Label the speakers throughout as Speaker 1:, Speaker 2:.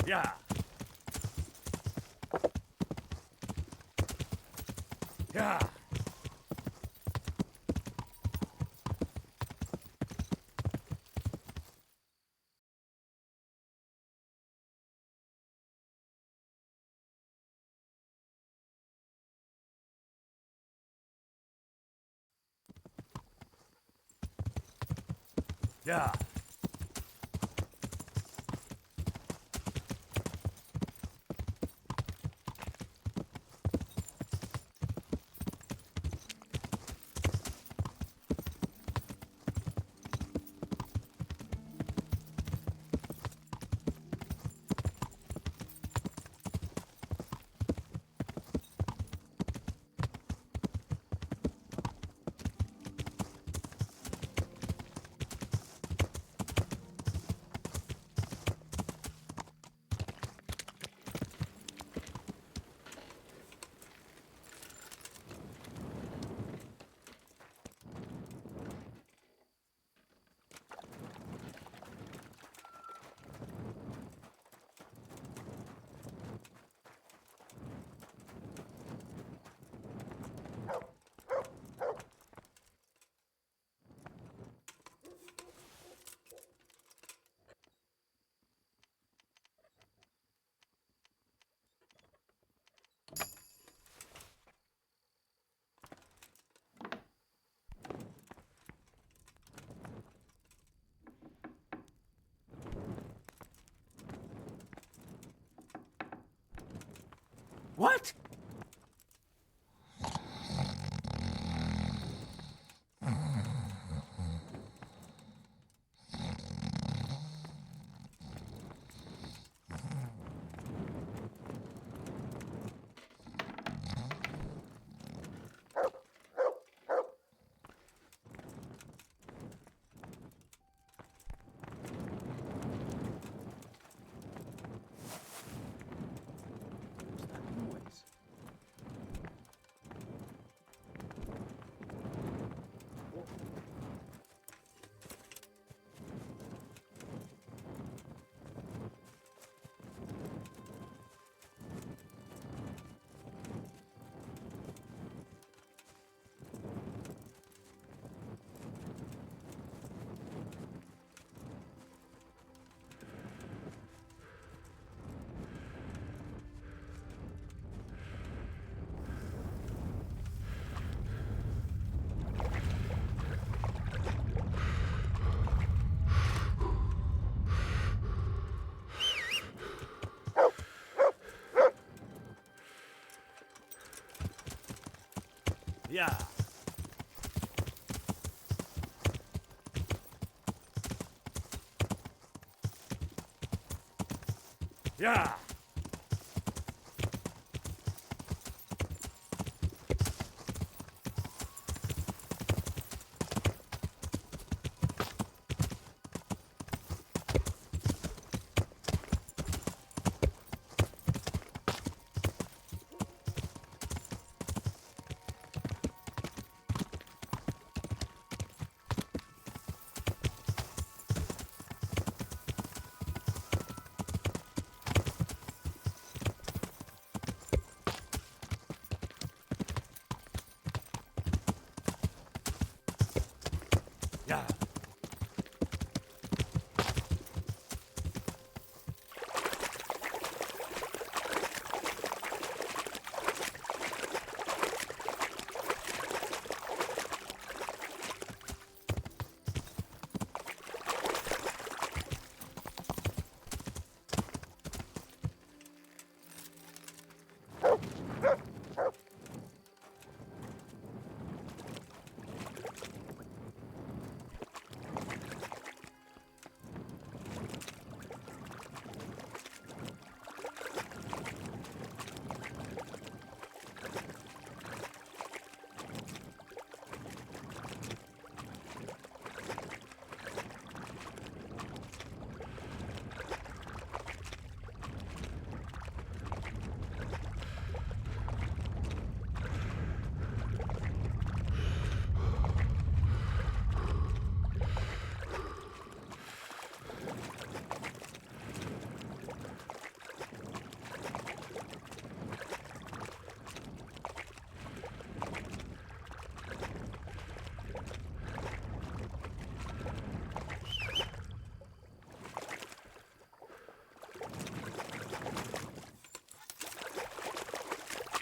Speaker 1: Yeah. Yeah. Yeah. What? What's that noise? Yeah. Yeah.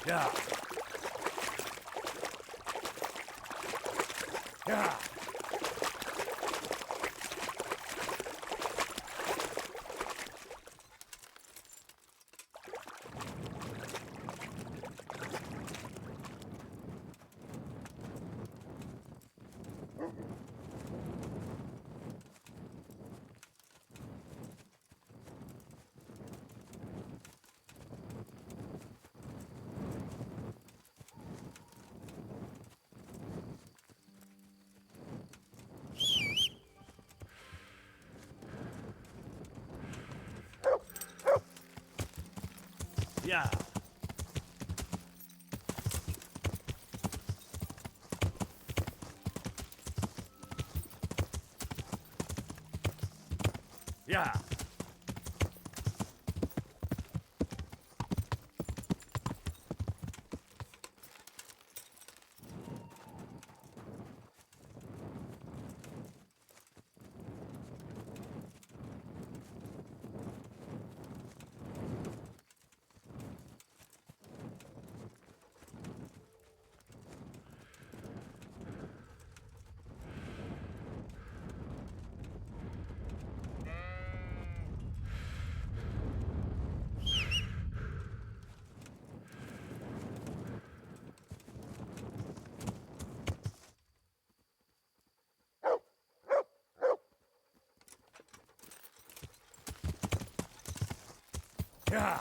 Speaker 1: Yeah. Yeah. Yeah. Yeah. Yeah.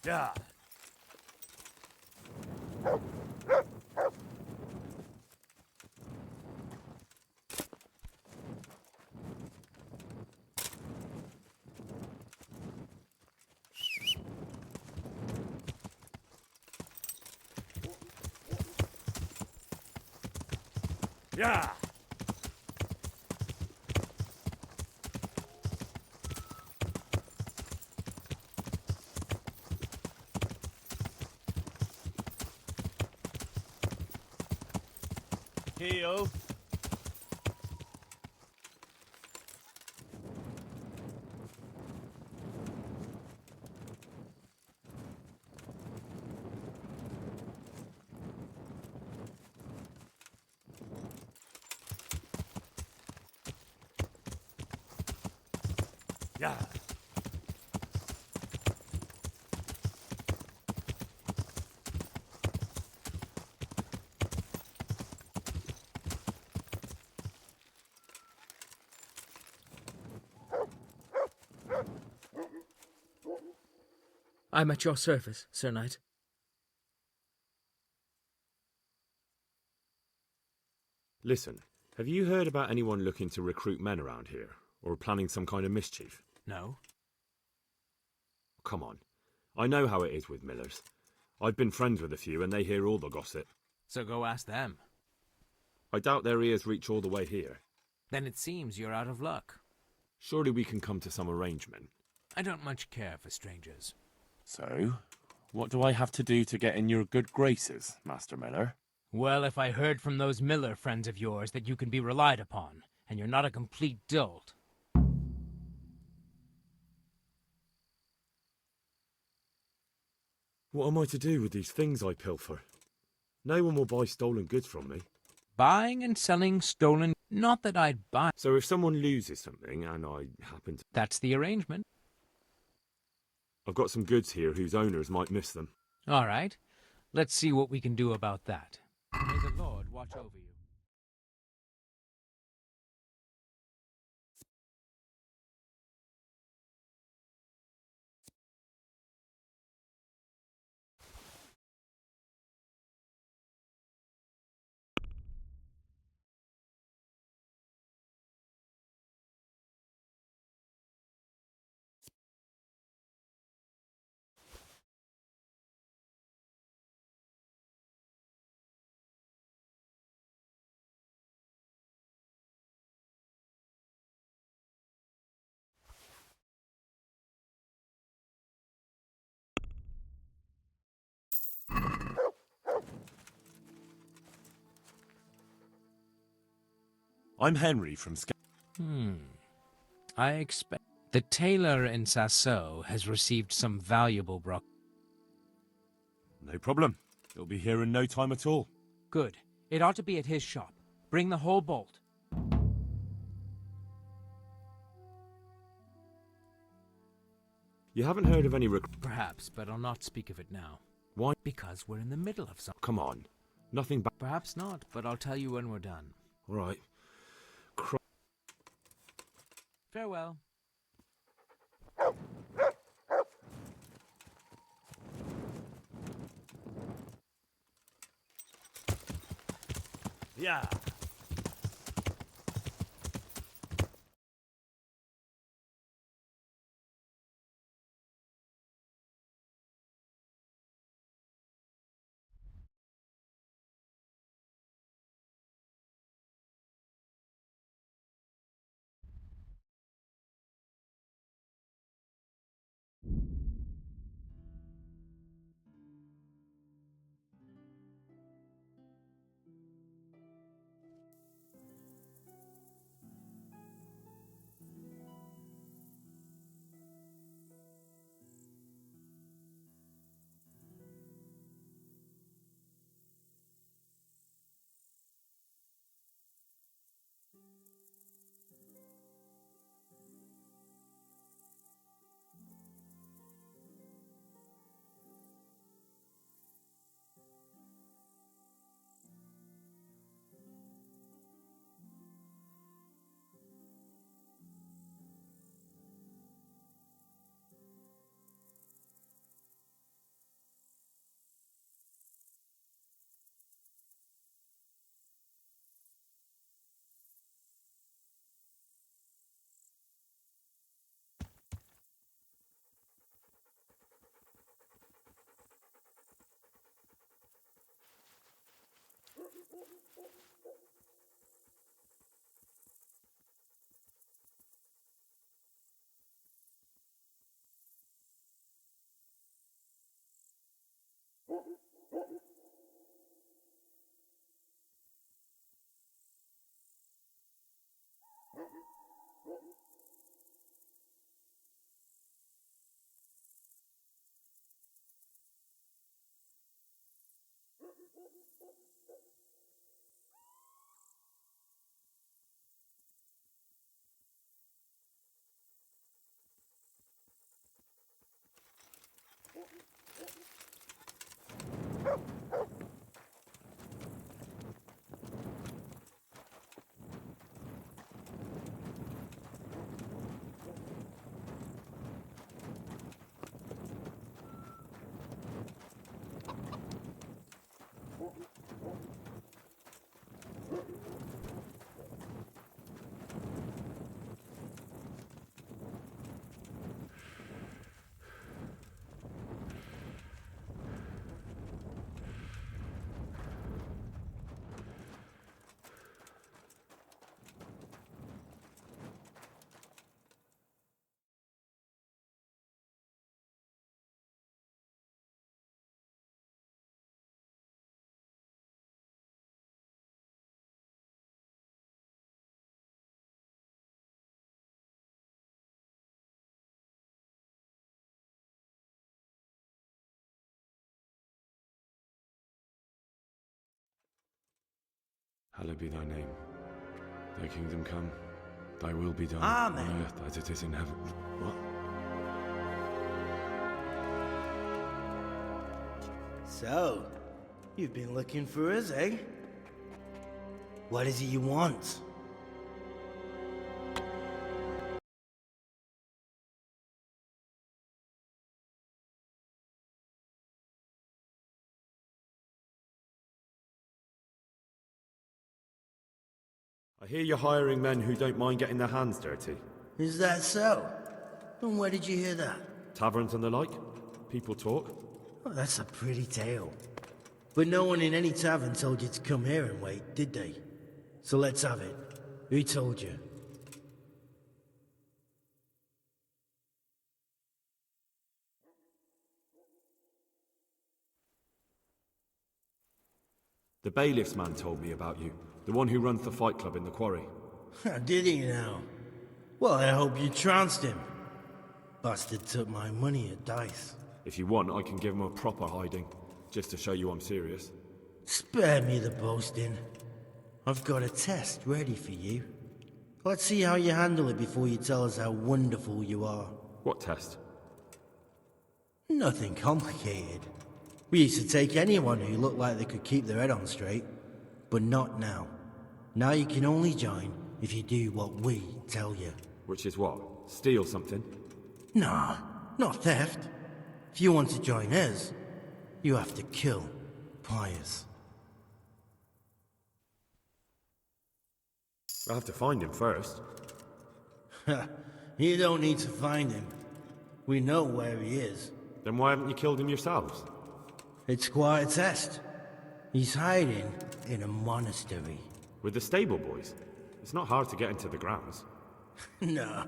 Speaker 1: Yeah. Yeah.
Speaker 2: Heal.
Speaker 1: Yeah.
Speaker 3: I'm at your service, Sir Knight.
Speaker 4: Listen, have you heard about anyone looking to recruit men around here, or planning some kind of mischief?
Speaker 3: No?
Speaker 4: Come on. I know how it is with millers. I've been friends with a few and they hear all the gossip.
Speaker 3: So go ask them.
Speaker 4: I doubt their ears reach all the way here.
Speaker 3: Then it seems you're out of luck.
Speaker 4: Surely we can come to some arrangement.
Speaker 3: I don't much care for strangers.
Speaker 2: So, what do I have to do to get in your good graces, Master Miller?
Speaker 3: Well, if I heard from those Miller friends of yours that you can be relied upon, and you're not a complete dolt.
Speaker 4: What am I to do with these things I pilfer? No one will buy stolen goods from me.
Speaker 3: Buying and selling stolen... Not that I'd buy...
Speaker 4: So if someone loses something and I happen to...
Speaker 3: That's the arrangement.
Speaker 4: I've got some goods here whose owners might miss them.
Speaker 3: All right. Let's see what we can do about that. May the Lord watch over you.
Speaker 2: I'm Henry from
Speaker 3: I expect the tailor in Sasso has received some valuable
Speaker 2: No problem. It'll be here in no time at all.
Speaker 3: Good. It ought to be at his shop. Bring the whole bolt.
Speaker 4: You haven't heard of any
Speaker 3: Perhaps, but I'll not speak of it now.
Speaker 4: Why?
Speaker 3: Because we're in the middle of something.
Speaker 4: Come on. Nothing bad.
Speaker 3: Perhaps not, but I'll tell you when we're done.
Speaker 4: All right.
Speaker 3: Farewell.
Speaker 1: Yeah.
Speaker 4: Hallowed be thy name. Thy kingdom come. Thy will be done
Speaker 5: Amen.
Speaker 4: on earth as it is in heaven. What?
Speaker 5: So, you've been looking for us, eh? What is it you want?
Speaker 4: I hear you're hiring men who don't mind getting their hands dirty.
Speaker 5: Is that so? And where did you hear that?
Speaker 4: Taverns and the like. People talk.
Speaker 5: Oh, that's a pretty tale. But no one in any tavern told you to come here and wait, did they? So let's have it. Who told you?
Speaker 4: The bailiff's man told me about you. The one who runs the fight club in the quarry.
Speaker 5: Did he now? Well, I hope you trounced him. Bastard took my money at dice.
Speaker 4: If you want, I can give him a proper hiding, just to show you I'm serious.
Speaker 5: Spare me the boasting. I've got a test ready for you. Let's see how you handle it before you tell us how wonderful you are.
Speaker 4: What test?
Speaker 5: Nothing complicated. We used to take anyone who looked like they could keep their head on straight, but not now. Now you can only join if you do what we tell you.
Speaker 4: Which is what? Steal something?
Speaker 5: Nah, not theft. If you want to join us, you have to kill Pius.
Speaker 4: I have to find him first.
Speaker 5: You don't need to find him. We know where he is.
Speaker 4: Then why haven't you killed him yourselves?
Speaker 5: It's quite a test. He's hiding in a monastery.
Speaker 4: With the stable boys? It's not hard to get into the grounds.
Speaker 5: No,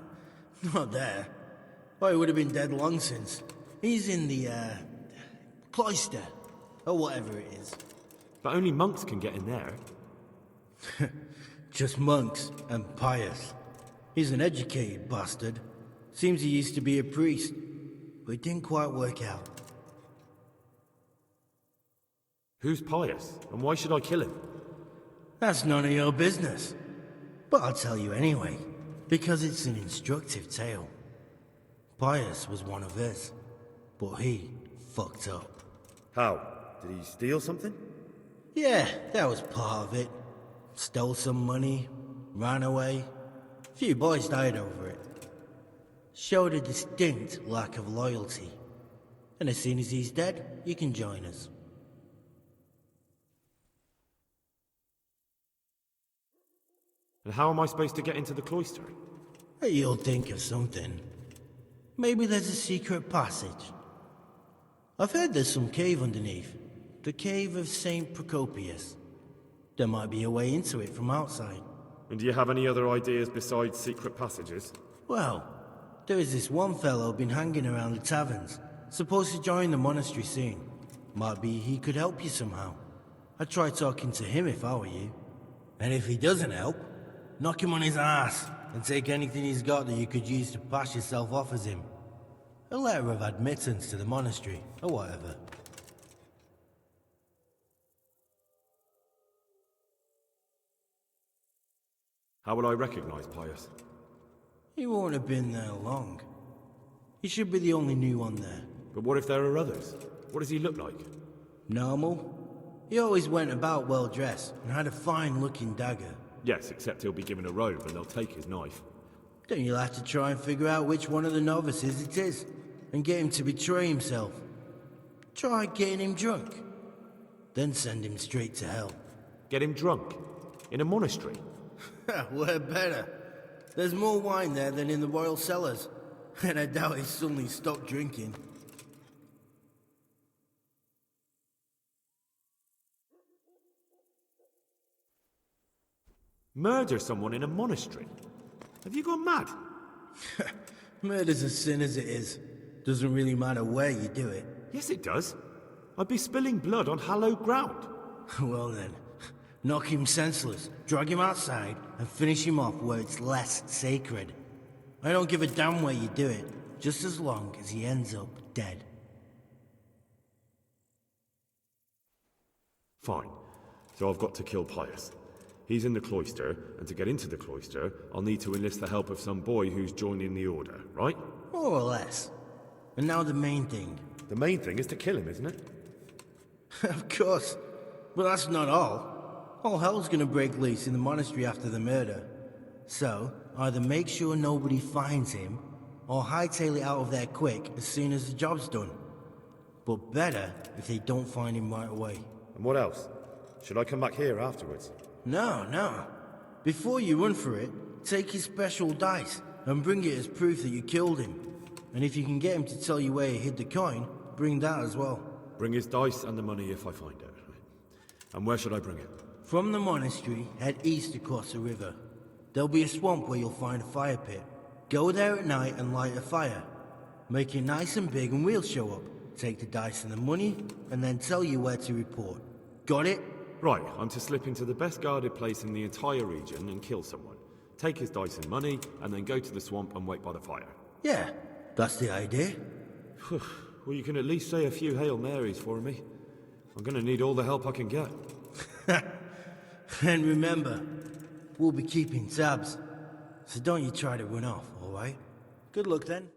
Speaker 5: not there. Well, he would have been dead long since. He's in the, cloister, or whatever it is.
Speaker 4: But only monks can get in there.
Speaker 5: Just monks and Pius. He's an educated bastard. Seems he used to be a priest, but it didn't quite work out.
Speaker 4: Who's Pius, and why should I kill him?
Speaker 5: That's none of your business. But I'll tell you anyway, because it's an instructive tale. Pius was one of us, but he fucked up.
Speaker 4: How? Did he steal something?
Speaker 5: Yeah, that was part of it. Stole some money, ran away. A few boys died over it. Showed a distinct lack of loyalty. And as soon as he's dead, you can join us.
Speaker 4: And how am I supposed to get into the cloister?
Speaker 5: You'll think of something. Maybe there's a secret passage. I've heard there's some cave underneath. The cave of St. Procopius. There might be a way into it from outside.
Speaker 4: And do you have any other ideas besides secret passages?
Speaker 5: Well, there is this one fellow been hanging around the taverns. Supposed to join the monastery soon. Might be he could help you somehow. I'd try talking to him if I were you. And if he doesn't help, knock him on his ass and take anything he's got that you could use to pass yourself off as him. A letter of admittance to the monastery, or whatever.
Speaker 4: How will I recognize Pius?
Speaker 5: He won't have been there long. He should be the only new one there.
Speaker 4: But what if there are others? What does he look like?
Speaker 5: Normal. He always went about well dressed and had a fine looking dagger.
Speaker 4: Yes, except he'll be given a robe and they'll take his knife.
Speaker 5: Then you'll have to try and figure out which one of the novices it is, and get him to betray himself. Try getting him drunk. Then send him straight to hell.
Speaker 4: Get him drunk? In a monastery?
Speaker 5: We're better. There's more wine there than in the royal cellars. And I doubt he suddenly stopped drinking.
Speaker 4: Murder someone in a monastery? Have you gone mad?
Speaker 5: Murder's a sin as it is. Doesn't really matter where you do it.
Speaker 4: Yes, it does. I'd be spilling blood on hallowed ground.
Speaker 5: Well then, knock him senseless, drag him outside, and finish him off where it's less sacred. I don't give a damn where you do it, just as long as he ends up dead.
Speaker 4: Fine. So I've got to kill Pius. He's in the cloister, and to get into the cloister, I'll need to enlist the help of some boy who's joining the order, right?
Speaker 5: More or less. And now the main thing.
Speaker 4: The main thing is to kill him, isn't it?
Speaker 5: Of course. But that's not all. All hell's gonna break loose in the monastery after the murder. So, either make sure nobody finds him, or hightail it out of there quick as soon as the job's done. But better if they don't find him right away.
Speaker 4: And what else? Should I come back here afterwards?
Speaker 5: No. Before you run for it, take his special dice and bring it as proof that you killed him. And if you can get him to tell you where he hid the coin, bring that as well.
Speaker 4: Bring his dice and the money if I find it. And where should I bring it?
Speaker 5: From the monastery, head east across the river. There'll be a swamp where you'll find a fire pit. Go there at night and light a fire. Make it nice and big and we'll show up. Take the dice and the money, and then tell you where to report. Got it?
Speaker 4: Right, I'm to slip into the best guarded place in the entire region and kill someone. take his dice and money, and then go to the swamp and wait by the fire.
Speaker 5: Yeah, that's the idea.
Speaker 4: Well, you can at least say a few Hail Marys for me. I'm gonna need all the help I can get.
Speaker 5: And remember, we'll be keeping tabs. So don't you try to run off, alright? Good luck then.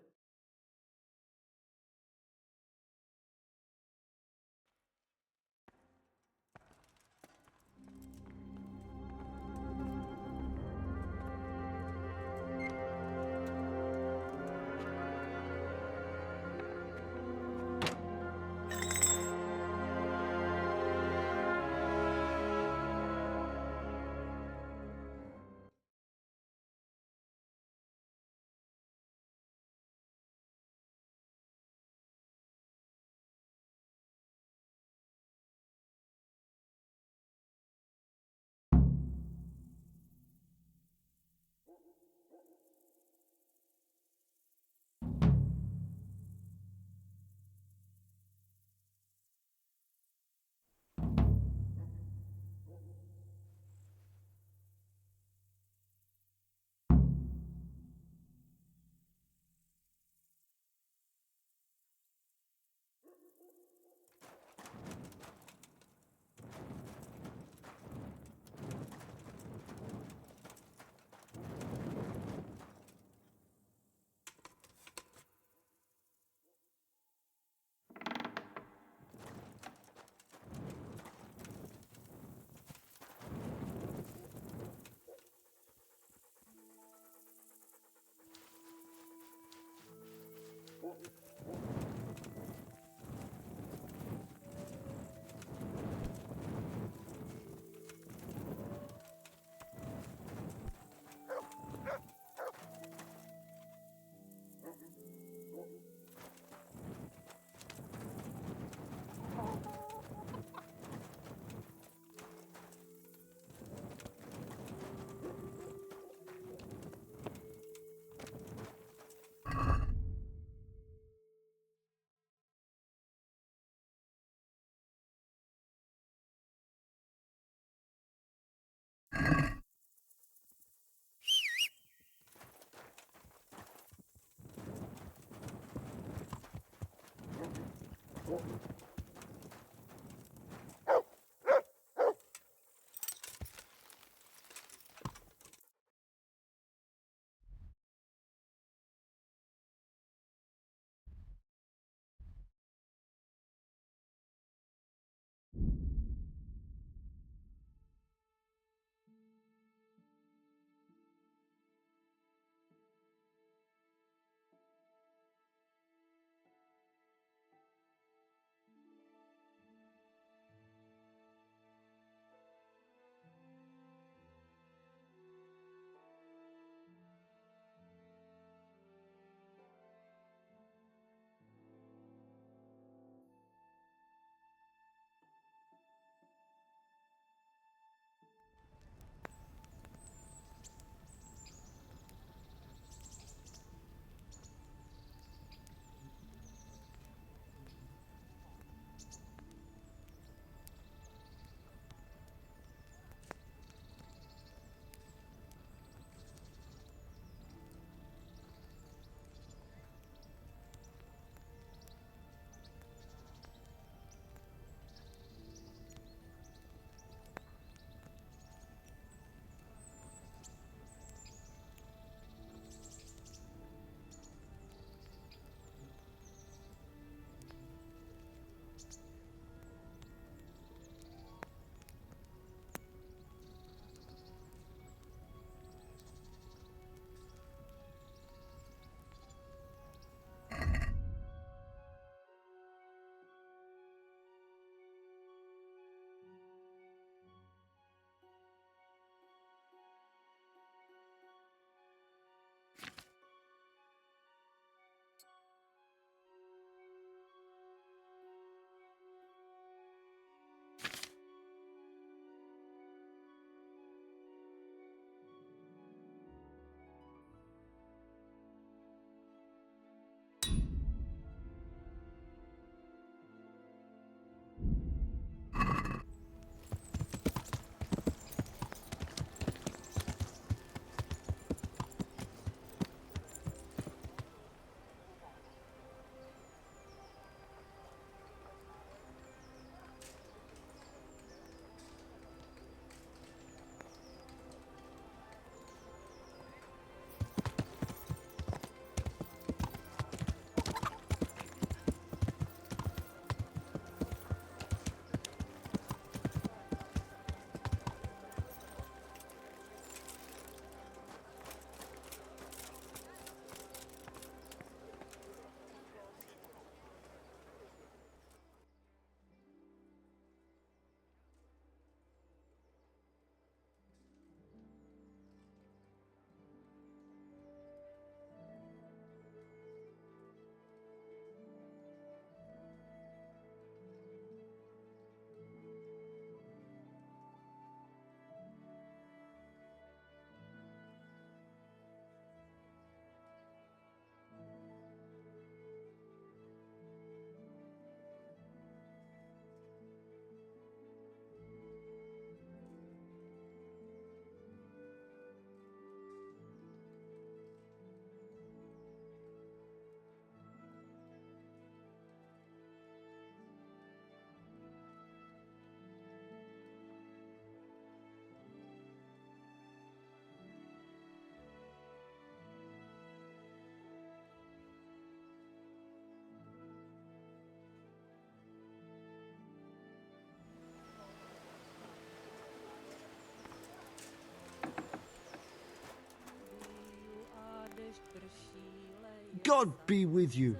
Speaker 6: God be with you.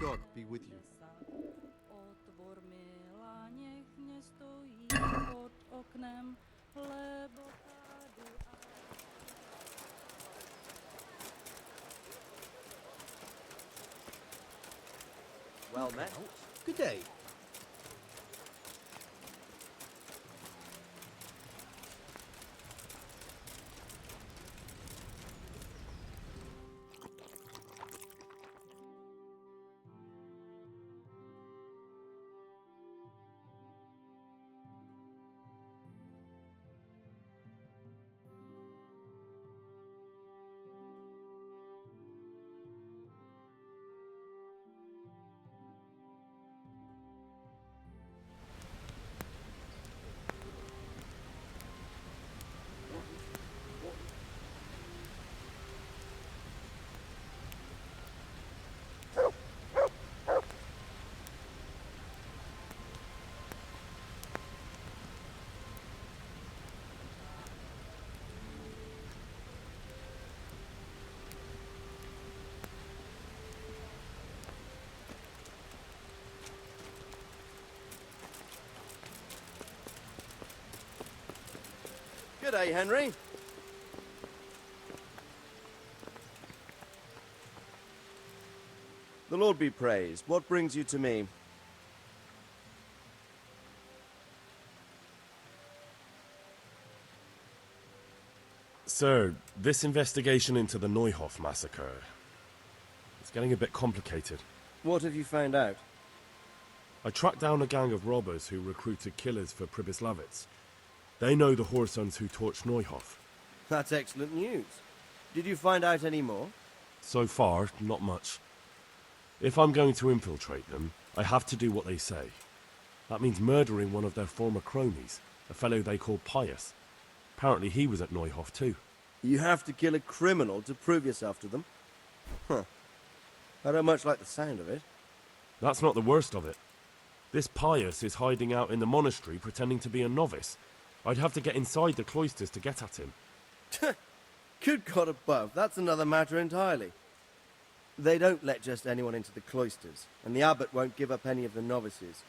Speaker 6: God be with you.
Speaker 7: Otvor mila, nech mě stojí pod oknem, lebo tady
Speaker 6: Well met. Good day.
Speaker 8: Good day, Henry. The Lord be praised. What brings you to me?
Speaker 4: Sir, this investigation into the Neuhof massacre... it's getting a bit complicated.
Speaker 8: What have you found out?
Speaker 4: I tracked down a gang of robbers who recruited killers for Pribyslavitz. They know the Horsons who torched Neuhof.
Speaker 8: That's excellent news. Did you find out any more?
Speaker 4: So far, not much. If I'm going to infiltrate them, I have to do what they say. That means murdering one of their former cronies, a fellow they call Pius. Apparently he was at Neuhof too.
Speaker 8: You have to kill a criminal to prove yourself to them? Huh. I don't much like the sound of it.
Speaker 4: That's not the worst of it. This Pius is hiding out in the monastery pretending to be a novice. I'd have to get inside the cloisters to get at him.
Speaker 8: Good God above, that's another matter entirely. They don't let just anyone into the cloisters, and the abbot won't give up any of the novices.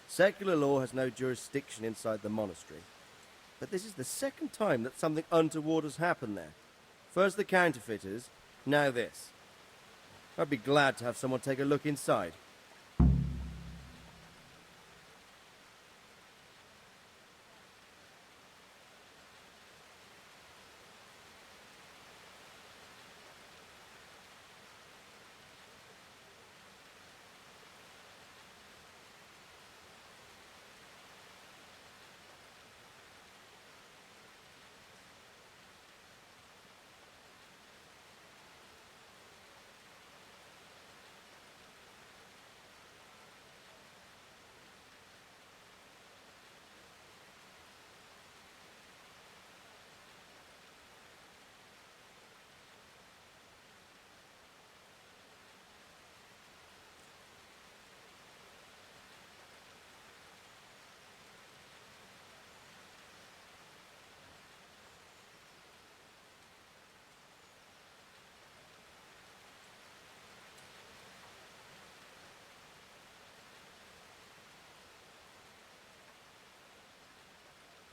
Speaker 8: Secular law has no jurisdiction inside the monastery. But this is the second time that something untoward has happened there. First the counterfeiters, now this. I'd be glad to have someone take a look inside.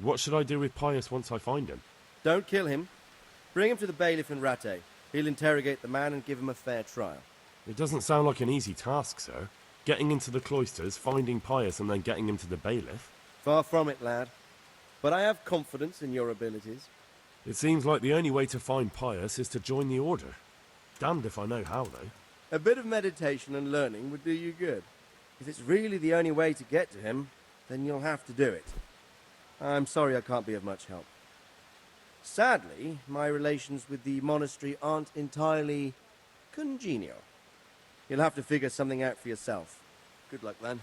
Speaker 4: What should I do with Pius once I find him?
Speaker 8: Don't kill him. Bring him to the bailiff in Rattay. He'll interrogate the man and give him a fair trial.
Speaker 4: It doesn't sound like an easy task, sir. Getting into the cloisters, finding Pius and then getting him to the bailiff.
Speaker 8: Far from it, lad. But I have confidence in your abilities.
Speaker 4: It seems like the only way to find Pius is to join the order. Damned if I know how, though.
Speaker 8: A bit of meditation and learning would do you good. If it's really the only way to get to him, then you'll have to do it. I'm sorry I can't be of much help. Sadly, my relations with the monastery aren't entirely congenial. You'll have to figure something out for yourself. Good luck, then.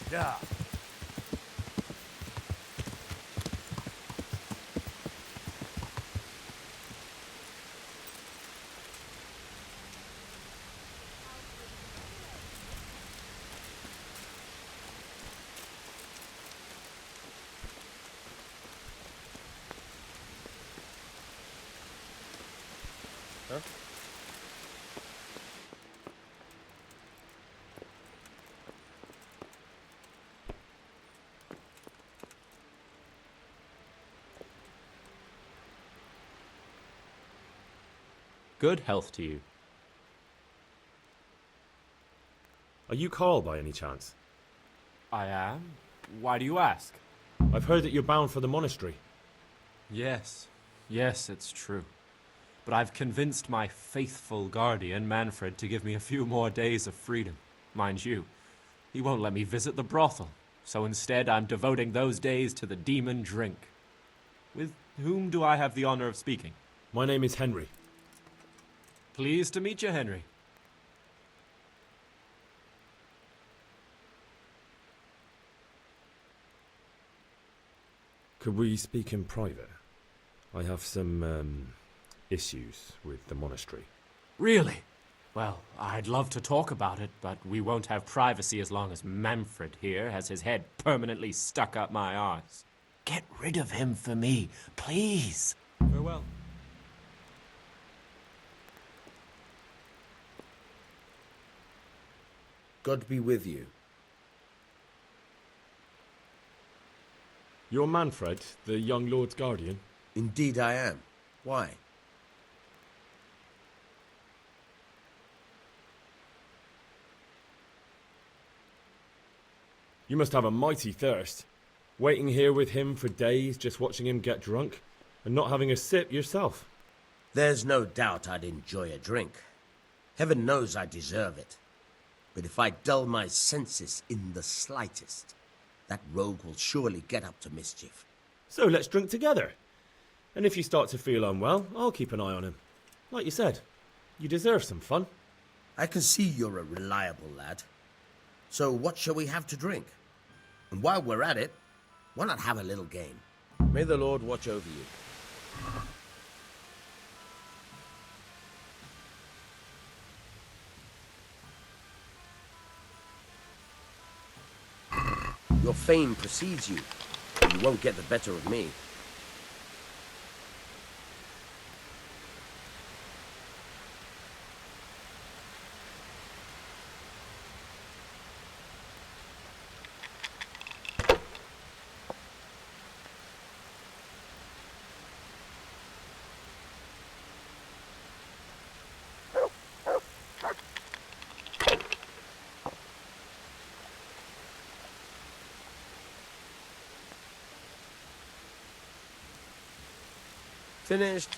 Speaker 1: Yeah.
Speaker 9: Good health to you.
Speaker 4: Are you Carl by any chance?
Speaker 9: I am. Why do you ask?
Speaker 4: I've heard that you're bound for the monastery.
Speaker 9: Yes, it's true. But I've convinced my faithful guardian, Manfred, to give me a few more days of freedom. Mind you, he won't let me visit the brothel, so instead I'm devoting those days to the demon drink. With whom do I have the honor of speaking?
Speaker 4: My name is Henry.
Speaker 9: Pleased to meet you, Henry.
Speaker 4: Could we speak in private? I have some, issues with the monastery.
Speaker 9: Really? Well, I'd love to talk about it, but we won't have privacy as long as Manfred here has his head permanently stuck up my arse. Get rid of him for me, please. Farewell.
Speaker 10: God be with you.
Speaker 4: You're Manfred, the young lord's guardian?
Speaker 10: Indeed I am. Why?
Speaker 4: You must have a mighty thirst. Waiting here with him for days, just watching him get drunk, and not having a sip yourself.
Speaker 10: There's no doubt I'd enjoy a drink. Heaven knows I deserve it. But if I dull my senses in the slightest, that rogue will surely get up to mischief.
Speaker 4: So let's drink together. And if you start to feel unwell, I'll keep an eye on him. Like you said, you deserve some fun.
Speaker 10: I can see you're a reliable lad. So what shall we have to drink? And while we're at it, why not have a little game? May the Lord watch over you. Your fame precedes you. You won't get the better of me. Finished.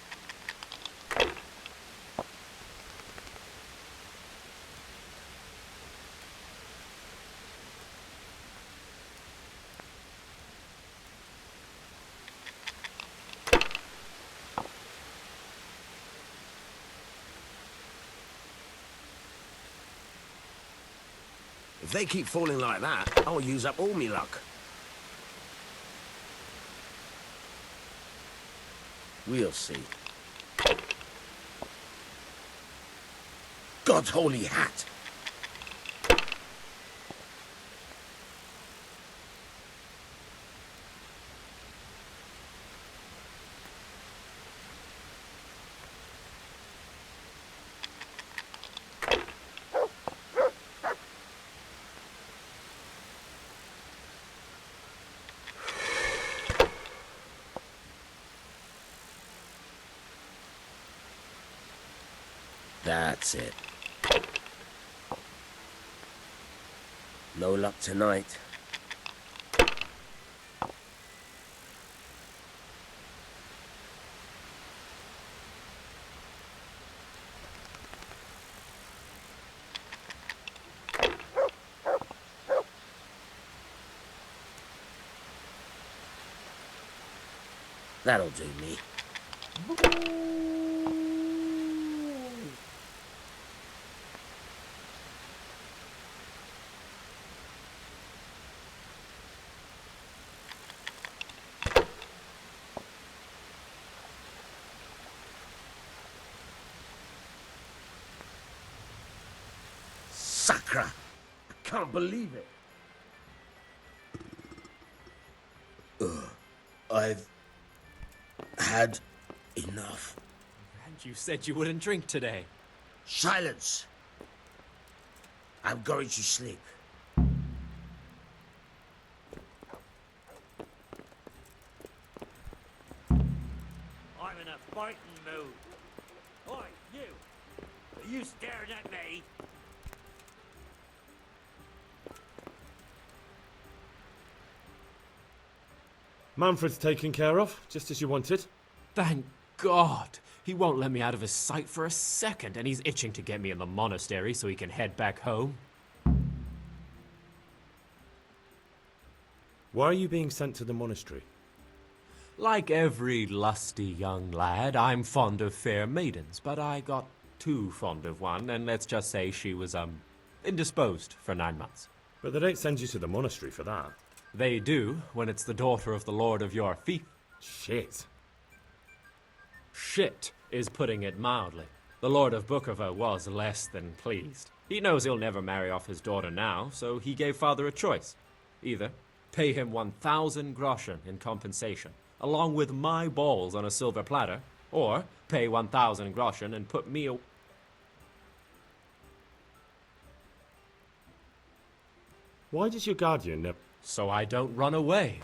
Speaker 10: If they keep falling like that, I'll use up all me luck. We'll see. God's holy hat! That's it. No luck tonight. That'll do me. Sacra! I can't believe it. I've had enough.
Speaker 9: And you said you wouldn't drink today.
Speaker 10: Silence! I'm going to sleep.
Speaker 1: I'm in a fighting mood. Oi, you! Are you staring at me?
Speaker 4: Manfred's taken care of, just as you wanted.
Speaker 9: Thank God! He won't let me out of his sight for a second, and he's itching to get me in the monastery so he can head back home.
Speaker 4: Why are you being sent to the monastery?
Speaker 9: Like every lusty young lad, I'm fond of fair maidens, but I got too fond of one, and let's just say she was, indisposed for 9 months.
Speaker 4: But they don't send you to the monastery for that.
Speaker 9: They do, when it's the daughter of the Lord of your fief.
Speaker 4: Shit.
Speaker 9: Shit is putting it mildly. The Lord of Bukover was less than pleased. He knows he'll never marry off his daughter now, so he gave father a choice. Either pay him 1,000 groschen in compensation, along with my balls on a silver platter, or pay 1,000 groschen and put me
Speaker 4: Why does your guardian never...
Speaker 9: so I don't run away.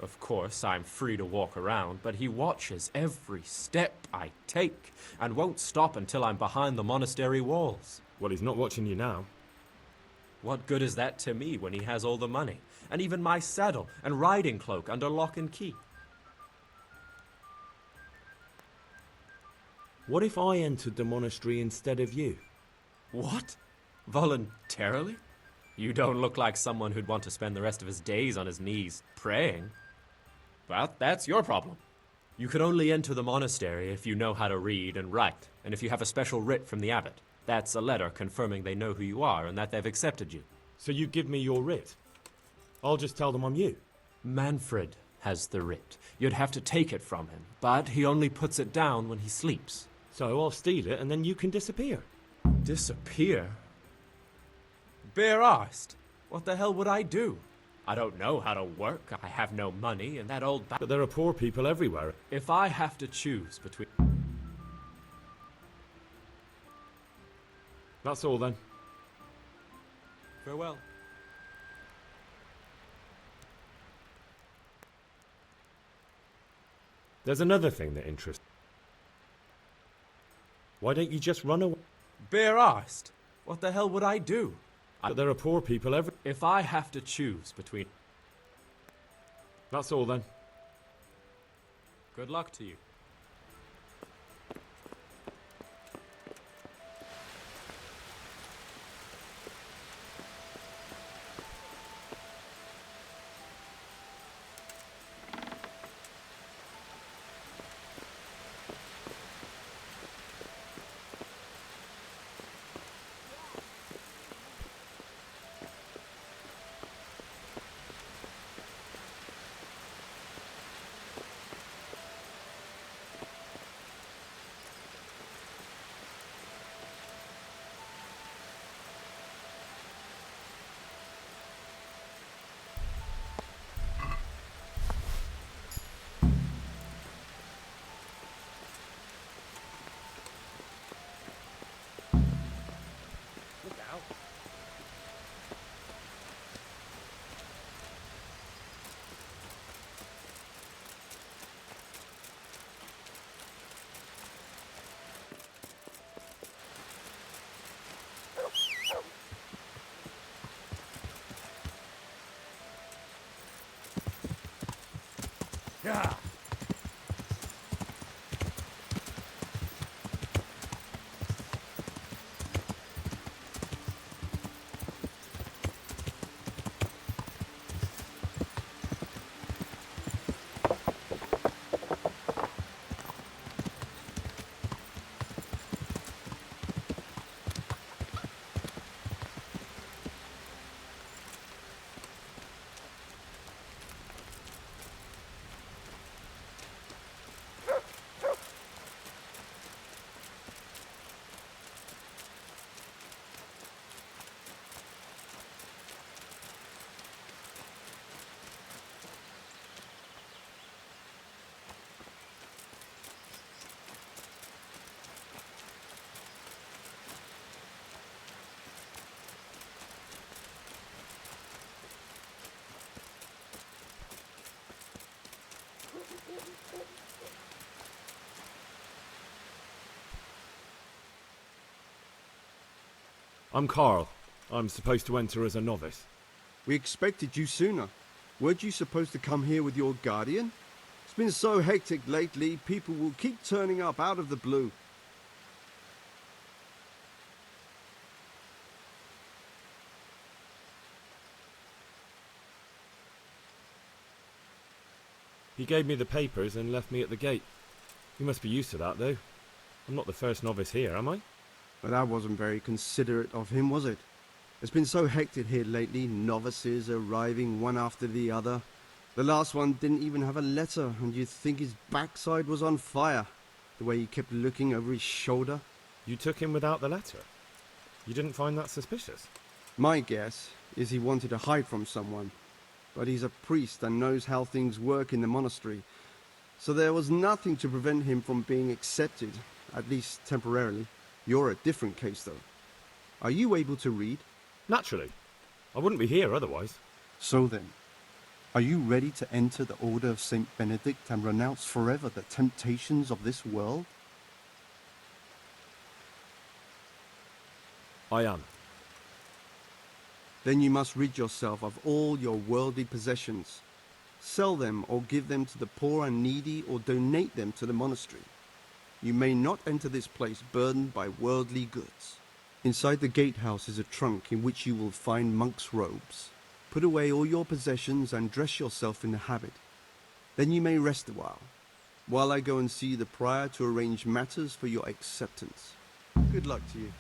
Speaker 9: Of course, I'm free to walk around, but he watches every step I take and won't stop until I'm behind the monastery walls.
Speaker 4: Well, he's not watching you now.
Speaker 9: What good is that to me when he has all the money, and even my saddle and riding cloak under lock and key?
Speaker 4: What if I entered the monastery instead of you?
Speaker 9: What? Voluntarily? You don't look like someone who'd want to spend the rest of his days on his knees praying. But that's your problem. You can only enter the monastery if you know how to read and write, and if you have a special writ from the abbot. That's a letter confirming they know who you are and that they've accepted you.
Speaker 4: So you give me your writ? I'll just tell them I'm you.
Speaker 9: Manfred has the writ. You'd have to take it from him, but he only puts it down when he sleeps.
Speaker 4: So I'll steal it and then you can disappear.
Speaker 9: Disappear? Bare-arsed. What the hell would I do? I don't know how to work, I have no money, and that old
Speaker 4: But there are poor people everywhere.
Speaker 9: If I have to choose between...
Speaker 4: That's all then.
Speaker 9: Farewell.
Speaker 4: There's another thing that interests... Why don't you just run away?
Speaker 9: Bare-arsed. What the hell would I do?
Speaker 4: But there are poor people everywhere.
Speaker 9: If I have to choose between...
Speaker 4: That's all then.
Speaker 9: Good luck to you.
Speaker 1: Yeah.
Speaker 4: I'm Carl. I'm supposed to enter as a novice.
Speaker 6: We expected you sooner. Weren't you supposed to come here with your guardian? It's been so hectic lately, people will keep turning up out of the blue.
Speaker 4: He gave me the papers and left me at the gate. You must be used to that, though. I'm not the first novice here, am I?
Speaker 6: But that wasn't very considerate of him, was it? It's been so hectic here lately, novices arriving one after the other. The last one didn't even have a letter, and you'd think his backside was on fire, the way he kept looking over his shoulder.
Speaker 4: You took him without the letter? You didn't find that suspicious?
Speaker 6: My guess is he wanted to hide from someone, but he's a priest and knows how things work in the monastery, so there was nothing to prevent him from being accepted, at least temporarily. You're a different case, though. Are you able to read?
Speaker 4: Naturally. I wouldn't be here otherwise.
Speaker 6: So then, are you ready to enter the Order of Saint Benedict and renounce forever the temptations of this world?
Speaker 4: I am.
Speaker 6: Then you must rid yourself of all your worldly possessions. Sell them or give them to the poor and needy or donate them to the monastery. You may not enter this place burdened by worldly goods. Inside the gatehouse is a trunk in which you will find monk's robes. Put away all your possessions and dress yourself in the habit. Then you may rest a while I go and see the prior to arrange matters for your acceptance. Good luck to you.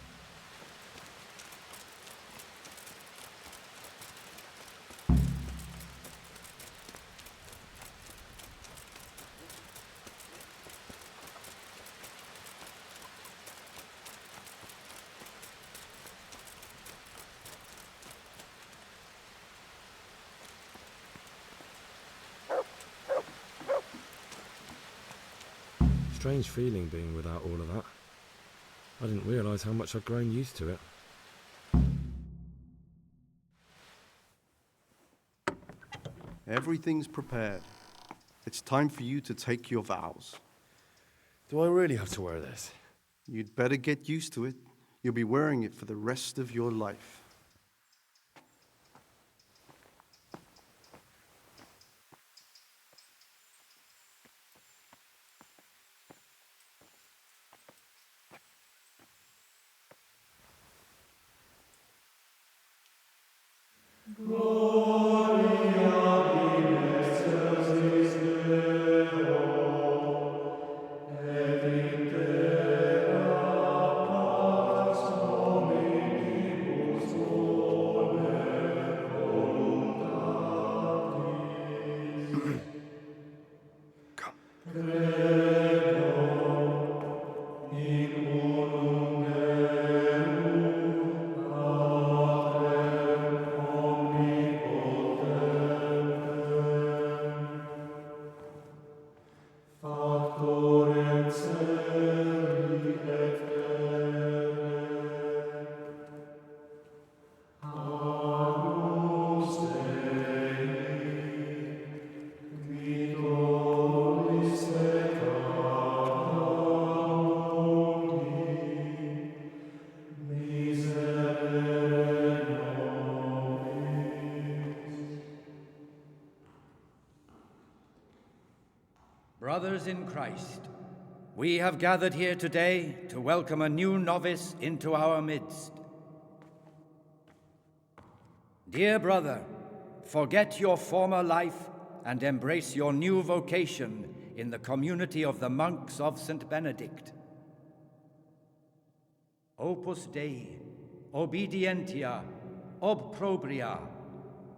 Speaker 4: Strange feeling being without all of that. I didn't realise how much I'd grown used to it.
Speaker 6: Everything's prepared. It's time for you to take your vows.
Speaker 4: Do I really have to wear this?
Speaker 6: You'd better get used to it. You'll be wearing it for the rest of your life.
Speaker 11: Brothers in Christ, we have gathered here today to welcome a new novice into our midst. Dear brother, forget your former life and embrace your new vocation in the community of the monks of St. Benedict. Opus Dei, obedientia, obprobria,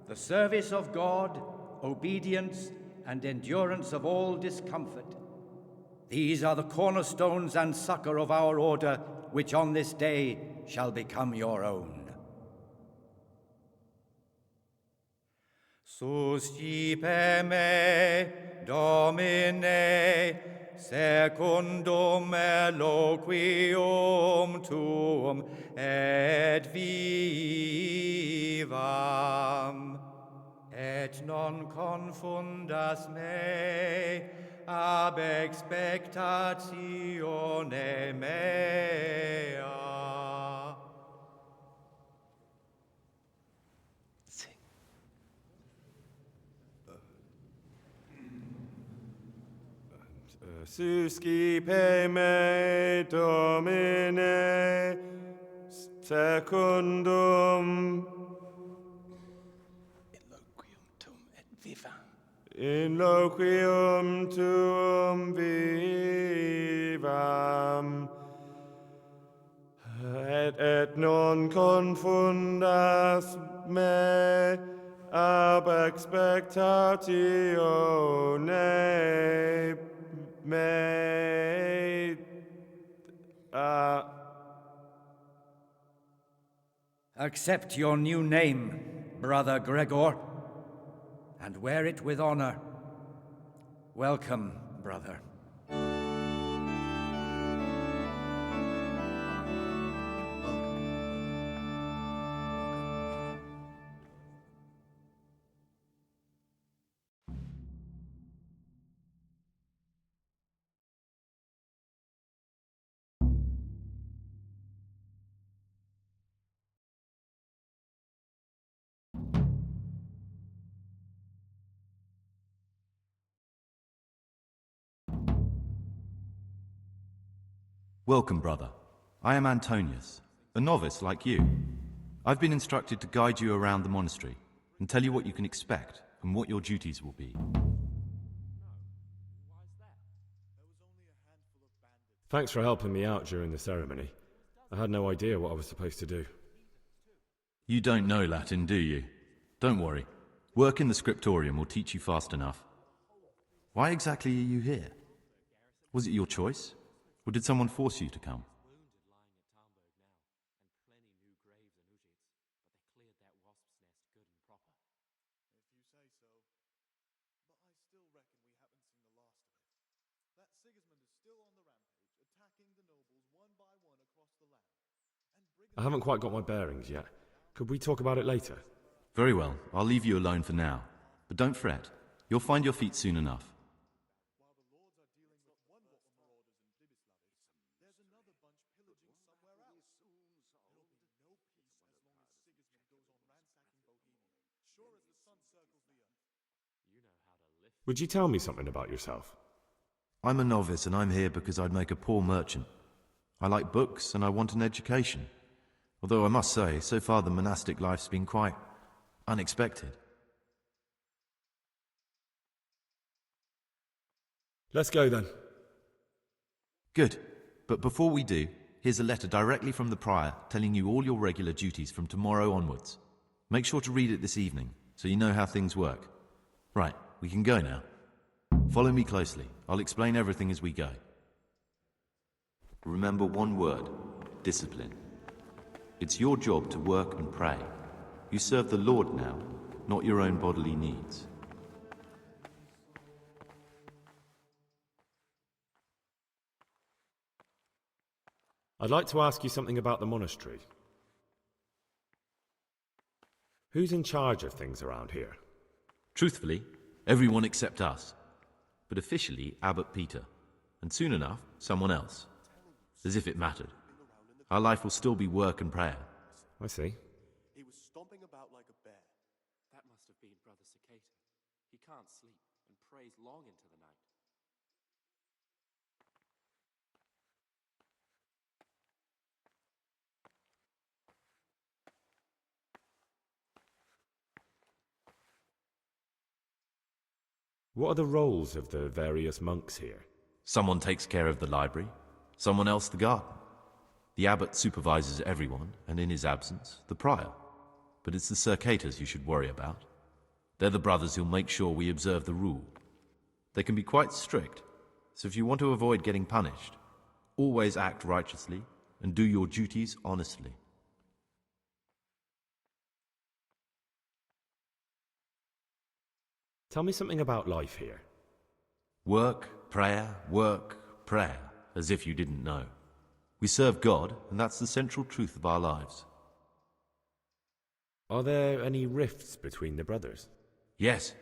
Speaker 11: the service of God, obedience, and endurance of all discomfort. These are the cornerstones and succor of our order, which on this day shall become your own. Suscipe me, Domine, secundum eloquium tuum et vivam, et non confundas me ab expectatione mea.
Speaker 4: Suscipe me, Domine, secundum in loquium tuum vivam, et non confundas me ab expectatione mea.
Speaker 11: Accept your new name, Brother Gregor, and wear it with honor. Welcome, brother.
Speaker 12: Welcome, brother. I am Antonius, a novice like you. I've been instructed to guide you around the monastery and tell you what you can expect and what your duties will be.
Speaker 4: Thanks for helping me out during the ceremony. I had no idea what I was supposed to do.
Speaker 12: You don't know Latin, do you? Don't worry. Work in the scriptorium will teach you fast enough. Why exactly are you here? Was it your choice? Or did someone force you to come?
Speaker 4: I haven't quite got my bearings yet. Could we talk about it later?
Speaker 12: Very well, I'll leave you alone for now. But don't fret. You'll find your feet soon enough.
Speaker 4: Would you tell me something about yourself?
Speaker 12: I'm a novice and I'm here because I'd make a poor merchant. I like books and I want an education. Although I must say, so far the monastic life's been quite unexpected.
Speaker 4: Let's go then.
Speaker 12: Good. But before we do, here's a letter directly from the prior telling you all your regular duties from tomorrow onwards. Make sure to read it this evening so you know how things work. Right, we can go now. Follow me closely. I'll explain everything as we go. Remember one word: discipline. It's your job to work and pray. You serve the Lord now, not your own bodily needs.
Speaker 4: I'd like to ask you something about the monastery. Who's in charge of things around here?
Speaker 12: Truthfully, everyone except us. But officially, Abbot Peter. And soon enough, someone else. As if it mattered. Our life will still be work and prayer.
Speaker 4: I see.
Speaker 13: He was stomping about like a bear.
Speaker 9: That must have been Brother Cicada. He can't sleep and prays long into the night.
Speaker 4: What are the roles of the various monks here?
Speaker 12: Someone takes care of the library, someone else the garden. The abbot supervises everyone, and in his absence, the prior. But it's the circators you should worry about. They're the brothers who'll make sure we observe the rule. They can be quite strict, so if you want to avoid getting punished, always act righteously and do your duties honestly.
Speaker 4: Tell me something about life here.
Speaker 12: Work, prayer, as if you didn't know. We serve God, and that's the central truth of our lives.
Speaker 4: Are there any rifts between the brothers?
Speaker 12: Yes.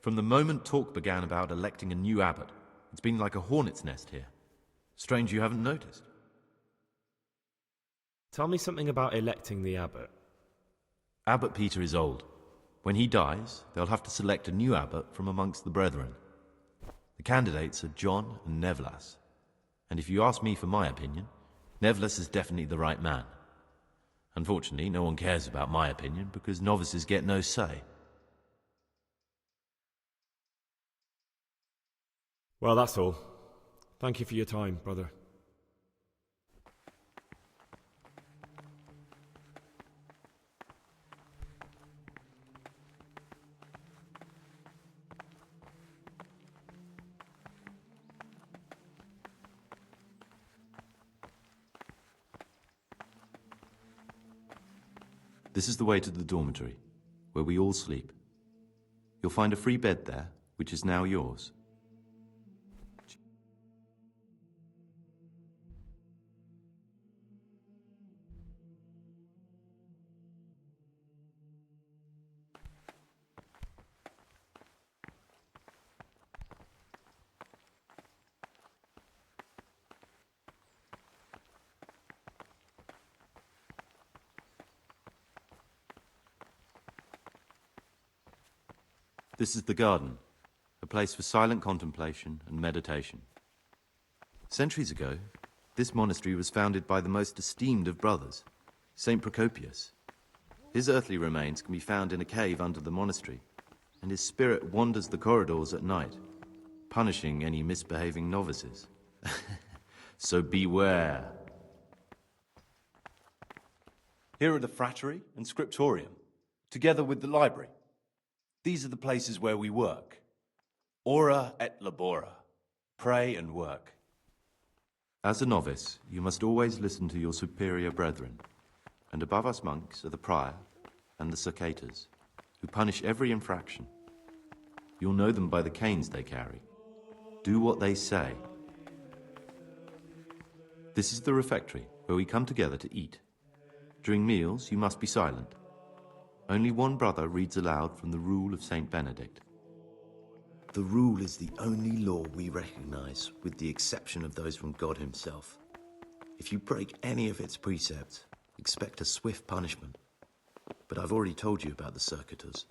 Speaker 12: From the moment talk began about electing a new abbot, it's been like a hornet's nest here. Strange you haven't noticed.
Speaker 4: Tell me something about electing the abbot.
Speaker 12: Abbot Peter is old. When he dies, they'll have to select a new abbot from amongst the brethren. The candidates are John and Nevlas. And if you ask me for my opinion, Nevlas is definitely the right man. Unfortunately, no one cares about my opinion because novices get no say.
Speaker 4: Well, that's all. Thank you for your time, brother.
Speaker 12: This is the way to the dormitory, where we all sleep. You'll find a free bed there, which is now yours. This is the garden, a place for silent contemplation and meditation. Centuries ago, this monastery was founded by the most esteemed of brothers, Saint Procopius. His earthly remains can be found in a cave under the monastery, and his spirit wanders the corridors at night, punishing any misbehaving novices. So beware. Here are the frattery and scriptorium, together with the library. These are the places where we work. Ora et labora. Pray and work. As a novice, you must always listen to your superior brethren. And above us monks are the prior and the circators, who punish every infraction. You'll know them by the canes they carry. Do what they say. This is the refectory, where we come together to eat. During meals, you must be silent. Only one brother reads aloud from the Rule of Saint Benedict.
Speaker 10: The Rule is the only law we recognize, with the exception of those from God himself. If you break any of its precepts, expect a swift punishment. But I've already told you about the circuitous.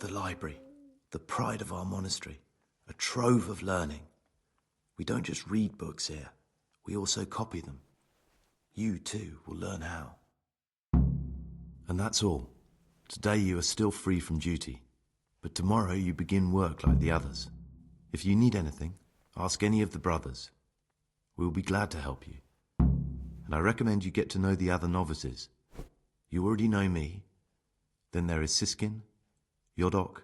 Speaker 10: The library, the pride of our monastery. A trove of learning. We don't just read books here, we also copy them. You, too, will learn how.
Speaker 12: And that's all. Today you are still free from duty, but tomorrow you begin work like the others. If you need anything, ask any of the brothers. We'll be glad to help you. And I recommend you get to know the other novices. You already know me. Then there is Siskin, Yodok,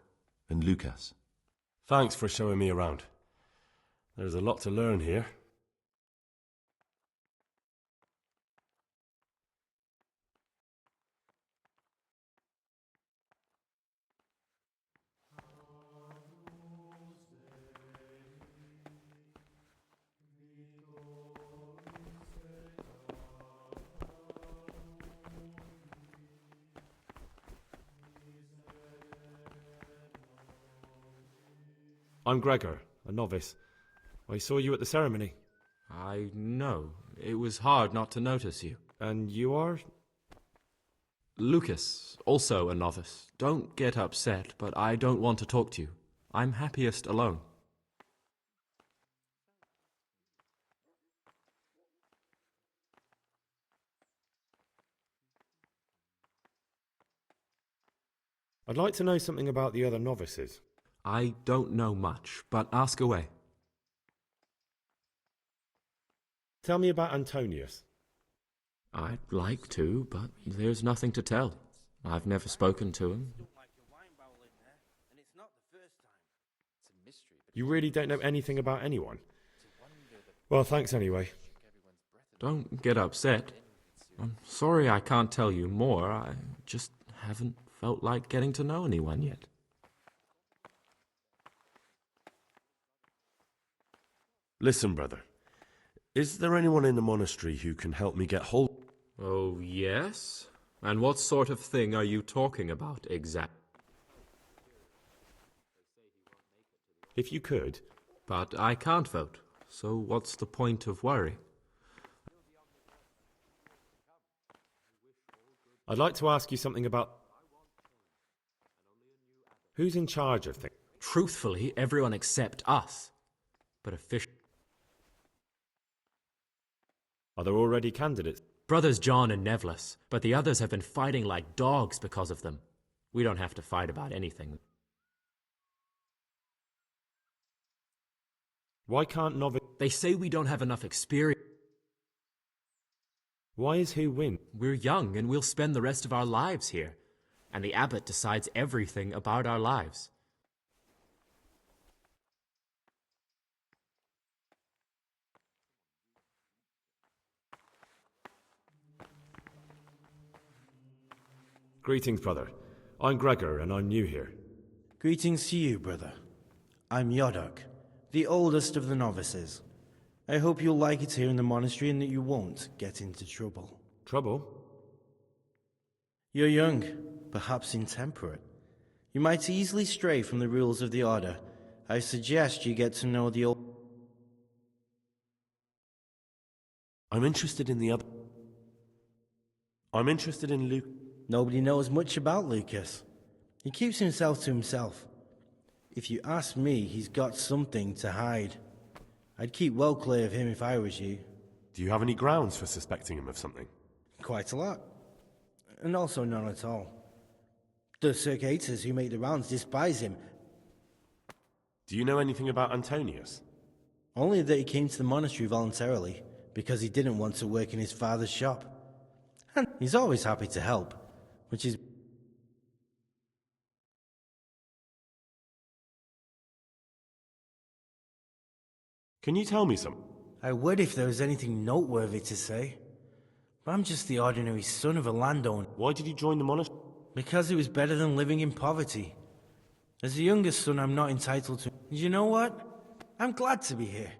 Speaker 12: and Lucas.
Speaker 4: Thanks for showing me around. There's a lot to learn here. I'm Gregor, a novice. I saw you at the ceremony.
Speaker 9: I know. It was hard not to notice you.
Speaker 4: And you are?
Speaker 9: Lucas, also a novice. Don't get upset, but I don't want to talk to you. I'm happiest alone.
Speaker 4: I'd like to know something about the other novices.
Speaker 9: I don't know much, but ask away.
Speaker 4: Tell me about Antonius.
Speaker 9: I'd like to, but there's nothing to tell. I've never spoken to him.
Speaker 4: You really don't know anything about anyone? Well, thanks anyway.
Speaker 9: Don't get upset. I'm sorry I can't tell you more. I just haven't felt like getting to know anyone yet.
Speaker 4: Listen, brother. Is there anyone in the monastery who can help me get hold...
Speaker 9: Oh, yes? And what sort of thing are you talking about, exactly?
Speaker 4: If you could.
Speaker 9: But I can't vote, so what's the point of worry?
Speaker 4: I'd like to ask you something about... Who's in charge of things?
Speaker 9: Truthfully, everyone except us. But officially...
Speaker 4: Are there already candidates?
Speaker 9: Brothers John and Nevlis, but the others have been fighting like dogs because of them. We don't have to fight about anything.
Speaker 4: Why can't novice...
Speaker 9: They say we don't have enough experience.
Speaker 4: Why is who win?
Speaker 9: We're young and we'll spend the rest of our lives here. And the abbot decides everything about our lives.
Speaker 4: Greetings, brother. I'm Gregor, and I'm new here.
Speaker 5: Greetings to you, brother. I'm Yodok, the oldest of the novices. I hope you'll like it here in the monastery and that you won't get into trouble.
Speaker 4: Trouble?
Speaker 5: You're young, perhaps intemperate. You might easily stray from the rules of the order. I suggest you get to know the old...
Speaker 4: I'm interested in the other... I'm interested in Luke.
Speaker 5: Nobody knows much about Lucas. He keeps himself to himself. If you ask me, he's got something to hide. I'd keep well clear of him if I was you.
Speaker 4: Do you have any grounds for suspecting him of something?
Speaker 5: Quite a lot. And also none at all. The circators who make the rounds despise him.
Speaker 4: Do you know anything about Antonius?
Speaker 5: Only that he came to the monastery voluntarily, because he didn't want to work in his father's shop. And he's always happy to help, which is...
Speaker 4: Can you tell me some?
Speaker 5: I would if there was anything noteworthy to say. But I'm just the ordinary son of a landowner.
Speaker 4: Why did you join the monastery?
Speaker 5: Because it was better than living in poverty. As the youngest son, I'm not entitled to... And you know what? I'm glad to be here.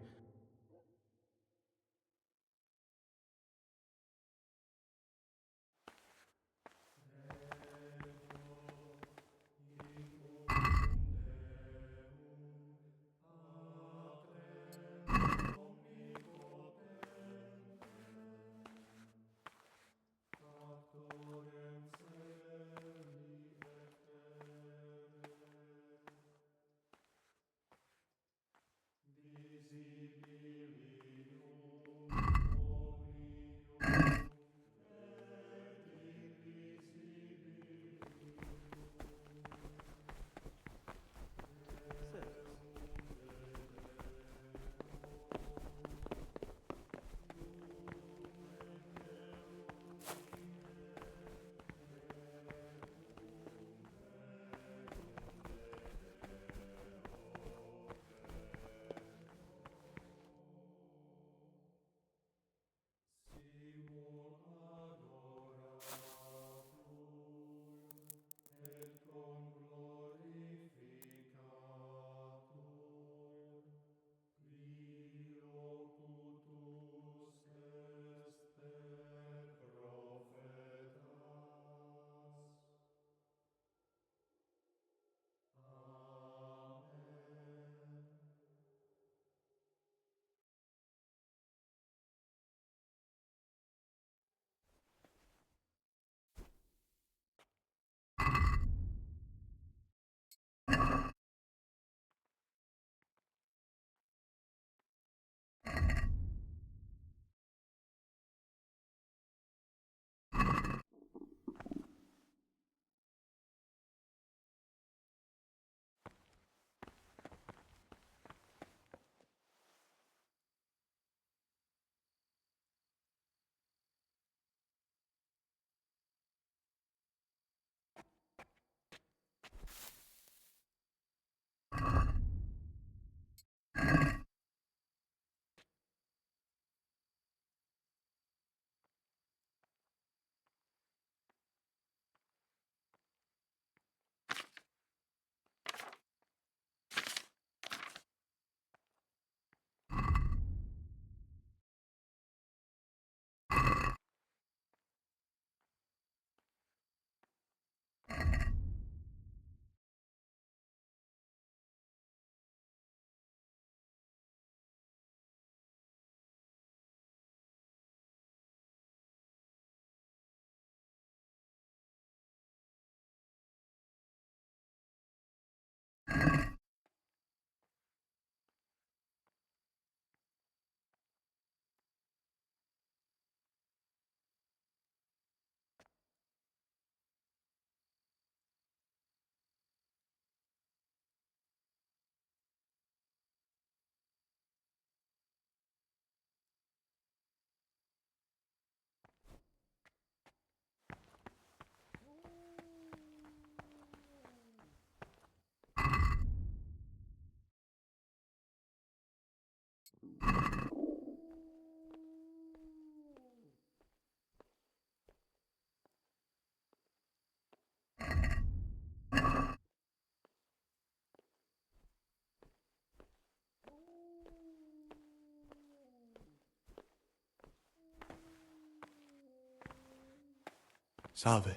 Speaker 14: Salve.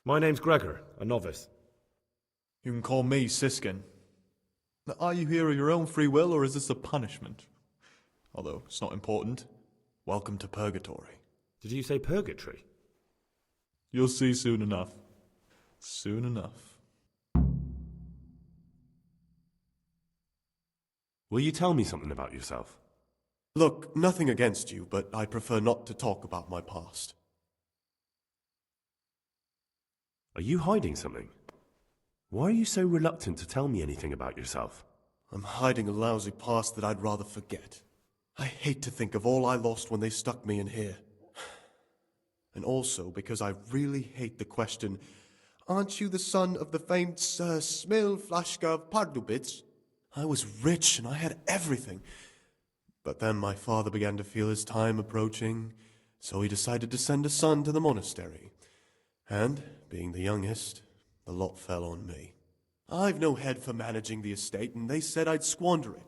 Speaker 4: My name's Gregor, a novice.
Speaker 14: You can call me Siskin. Now, are you here of your own free will, or is this a punishment? Although it's not important. Welcome to Purgatory.
Speaker 4: Did you say purgatory?
Speaker 14: You'll see soon enough. Soon enough.
Speaker 4: Will you tell me something about yourself?
Speaker 13: Look, nothing against you, but I prefer not to talk about my past.
Speaker 4: Are you hiding something? Why are you so reluctant to tell me anything about yourself?
Speaker 13: I'm hiding a lousy past that I'd rather forget. I hate to think of all I lost when they stuck me in here. And also because I really hate the question, aren't you the son of the famed Sir Smil Flashka of Pardubitz? I was rich and I had everything. But then my father began to feel his time approaching, so he decided to send a son to the monastery. And, being the youngest, the lot fell on me. I've no head for managing the estate, and they said I'd squander it.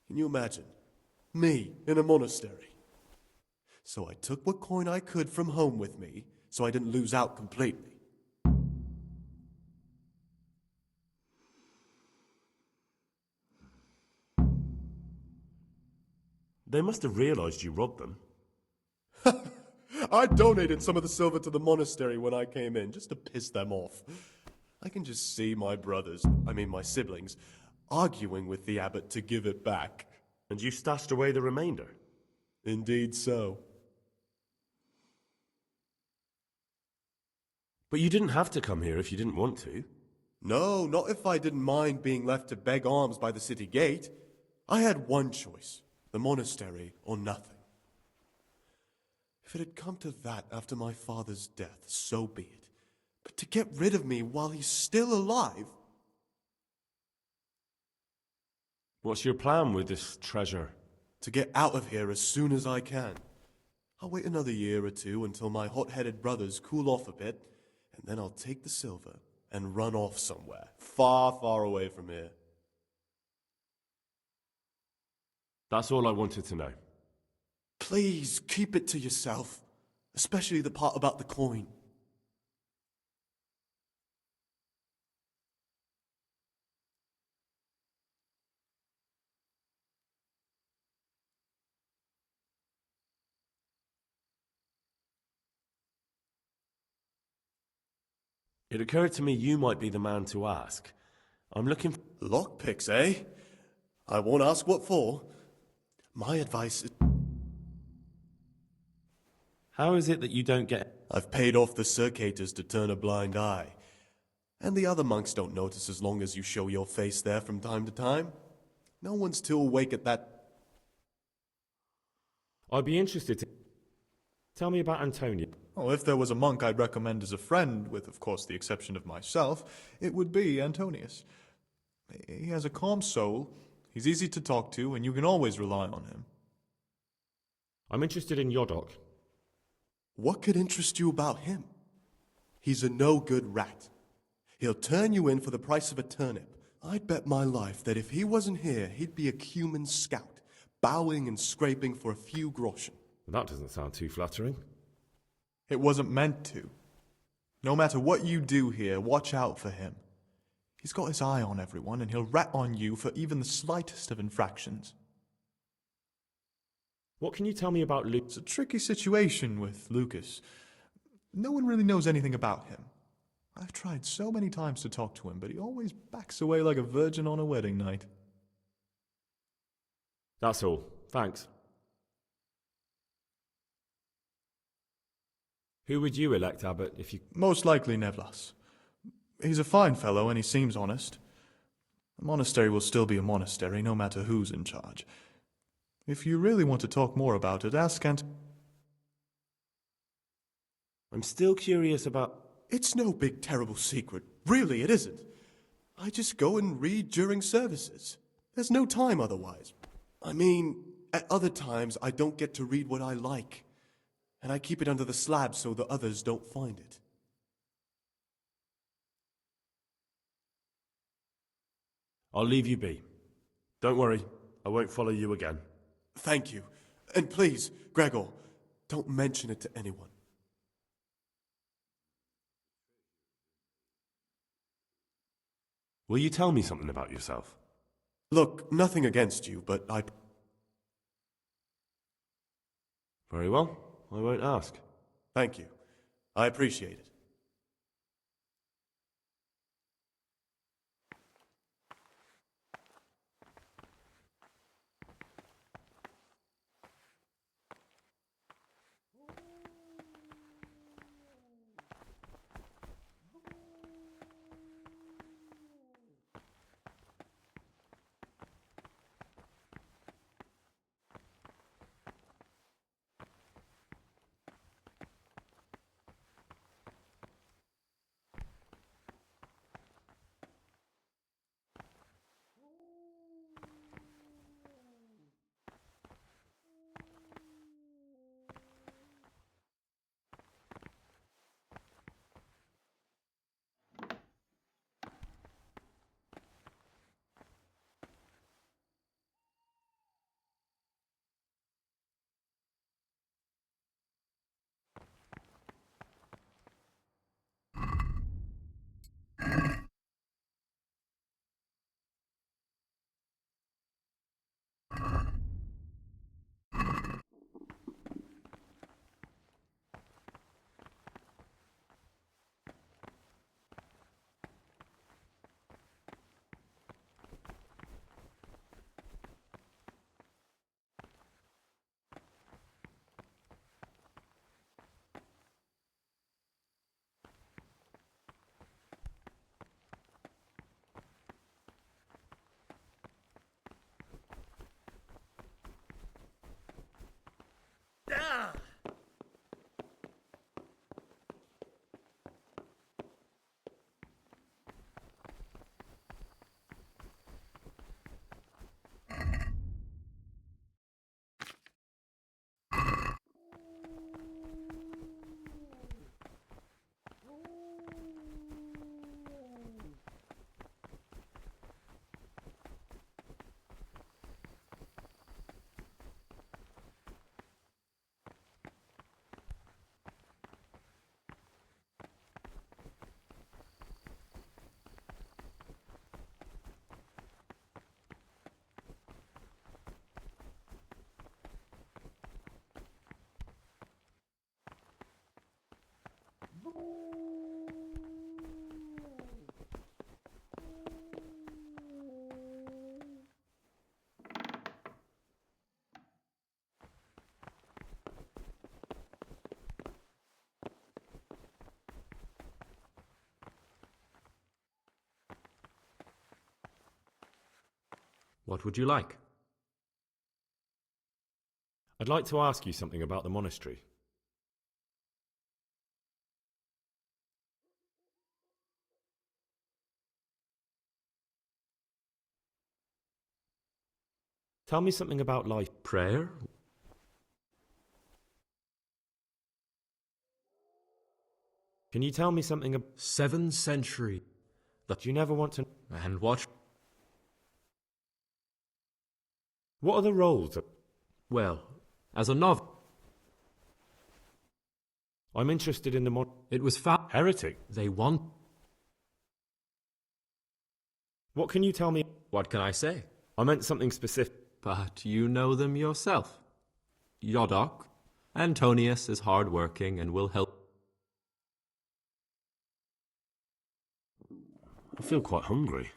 Speaker 13: Can you imagine? Me in a monastery. So I took what coin I could from home with me, so I didn't lose out completely.
Speaker 4: They must have realized you robbed them.
Speaker 13: I donated some of the silver to the monastery when I came in, just to piss them off. I can just see my my siblings, arguing with the abbot to give it back.
Speaker 4: And you stashed away the remainder?
Speaker 13: Indeed so.
Speaker 4: But you didn't have to come here if you didn't want to.
Speaker 13: No, not if I didn't mind being left to beg alms by the city gate. I had one choice, the monastery or nothing. If it had come to that after my father's death, so be it. But to get rid of me while he's still alive...
Speaker 4: What's your plan with this treasure?
Speaker 13: To get out of here as soon as I can. I'll wait another year or two until my hot-headed brothers cool off a bit, and then I'll take the silver and run off somewhere, far, far away from here.
Speaker 4: That's all I wanted to know.
Speaker 13: Please, keep it to yourself, especially the part about the coin.
Speaker 4: It occurred to me you might be the man to ask. I'm looking for...
Speaker 13: Lockpicks, eh? I won't ask what for. My advice is...
Speaker 4: How is it that you don't get...
Speaker 13: I've paid off the circators to turn a blind eye. And the other monks don't notice as long as you show your face there from time to time. No one's too awake at that...
Speaker 4: I'd be interested to... Tell me about Antonia.
Speaker 14: Oh, if there was a monk I'd recommend as a friend, with, of course, the exception of myself, it would be Antonius. He has a calm soul, he's easy to talk to, and you can always rely on him.
Speaker 4: I'm interested in Yodok.
Speaker 13: What could interest you about him? He's a no-good rat. He'll turn you in for the price of a turnip. I'd bet my life that if he wasn't here, he'd be a cumin scout, bowing and scraping for a few groschen.
Speaker 4: That doesn't sound too flattering.
Speaker 14: It wasn't meant to. No matter what you do here, watch out for him. He's got his eye on everyone, and he'll rat on you for even the slightest of infractions.
Speaker 4: What can you tell me about Luke?
Speaker 14: It's a tricky situation with Lucas. No one really knows anything about him. I've tried so many times to talk to him, but he always backs away like a virgin on a wedding night.
Speaker 4: That's all. Thanks. Who would you elect, Abbot, if you...
Speaker 14: Most likely Nevlas. He's a fine fellow, and he seems honest. The monastery will still be a monastery, no matter who's in charge. If you really want to talk more about it, ask I'm
Speaker 4: still curious about...
Speaker 13: It's no big terrible secret. Really, it isn't. I just go and read during services. There's no time otherwise. I mean, at other times I don't get to read what I like. And I keep it under the slab so the others don't find it.
Speaker 4: I'll leave you be. Don't worry, I won't follow you again.
Speaker 13: Thank you. And please, Gregor, don't mention it to anyone.
Speaker 4: Will you tell me something about yourself?
Speaker 13: Look, nothing against you, but I...
Speaker 4: Very well. I won't ask.
Speaker 13: Thank you. I appreciate it.
Speaker 9: What would you like?
Speaker 4: I'd like to ask you something about the monastery. Tell me something about life.
Speaker 9: Prayer?
Speaker 4: Can you tell me something
Speaker 9: 7th century.
Speaker 4: that you never want to...
Speaker 9: And what?
Speaker 4: What are the roles?
Speaker 9: Well, as a novel.
Speaker 4: I'm interested in the
Speaker 9: It was found.
Speaker 4: Heretic?
Speaker 9: They want.
Speaker 4: What can you tell me?
Speaker 9: What can I say?
Speaker 4: I meant something specific.
Speaker 9: But you know them yourself. Yodok. Antonius is hard-working and will help.
Speaker 4: I feel quite hungry.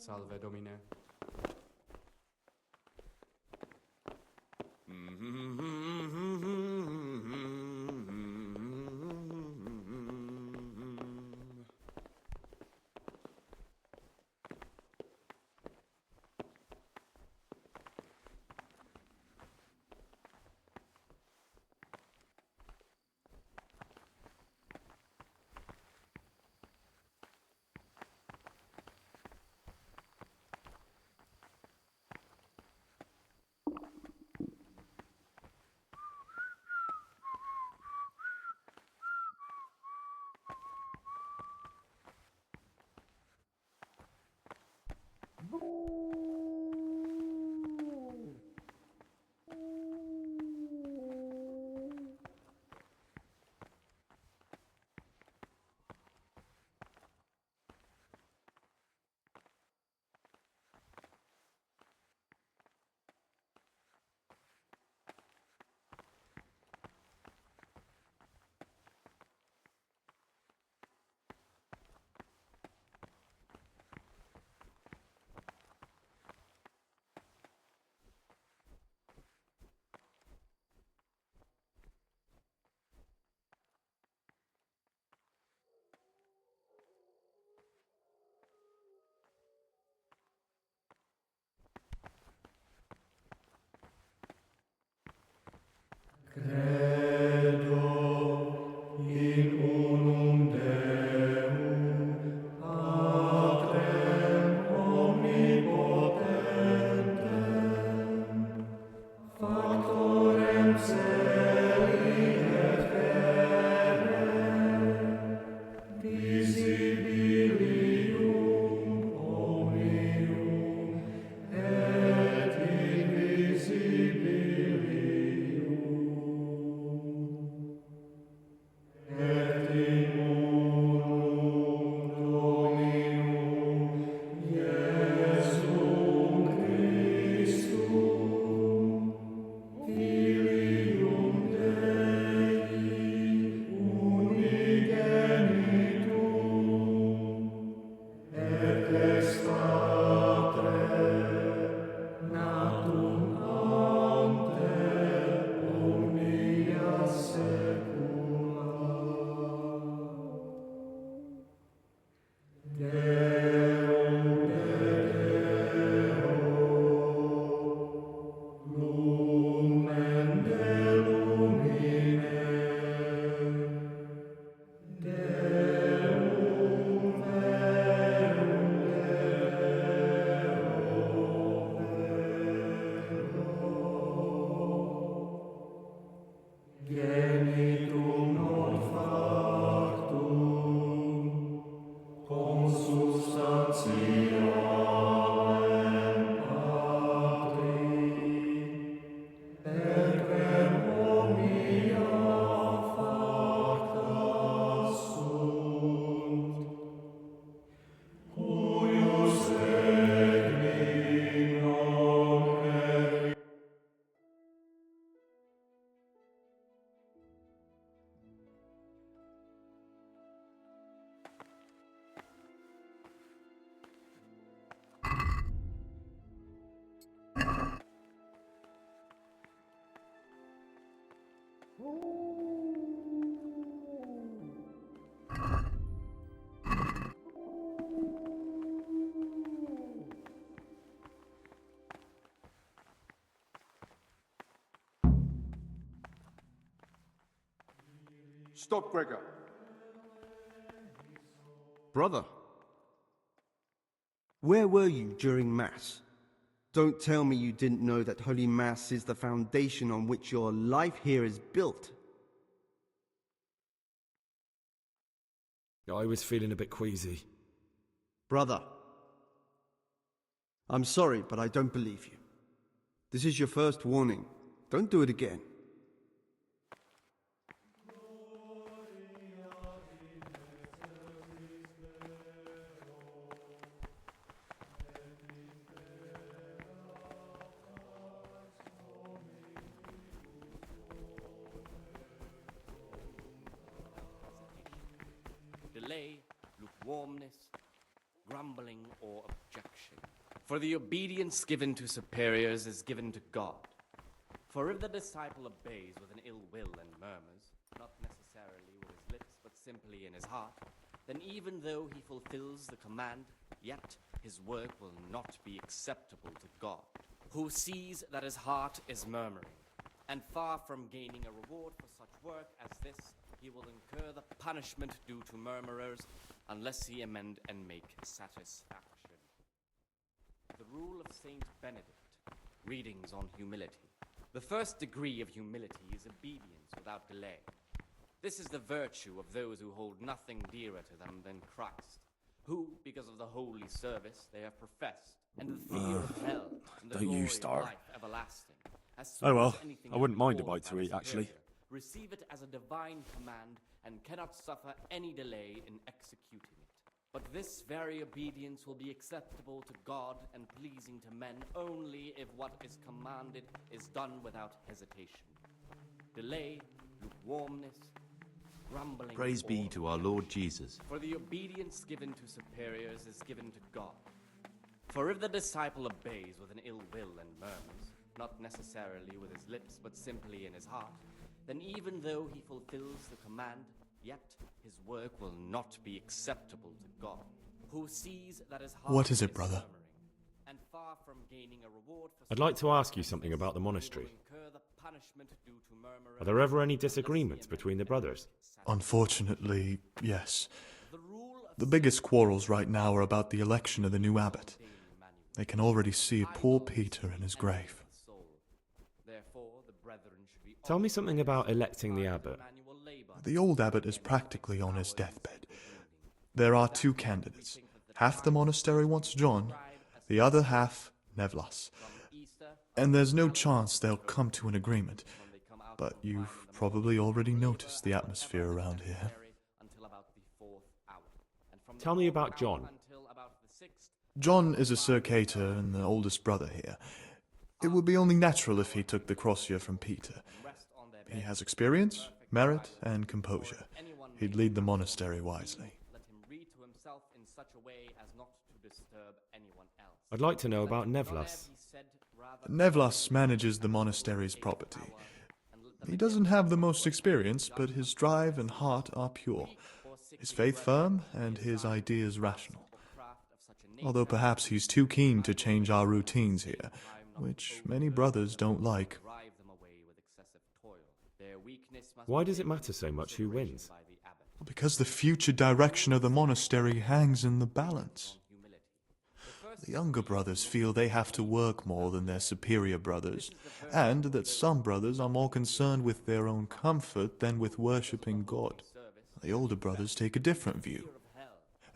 Speaker 15: Salve, Domine.
Speaker 16: Stop, Gregor.
Speaker 6: Brother, where were you during Mass? Don't tell me you didn't know that Holy Mass is the foundation on which your life here is built.
Speaker 9: I was feeling a bit queasy.
Speaker 6: Brother, I'm sorry, but I don't believe you. This is your first warning. Don't do it again.
Speaker 17: Delay, lukewarmness, grumbling, or objection. For the obedience given to superiors is given to God. For if the disciple obeys with an ill will and murmurs, not necessarily with his lips, but simply in his heart, then even though he fulfills the command, yet his work will not be acceptable to God, who sees that his heart is murmuring. And far from gaining a reward for such work as this, he will incur the punishment due to murmurers, unless he amend and make satisfaction. The Rule of Saint Benedict. Readings on Humility. The first degree of humility is obedience without delay. This is the virtue of those who hold nothing dearer to them than Christ, who, because of the holy service they have professed, and the fear of hell, and the
Speaker 2: Don't you
Speaker 17: glory of
Speaker 2: start.
Speaker 17: life everlasting, as
Speaker 2: Oh
Speaker 17: soon
Speaker 2: well,
Speaker 17: as anything
Speaker 2: I wouldn't
Speaker 17: is
Speaker 2: mind a
Speaker 17: performed
Speaker 2: bite to
Speaker 17: by
Speaker 2: eat,
Speaker 17: the
Speaker 2: actually.
Speaker 17: superior, receive it as a divine command, and cannot suffer any delay in executing it. But this very obedience will be acceptable to God and pleasing to men only if what is commanded is done without hesitation. Delay, lukewarmness, grumbling.
Speaker 12: Praise be to our Lord Jesus.
Speaker 17: For the obedience given to superiors is given to God. For if the disciple obeys with an ill will and murmurs, not necessarily with his lips, but simply in his heart, then even though he fulfills the command, yet his work will not be acceptable to God, who sees that his heart
Speaker 14: What is it, brother?
Speaker 17: murmuring, and far from gaining a reward for
Speaker 9: I'd like to ask you something about the monastery.
Speaker 17: incur the punishment due to murmurers.
Speaker 9: Are there ever any disagreements between the brothers?
Speaker 14: Unfortunately, yes. The biggest quarrels right now are about the election of the new abbot. They can already see poor Peter in his grave.
Speaker 9: Tell me something about electing the abbot.
Speaker 14: The old abbot is practically on his deathbed. There are two candidates. Half the monastery wants John, the other half Nevlas. And there's no chance they'll come to an agreement. But you've probably already noticed the atmosphere around here.
Speaker 9: Tell me about John.
Speaker 14: John is a Circator and the oldest brother here. It would be only natural if he took the crosier from Peter. He has experience, merit, and composure. He'd lead the monastery wisely.
Speaker 9: I'd like to know about Nevlas.
Speaker 14: Nevlas manages the monastery's property. He doesn't have the most experience, but his drive and heart are pure. His faith firm, and his ideas rational. Although perhaps he's too keen to change our routines here, which many brothers don't like.
Speaker 9: Why does it matter so much who wins?
Speaker 14: Because the future direction of the monastery hangs in the balance. The younger brothers feel they have to work more than their superior brothers, and that some brothers are more concerned with their own comfort than with worshipping God. The older brothers take a different view.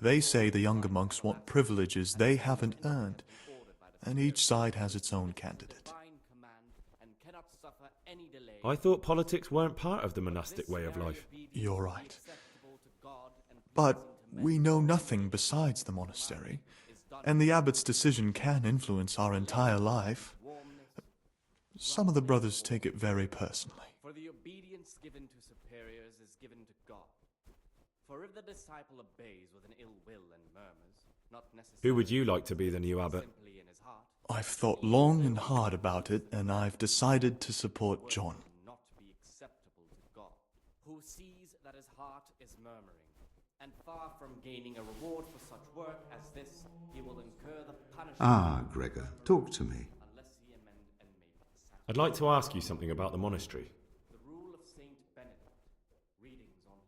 Speaker 14: They say the younger monks want privileges they haven't earned, and each side has its own candidate.
Speaker 9: I thought politics weren't part of the monastic way of life.
Speaker 14: You're right. But we know nothing besides the monastery, and the abbot's decision can influence our entire life. Some of the brothers take it very personally.
Speaker 17: For the obedience given to superiors is given to God. For if the disciple obeys with an ill will and murmurs, not necessarily.
Speaker 9: Who would you like to be the new abbot?
Speaker 14: I've thought long and hard about it, and I've decided to support John.
Speaker 17: Not be acceptable to God, who sees that his heart is murmuring, and far from gaining a reward for such work as this, he will incur the punishment.
Speaker 18: Ah, Gregor, talk to me.
Speaker 9: I'd like to ask you something about the monastery.
Speaker 17: The Rule of Saint Benedict. Readings on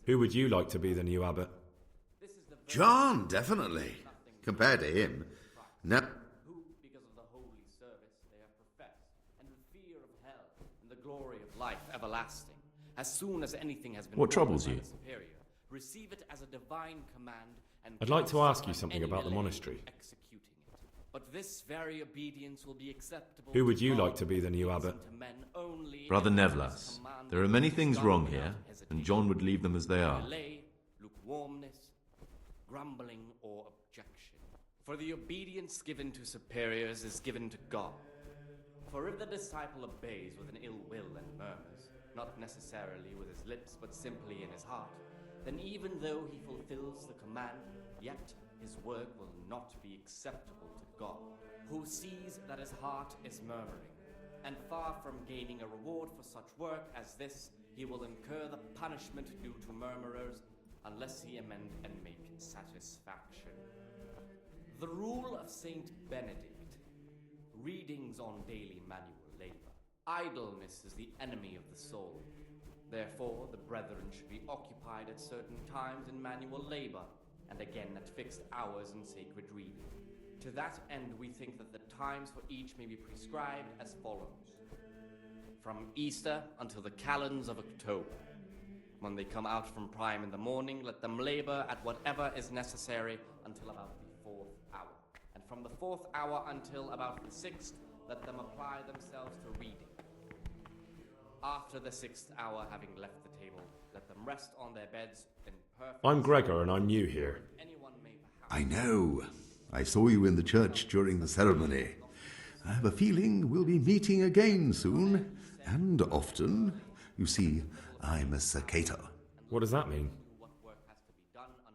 Speaker 4: Who would you like to be the new abbot?
Speaker 18: John, definitely. Compared to him, no.
Speaker 17: Who, because of the holy service they have professed, and the fear of hell, and the glory of life everlasting, as soon as anything has been
Speaker 12: What troubles
Speaker 17: ordered by
Speaker 12: you?
Speaker 17: the superior, receive it as a divine command, and
Speaker 4: I'd like to
Speaker 17: cast
Speaker 4: ask you
Speaker 17: upon
Speaker 4: something
Speaker 17: any
Speaker 4: about the
Speaker 17: delay
Speaker 4: monastery.
Speaker 17: executing it. But this very obedience will be acceptable.
Speaker 4: Who would
Speaker 17: to
Speaker 4: you
Speaker 17: God,
Speaker 4: like to be the new abbot?
Speaker 17: to men only,
Speaker 12: Brother
Speaker 17: and
Speaker 12: Nevlas,
Speaker 17: command
Speaker 12: there are many
Speaker 17: is
Speaker 12: things
Speaker 17: done
Speaker 12: wrong
Speaker 17: without
Speaker 12: here, and
Speaker 17: hesitation.
Speaker 12: John would leave them as they are.
Speaker 17: Delay, lukewarmness, grumbling, or objection. For the obedience given to superiors is given to God. For if the disciple obeys with an ill will and murmurs, not necessarily with his lips, but simply in his heart, then even though he fulfills the command, yet his work will not be acceptable to God, who sees that his heart is murmuring. And far from gaining a reward for such work as this, he will incur the punishment due to murmurers, unless he amend and make satisfaction. The rule of Saint Benedict, readings on daily manual labor. Idleness is the enemy of the soul. Therefore, the brethren should be occupied at certain times in manual labor, and again at fixed hours in sacred reading. To that end, we think that the times for each may be prescribed as follows. From Easter until the calends of October. When they come out from prime in the morning, let them labor at whatever is necessary until about the 4th hour. And from the 4th hour until about the 6th, let them apply themselves to reading. After the 6th hour, having left the table, let them rest on their beds in perfect...
Speaker 4: I'm Gregor and I'm new here.
Speaker 18: I know. I saw you in the church during the ceremony. I have a feeling we'll be meeting again soon, and often. You see, I'm a circator.
Speaker 4: What does that mean?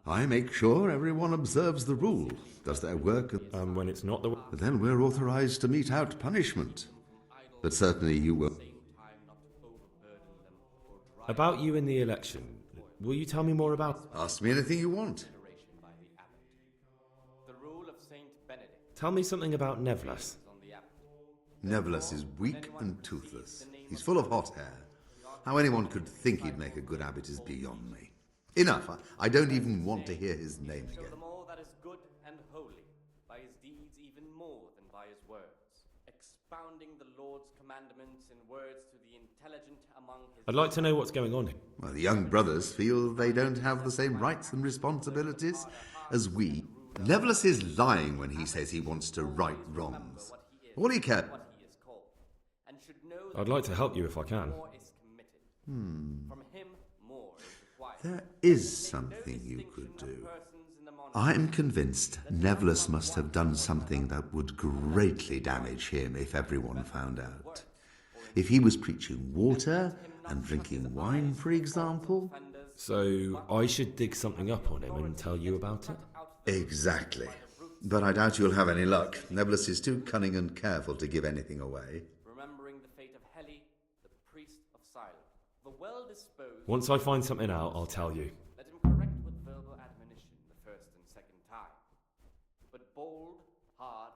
Speaker 18: I make sure everyone observes the rule, does their work,
Speaker 4: and when it's not the...
Speaker 18: Then we're authorized to mete out punishment. But certainly you will...
Speaker 4: About you in the election, will you tell me more about...
Speaker 18: Ask me anything you want.
Speaker 4: Tell me something about Nevlas.
Speaker 18: Nevlas is weak and toothless. He's full of hot hair. How anyone could think he'd make a good abbot is beyond me. Enough. I don't even want to hear his name again.
Speaker 17: Show them all that is good and holy, by his deeds even more than by his words, expounding the Lord's commandments in words to the intelligent among his...
Speaker 4: I'd like to know what's going on here.
Speaker 18: Well, the young brothers feel they don't have the same rights and responsibilities as we. Nevlas is lying when he says he wants to right wrongs. All he cares...
Speaker 4: I'd like to help you if I can.
Speaker 18: There is something you could do. I'm convinced Nevlas must have done something that would greatly damage him if everyone found out. If he was preaching water and drinking wine, for example.
Speaker 4: So I should dig something up on him and tell you about it?
Speaker 18: Exactly. But I doubt you'll have any luck. Nevlas is too cunning and careful to give anything away.
Speaker 17: Remembering the fate of Heli, the priest of silence, the well-disposed...
Speaker 4: Once I find something out, I'll tell you.
Speaker 17: Let him correct with verbal admonition the first and second time. But bold, hard,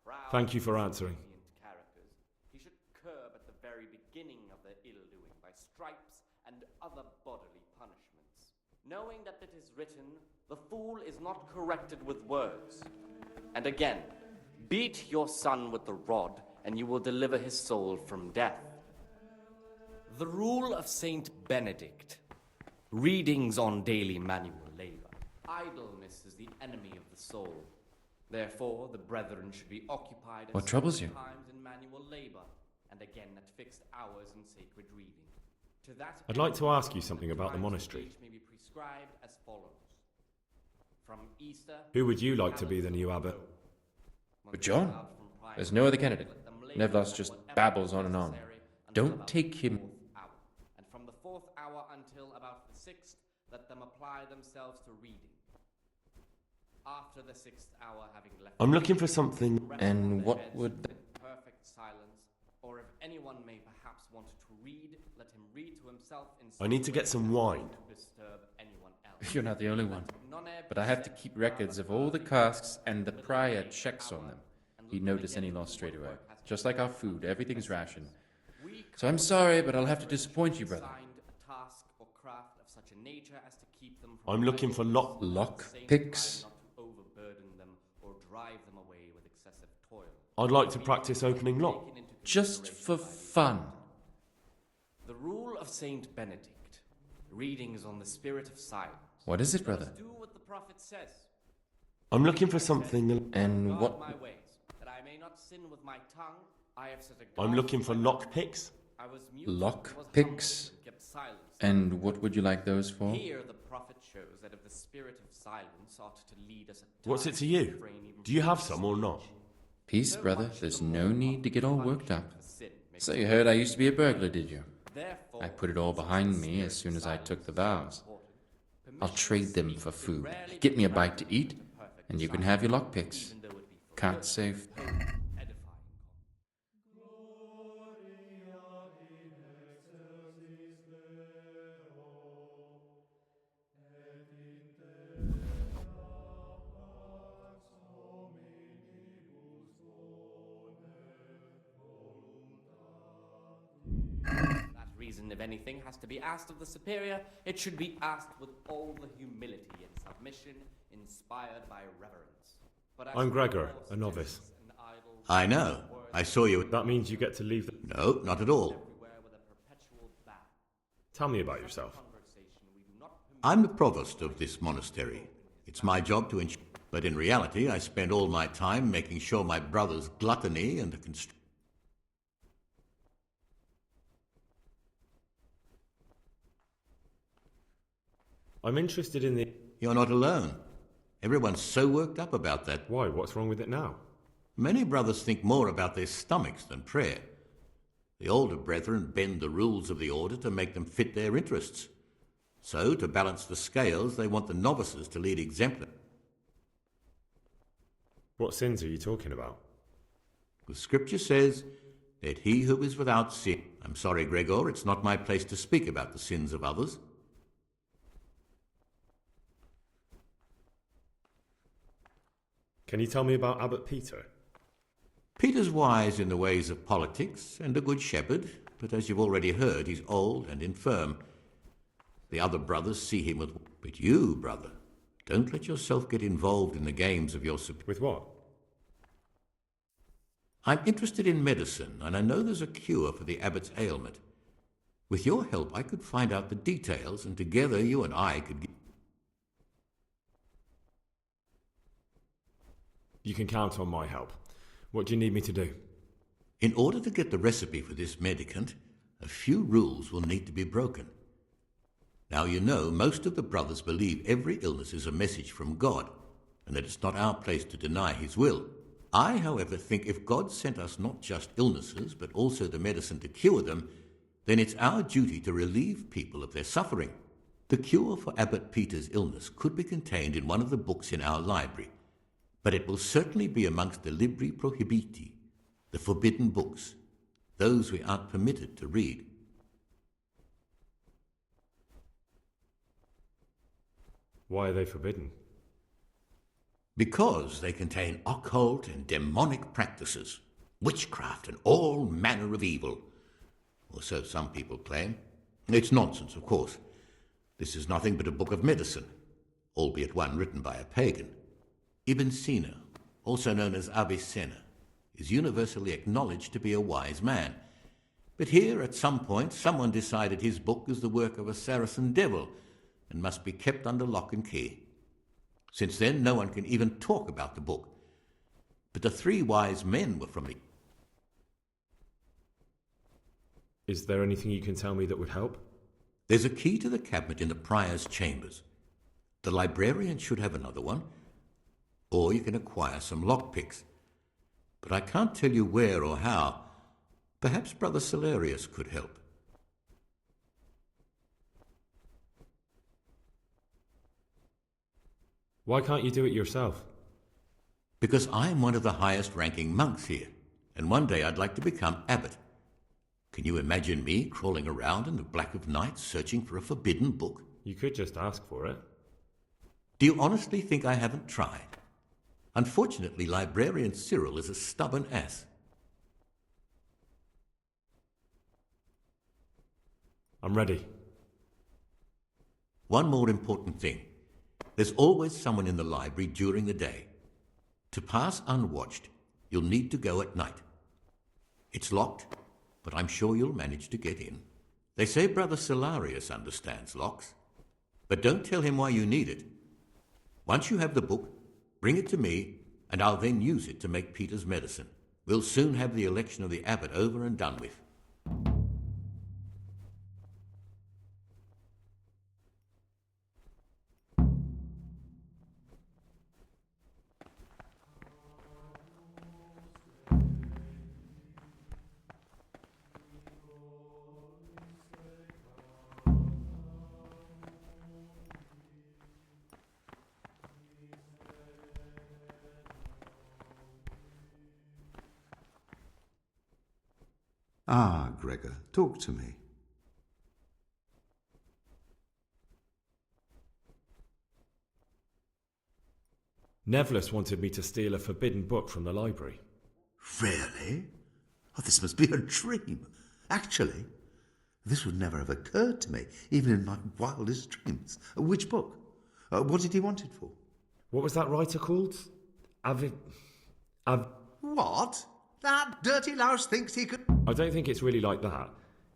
Speaker 17: proud...
Speaker 4: Thank you for answering.
Speaker 17: ...characters, he should curb at the very beginning of their ill-doing by stripes and other bodily punishments. Knowing that it is written, the fool is not corrected with words. And again, beat your son with the rod, and you will deliver his soul from death. The rule of Saint Benedict. Readings on daily manual labor. Idleness is the enemy of the soul. Therefore, the brethren should be occupied at
Speaker 9: What troubles
Speaker 17: certain
Speaker 9: you?
Speaker 17: times in manual labor, and again at fixed hours in sacred reading. To that
Speaker 4: I'd like to
Speaker 17: end,
Speaker 4: ask you something about the
Speaker 17: times of
Speaker 4: monastery.
Speaker 17: each may be prescribed as follows. From Easter...
Speaker 4: Who would you like to be the new abbot?
Speaker 9: But John, there's no other candidate. Nevlas just babbles on and on. Don't take him...
Speaker 17: And from the 4th hour until about the 6th, let them apply themselves to reading. After the 6th hour, having left...
Speaker 4: I'm looking for something...
Speaker 9: And what would...
Speaker 17: Perfect silence, or if anyone may perhaps want to read, let him read to himself in...
Speaker 4: I need to get some wine.
Speaker 17: ...to disturb anyone else.
Speaker 9: You're not the only one. But I have to keep records of all the casks, and the prior checks on them. He'd notice any loss straight away. Just like our food, everything's rationed. So I'm sorry, but I'll have to disappoint you, brother.
Speaker 17: ...a task or craft of such a nature as to
Speaker 4: I'm looking for
Speaker 16: lock picks.
Speaker 17: overburden them or drive them away with excessive toil.
Speaker 4: I'd like to practice opening lock.
Speaker 16: Just for fun.
Speaker 17: The rule of Saint Benedict. Readings on the spirit of silence.
Speaker 16: What is it, brother?
Speaker 17: Do what the prophet says.
Speaker 4: I'm looking for something.
Speaker 16: And
Speaker 17: Guard
Speaker 16: what?
Speaker 17: my ways, that I may not sin with my tongue. I have set a
Speaker 4: I'm
Speaker 17: guard
Speaker 4: looking
Speaker 17: to
Speaker 4: for
Speaker 17: my
Speaker 4: lock
Speaker 17: mouth.
Speaker 4: picks.
Speaker 17: I was mute,
Speaker 16: Lock
Speaker 17: was
Speaker 16: picks?
Speaker 17: humble, and kept silence.
Speaker 16: And what would you like those for?
Speaker 17: Here the prophet shows that if the spirit of silence ought to lead us at
Speaker 4: What's it
Speaker 17: times
Speaker 4: to you?
Speaker 17: refrain even
Speaker 4: Do you
Speaker 17: from
Speaker 4: have some or not?
Speaker 16: Peace, brother. There's no need to get all worked up. So you heard I used to be a burglar, did you? I put it all behind me as soon as I took the vows. I'll trade them for food. Get me a bite to eat, and you can have your lockpicks. Can't save.
Speaker 17: That reason, if anything, has to be asked of the superior, it should be asked with all the humility and submission inspired by reverence. But as
Speaker 4: I'm Gregor,
Speaker 17: for
Speaker 4: a novice.
Speaker 17: an idle
Speaker 18: I know. I saw you.
Speaker 4: That means you get to leave the...
Speaker 18: No, not at all.
Speaker 17: everywhere with a perpetual bow.
Speaker 4: Tell me about yourself.
Speaker 17: Conversation we do not permit.
Speaker 18: I'm the provost of this monastery. It's my job to ensure. But in reality, I spend all my time making sure my brother's gluttony and the
Speaker 4: I'm interested in the...
Speaker 18: You're not alone. Everyone's so worked up about that.
Speaker 4: Why? What's wrong with it now?
Speaker 18: Many brothers think more about their stomachs than prayer. The older brethren bend the rules of the order to make them fit their interests. So, to balance the scales, they want the novices to lead exemplary.
Speaker 4: What sins are you talking about?
Speaker 18: The scripture says that he who is without sin... I'm sorry, Gregor, it's not my place to speak about the sins of others.
Speaker 4: Can you tell me about Abbot Peter?
Speaker 18: Peter's wise in the ways of politics and a good shepherd, but as you've already heard, he's old and infirm. The other brothers see him with... But you, brother, don't let yourself get involved in the games of your...
Speaker 4: With what?
Speaker 18: I'm interested in medicine, and I know there's a cure for the abbot's ailment. With your help, I could find out the details, and together you and I could get...
Speaker 4: You can count on my help. What do you need me to do?
Speaker 18: In order to get the recipe for this medicament, a few rules will need to be broken. Now, you know, most of the brothers believe every illness is a message from God, and that it's not our place to deny his will. I, however, think if God sent us not just illnesses, but also the medicine to cure them, then it's our duty to relieve people of their suffering. The cure for Abbot Peter's illness could be contained in one of the books in our library, but it will certainly be amongst the libri prohibiti, the forbidden books, those we aren't permitted to read.
Speaker 4: Why are they forbidden?
Speaker 18: Because they contain occult and demonic practices, witchcraft and all manner of evil. Or so some people claim. It's nonsense, of course. This is nothing but a book of medicine, albeit one written by a pagan. Ibn Sina, also known as Avicenna, is universally acknowledged to be a wise man. But here, at some point, someone decided his book is the work of a Saracen devil and must be kept under lock and key. Since then, no one can even talk about the book. But the three wise men were from the...
Speaker 4: Is there anything you can tell me that would help?
Speaker 18: There's a key to the cabinet in the prior's chambers. The librarian should have another one, or you can acquire some lockpicks. But I can't tell you where or how. Perhaps Brother Celerius could help.
Speaker 4: Why can't you do it yourself?
Speaker 18: Because I'm one of the highest-ranking monks here, and one day I'd like to become abbot. Can you imagine me crawling around in the black of night searching for a forbidden book?
Speaker 4: You could just ask for it.
Speaker 18: Do you honestly think I haven't tried? Unfortunately, Librarian Cyril is a stubborn ass.
Speaker 4: I'm ready.
Speaker 18: One more important thing.
Speaker 19: There's always someone in the library during the day. To pass unwatched, you'll need to go at night. It's locked, but I'm sure you'll manage to get in. They say Brother Solarius understands locks, but don't tell him why you need it. Once you have the book, bring it to me, and I'll then use it to make Peter's medicine. We'll soon have the election of the abbot over and done with.
Speaker 18: Ah, Gregor, talk to me.
Speaker 4: Nevlus wanted me to steal a forbidden book from the library.
Speaker 18: Really? Oh, this must be a dream. Actually, this would never have occurred to me, even in my wildest dreams. Which book? What did he want it for?
Speaker 4: What was that writer called?
Speaker 18: What? That dirty louse thinks he could...
Speaker 4: I don't think it's really like that.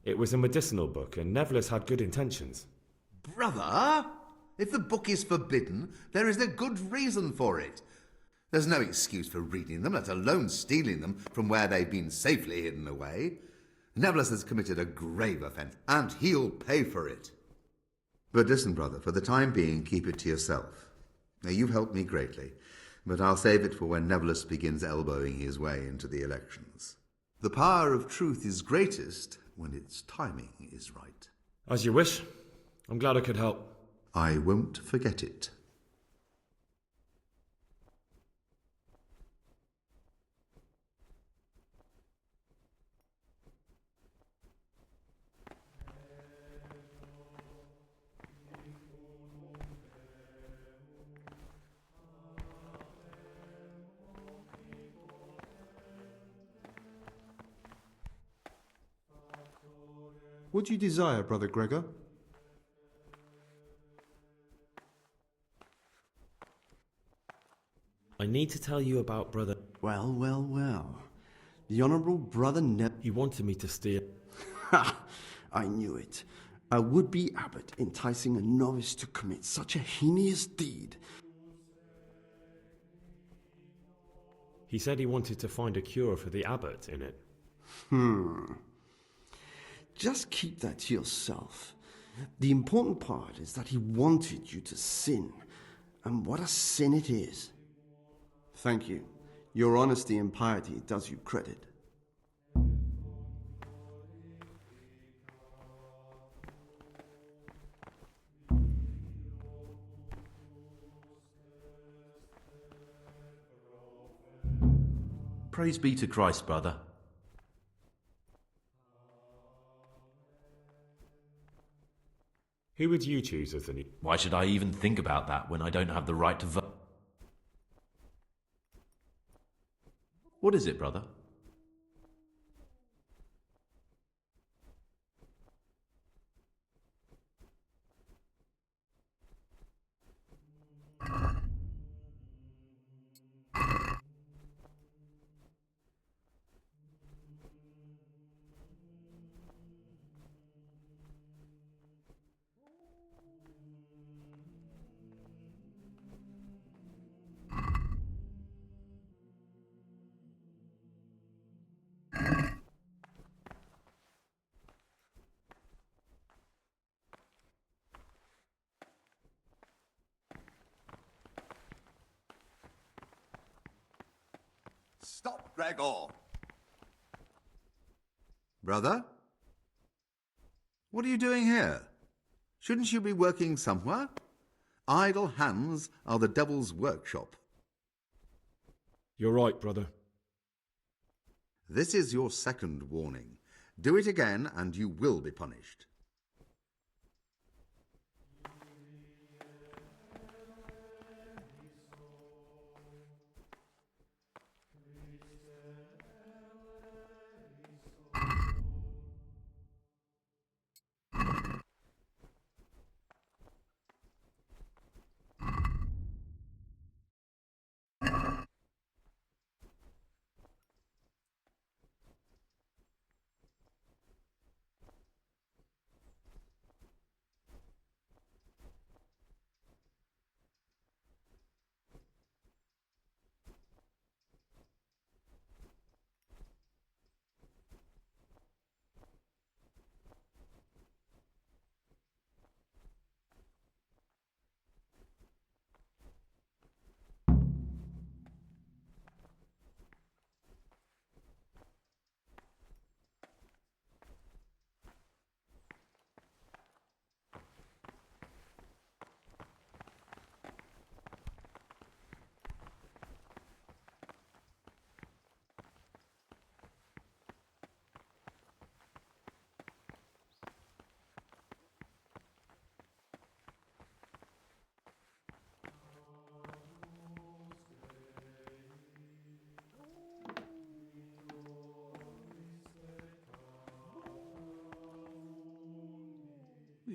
Speaker 4: It was a medicinal book, and Nevlus had good intentions.
Speaker 18: Brother, if the book is forbidden, there is a good reason for it. There's no excuse for reading them, let alone stealing them from where they've been safely hidden away. Nevlus has committed a grave offence, and he'll pay for it. But listen, brother, for the time being, keep it to yourself. Now, you've helped me greatly, but I'll save it for when Nevlus begins elbowing his way into the elections. The power of truth is greatest when its timing is right.
Speaker 4: As you wish. I'm glad I could help.
Speaker 18: I won't forget it.
Speaker 6: What do you desire, Brother Gregor?
Speaker 4: I need to tell you about Brother...
Speaker 6: Well. The Honourable Brother
Speaker 4: He wanted me to steal...
Speaker 6: Ha! I knew it. A would-be abbot enticing a novice to commit such a heinous deed.
Speaker 4: He said he wanted to find a cure for the abbot in it.
Speaker 6: Just keep that to yourself. The important part is that he wanted you to sin. And what a sin it is. Thank you. Your honesty and piety does you credit.
Speaker 12: Praise be to Christ, brother.
Speaker 4: Who would you choose as the new...
Speaker 12: Why should I even think about that when I don't have the right to vote? What is it, brother?
Speaker 18: Stop, Gregor! Brother? What are you doing here? Shouldn't you be working somewhere? Idle hands are the devil's workshop.
Speaker 4: You're right, brother.
Speaker 18: This is your second warning. Do it again and you will be punished.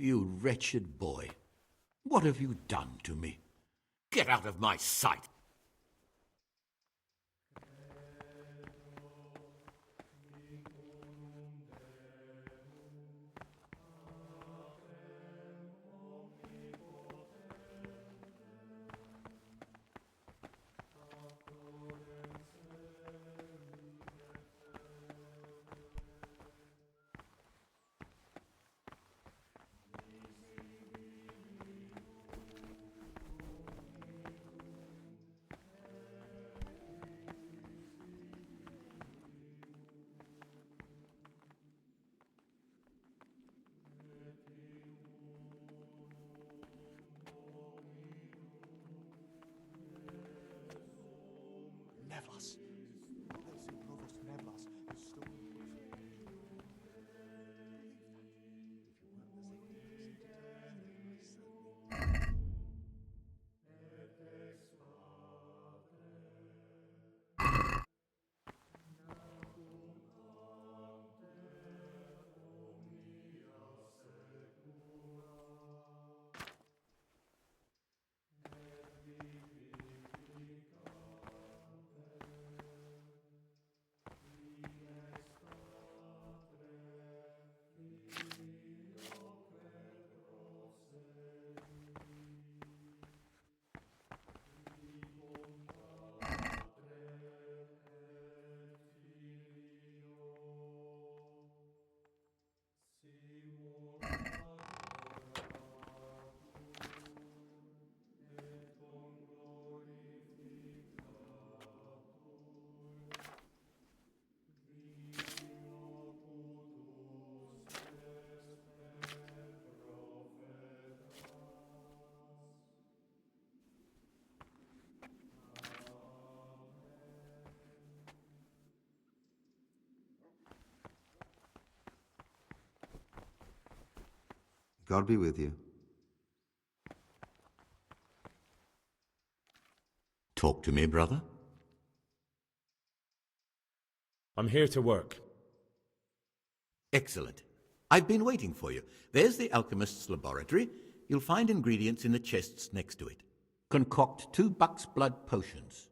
Speaker 19: You wretched boy. What have you done to me? Get out of my sight!
Speaker 13: Nevlas. They say Provost Nevlas has stolen
Speaker 18: God be with you.
Speaker 19: Talk to me, brother.
Speaker 4: I'm here to work.
Speaker 19: Excellent. I've been waiting for you. There's the alchemist's laboratory. You'll find ingredients in the chests next to it. Concoct 2 buck's blood potions.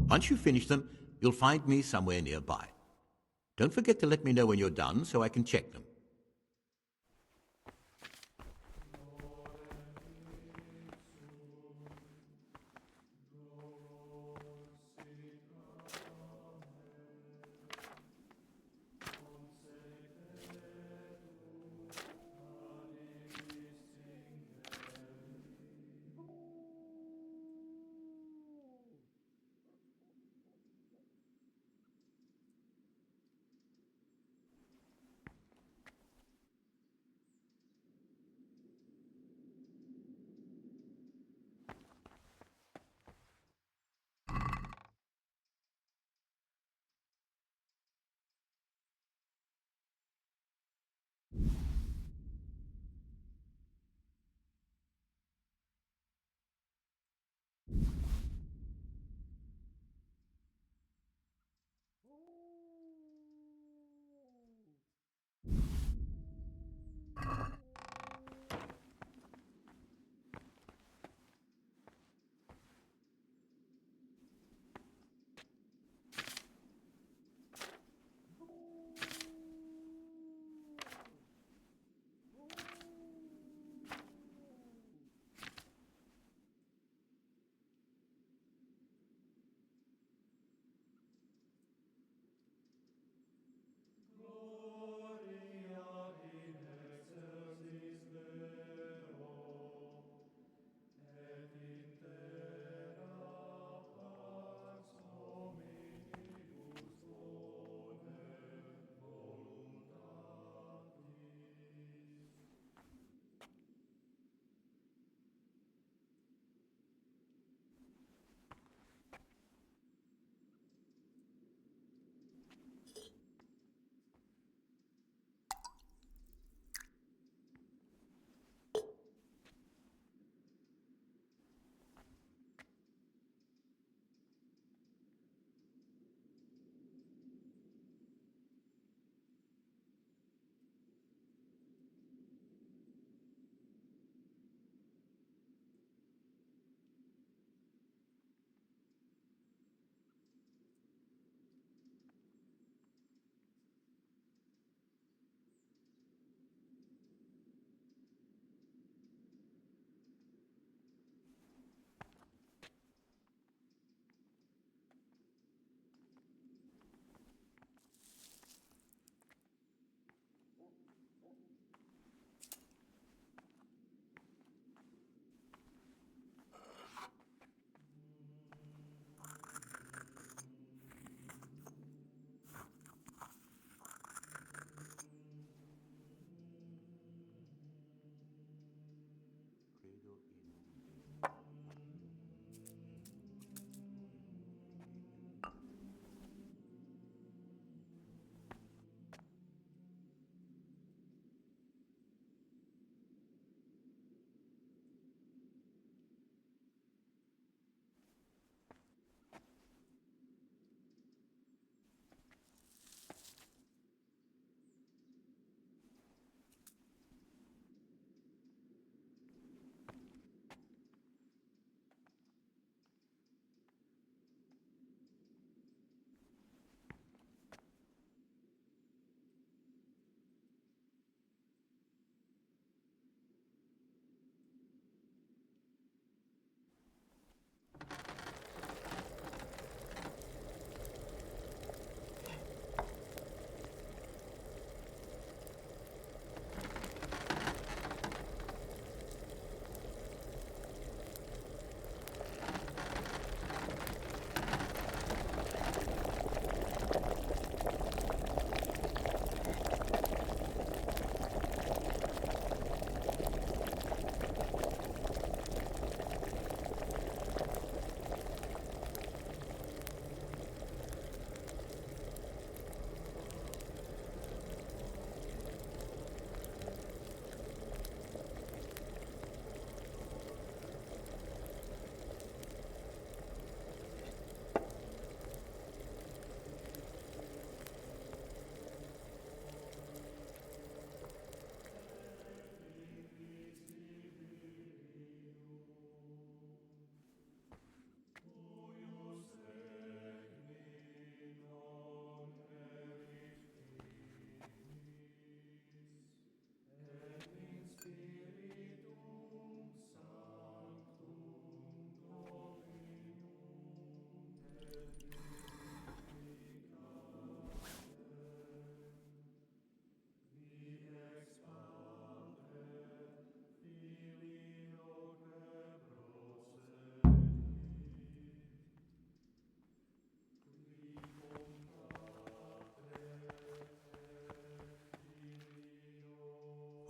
Speaker 19: Once you finish them, you'll find me somewhere nearby. Don't forget to let me know when you're done so I can check them.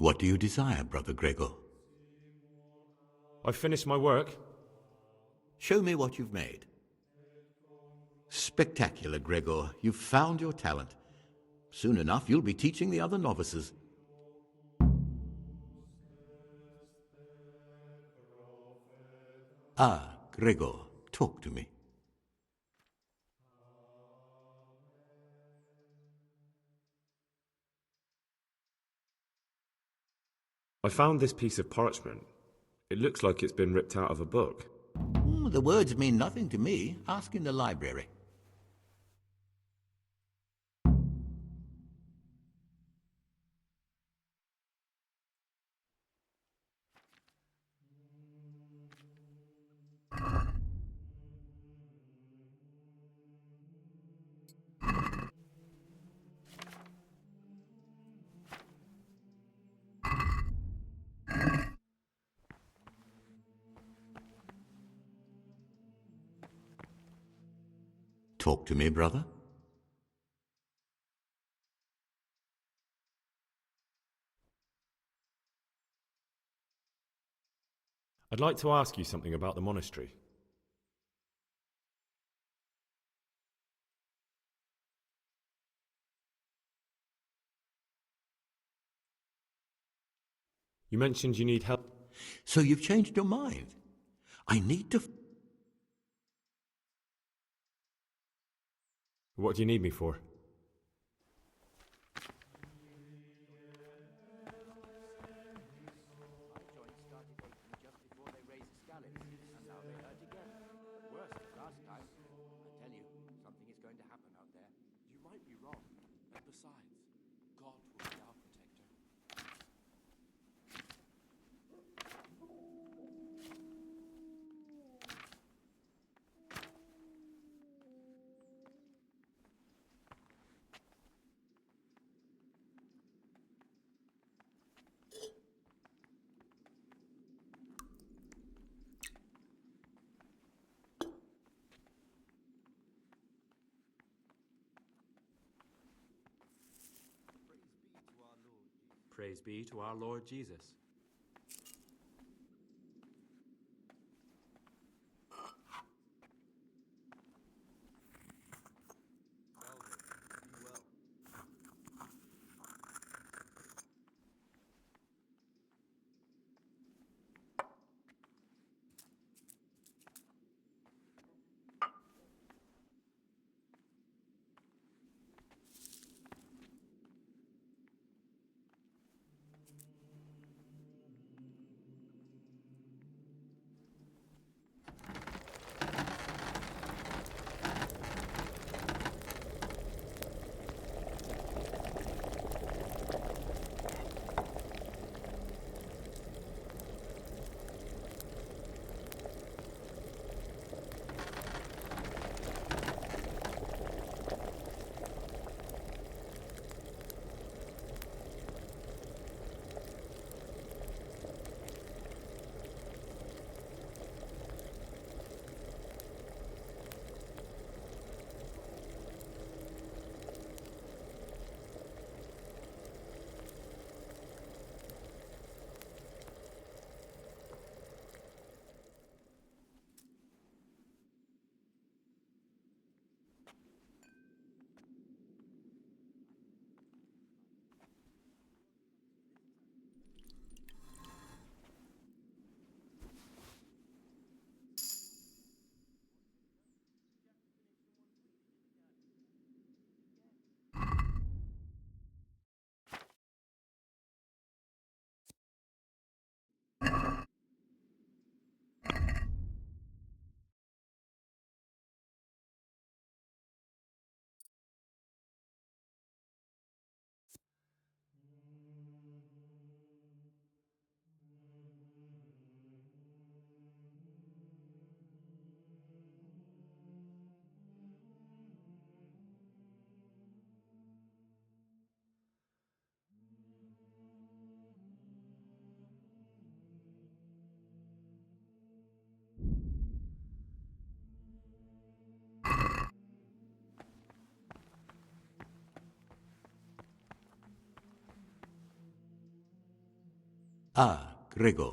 Speaker 19: What do you desire, Brother Gregor?
Speaker 4: I've finished my work.
Speaker 19: Show me what you've made. Spectacular, Gregor. You've found your talent. Soon enough, you'll be teaching the other novices. Ah, Gregor, talk to me.
Speaker 4: I found this piece of parchment. It looks like it's been ripped out of a book.
Speaker 19: The words mean nothing to me. Ask in the library. Talk to me, brother.
Speaker 4: I'd like to ask you something about the monastery. You mentioned you need help.
Speaker 19: So you've changed your mind. I need to...
Speaker 4: What do you need me for?
Speaker 9: Praise be to our Lord Jesus.
Speaker 19: Ah, Gregor.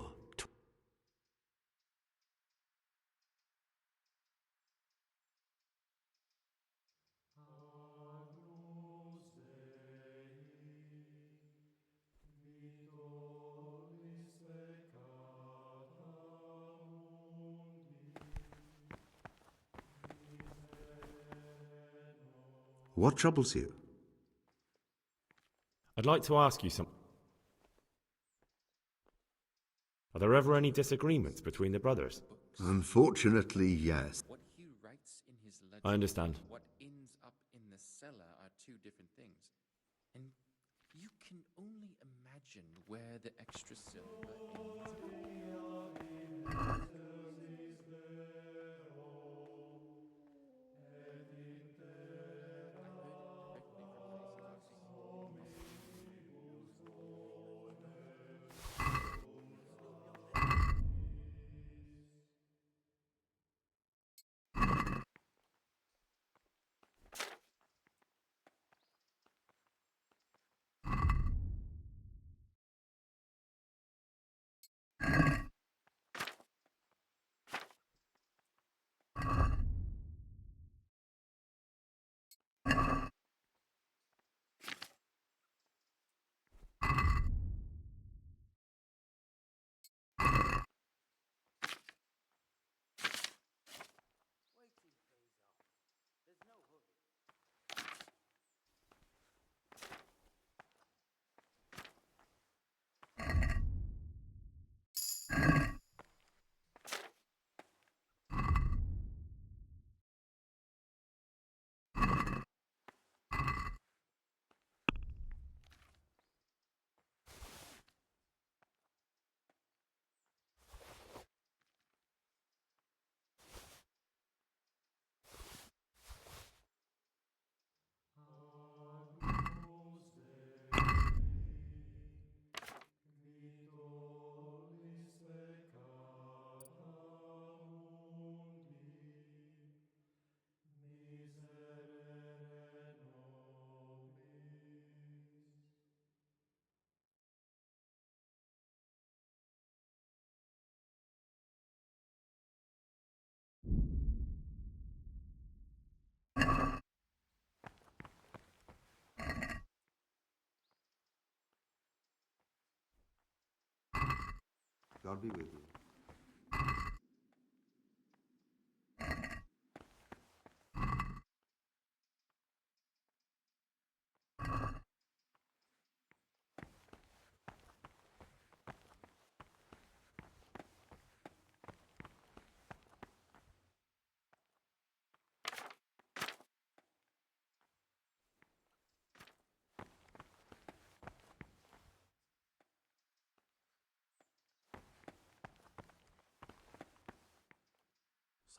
Speaker 18: What troubles you?
Speaker 4: I'd like to ask you something. Are there ever any disagreements between the brothers?
Speaker 18: Unfortunately, yes.
Speaker 16: What he writes in his ledger
Speaker 4: I understand.
Speaker 16: and what ends up in the cellar are two different things. And you can only imagine where the extra silver
Speaker 18: God be with you.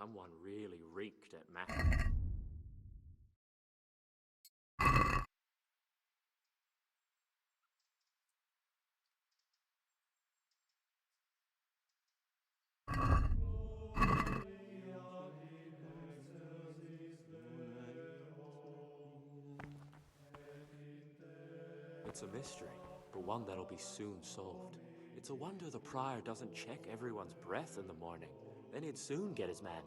Speaker 9: Someone really reeked at Matt. It's a mystery, but one that'll be soon solved. It's a wonder the prior doesn't check everyone's breath in the morning. Then he'd soon get his man.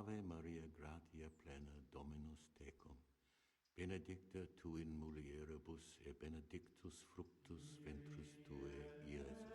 Speaker 19: Ave Maria, gratia plena, Dominus tecum. Benedicta tu in mulieribus, et benedictus fructus ventris tue, Iesus.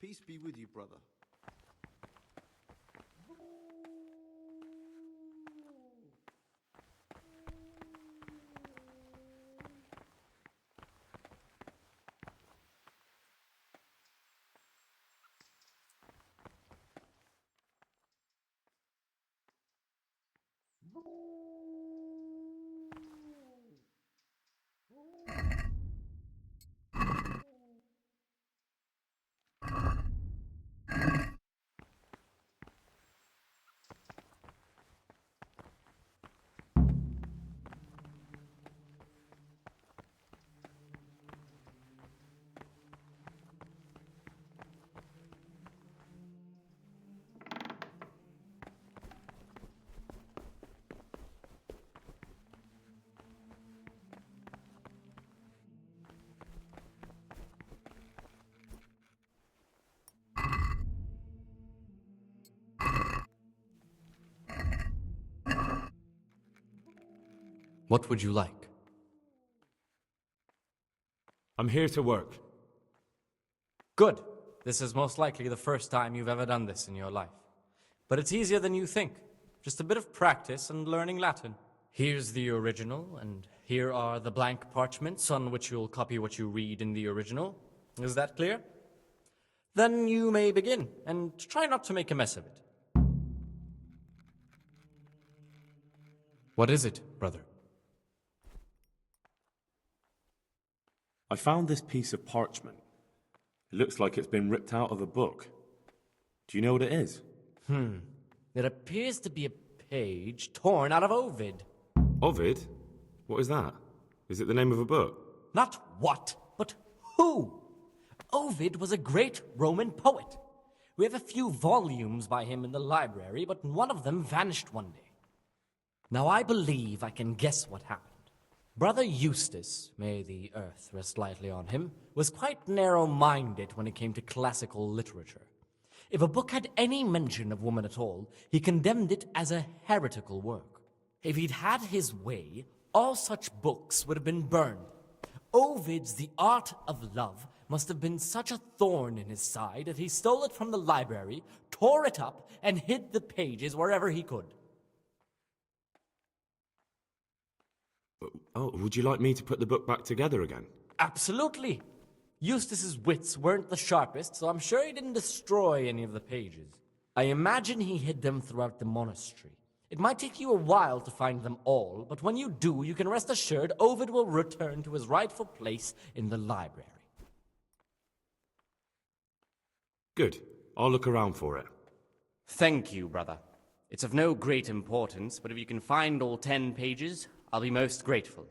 Speaker 6: Peace be with you, brother.
Speaker 9: What would you like?
Speaker 4: I'm here to work.
Speaker 9: Good. This is most likely the first time you've ever done this in your life. But it's easier than you think. Just a bit of practice and learning Latin. Here's the original, and here are the blank parchments on which you'll copy what you read in the original. Is that clear? Then you may begin, and try not to make a mess of it. What is it, brother?
Speaker 2: I found this piece of parchment. It looks like it's been ripped out of a book. Do you know what it is?
Speaker 9: It appears to be a page torn out of Ovid.
Speaker 4: Ovid? What is that? Is it the name of a book?
Speaker 9: Not what, but who? Ovid was a great Roman poet. We have a few volumes by him in the library, but one of them vanished one day. Now I believe I can guess what happened. Brother Eustace, may the earth rest lightly on him, was quite narrow-minded when it came to classical literature. If a book had any mention of woman at all, he condemned it as a heretical work. If he'd had his way, all such books would have been burned. Ovid's The Art of Love must have been such a thorn in his side that he stole it from the library, tore it up, and hid the pages wherever he could.
Speaker 4: Oh, would you like me to put the book back together again?
Speaker 9: Absolutely. Eustace's wits weren't the sharpest, so I'm sure he didn't destroy any of the pages. I imagine he hid them throughout the monastery. It might take you a while to find them all, but when you do, you can rest assured Ovid will return to his rightful place in the library.
Speaker 4: Good. I'll look around for it.
Speaker 17: Thank you, brother. It's of no great importance, but if you can find all 10 pages, I'll be most grateful.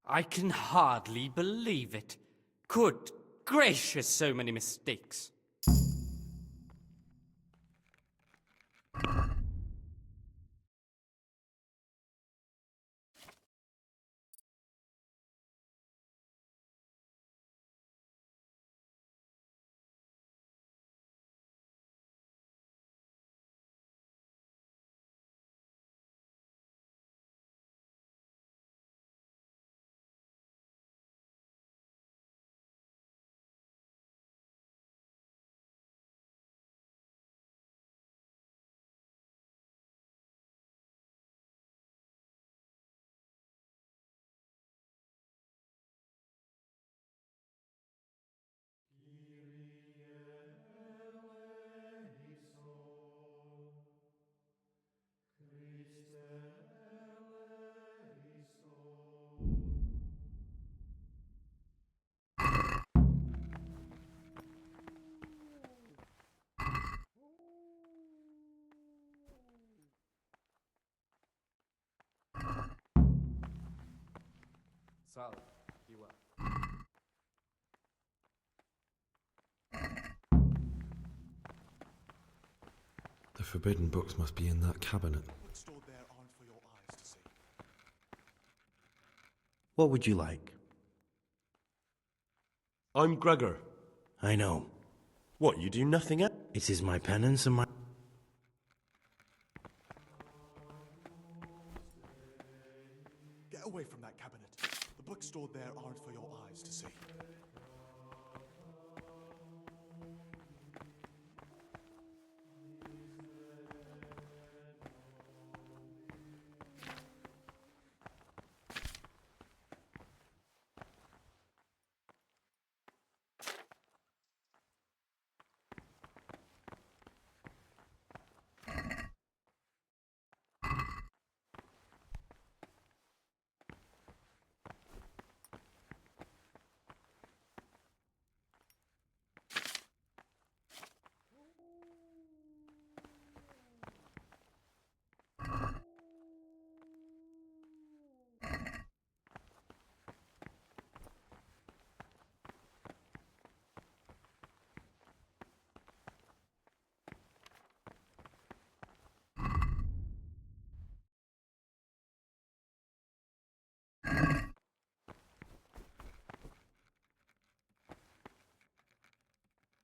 Speaker 17: I can hardly believe it. Good gracious, so many mistakes. Solid. Be well.
Speaker 4: The forbidden books must be in that cabinet.
Speaker 5: What would you like?
Speaker 4: I'm Gregor.
Speaker 5: I know.
Speaker 4: What, you do nothing else?
Speaker 5: It is my penance and my...
Speaker 14: Get away from that cabinet. The books stored there aren't for your eyes to see.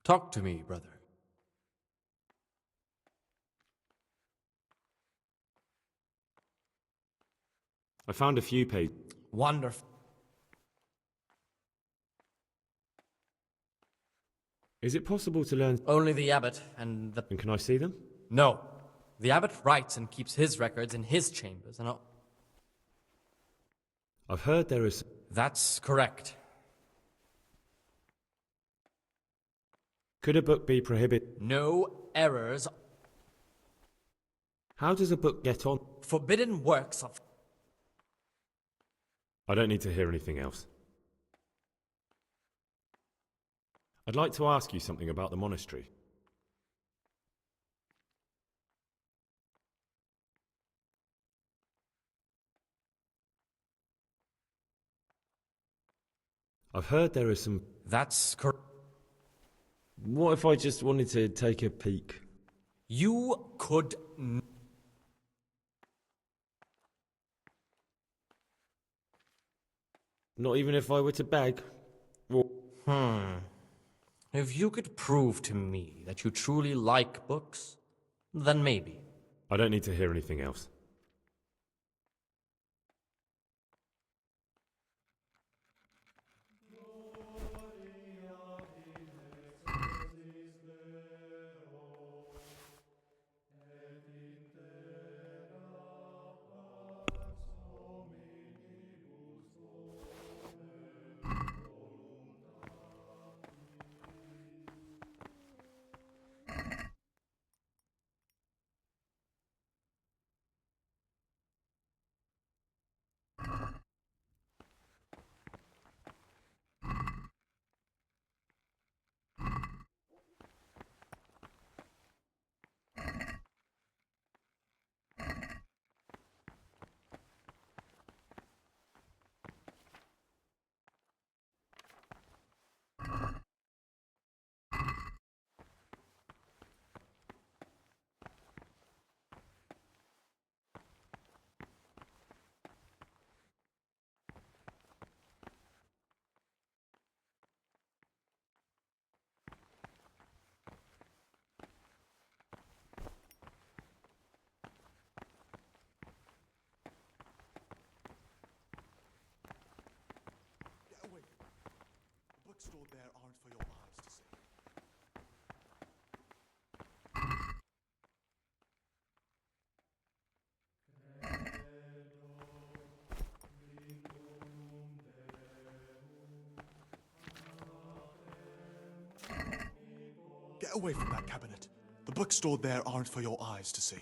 Speaker 9: Talk to me, brother.
Speaker 2: I found a few pages.
Speaker 17: Wonderful.
Speaker 2: Is it possible to learn?
Speaker 17: Only the abbot and the...
Speaker 2: And can I see them?
Speaker 17: No. The abbot writes and keeps his records in his chambers and...
Speaker 2: I've heard there is...
Speaker 17: That's correct.
Speaker 2: Could a book be prohibited?
Speaker 17: No errors.
Speaker 2: How does a book get on?
Speaker 17: Forbidden works of...
Speaker 2: I don't need to hear anything else. I'd like to ask you something about the monastery. I've heard there is some...
Speaker 17: That's correct.
Speaker 2: What if I just wanted to take a peek?
Speaker 17: You could...
Speaker 2: Not even if I were to beg? Well...
Speaker 17: If you could prove to me that you truly like books, then maybe.
Speaker 2: I don't need to hear anything else.
Speaker 14: Get away from that cabinet. The books stored there aren't for your eyes to see.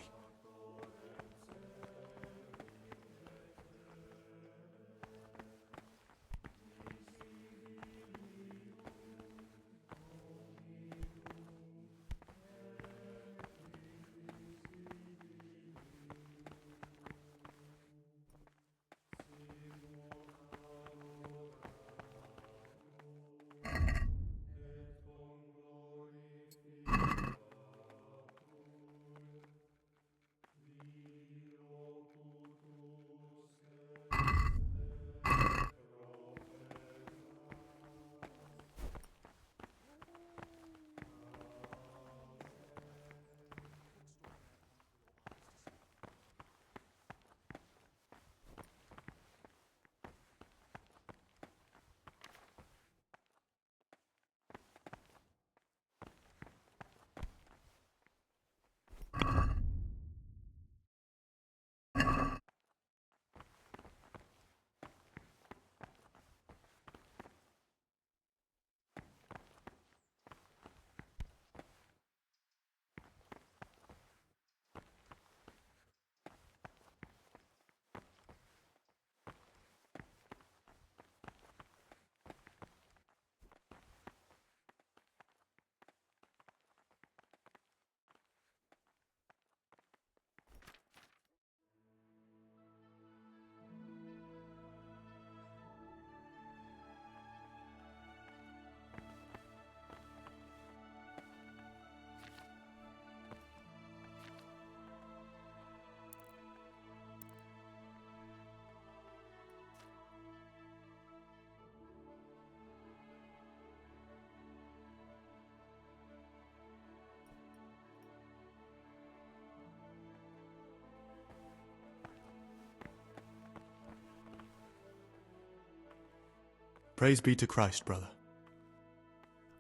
Speaker 14: Praise be to Christ, brother.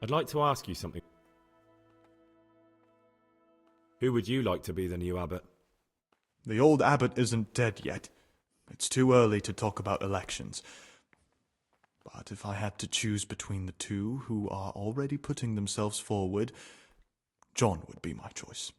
Speaker 4: I'd like to ask you something. Who would you like to be the new abbot?
Speaker 14: The old abbot isn't dead yet. It's too early to talk about elections. But if I had to choose between the two who are already putting themselves forward, John would be my choice.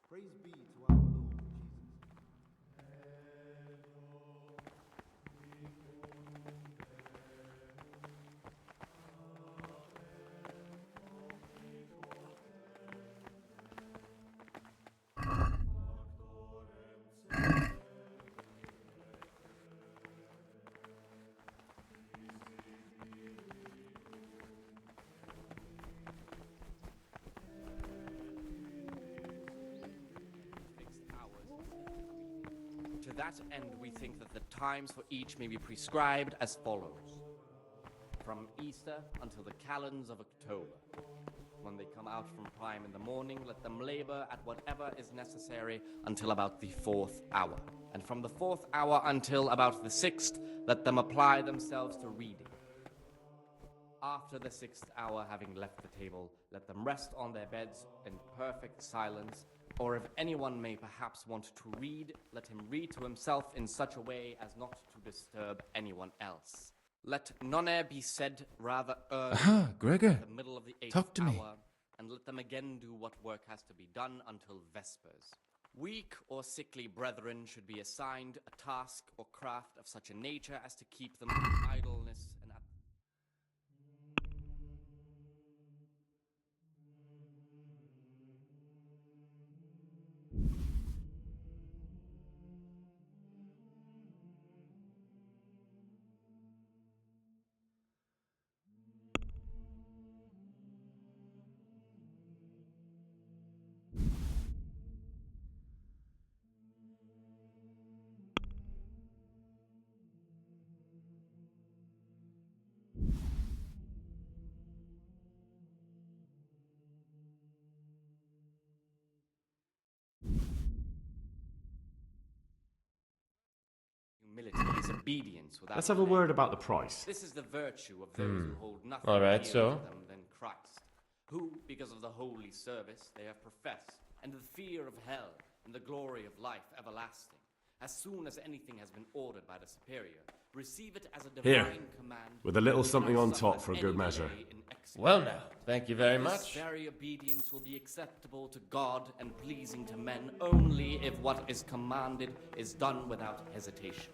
Speaker 6: Praise be to our Lord Jesus.
Speaker 17: To that end, we think that the times for each may be prescribed as follows. From Easter until the calends of October. When they come out from prime in the morning, let them labor at whatever is necessary until about the 4th hour. And from the 4th hour until about the 6th, let them apply themselves to reading. After the 6th hour, having left the table, let them rest on their beds in perfect silence, or if anyone may perhaps want to read, let him read to himself in such a way as not to disturb anyone else. Let none be said rather early
Speaker 16: Aha, Gregor,
Speaker 17: at the middle of the 8th
Speaker 16: talk to
Speaker 17: hour,
Speaker 16: me.
Speaker 17: and let them again do what work has to be done until vespers. Weak or sickly brethren should be assigned a task or craft of such a nature as to keep them from idleness and humility is obedience without
Speaker 2: Let's have a
Speaker 17: delay.
Speaker 2: word about the price.
Speaker 17: This is the virtue of those who hold nothing
Speaker 16: All right,
Speaker 17: dearer
Speaker 16: so?
Speaker 17: to them than Christ, who, because of the holy service they have professed, and the fear of hell, and the glory of life everlasting, as soon as anything has been ordered by the superior, receive it as a divine
Speaker 2: Here,
Speaker 17: command,
Speaker 2: with a little
Speaker 17: and do
Speaker 2: something
Speaker 17: not
Speaker 2: on
Speaker 17: suffer
Speaker 2: top for
Speaker 17: any
Speaker 2: good measure.
Speaker 17: delay in executing
Speaker 16: Well
Speaker 17: it.
Speaker 16: now, thank you very
Speaker 17: This
Speaker 16: much.
Speaker 17: very obedience will be acceptable to God and pleasing to men only if what is commanded is done without hesitation.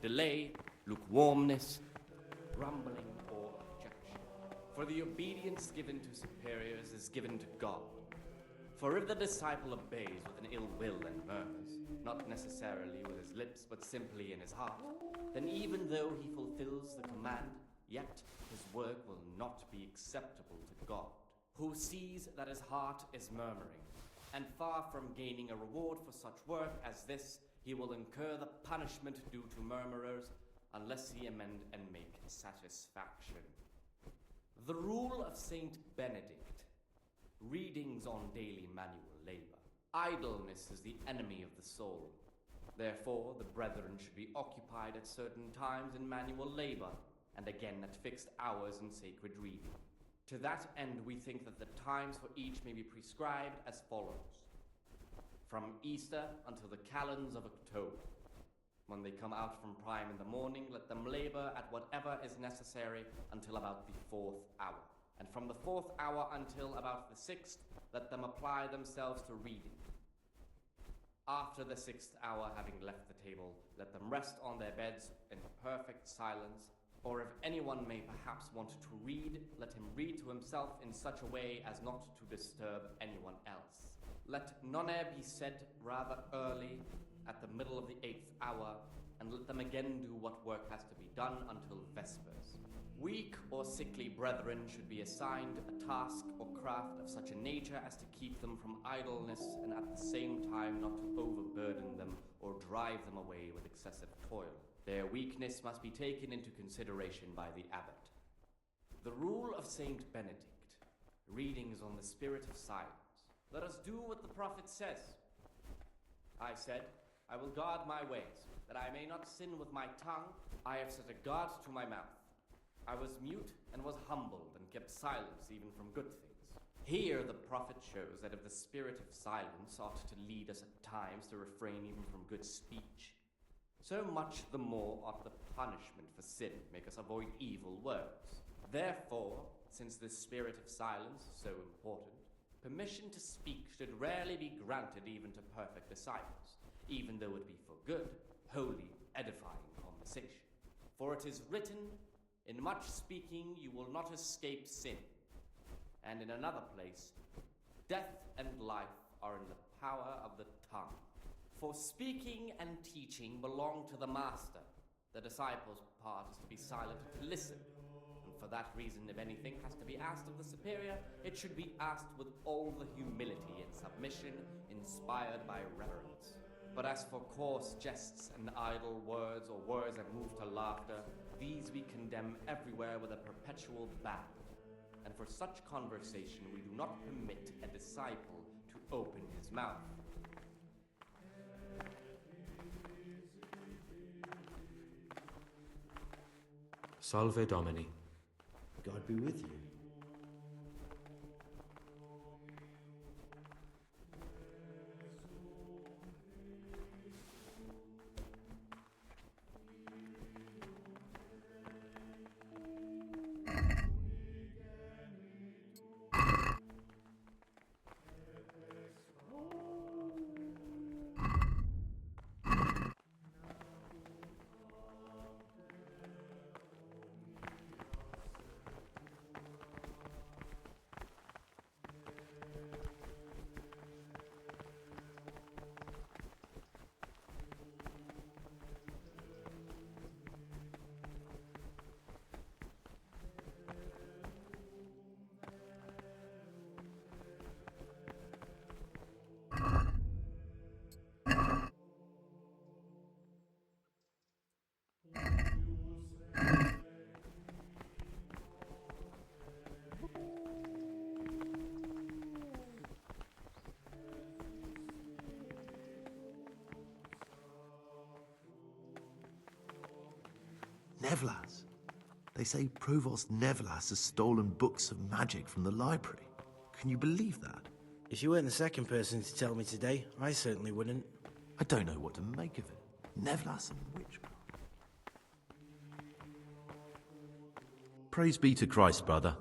Speaker 17: Delay, lukewarmness, grumbling, or objection. For the obedience given to superiors is given to God. For if the disciple obeys with an ill will and murmurs, not necessarily with his lips but simply in his heart, then even though he fulfills the command, yet his work will not be acceptable to God, who sees that his heart is murmuring, and far from gaining a reward for such work as this, he will incur the punishment due to murmurers, unless he amend and make satisfaction. The rule of Saint Benedict, readings on daily manual labor. Idleness is the enemy of the soul. Therefore, the brethren should be occupied at certain times in manual labor, and again at fixed hours in sacred reading. To that end, we think that the times for each may be prescribed as follows. From Easter until the calends of October. When they come out from prime in the morning, let them labor at whatever is necessary until about the 4th hour. And from the 4th hour until about the 6th, let them apply themselves to reading. After the 6th hour, having left the table, let them rest on their beds in perfect silence, or if anyone may perhaps want to read, let him read to himself in such a way as not to disturb anyone else. Let none be said rather early at the middle of the 8th hour, and let them again do what work has to be done until vespers. Weak or sickly brethren should be assigned a task or craft of such a nature as to keep them from idleness, and at the same time not to overburden them or drive them away with excessive toil. Their weakness must be taken into consideration by the abbot. The rule of Saint Benedict, readings on the spirit of silence. Let us do what the prophet says. I said, I will guard my ways, that I may not sin with my tongue. I have set a guard to my mouth. I was mute and was humbled and kept silence even from good things. Here the prophet shows that if the spirit of silence ought to lead us at times to refrain even from good speech, so much the more ought the punishment for sin make us avoid evil words. Therefore, since this spirit of silence is so important, Permission to speak should rarely be granted even to perfect disciples, even though it be for good, holy, edifying conversation. For it is written, in much speaking you will not escape sin. And in another place, death and life are in the power of the tongue. For speaking and teaching belong to the master. The disciple's part is to be silent, to listen. And for that reason, if anything has to be asked of the superior, it should be asked with all the humility and submission inspired by reverence. But as for coarse jests and idle words, or words that move to laughter, these we condemn everywhere with a perpetual ban. And for such conversation we do not permit a disciple to open his mouth.
Speaker 9: Salve Domini.
Speaker 18: God be with you.
Speaker 12: Nevlas. They say Provost Nevlas has stolen books of magic from the library. Can you believe that?
Speaker 5: If you weren't the second person to tell me today, I certainly wouldn't.
Speaker 12: I don't know what to make of it. Nevlas and witchcraft. Praise be to Christ, brother.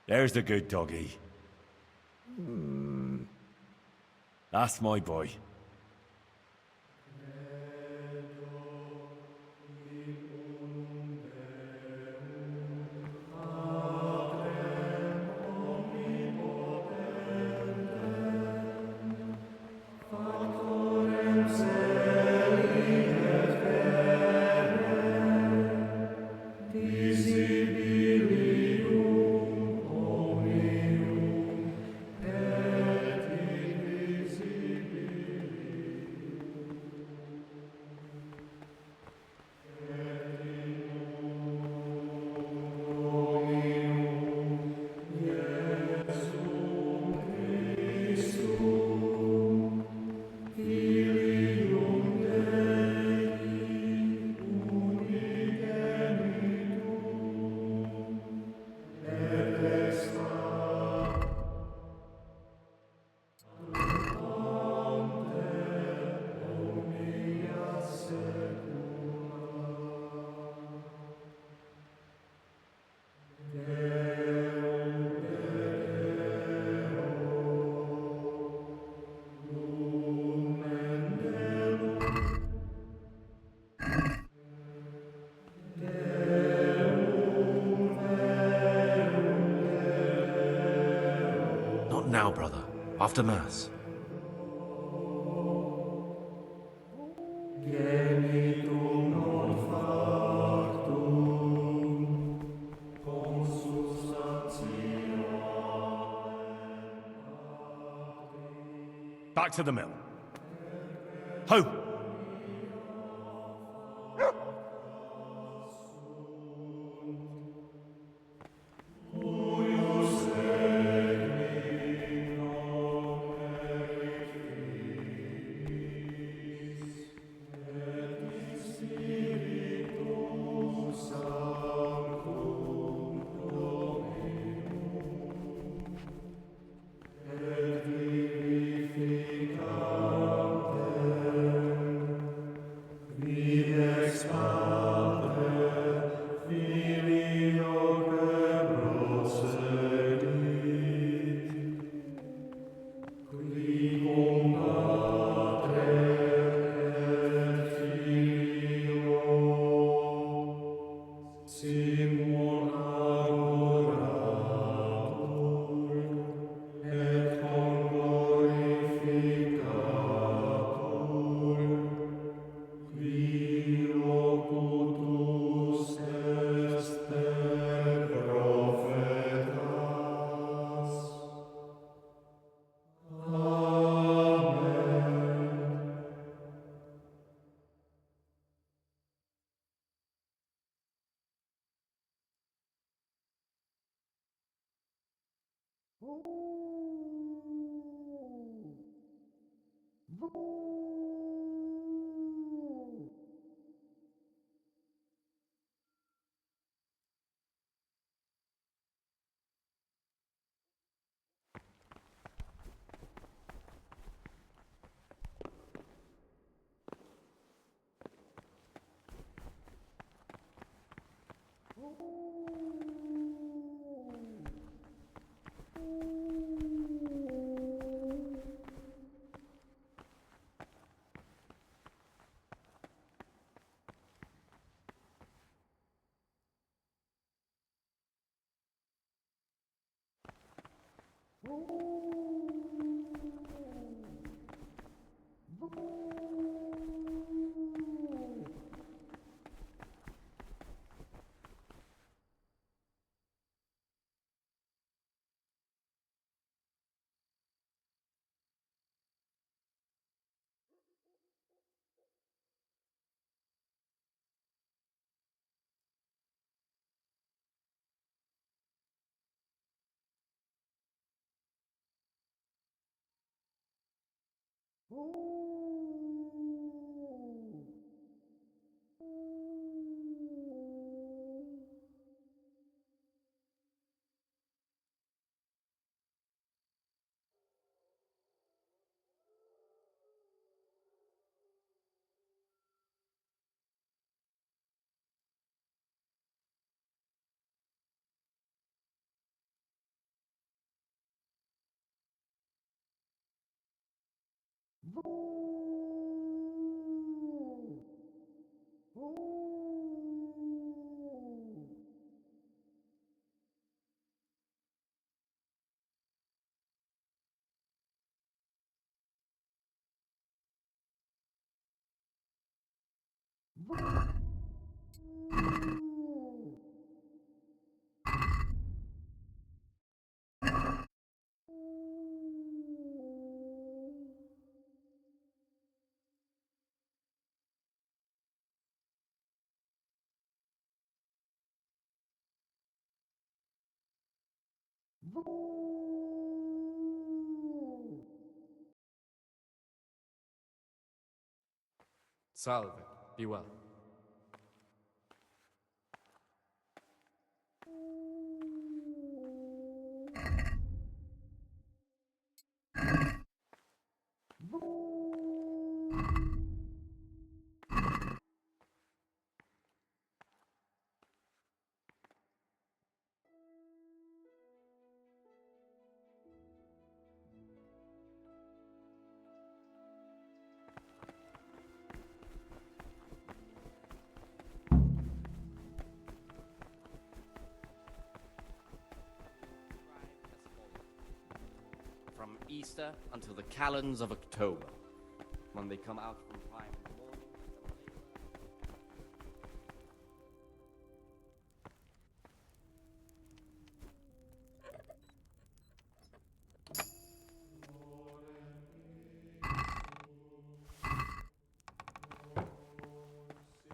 Speaker 20: There's the good doggy. That's my boy.
Speaker 4: Not now, brother. After Mass.
Speaker 20: Back to the mill. Ho!
Speaker 17: Salve, be well. From Easter until the calends of October, when they come out from prime in the morning.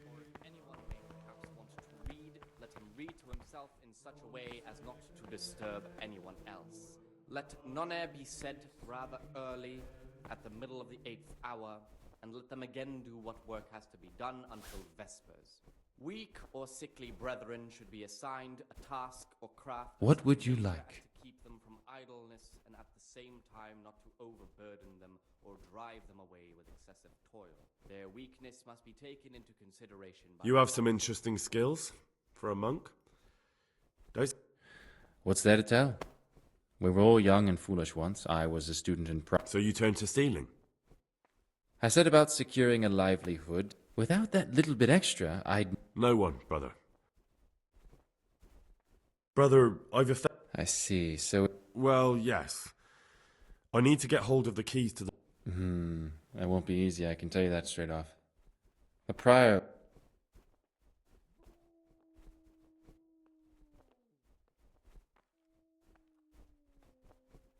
Speaker 17: Or if anyone may perhaps want to read, let him read to himself in such a way as not to disturb anyone else. Let none be said rather early, at the middle of the 8th hour, and let them again do what work has to be done until vespers. Weak or sickly brethren should be assigned a task or craft.
Speaker 16: What would you like?
Speaker 17: To keep them from idleness, and at the same time not to overburden them or drive them away with excessive toil. Their weakness must be taken into consideration by...
Speaker 4: You have some interesting skills for a monk.
Speaker 16: What's there to tell? We were all young and foolish once. I was a student in
Speaker 4: So you turned to stealing?
Speaker 16: I set about securing a livelihood. Without that little bit extra, I'd...
Speaker 4: No one, brother. Brother,
Speaker 16: I see, so...
Speaker 4: Well, yes. I need to get hold of the keys to the...
Speaker 16: That won't be easy, I can tell you that straight off. A prior...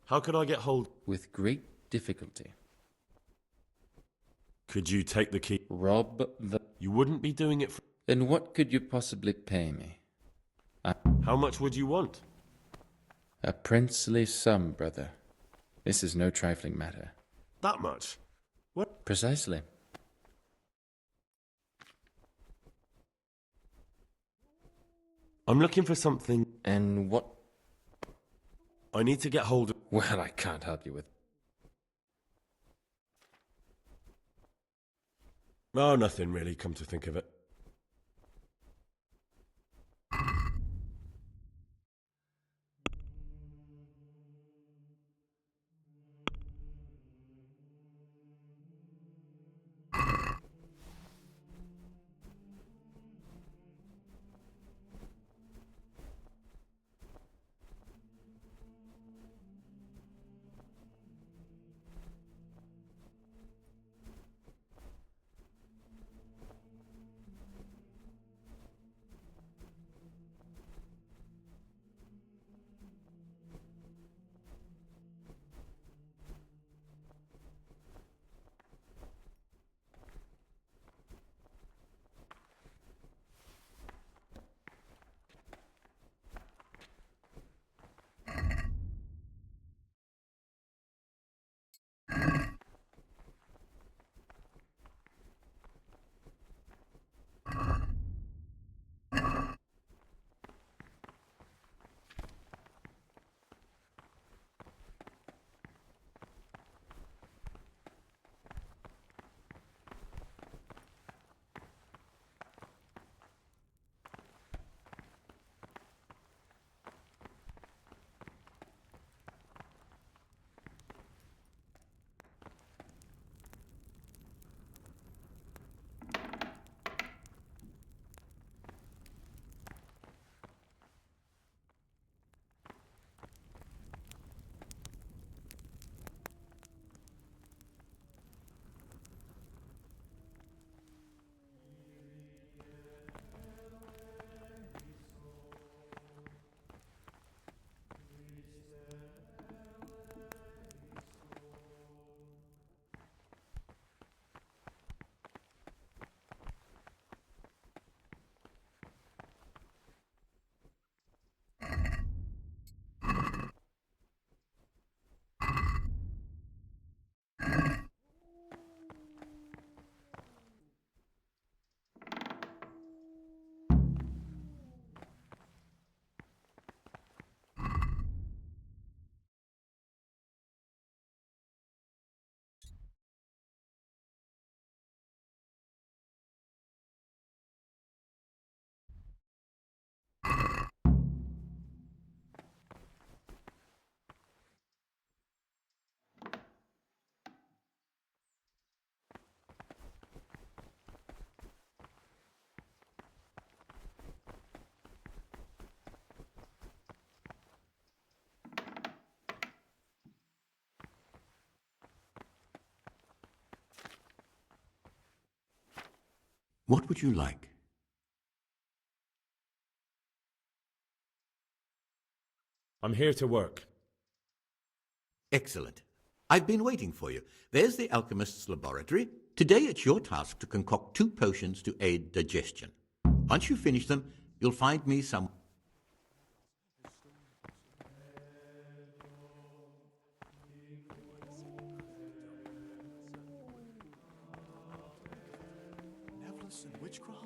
Speaker 4: How could I get hold...
Speaker 16: With great difficulty.
Speaker 4: Could you take the key?
Speaker 16: Rob the...
Speaker 4: You wouldn't be doing it for...
Speaker 16: Then what could you possibly pay me?
Speaker 4: How much would you want?
Speaker 16: A princely sum, brother. This is no trifling matter.
Speaker 4: That much? What?
Speaker 16: Precisely.
Speaker 4: I'm looking for something...
Speaker 16: And what?
Speaker 4: I need to get hold of...
Speaker 16: Well, I can't help you with...
Speaker 4: Oh, nothing really, come to think of it.
Speaker 19: What would you like?
Speaker 20: I'm here to work.
Speaker 19: Excellent. I've been waiting for you. There's the alchemist's laboratory. Today it's your task to concoct 2 potions to aid digestion. Once you finish them, you'll find me some...
Speaker 13: Benevolence and witchcraft?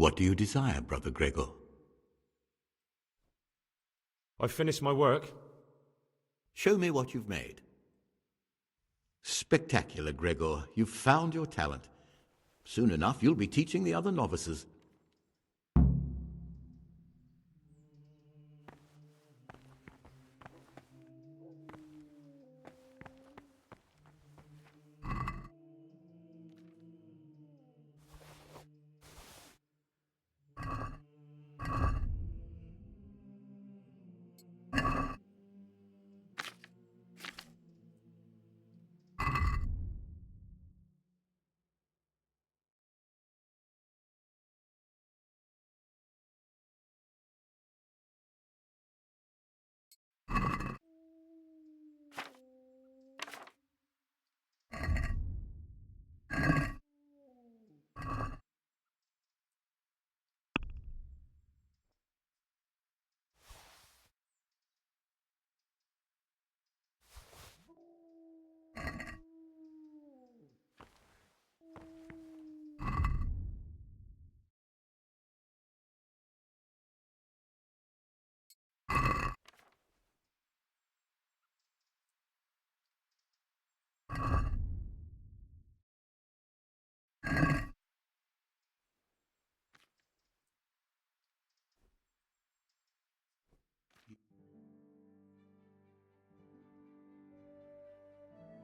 Speaker 19: What do you desire, Brother Gregor?
Speaker 20: I've finished my work.
Speaker 19: Show me what you've made. Spectacular, Gregor. You've found your talent. Soon enough, you'll be teaching the other novices.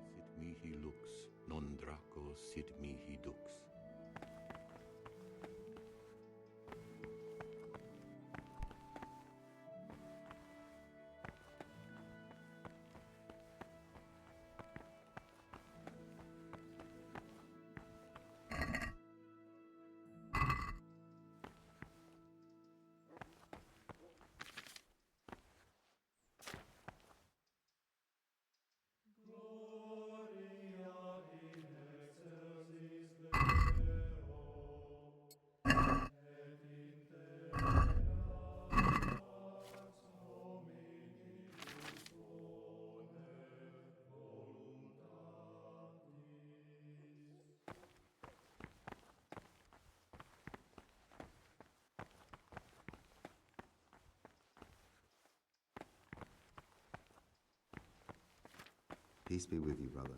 Speaker 19: Sit mihi lux, non draco sit mihi dux.
Speaker 18: Peace be with you, brother.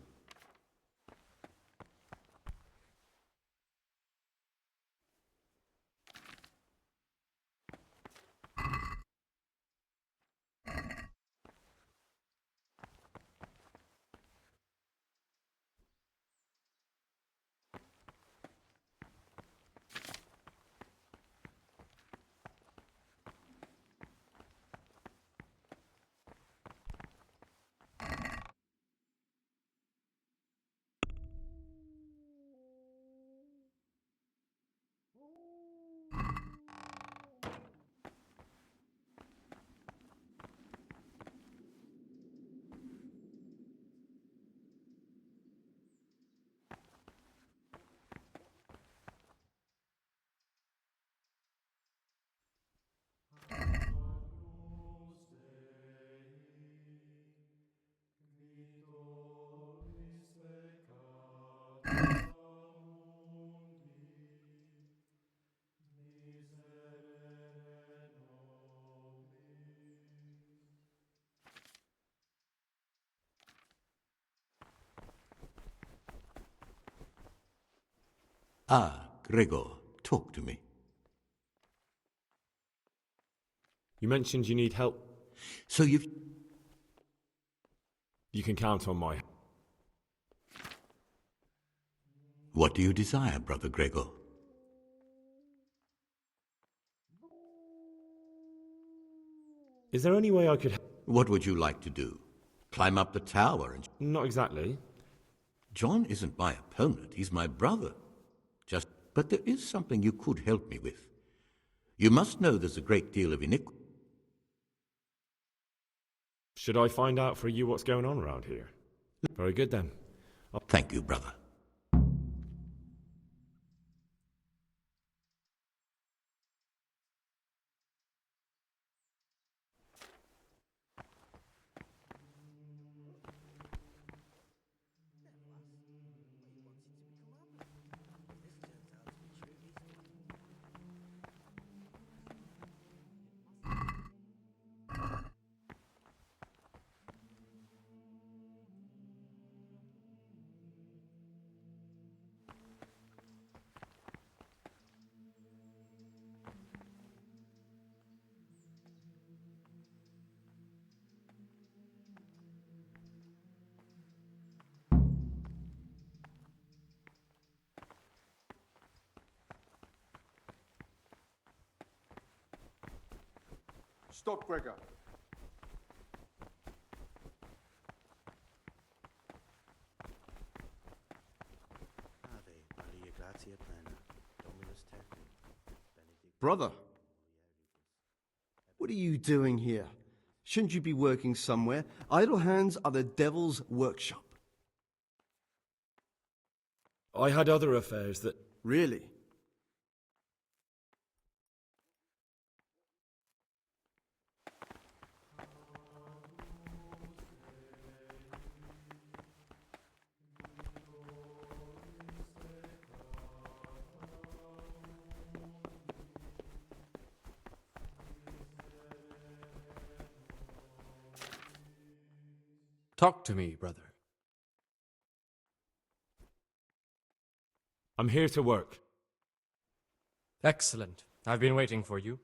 Speaker 19: Ah, Gregor, talk to me.
Speaker 20: You mentioned you need help.
Speaker 19: So you
Speaker 20: can count on my...
Speaker 19: What do you desire, Brother Gregor?
Speaker 20: Is there any way I could...
Speaker 19: What would you like to do? Climb up the tower and...
Speaker 20: Not exactly.
Speaker 19: John isn't my opponent, he's my brother. But there is something you could help me with. You must know there's a great deal of iniquity.
Speaker 20: Should I find out for you what's going on around here? Very good then.
Speaker 19: Thank you, brother.
Speaker 21: Stop, Gregor.
Speaker 6: Brother, what are you doing here? Shouldn't you be working somewhere? Idle hands are the devil's workshop.
Speaker 20: I had other affairs that...
Speaker 6: Really?
Speaker 9: Talk to me, brother.
Speaker 20: I'm here to work.
Speaker 9: Excellent. I've been waiting for you.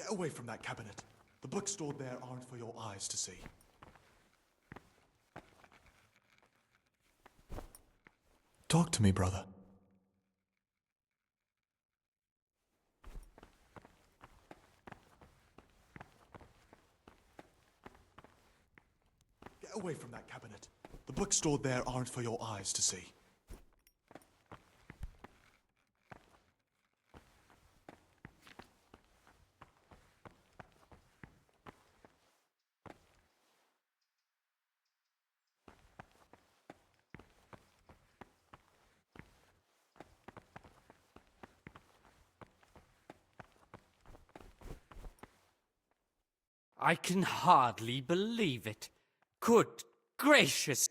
Speaker 14: Get away from that cabinet. The books stored there aren't for your eyes to see. Talk to me, brother. Get away from that cabinet. The books stored there aren't for your eyes to see.
Speaker 17: I can hardly believe it. Good gracious!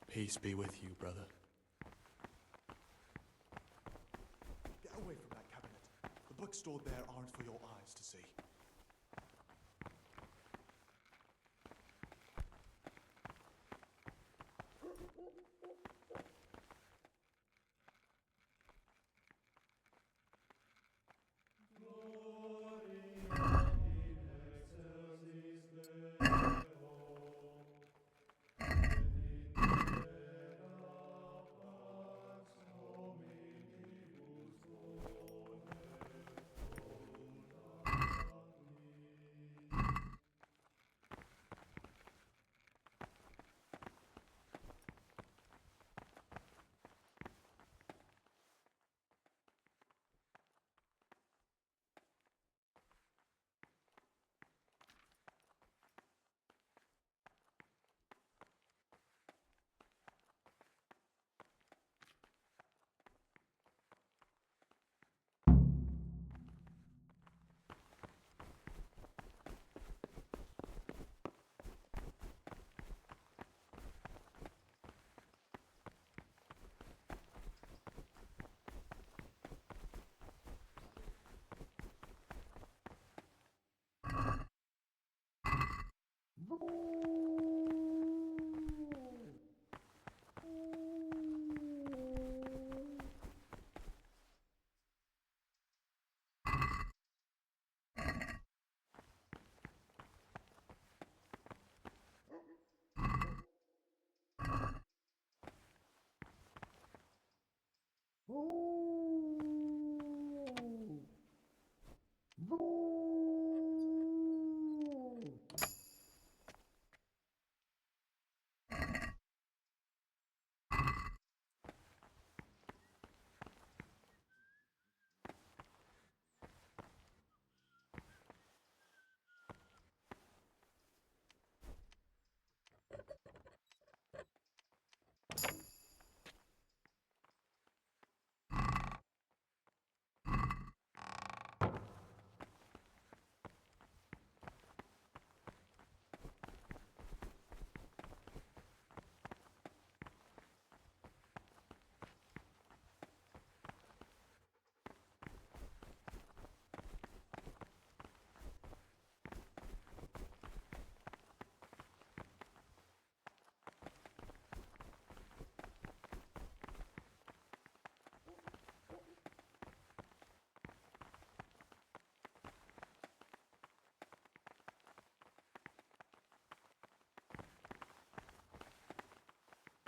Speaker 14: Peace be with you, brother. Get away from that cabinet. The books stored there aren't for your eyes to see.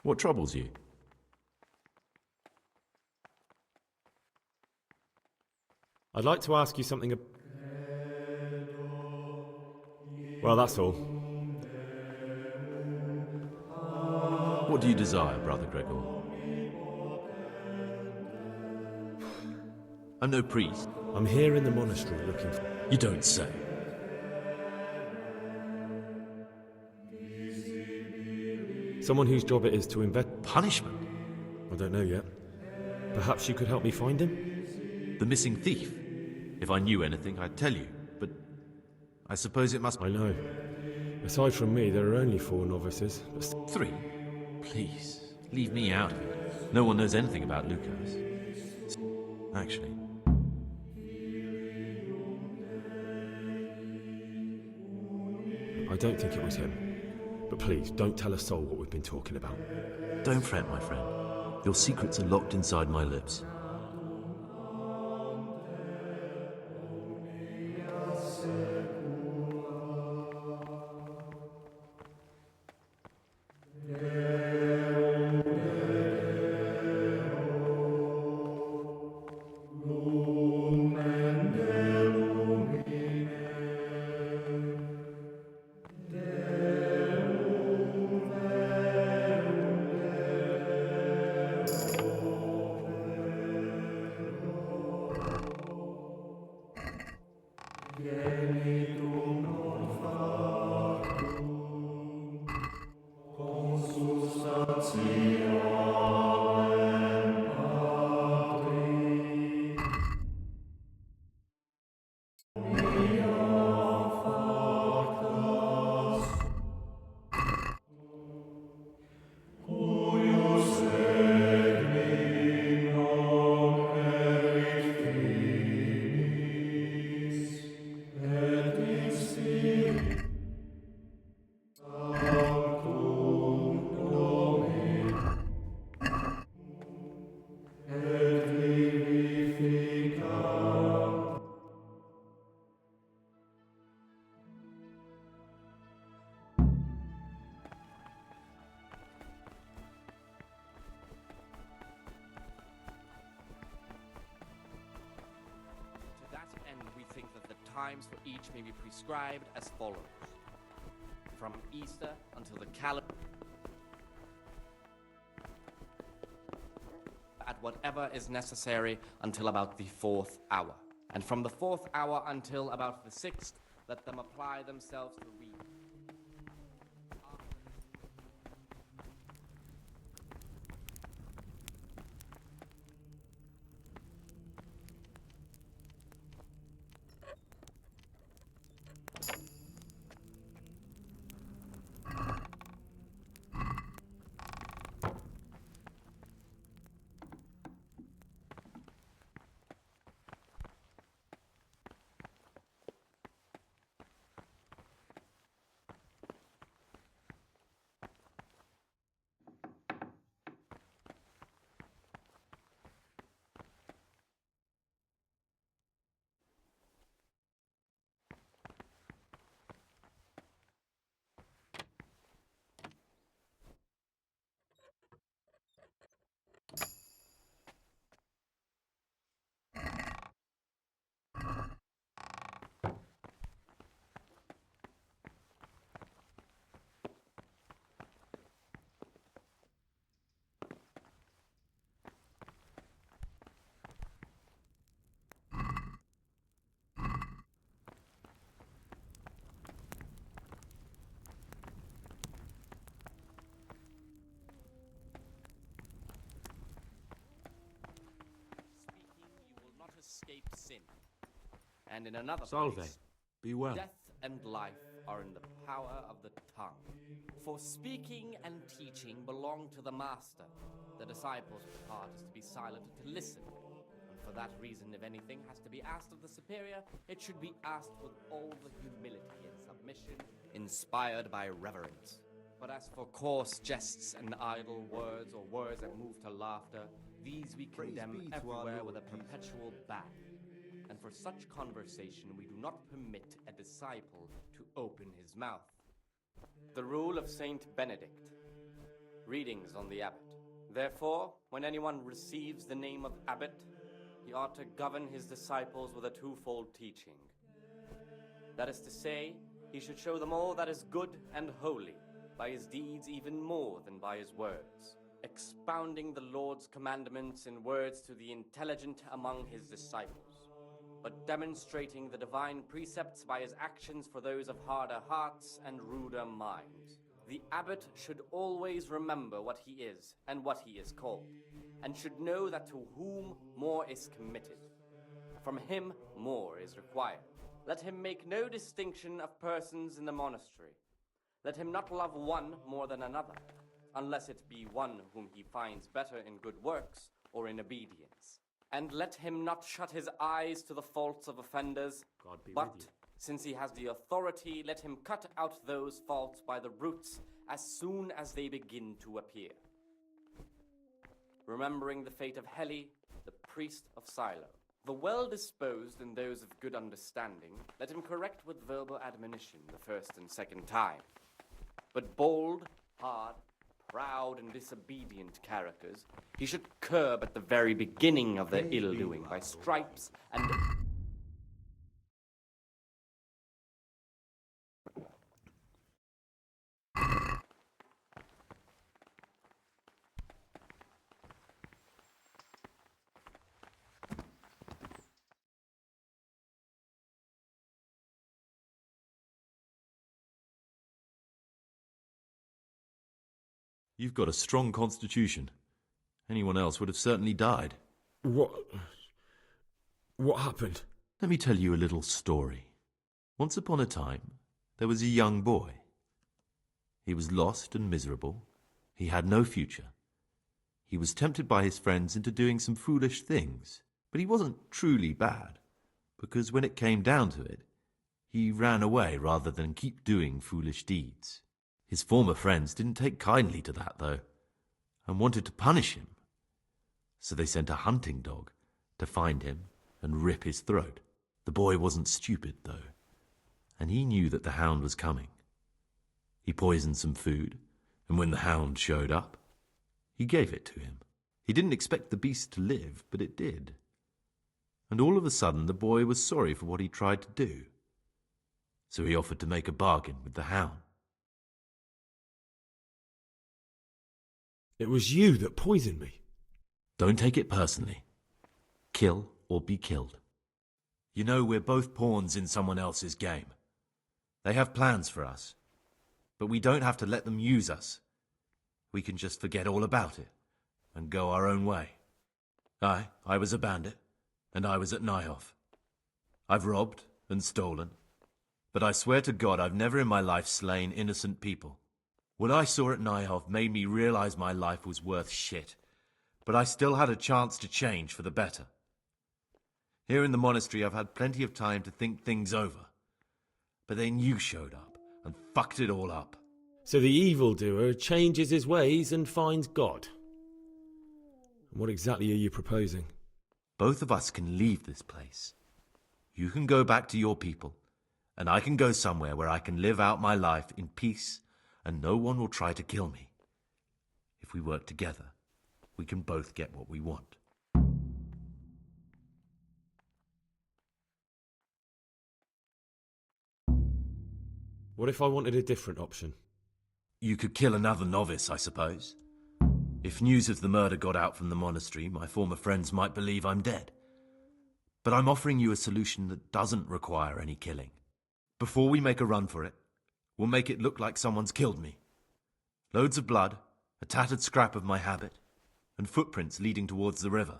Speaker 20: What troubles you? I'd like to ask you something. Well, that's all.
Speaker 12: What do you desire, Brother Gregor? I'm no priest.
Speaker 20: I'm here in the monastery looking for...
Speaker 12: You don't say.
Speaker 20: Someone whose job it is to invest...
Speaker 12: Punishment?
Speaker 20: I don't know yet. Perhaps you could help me find him?
Speaker 12: The missing thief? If I knew anything, I'd tell you, but I suppose it must...
Speaker 20: I know. Aside from me, there are only 4 novices. But
Speaker 12: 3? Please, leave me out of it. No one knows anything about Lucas. Actually.
Speaker 20: I don't think it was him. But please, don't tell a soul what we've been talking about.
Speaker 12: Don't fret, my friend. Your secrets are locked inside my lips.
Speaker 17: times for each may be prescribed as follows. From Easter until the calendar, at whatever is necessary until about the 4th hour. And from the 4th hour until about the 6th, let them apply themselves to read. Escape sin. And in another
Speaker 4: Salve,
Speaker 17: place,
Speaker 4: be well.
Speaker 17: death and life are in the power of the tongue. For speaking and teaching belong to the master. The disciples' part is to be silent and to listen. And for that reason, if anything has to be asked of the superior, it should be asked with all the humility and submission inspired by reverence. But as for coarse jests and idle words, or words that move to laughter, these we condemn everywhere with a perpetual ban. And for such conversation we do not permit a disciple to open his mouth. The rule of Saint Benedict. Readings on the abbot. Therefore, when anyone receives the name of abbot, he ought to govern his disciples with a twofold teaching. That is to say, he should show them all that is good and holy, by his deeds even more than by his words, expounding the Lord's commandments in words to the intelligent among his disciples, but demonstrating the divine precepts by his actions for those of harder hearts and ruder minds. The abbot should always remember what he is and what he is called, and should know that to whom more is committed, from him more is required. Let him make no distinction of persons in the monastery. Let him not love one more than another, unless it be one whom he finds better in good works or in obedience. And let him not shut his eyes to the faults of offenders,
Speaker 4: God be
Speaker 17: but,
Speaker 4: with you.
Speaker 17: since he has the authority, let him cut out those faults by the roots as soon as they begin to appear. Remembering the fate of Heli, the priest of Silo. The well-disposed and those of good understanding, let him correct with verbal admonition the first and second time. But bold, hard, proud, and disobedient characters he should curb at the very beginning of their ill-doing by stripes and...
Speaker 12: You've got a strong constitution. Anyone else would have certainly died.
Speaker 20: What happened?
Speaker 12: Let me tell you a little story. Once upon a time, there was a young boy. He was lost and miserable. He had no future. He was tempted by his friends into doing some foolish things, but he wasn't truly bad, because when it came down to it, he ran away rather than keep doing foolish deeds. His former friends didn't take kindly to that, though, and wanted to punish him. So they sent a hunting dog to find him and rip his throat. The boy wasn't stupid, though, and he knew that the hound was coming. He poisoned some food, and when the hound showed up, he gave it to him. He didn't expect the beast to live, but it did. And all of a sudden the boy was sorry for what he tried to do. So he offered to make a bargain with the hound.
Speaker 20: It was you that poisoned me.
Speaker 12: Don't take it personally. Kill or be killed. You know, we're both pawns in someone else's game. They have plans for us, but we don't have to let them use us. We can just forget all about it and go our own way. I was a bandit, and I was at Nyhoff. I've robbed and stolen, but I swear to God I've never in my life slain innocent people. What I saw at Nyhoff made me realize my life was worth shit, but I still had a chance to change for the better. Here in the monastery I've had plenty of time to think things over, but then you showed up and fucked it all up.
Speaker 20: So the evildoer changes his ways and finds God. And what exactly are you proposing?
Speaker 12: Both of us can leave this place. You can go back to your people, and I can go somewhere where I can live out my life in peace and no one will try to kill me. If we work together, we can both get what we want.
Speaker 20: What if I wanted a different option?
Speaker 12: You could kill another novice, I suppose. If news of the murder got out from the monastery, my former friends might believe I'm dead. But I'm offering you a solution that doesn't require any killing. Before we make a run for it, we'll make it look like someone's killed me. Loads of blood, a tattered scrap of my habit, and footprints leading towards the river.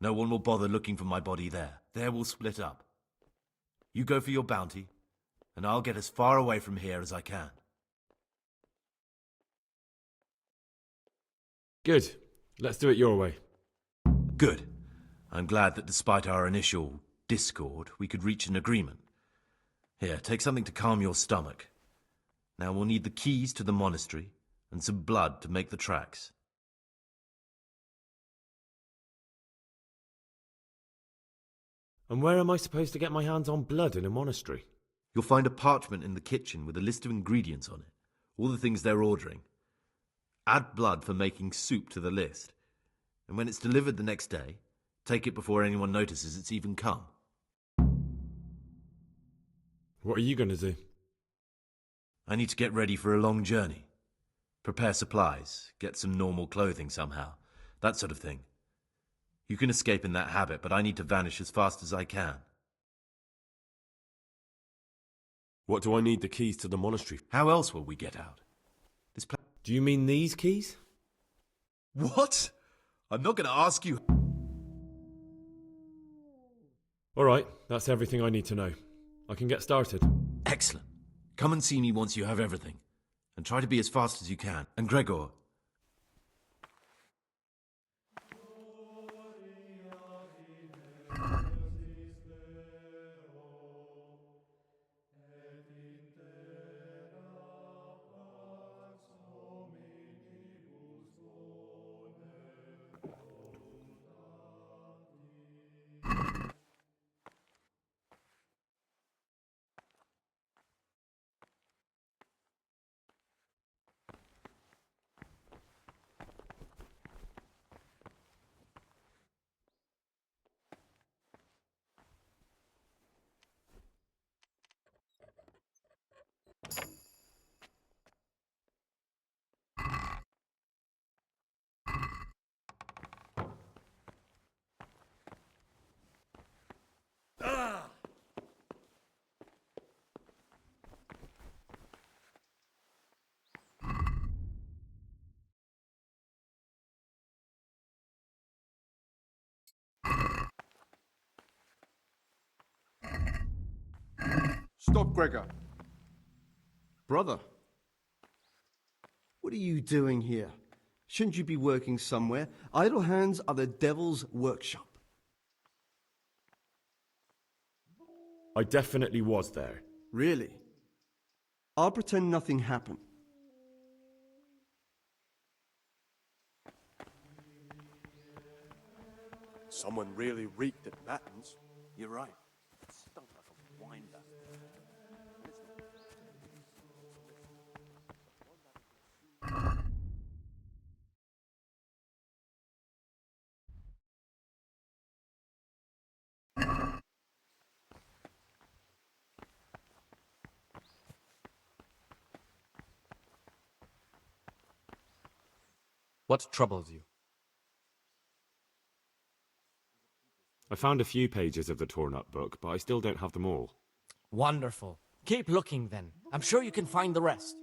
Speaker 12: No one will bother looking for my body there. There we'll split up. You go for your bounty, and I'll get as far away from here as I can.
Speaker 20: Good. Let's do it your way.
Speaker 12: Good. I'm glad that despite our initial discord, we could reach an agreement. Here, take something to calm your stomach. Now we'll need the keys to the monastery and some blood to make the tracks.
Speaker 20: And where am I supposed to get my hands on blood in a monastery?
Speaker 12: You'll find a parchment in the kitchen with a list of ingredients on it, all the things they're ordering. Add blood for making soup to the list, and when it's delivered the next day, take it before anyone notices it's even come.
Speaker 20: What are you going to do?
Speaker 12: I need to get ready for a long journey. Prepare supplies, get some normal clothing somehow, that sort of thing. You can escape in that habit, but I need to vanish as fast as I can.
Speaker 4: What do I need the keys to the monastery?
Speaker 12: How else will we get out?
Speaker 20: Do you mean these keys?
Speaker 12: What? I'm not going to ask you.
Speaker 20: All right, that's everything I need to know. I can get started.
Speaker 12: Excellent. Come and see me once you have everything. And try to be as fast as you can. And Gregor...
Speaker 6: Stop, Gregor. Brother. What are you doing here? Shouldn't you be working somewhere? Idle hands are the devil's workshop.
Speaker 20: I definitely was there.
Speaker 6: Really? I'll pretend nothing happened.
Speaker 13: Someone really reeked at Matins.
Speaker 2: You're right. It stunk like a wine barrel.
Speaker 15: What troubles you?
Speaker 20: I found a few pages of the torn-up book, but I still don't have them all.
Speaker 17: Wonderful. Keep looking then. I'm sure you can find the rest.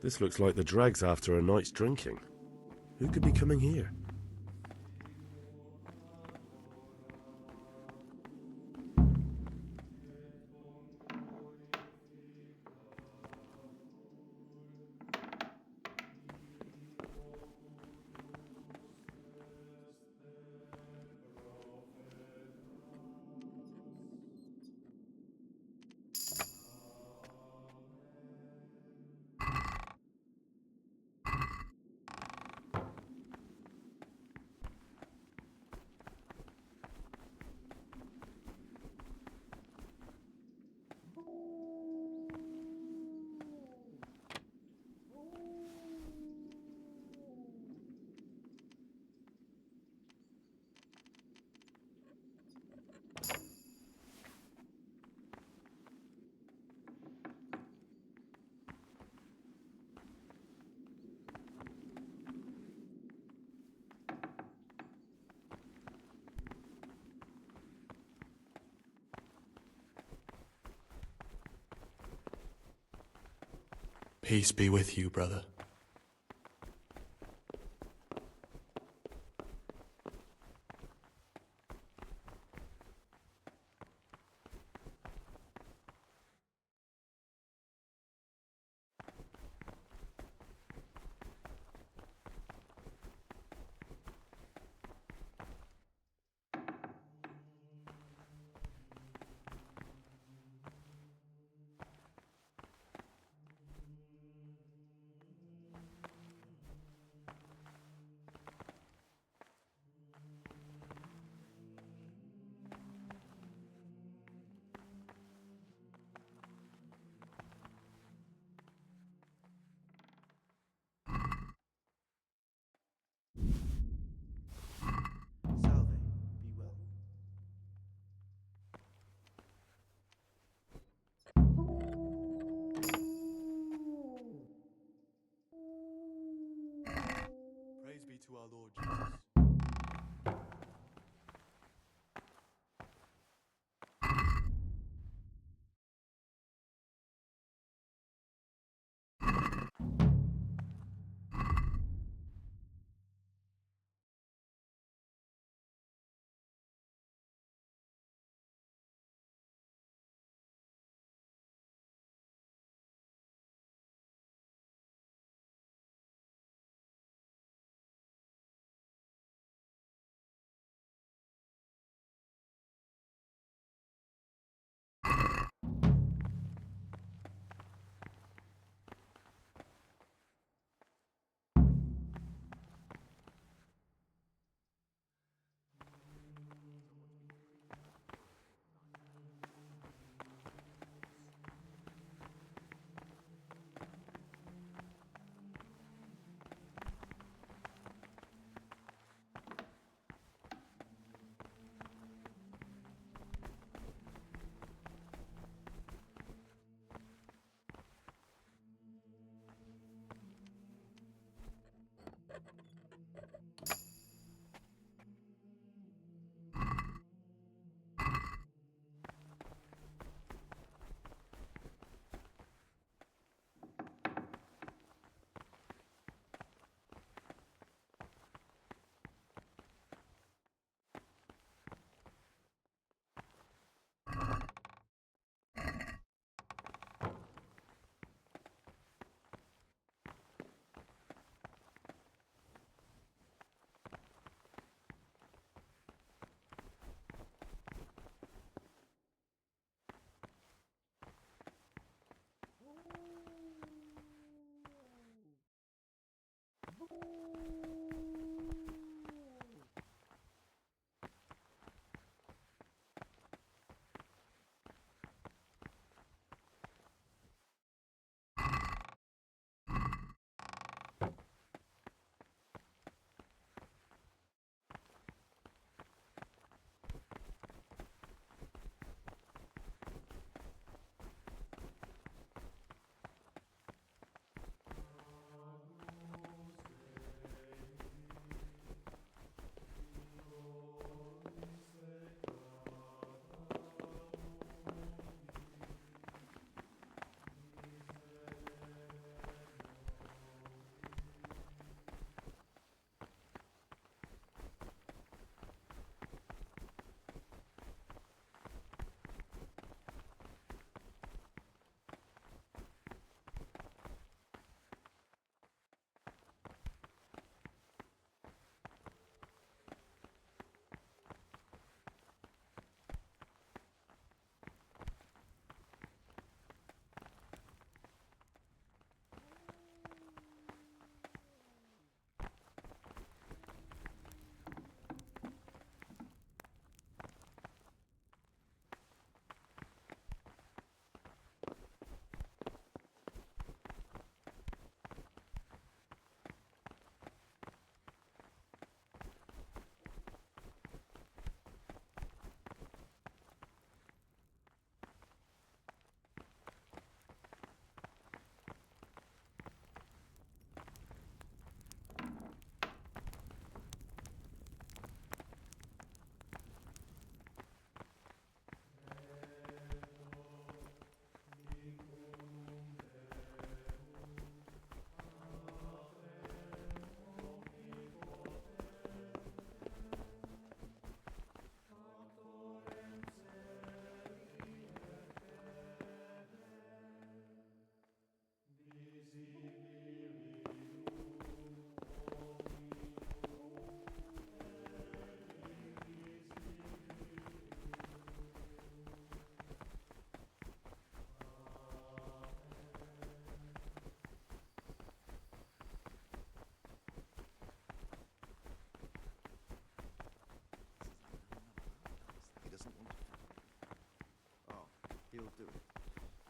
Speaker 4: This looks like the dregs after a night's drinking. Who could be coming here?
Speaker 14: Peace be with you, brother. Praise be to our Lord Jesus.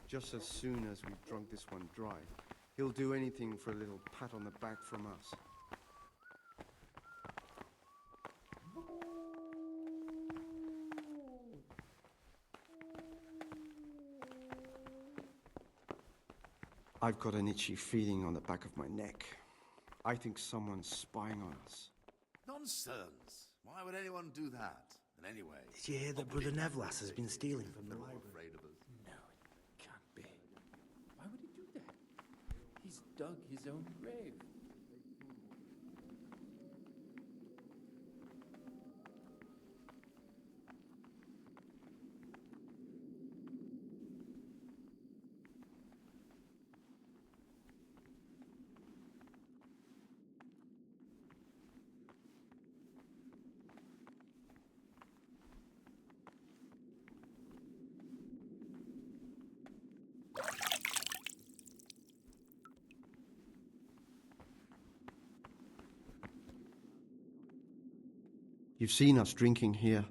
Speaker 6: Just as soon as we've drunk this one dry, he'll do anything for a little pat on the back from us. I've got an itchy feeling on the back of my neck. I think someone's spying on us.
Speaker 21: Nonsense. Why would anyone do that? And anyway...
Speaker 5: Did you hear that Brother Nevlas has been stealing from the library?
Speaker 16: No, it can't be. Why would he do that? He's dug his own grave.
Speaker 6: You've seen us drinking here,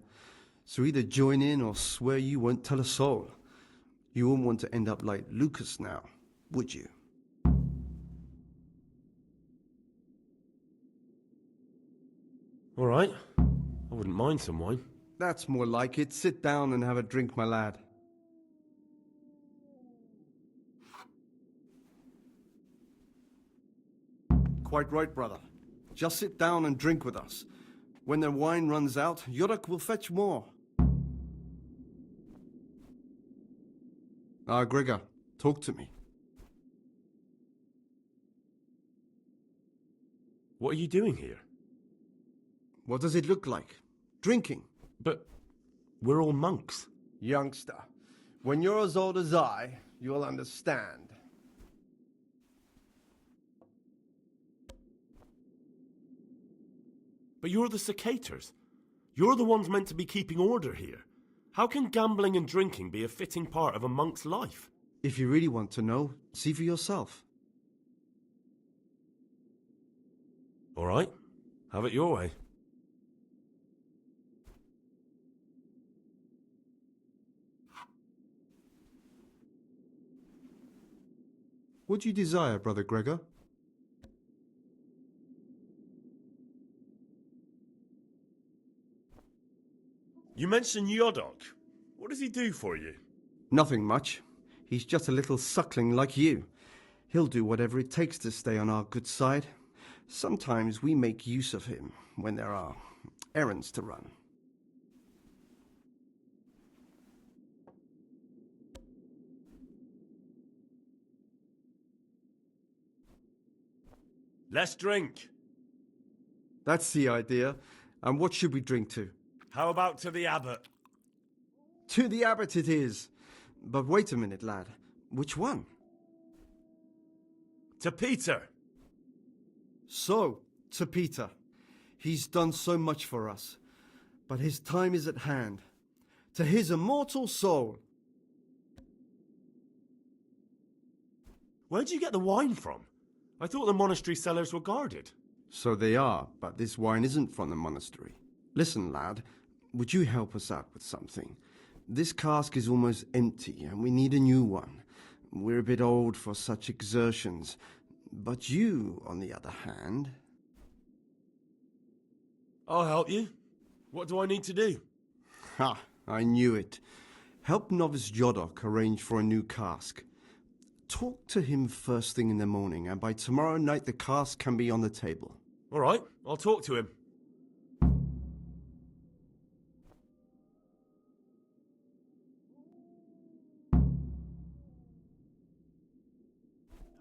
Speaker 6: so either join in or swear you won't tell a soul. You won't want to end up like Lucas now, would you?
Speaker 4: All right. I wouldn't mind some wine.
Speaker 6: That's more like it. Sit down and have a drink, my lad. Quite right, brother. Just sit down and drink with us. When the wine runs out, Yodok will fetch more. Gregor, talk to me.
Speaker 4: What are you doing here?
Speaker 6: What does it look like? Drinking.
Speaker 4: But we're all monks.
Speaker 6: Youngster, when you're as old as I, you'll understand.
Speaker 4: But you're the cicators. You're the ones meant to be keeping order here. How can gambling and drinking be a fitting part of a monk's life?
Speaker 6: If you really want to know, see for yourself.
Speaker 4: All right. Have it your way.
Speaker 6: What do you desire, Brother Gregor?
Speaker 4: You mentioned Yodok. What does he do for you?
Speaker 6: Nothing much. He's just a little suckling like you. He'll do whatever it takes to stay on our good side. Sometimes we make use of him when there are errands to run.
Speaker 4: Let's drink.
Speaker 6: That's the idea. And what should we drink to?
Speaker 4: How about to the abbot?
Speaker 6: To the abbot it is. But wait a minute, lad. Which one?
Speaker 4: To Peter.
Speaker 6: So, to Peter. He's done so much for us. But his time is at hand. To his immortal soul.
Speaker 4: Where'd you get the wine from? I thought the monastery cellars were guarded.
Speaker 6: So they are, but this wine isn't from the monastery. Listen, lad, would you help us out with something? This cask is almost empty, and we need a new one. We're a bit old for such exertions. But you, on the other hand...
Speaker 4: I'll help you. What do I need to do?
Speaker 6: Ha! I knew it. Help Novice Yodok arrange for a new cask. Talk to him first thing in the morning, and by tomorrow night the cask can be on the table.
Speaker 4: All right, I'll talk to him.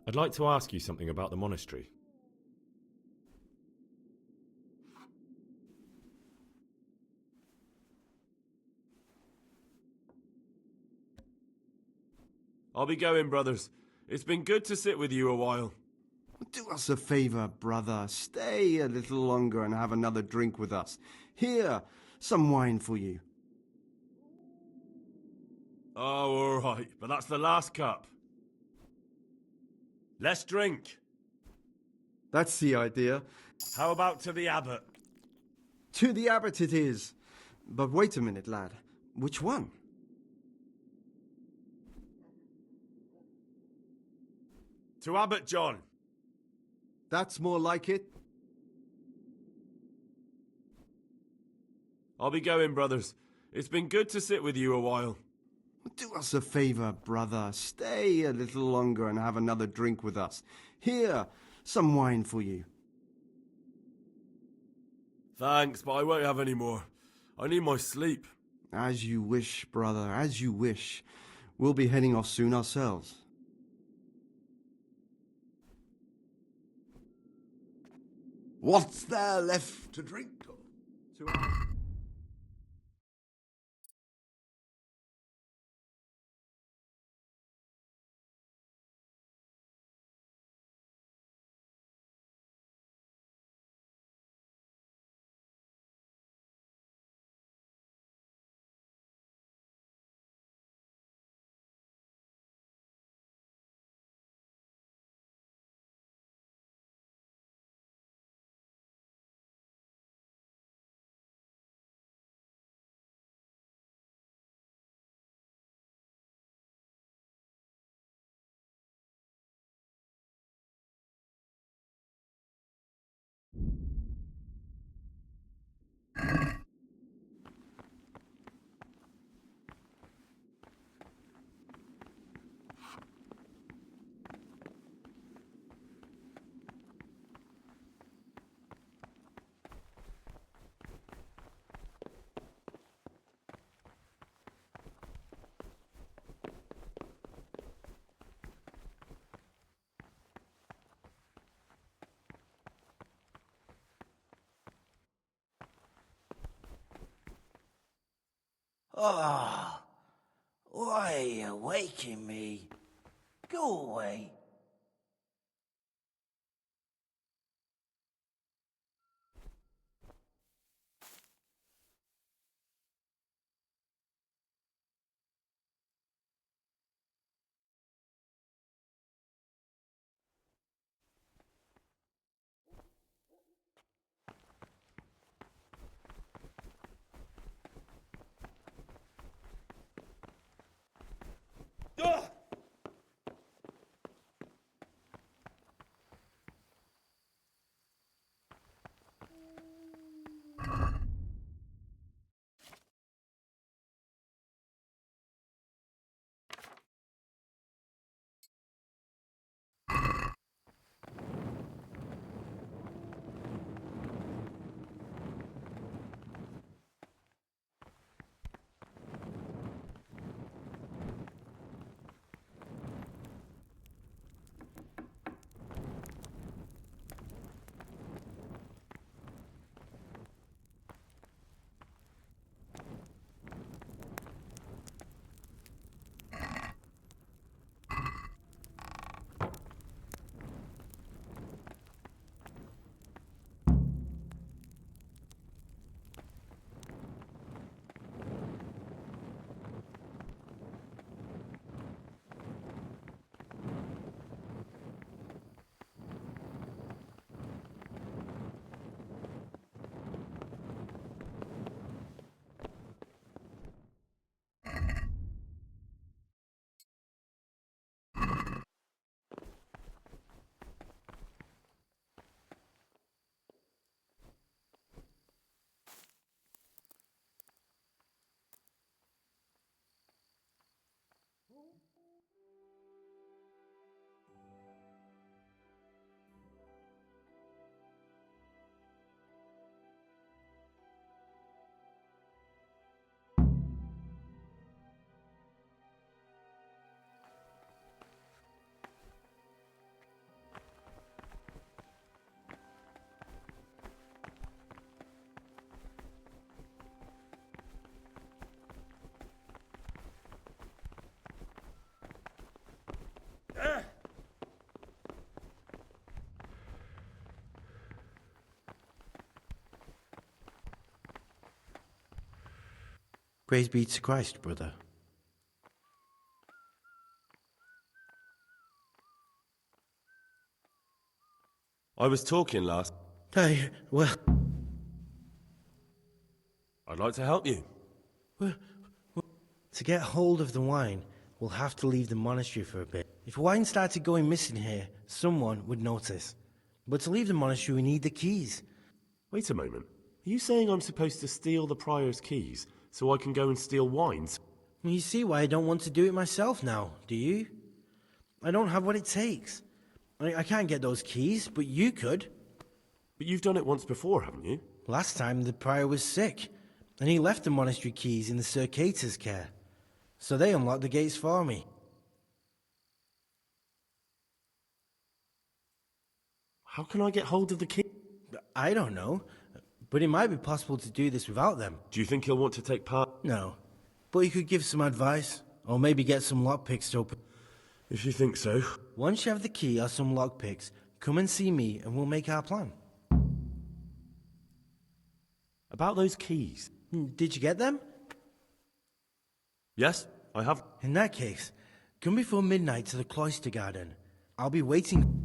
Speaker 4: I'd like to ask you something about the monastery. I'll be going, brothers. It's been good to sit with you a while.
Speaker 6: Do us a favor, brother. Stay a little longer and have another drink with us. Here, some wine for you.
Speaker 4: Oh, all right, but that's the last cup. Let's drink.
Speaker 6: That's the idea.
Speaker 4: How about to the abbot?
Speaker 6: To the abbot it is. But wait a minute, lad. Which one?
Speaker 4: To Abbot John.
Speaker 6: That's more like it.
Speaker 4: I'll be going, brothers. It's been good to sit with you a while.
Speaker 6: Do us a favor, brother. Stay a little longer and have another drink with us. Here, some wine for you.
Speaker 4: Thanks, but I won't have any more. I need my sleep.
Speaker 6: As you wish, brother, as you wish. We'll be heading off soon ourselves.
Speaker 21: What's there left to drink?
Speaker 5: Ah, why are you waking me? Go away. Praise be to Christ, brother.
Speaker 4: I was talking last.
Speaker 5: Well...
Speaker 4: I'd like to help you.
Speaker 5: To get hold of the wine, we'll have to leave the monastery for a bit. If wine started going missing here, someone would notice. But to leave the monastery, we need the keys.
Speaker 4: Wait a moment. Are you saying I'm supposed to steal the prior's keys so I can go and steal wines?
Speaker 5: You see why I don't want to do it myself now, do you? I don't have what it takes. I can't get those keys, but you could.
Speaker 4: But you've done it once before, haven't you?
Speaker 5: Last time the prior was sick, and he left the monastery keys in the Circator's care. So they unlocked the gates for me.
Speaker 4: How can I get hold of the key?
Speaker 5: I don't know, but it might be possible to do this without them.
Speaker 4: Do you think he'll want to take part?
Speaker 5: No, but you could give some advice, or maybe get some lockpicks to open.
Speaker 4: If you think so.
Speaker 5: Once you have the key or some lockpicks, come and see me and we'll make our plan.
Speaker 4: About those keys.
Speaker 5: Did you get them?
Speaker 4: Yes, I have.
Speaker 5: In that case, come before midnight to the cloister garden. I'll be waiting.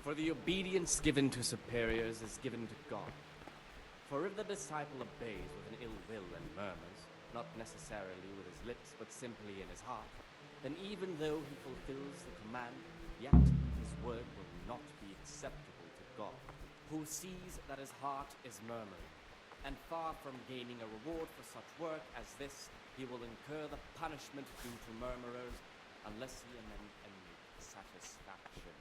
Speaker 17: For the obedience given to superiors is given to God. For if the disciple obeys with an ill will and murmurs, not necessarily with his lips, but simply in his heart, then even though he fulfills the command, yet his word will not be acceptable to God, who sees that his heart is murmuring. And far from gaining a reward for such work as this, he will incur the punishment due to murmurers, unless he amend and make satisfaction.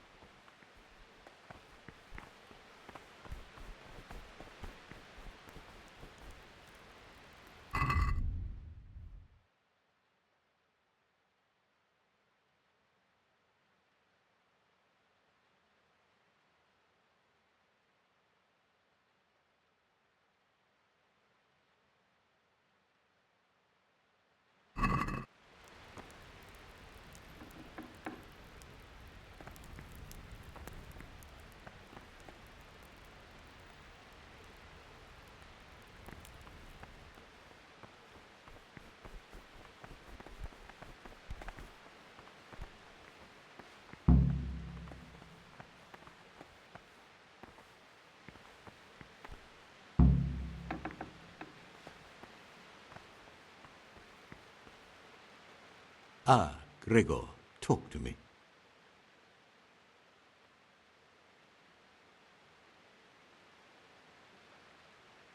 Speaker 19: Ah, Gregor, talk to me.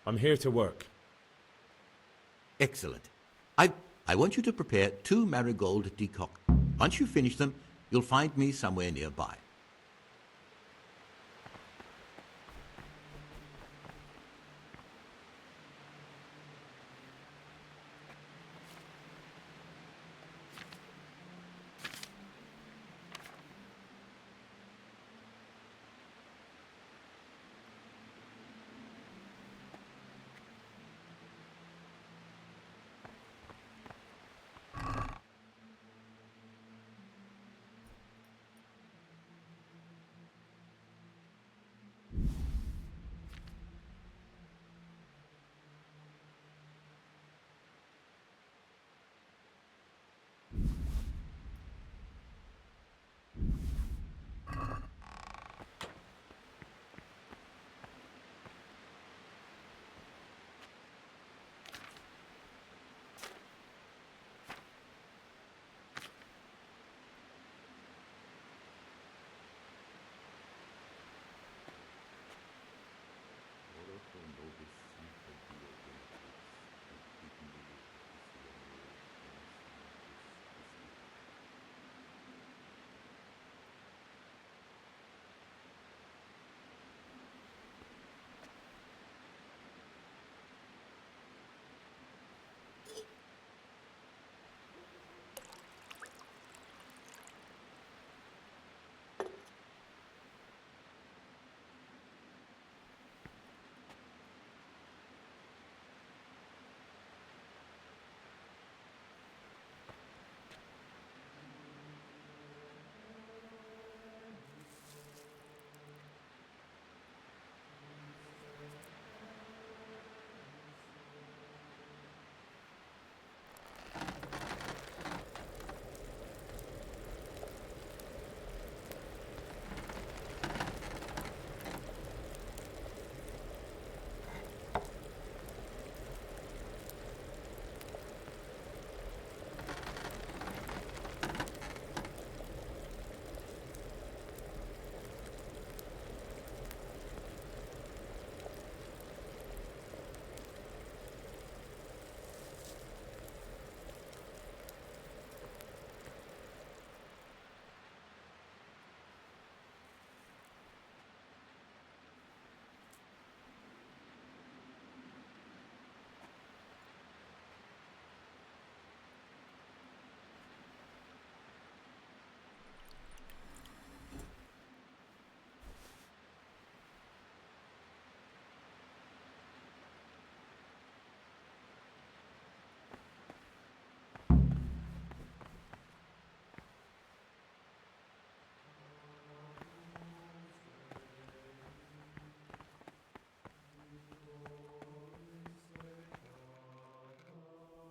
Speaker 20: I'm here to work.
Speaker 19: Excellent. I want you to prepare 2 marigold decoctions. Once you finish them, you'll find me somewhere nearby.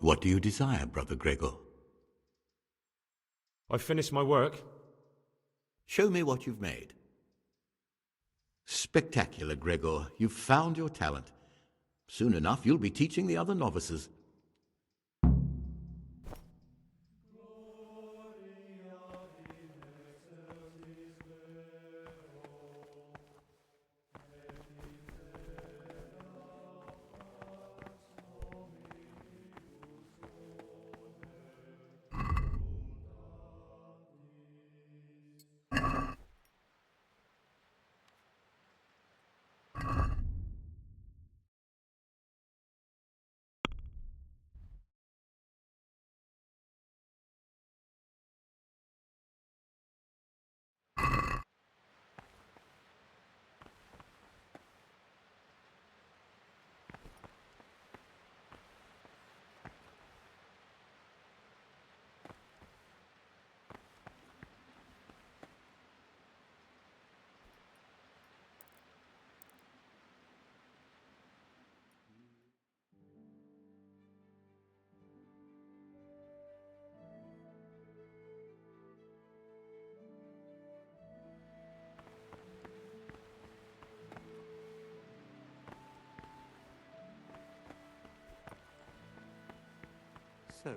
Speaker 19: What do you desire, Brother Gregor?
Speaker 20: I've finished my work.
Speaker 19: Show me what you've made. Spectacular, Gregor. You've found your talent. Soon enough, you'll be teaching the other novices. So,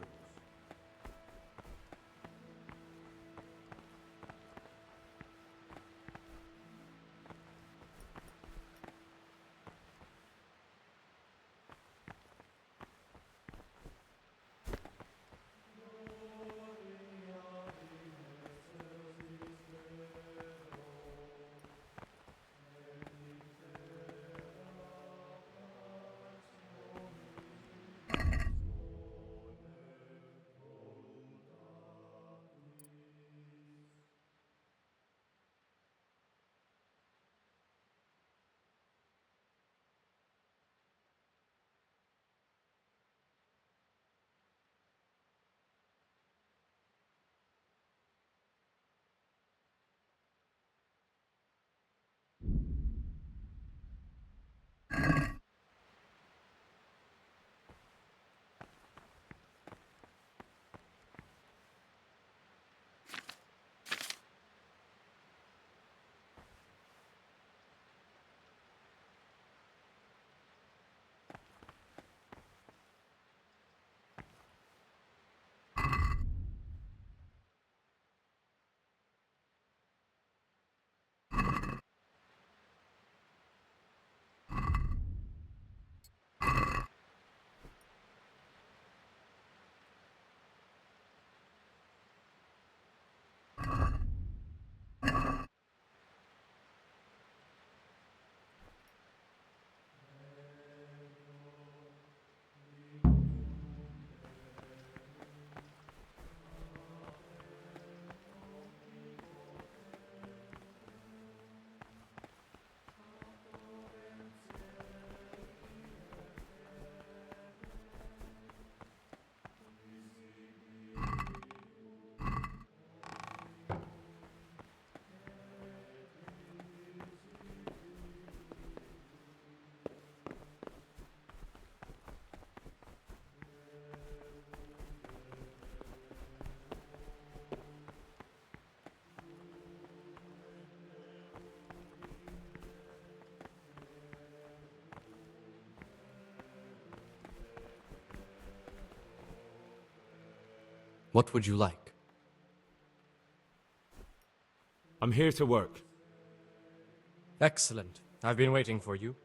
Speaker 15: What would you like?
Speaker 20: I'm here to work.
Speaker 15: Excellent. I've been waiting for you.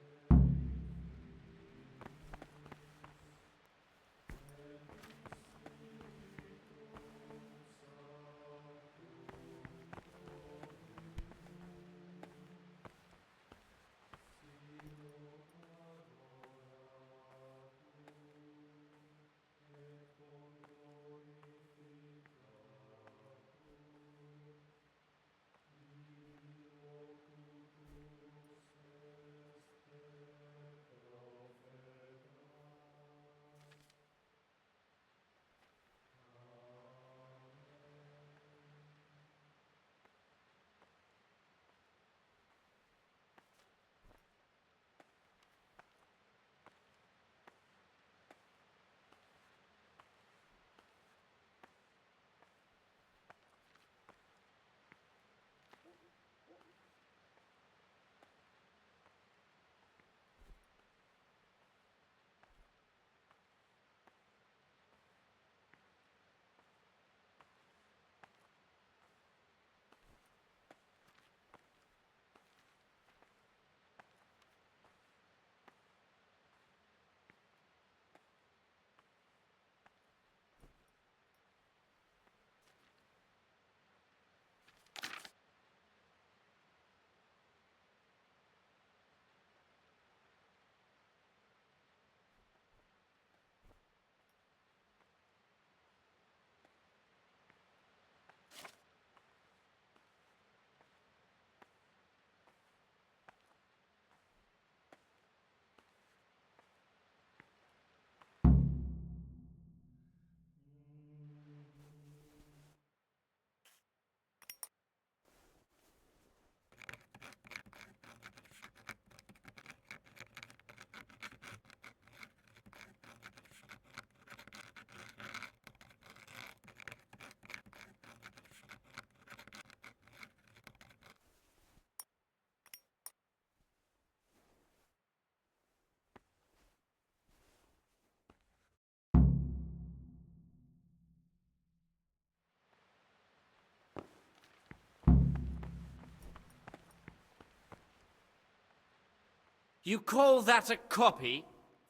Speaker 17: You call that a copy?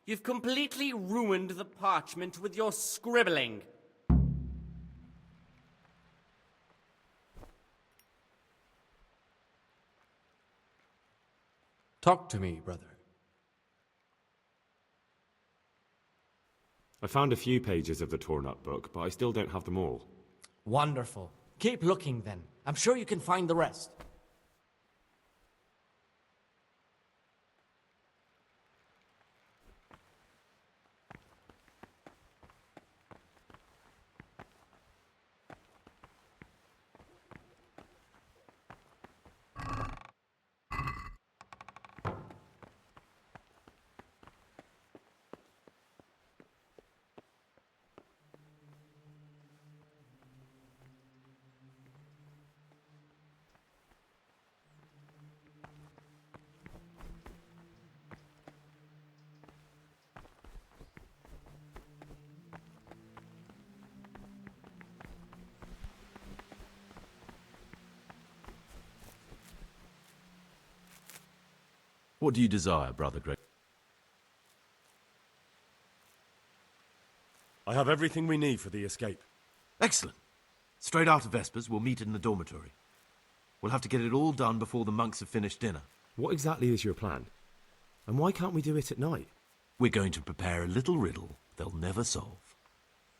Speaker 17: You've completely ruined the parchment with your scribbling.
Speaker 15: Talk to me, brother.
Speaker 20: I found a few pages of the torn-up book, but I still don't have them all.
Speaker 17: Wonderful. Keep looking then. I'm sure you can find the rest.
Speaker 4: What do you desire, Brother Greg?
Speaker 20: I have everything we need for the escape.
Speaker 12: Excellent. Straight after Vespers, we'll meet in the dormitory. We'll have to get it all done before the monks have finished dinner.
Speaker 20: What exactly is your plan? And why can't we do it at night?
Speaker 12: We're going to prepare a little riddle they'll never solve.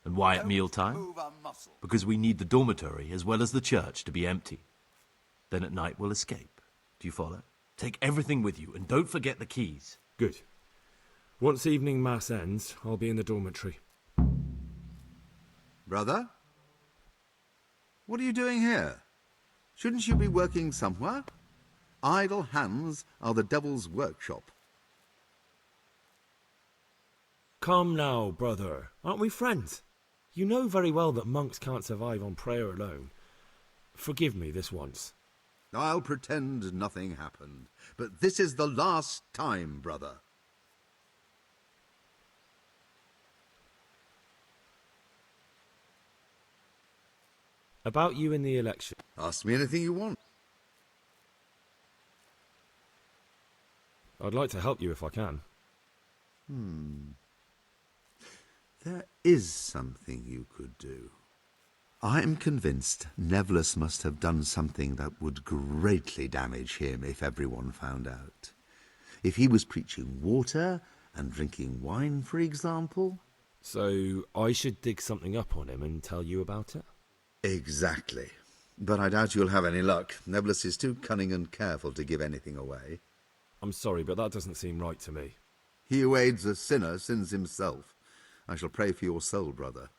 Speaker 12: And why at mealtime? Because we need the dormitory as well as the church to be empty. Then at night we'll escape. Do you follow? Take everything with you and don't forget the keys.
Speaker 20: Good. Once evening mass ends, I'll be in the dormitory.
Speaker 18: Brother? What are you doing here? Shouldn't you be working somewhere? Idle hands are the devil's workshop.
Speaker 20: Come now, brother. Aren't we friends? You know very well that monks can't survive on prayer alone. Forgive me this once.
Speaker 18: I'll pretend nothing happened, but this is the last time, brother.
Speaker 20: About you in the election.
Speaker 18: Ask me anything you want.
Speaker 20: I'd like to help you if I can.
Speaker 18: There is something you could do. I am convinced Nevlus must have done something that would greatly damage him if everyone found out. If he was preaching water and drinking wine, for example.
Speaker 20: So I should dig something up on him and tell you about it?
Speaker 18: Exactly. But I doubt you'll have any luck. Nevlus is too cunning and careful to give anything away.
Speaker 20: I'm sorry, but that doesn't seem right to me.
Speaker 18: He who aids a sinner sins himself. I shall pray for your soul, brother.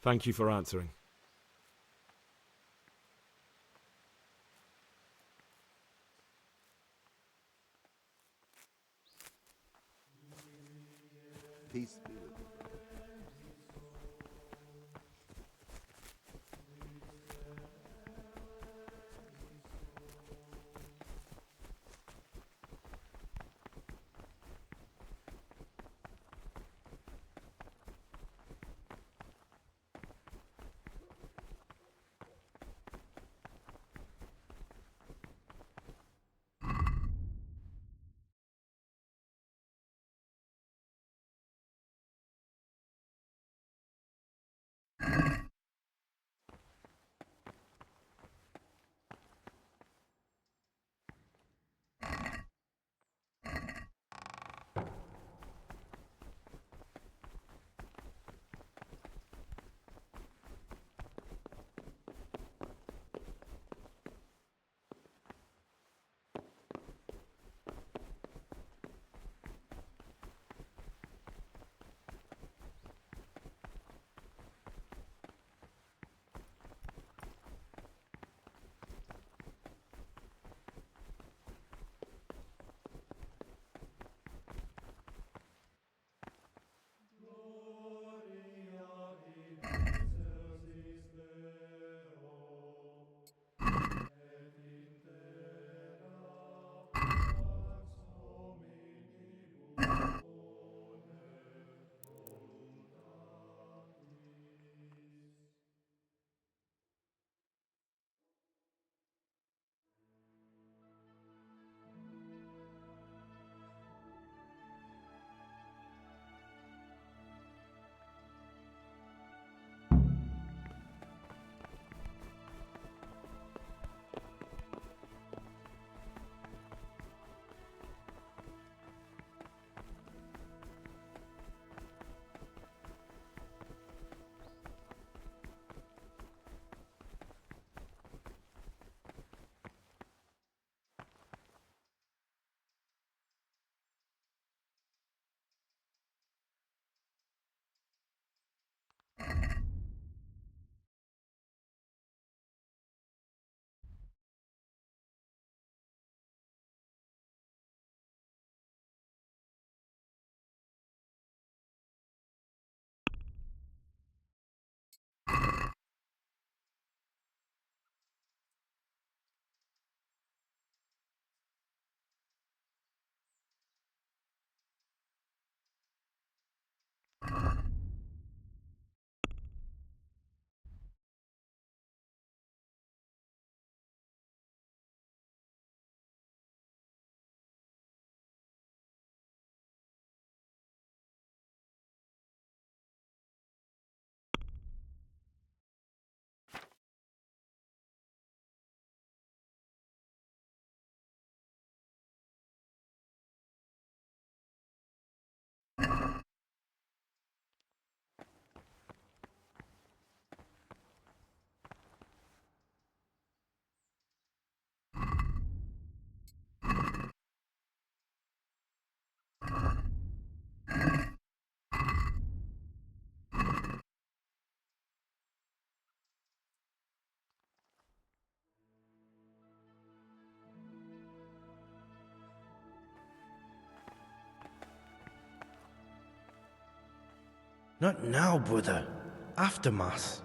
Speaker 20: Thank you for answering.
Speaker 18: Peace be with you.
Speaker 5: Not now, brother. After Mass.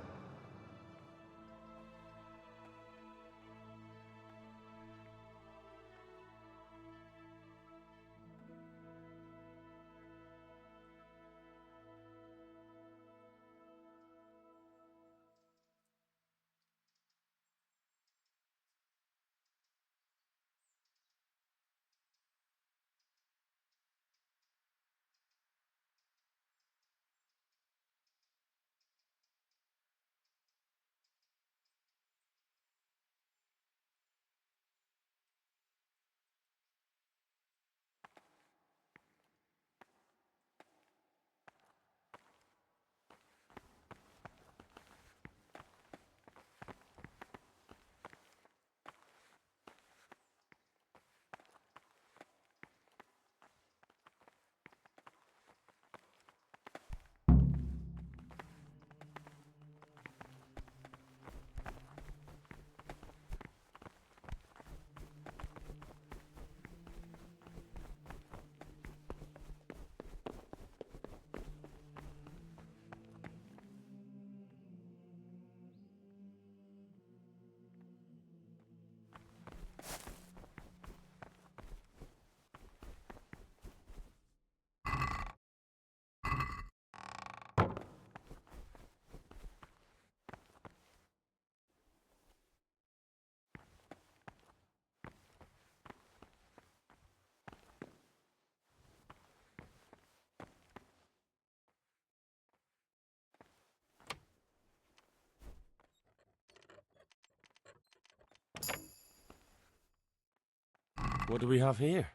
Speaker 4: What do we have here?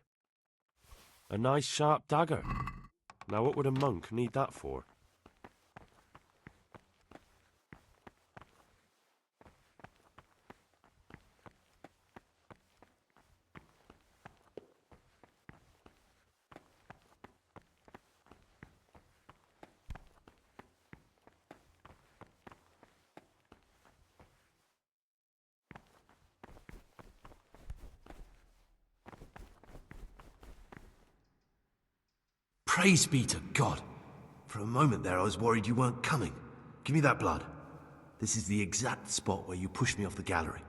Speaker 4: A nice sharp dagger. Now what would a monk need that for?
Speaker 3: Praise be to God! For a moment there I was worried you weren't coming. Give me that blood. This is the exact spot where you pushed me off the gallery.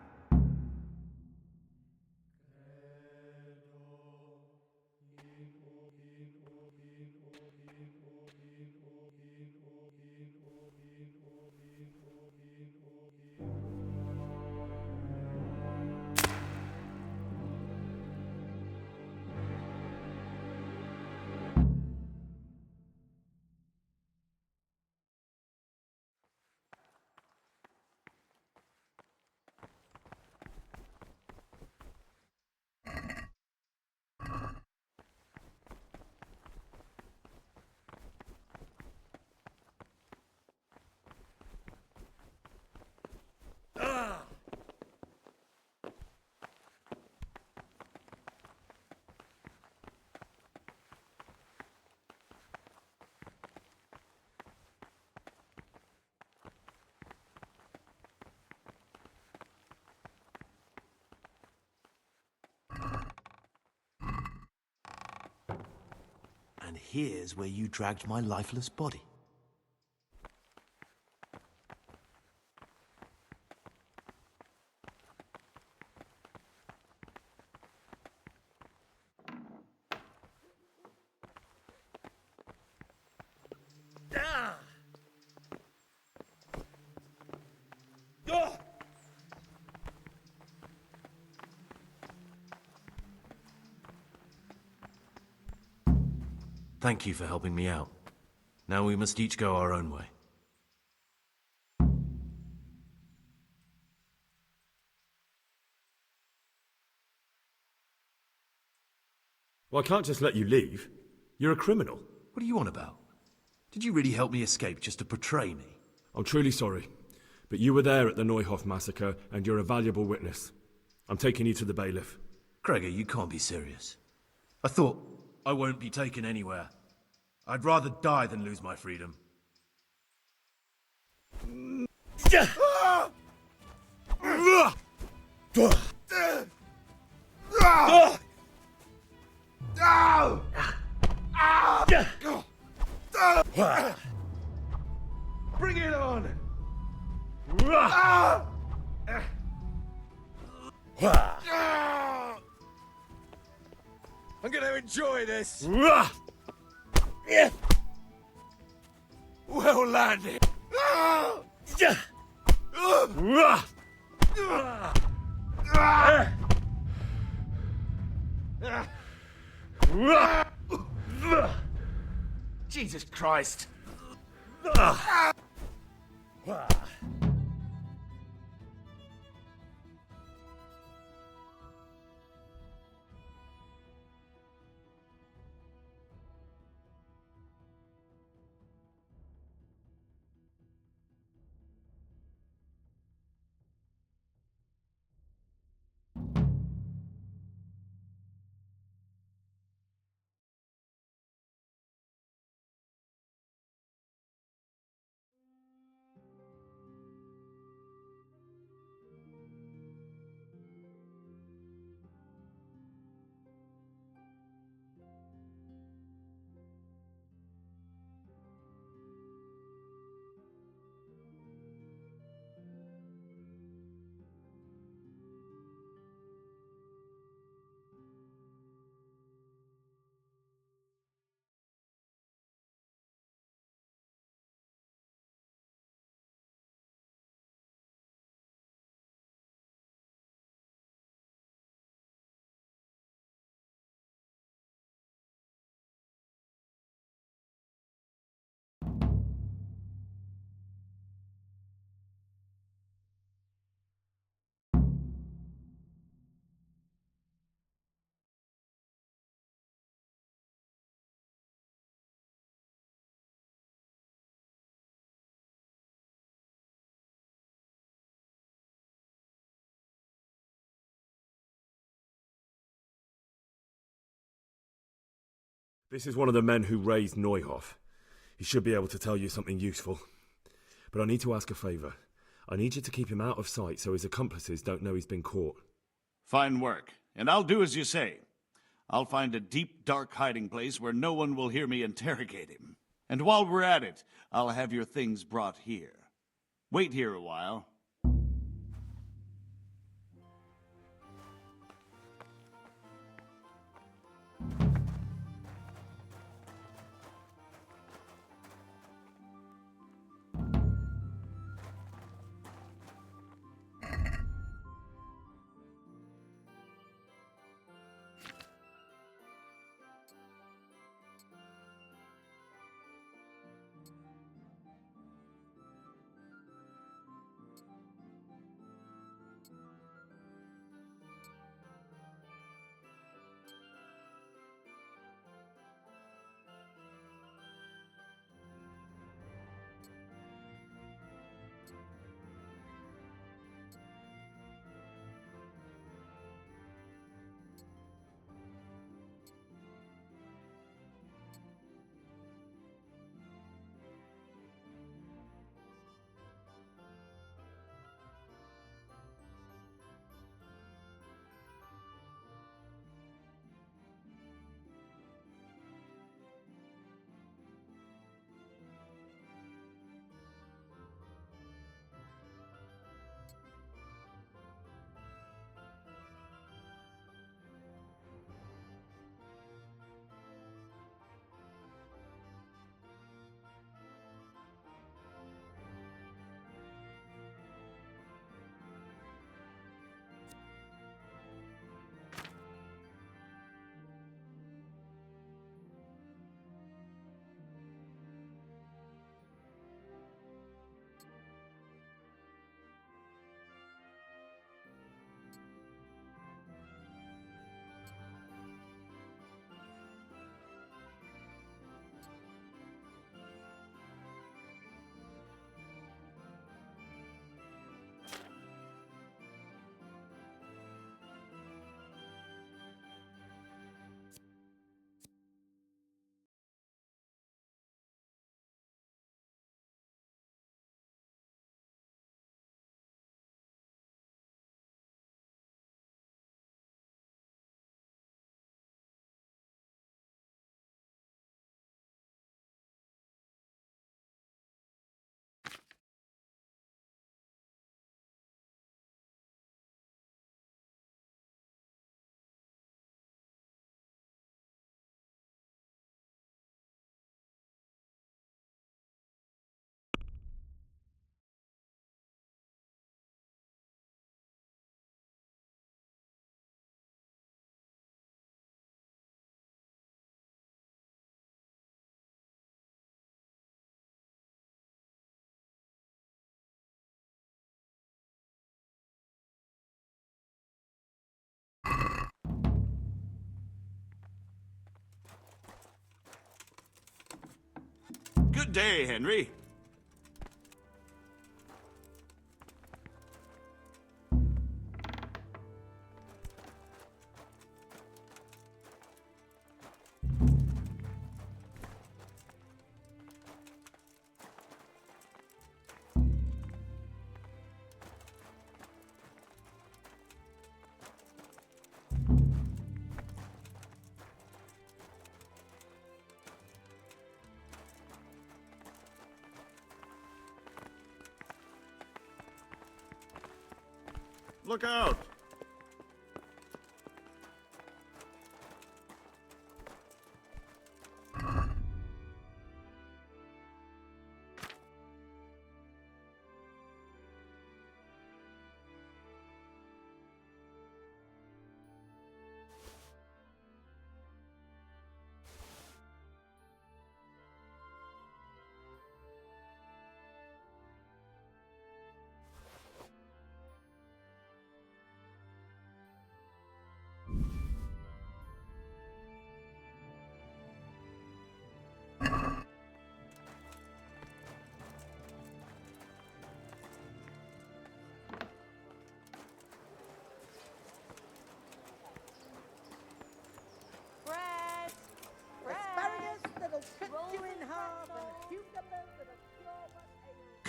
Speaker 3: And here's where you dragged my lifeless body. Thank you for helping me out. Now we must each go our own way.
Speaker 20: Well, I can't just let you leave. You're a criminal.
Speaker 3: What are you on about? Did you really help me escape just to betray me?
Speaker 20: I'm truly sorry, but you were there at the Neuhoff massacre, and you're a valuable witness. I'm taking you to the bailiff.
Speaker 3: Gregor, you can't be serious. I thought I won't be taken anywhere. I'd rather die than lose my freedom. Bring it on! I'm gonna enjoy this! Well landed! Jesus Christ!
Speaker 20: This is one of the men who raised Neuhoff. He should be able to tell you something useful. But I need to ask a favour. I need you to keep him out of sight so his accomplices don't know he's been caught.
Speaker 7: Fine work, and I'll do as you say. I'll find a deep, dark hiding place where no one will hear me interrogate him. And while we're at it, I'll have your things brought here. Wait here a while. Good day, Henry. Look out!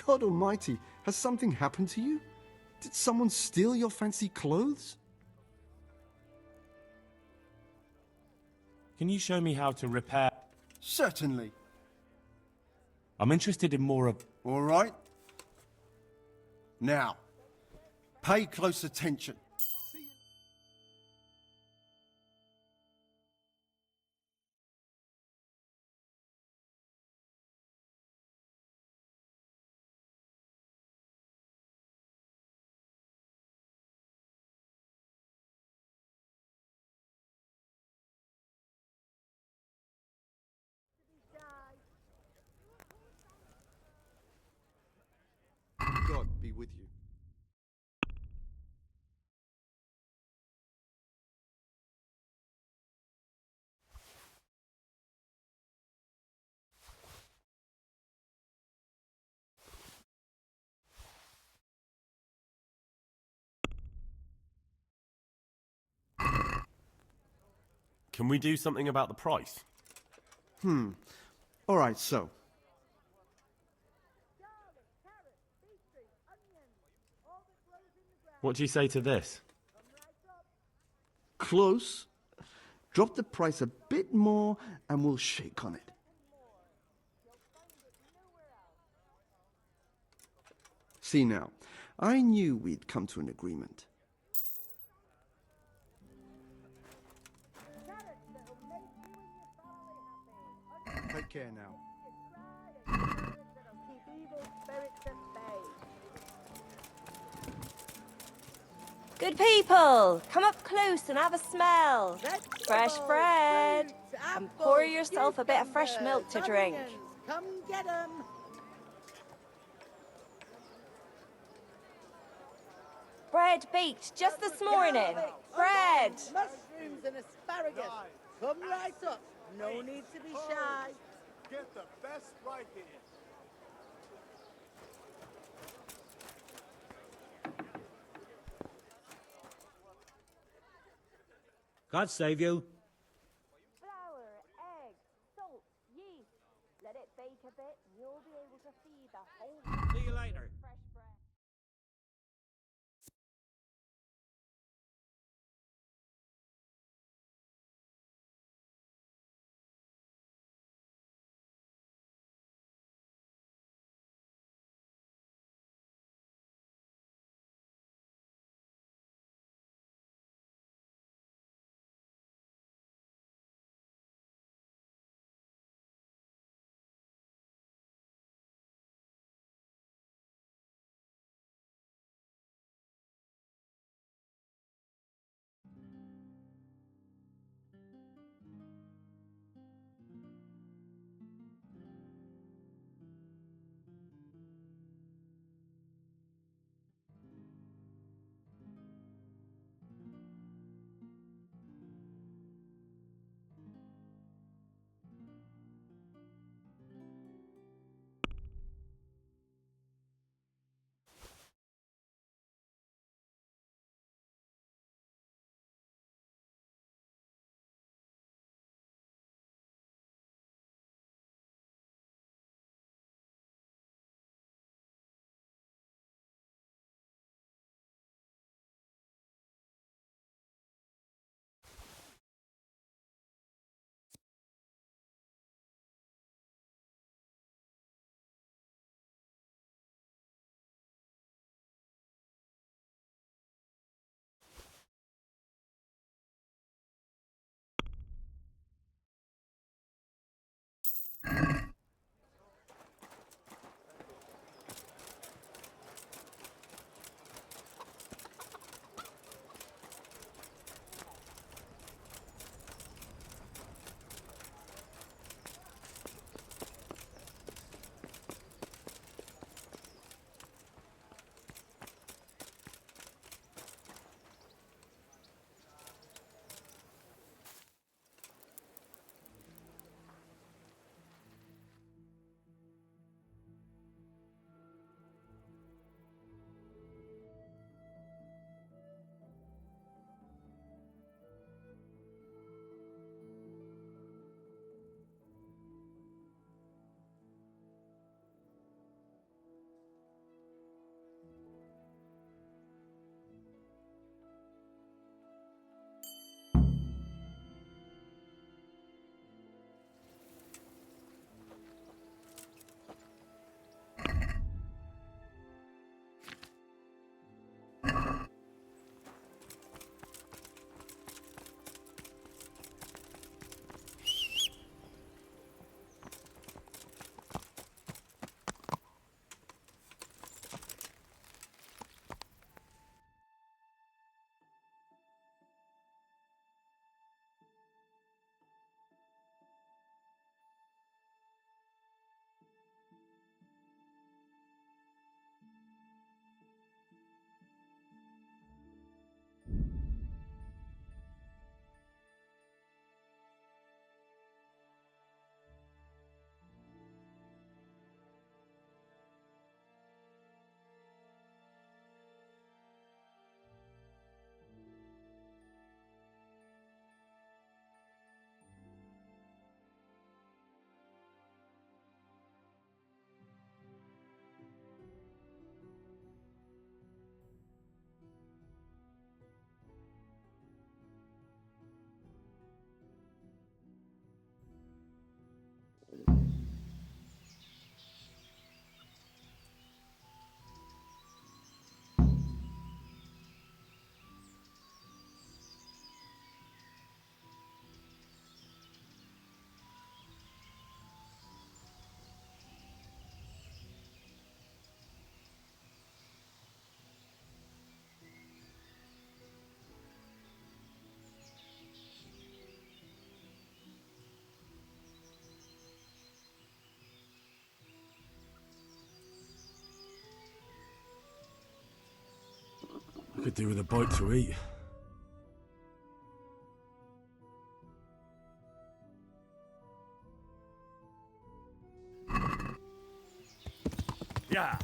Speaker 6: God Almighty, has something happened to you? Did someone steal your fancy clothes?
Speaker 2: Can you show me how to repair?
Speaker 6: Certainly.
Speaker 2: I'm interested in more of...
Speaker 6: All right. Now, pay close attention. God be with you.
Speaker 4: Can we do something about the price?
Speaker 6: All right, so.
Speaker 2: What do you say to this?
Speaker 6: Close. Drop the price a bit more and we'll shake on it. See now, I knew we'd come to an agreement. Take care now.
Speaker 8: Good people, come up close and have a smell. Fresh bread. And pour yourself a bit of fresh milk to drink.
Speaker 22: Come get 'em.
Speaker 8: Bread baked just this morning. Bread.
Speaker 22: Mushrooms and asparagus. Come right up. No need to be shy.
Speaker 21: Get the best right here.
Speaker 11: God save you.
Speaker 8: Flour, egg, salt, yeast. Let it bake a bit and you'll be able to feed the whole...
Speaker 1: See you later.
Speaker 20: Could do with a bite to eat.
Speaker 1: Yeah.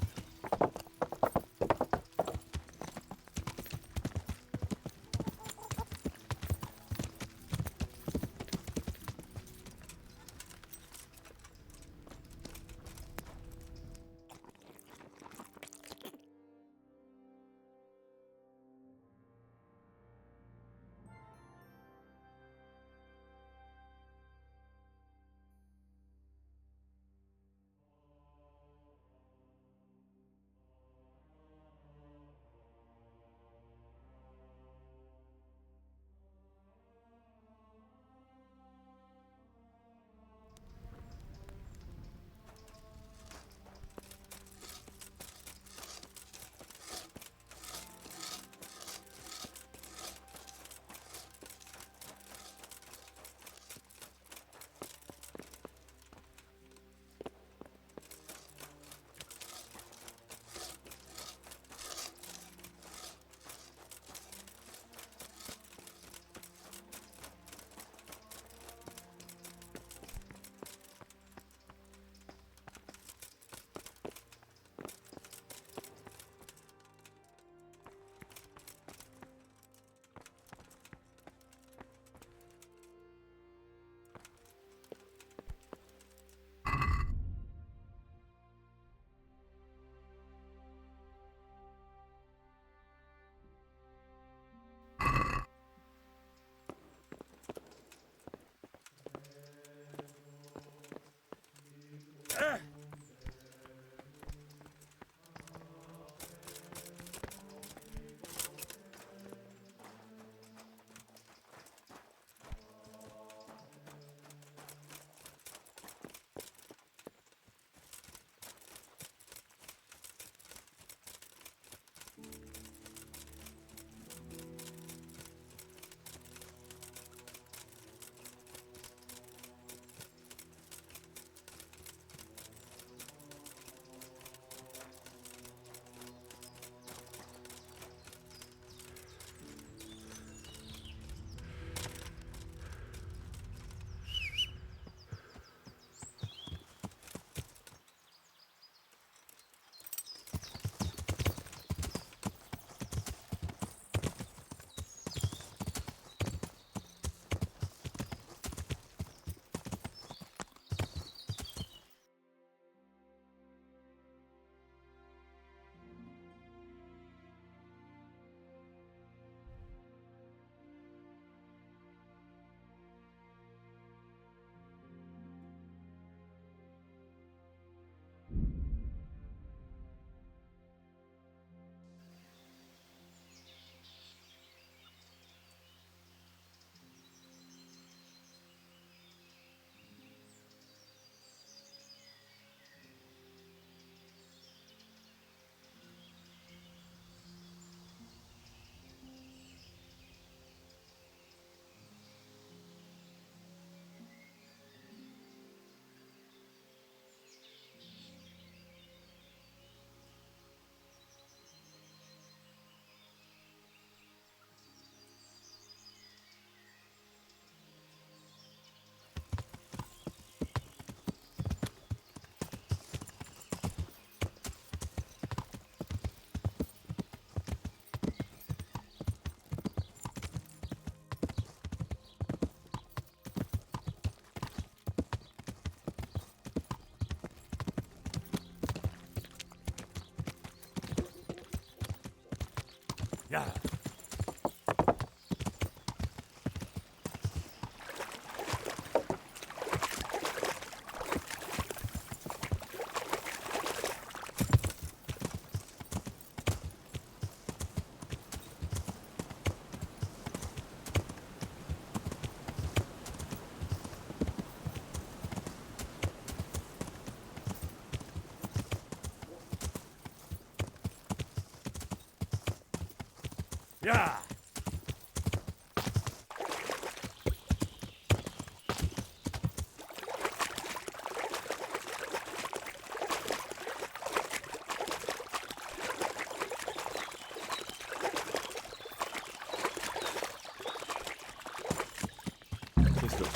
Speaker 20: Yeah.
Speaker 1: Yeah.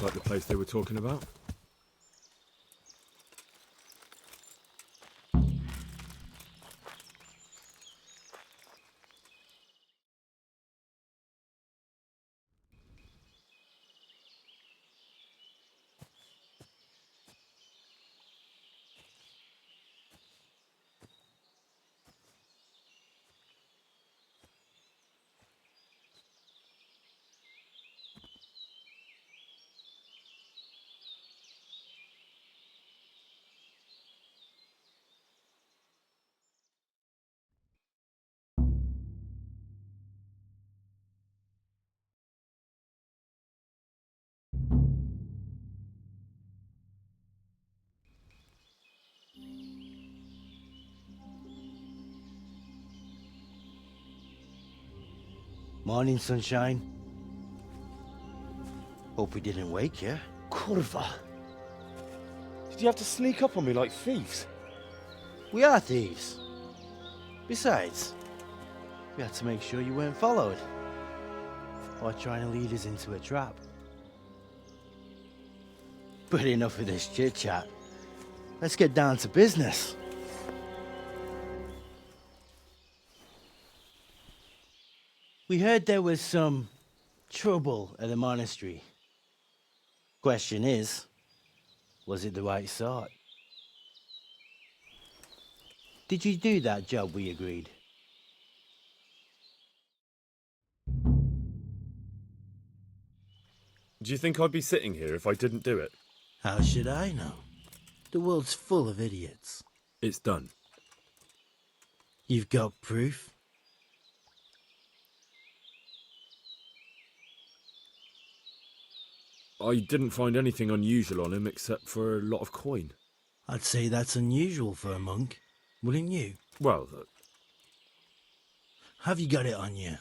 Speaker 20: looks like the place they were talking about.
Speaker 5: Morning, sunshine. Hope we didn't wake you.
Speaker 20: Kurva! Did you have to sneak up on me like thieves?
Speaker 5: We are thieves. Besides, we had to make sure you weren't followed. Or trying to lead us into a trap. But enough of this chit-chat. Let's get down to business. We heard there was some trouble at the monastery. Question is, was it the right sort? Did you do that job we agreed?
Speaker 20: Do you think I'd be sitting here if I didn't do it?
Speaker 5: How should I know? The world's full of idiots.
Speaker 20: It's done.
Speaker 5: You've got proof?
Speaker 20: I didn't find anything unusual on him except for a lot of coin.
Speaker 5: I'd say that's unusual for a monk, wouldn't you?
Speaker 20: Well,
Speaker 5: have you got it on you?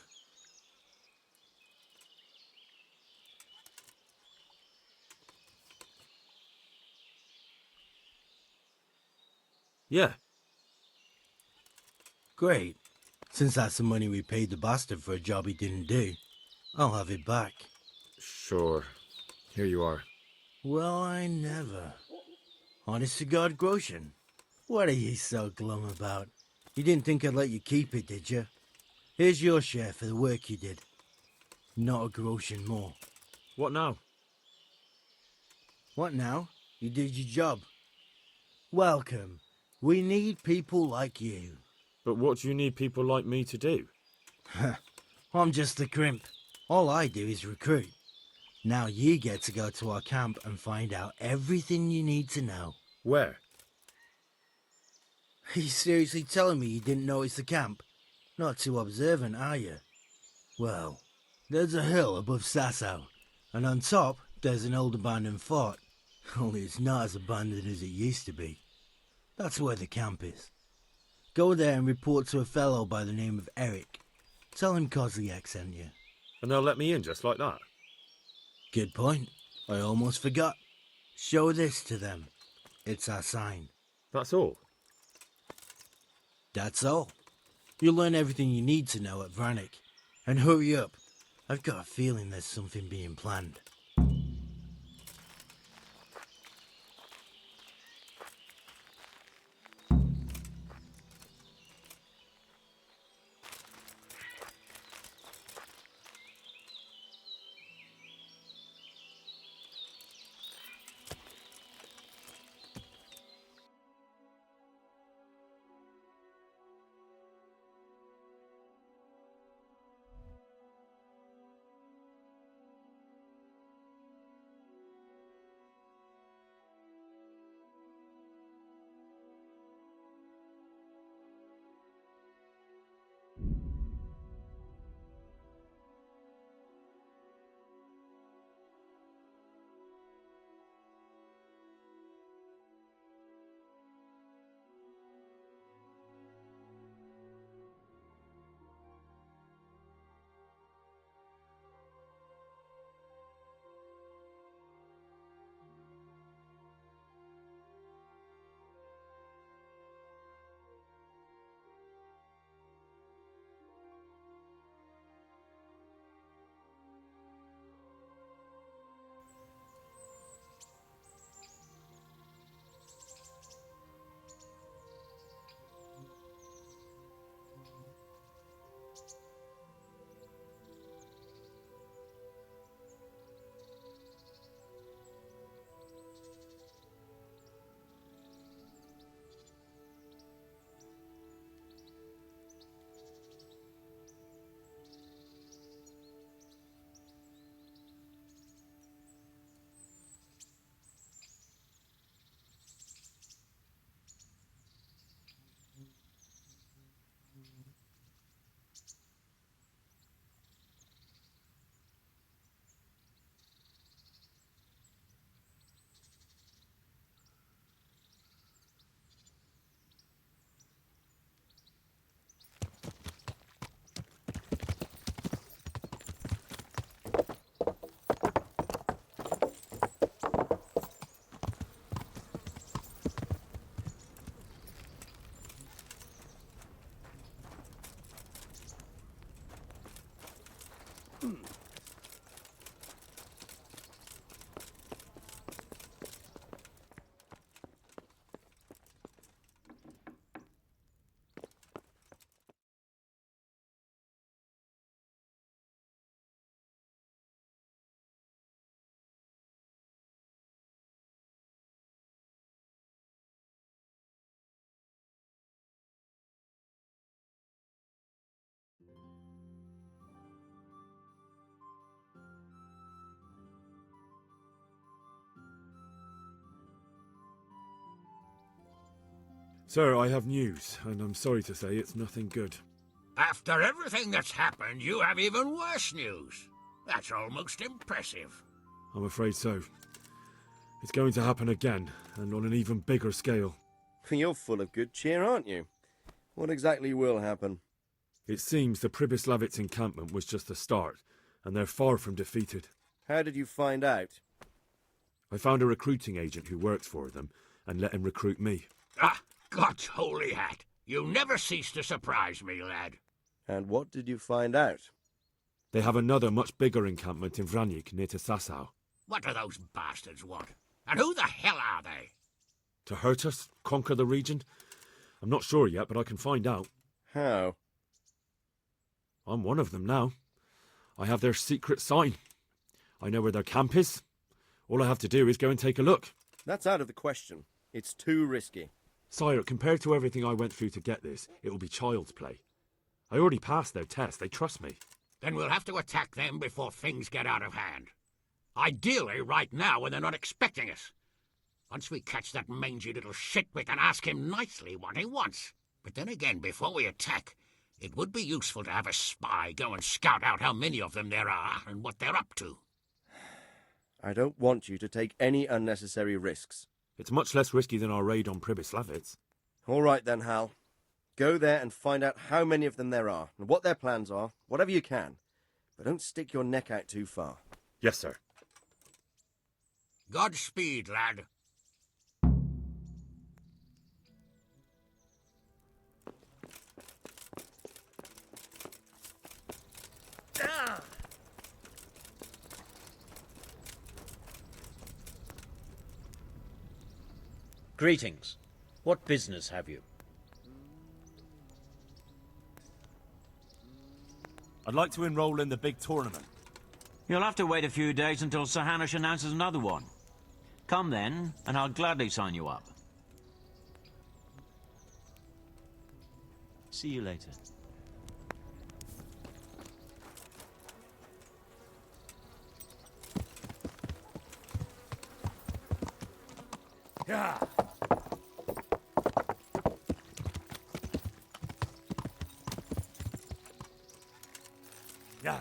Speaker 20: yeah.
Speaker 5: Great. Since that's the money we paid the bastard for a job he didn't do, I'll have it back.
Speaker 20: Sure. Here you are.
Speaker 5: Well, I never. Honest to God, Groshen. What are you so glum about? You didn't think I'd let you keep it, did you? Here's your share for the work you did. Not a Groshen more.
Speaker 20: What now?
Speaker 5: What now? You did your job. Welcome. We need people like you.
Speaker 20: But what do you need people like me to do?
Speaker 5: I'm just a crimp. All I do is recruit. Now you get to go to our camp and find out everything you need to know.
Speaker 20: Where?
Speaker 5: Are you seriously telling me you didn't notice the camp? Not too observant, are you? Well, there's a hill above Sasau, and on top there's an old abandoned fort. Only it's not as abandoned as it used to be. That's where the camp is. Go there and report to a fellow by the name of Eric. Tell him Kozliak sent you.
Speaker 20: And they'll let me in just like that?
Speaker 5: Good point. I almost forgot. Show this to them. It's our sign.
Speaker 20: That's all?
Speaker 5: That's all. You'll learn everything you need to know at Vranik. And hurry up. I've got a feeling there's something being planned.
Speaker 20: Sir, I have news, and I'm sorry to say it's nothing good.
Speaker 9: After everything that's happened, you have even worse news. That's almost impressive.
Speaker 20: I'm afraid so. It's going to happen again, and on an even bigger scale.
Speaker 10: You're full of good cheer, aren't you? What exactly will happen?
Speaker 20: It seems the Pribyslavitz encampment was just the start, and they're far from defeated.
Speaker 10: How did you find out?
Speaker 20: I found a recruiting agent who works for them, and let him recruit me.
Speaker 9: Ah, God's holy hat! You never cease to surprise me, lad.
Speaker 10: And what did you find out?
Speaker 20: They have another much bigger encampment in Vranyk near to Sasau.
Speaker 9: What do those bastards want? And who the hell are they?
Speaker 20: To hurt us? Conquer the region? I'm not sure yet, but I can find out.
Speaker 10: How?
Speaker 20: I'm one of them now. I have their secret sign. I know where their camp is. All I have to do is go and take a look.
Speaker 10: That's out of the question. It's too risky.
Speaker 20: Sire, compared to everything I went through to get this, it will be child's play. I already passed their test. They trust me.
Speaker 9: Then we'll have to attack them before things get out of hand. Ideally, right now, when they're not expecting us. Once we catch that mangy little shit, we can ask him nicely what he wants. But then again, before we attack, it would be useful to have a spy go and scout out how many of them there are and what they're up to.
Speaker 10: I don't want you to take any unnecessary risks.
Speaker 20: It's much less risky than our raid on Pribyslavitz.
Speaker 10: All right then, Hal. Go there and find out how many of them there are, and what their plans are, whatever you can. But don't stick your neck out too far.
Speaker 20: Yes, sir.
Speaker 9: Godspeed, lad.
Speaker 23: Greetings. What business have you?
Speaker 2: I'd like to enroll in the big tournament.
Speaker 24: You'll have to wait a few days until Sir Hanush announces another one. Come then, and I'll gladly sign you up. See you later.
Speaker 1: Yeah. Yeah.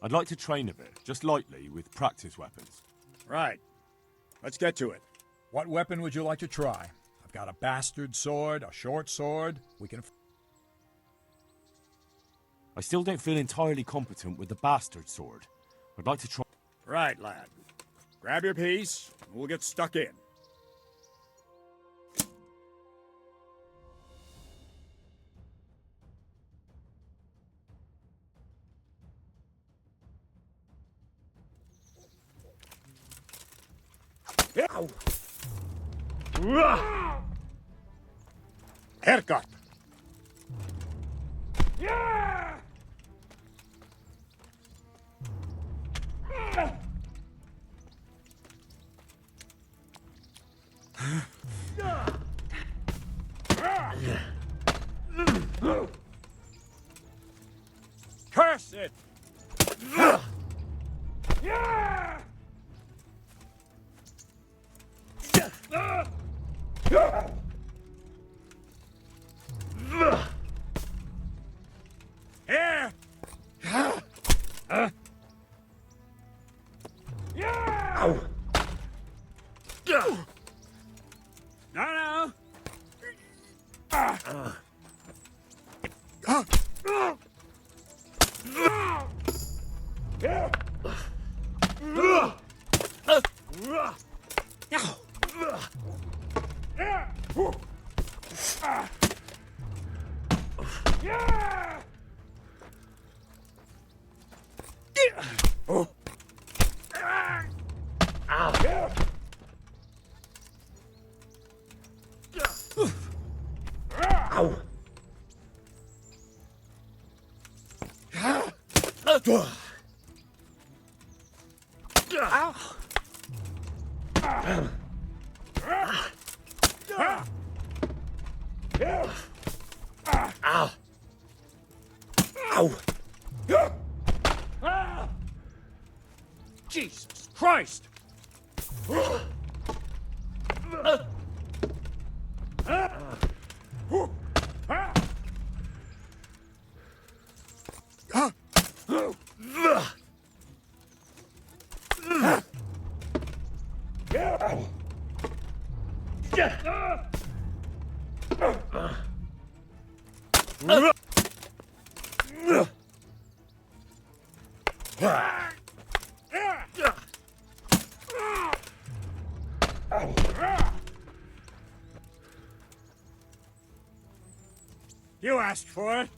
Speaker 2: I'd like to train a bit, just lightly, with practice weapons.
Speaker 25: Right. Let's get to it. What weapon would you like to try? I've got a bastard sword, a short sword. We can...
Speaker 2: I still don't feel entirely competent with the bastard sword. I'd like to try...
Speaker 25: Right, lad. Grab your piece, and we'll get stuck in. Haircut.
Speaker 1: Yeah!
Speaker 25: Curse it!
Speaker 1: Yeah!
Speaker 25: Here!
Speaker 1: Yeah!
Speaker 25: No!
Speaker 1: Jesus Christ! You asked for it.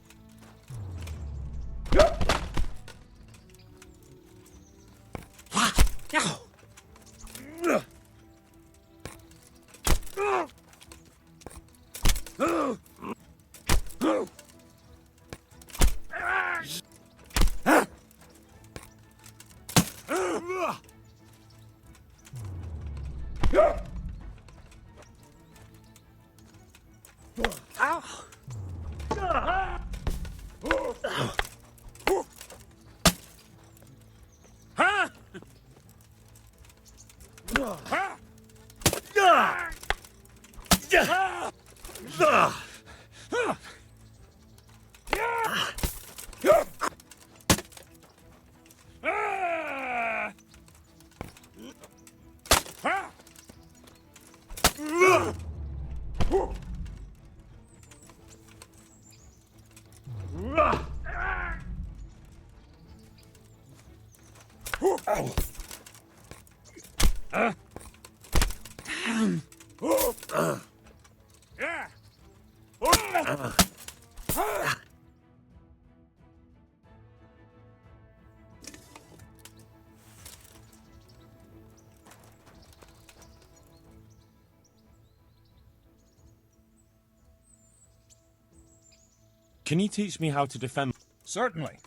Speaker 2: Can you teach me how to defend?
Speaker 25: Certainly.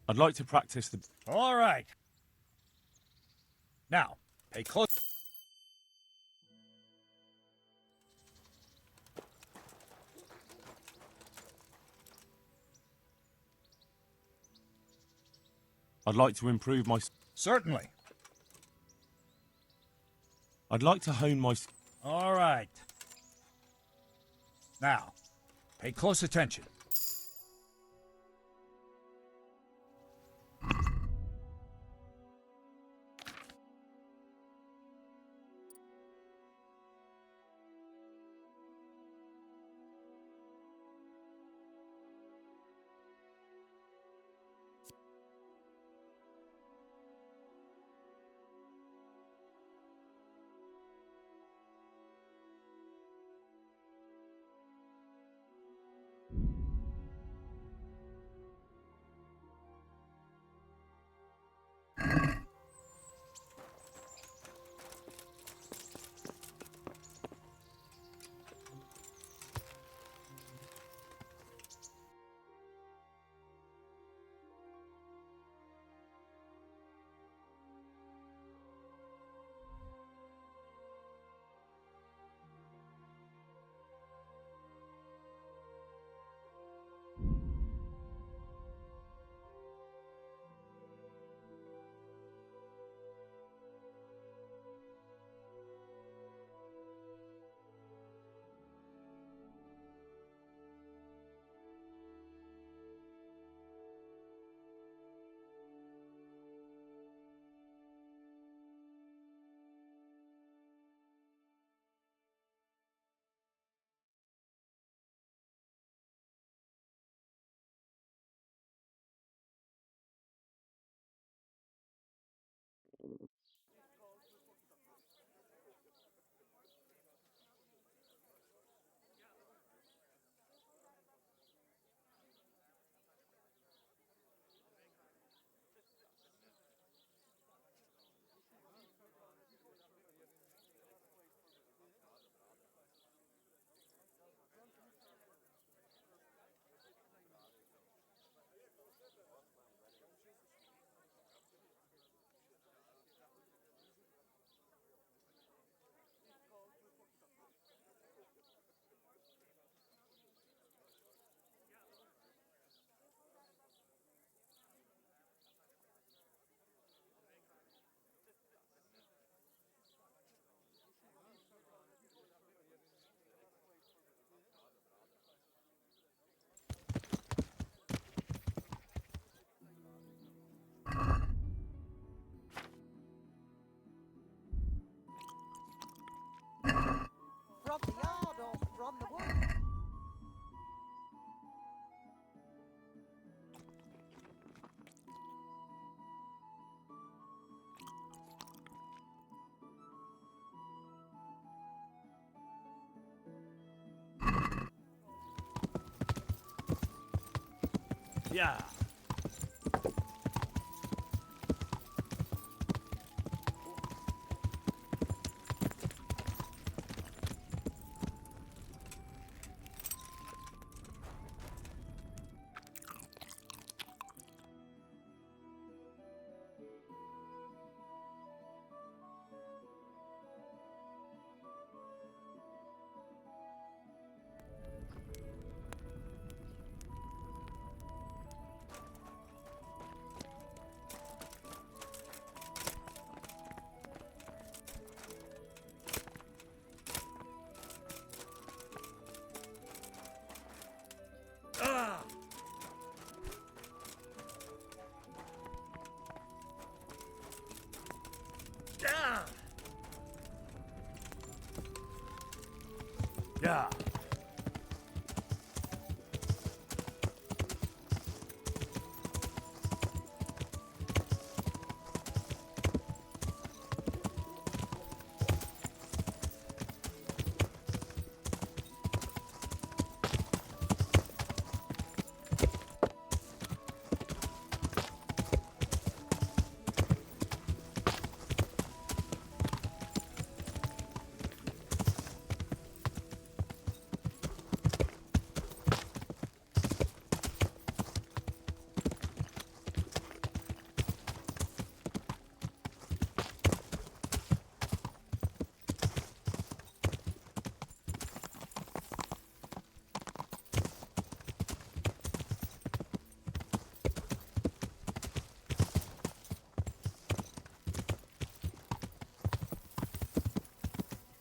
Speaker 2: I'd like to practice the...
Speaker 25: All right. Now, pay close...
Speaker 2: I'd like to improve my...
Speaker 25: Certainly.
Speaker 2: I'd like to hone my...
Speaker 25: All right. Now, pay close attention.
Speaker 1: Yeah. Yeah.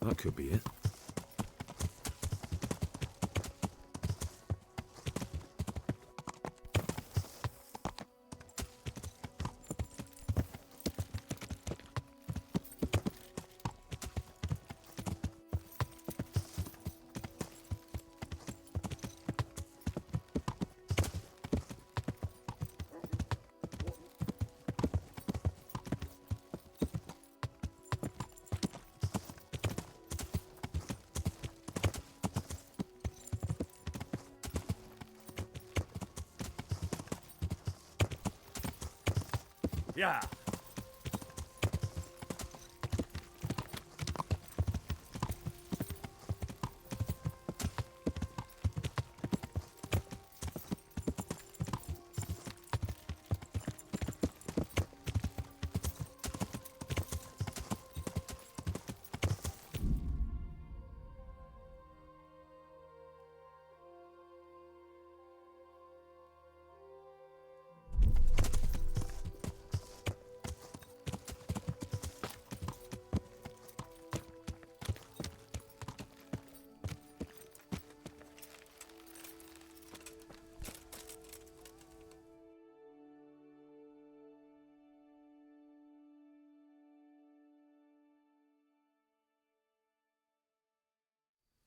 Speaker 20: That could be it.
Speaker 1: Yeah.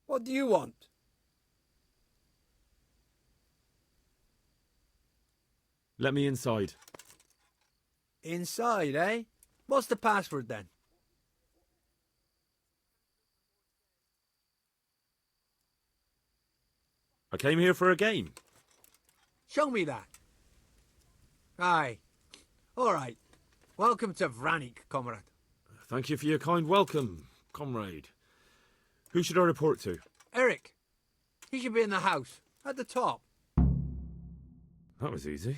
Speaker 13: What do you want?
Speaker 20: Let me inside.
Speaker 13: Inside, eh? What's the password then?
Speaker 20: I came here for a game.
Speaker 13: Show me that. Aye. All right. Welcome to Vranik, comrade.
Speaker 20: Thank you for your kind welcome, comrade. Who should I report to?
Speaker 13: Eric. He should be in the house, at the top.
Speaker 20: That was easy.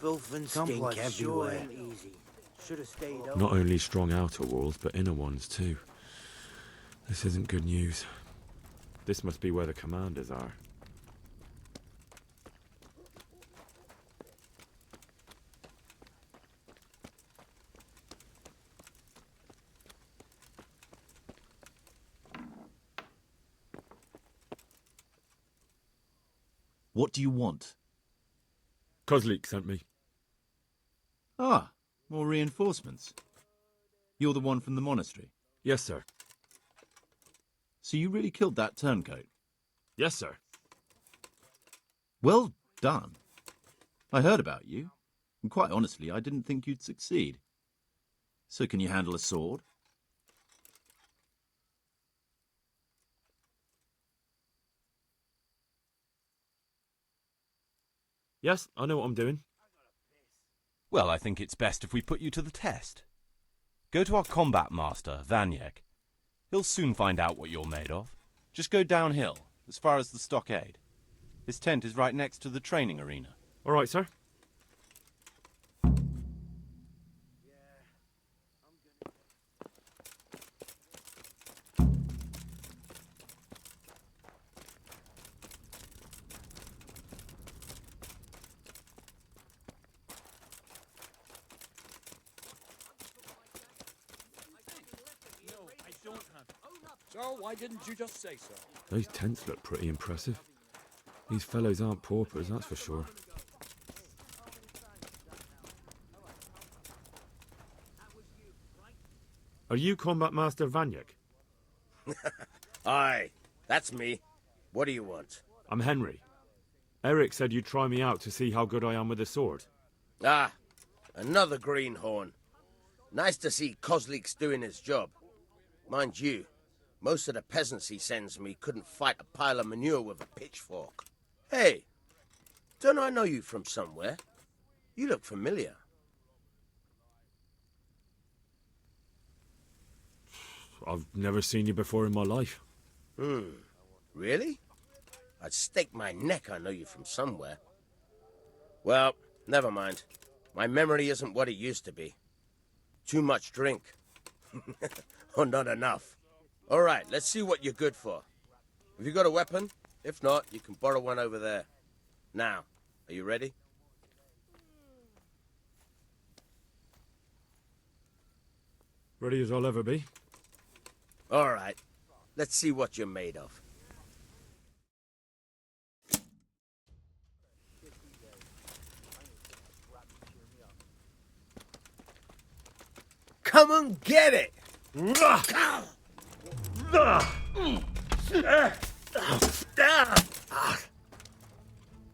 Speaker 5: Filth and stink everywhere. Should have stayed home.
Speaker 2: Not only strong outer walls, but inner ones too. This isn't good news. This must be where the commanders are.
Speaker 14: What do you want?
Speaker 20: Kozlik sent me.
Speaker 14: Ah, more reinforcements.
Speaker 12: You're the one from the monastery?
Speaker 20: Yes, sir.
Speaker 12: So you really killed that turncoat?
Speaker 20: Yes, sir.
Speaker 12: Well done. I heard about you, and quite honestly, I didn't think you'd succeed. So can you handle a sword?
Speaker 20: Yes, I know what I'm doing.
Speaker 14: Well, I think it's best if we put you to the test. Go to our combat master, Vanyek. He'll soon find out what you're made of. Just go downhill, as far as the stockade. His tent is right next to the training arena.
Speaker 20: All right, sir.
Speaker 25: So why didn't you just say so?
Speaker 20: Those tents look pretty impressive. These fellows aren't paupers, that's for sure. Are you Combat Master Vanyek?
Speaker 10: Aye, that's me. What do you want?
Speaker 20: I'm Henry. Eric said you'd try me out to see how good I am with a sword.
Speaker 10: Ah, another greenhorn. Nice to see Kozlik's doing his job. Mind you, most of the peasants he sends me couldn't fight a pile of manure with a pitchfork. Hey, don't I know you from somewhere? You look familiar.
Speaker 20: I've never seen you before in my life.
Speaker 10: Really? I'd stake my neck I know you from somewhere. Well, never mind. My memory isn't what it used to be. Too much drink. Or not enough. All right, let's see what you're good for. Have you got a weapon? If not, you can borrow one over there. Now, are you ready?
Speaker 20: Ready as I'll ever be.
Speaker 10: All right, let's see what you're made of. Come and get it!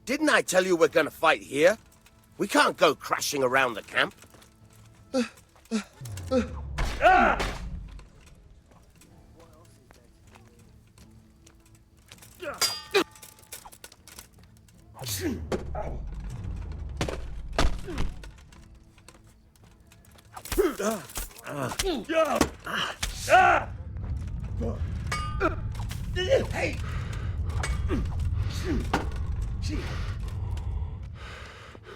Speaker 10: Didn't I tell you we're gonna fight here? We can't go crashing around the camp. Hey!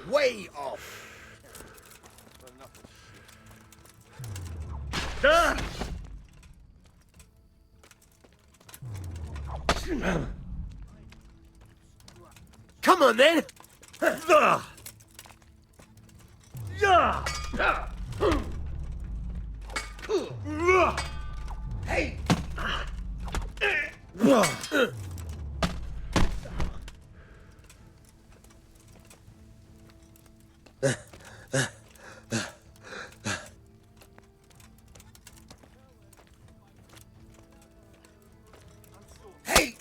Speaker 10: Way off. Come on then. Hey! Hey!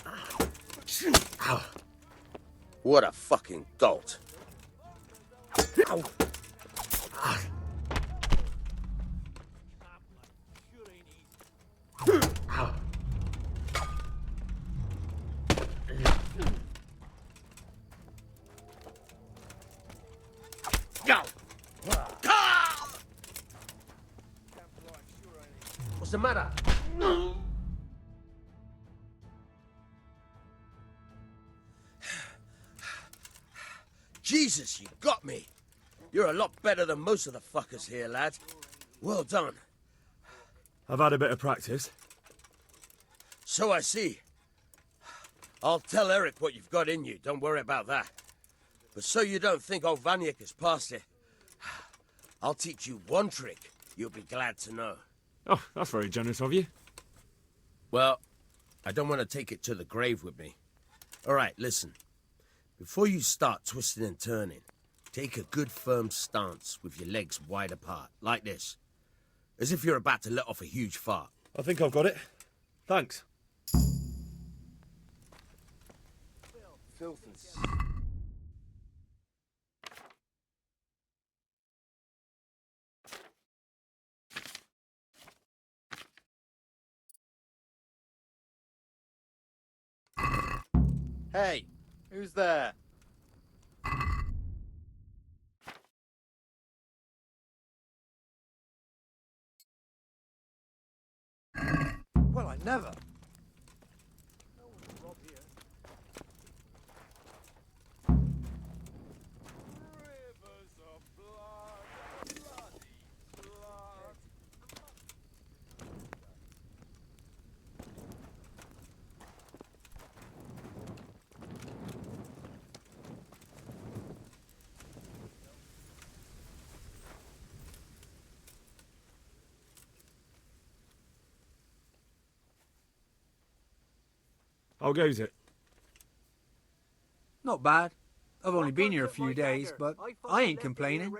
Speaker 10: What a fucking dolt. What's the matter? Jesus, you got me. You're a lot better than most of the fuckers here, lad. Well done.
Speaker 20: I've had a bit of practice.
Speaker 10: So I see. I'll tell Eric what you've got in you. Don't worry about that. But so you don't think old Vanyek has passed it, I'll teach you one trick you'll be glad to know.
Speaker 20: Oh, that's very generous of you.
Speaker 10: Well, I don't want to take it to the grave with me. All right, listen. Before you start twisting and turning, take a good firm stance with your legs wide apart, like this. As if you're about to let off a huge fart.
Speaker 20: I think I've got it. Thanks.
Speaker 10: Filth and
Speaker 13: Hey, who's there? Well, I never.
Speaker 20: How goes it?
Speaker 13: Not bad. I've only been here a few days, but I ain't complaining.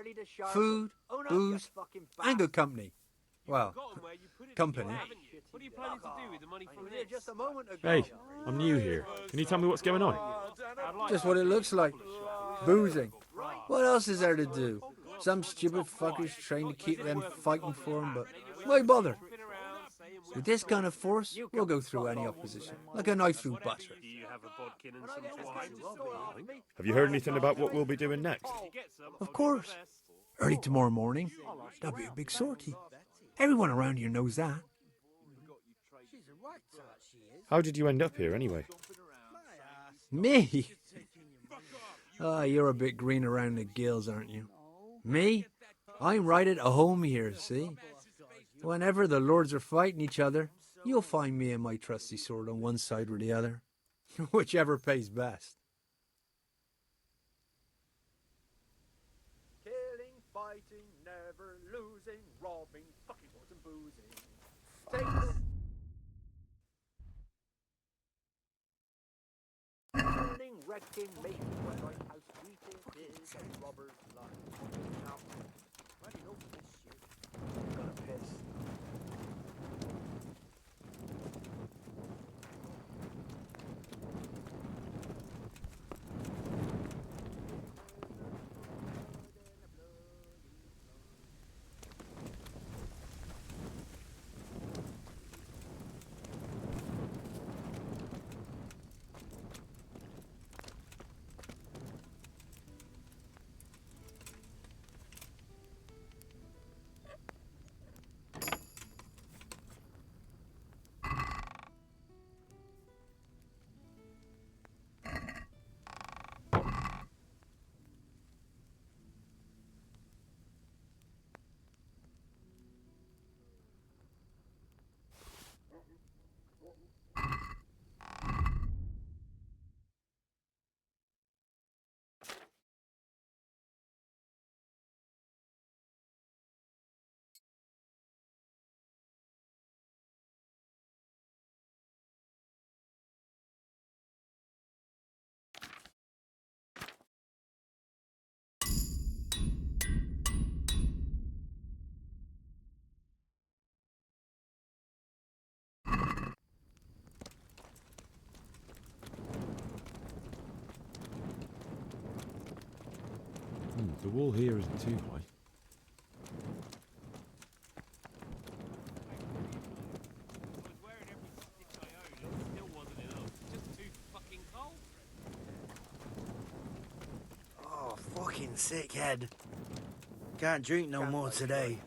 Speaker 13: Food, booze, and good company. Well, company.
Speaker 4: What are you planning to do with the money from this?
Speaker 13: Just a moment ago.
Speaker 20: Hey, I'm new here. Can you tell me what's going on?
Speaker 13: Just what it looks like. Boozing. What else is there to do? Some stupid fuckers trained to keep them fighting for them, but why bother? With this kind of force, we'll go through any opposition, like a knife through butter.
Speaker 4: Do you have a bodkin and some twine?
Speaker 20: Have you heard anything about what we'll be doing next?
Speaker 13: Of course. Early tomorrow morning, there'll be a big sortie. Everyone around here knows that.
Speaker 20: How did you end up here anyway?
Speaker 13: Me? Ah, you're a bit green around the gills, aren't you? Me? I'm right at home here, see? Whenever the lords are fighting each other, you'll find me and my trusty sword on one side or the other. Whichever pays best. Killing, fighting, never losing, robbing, fucking wars and boozing. Turning, wrecking, making the right house sweeping, is a robber's life. Now, ready up for this shit. Gonna piss.
Speaker 20: The wall here isn't too high.
Speaker 5: Oh, fucking sick head. Can't drink no more today.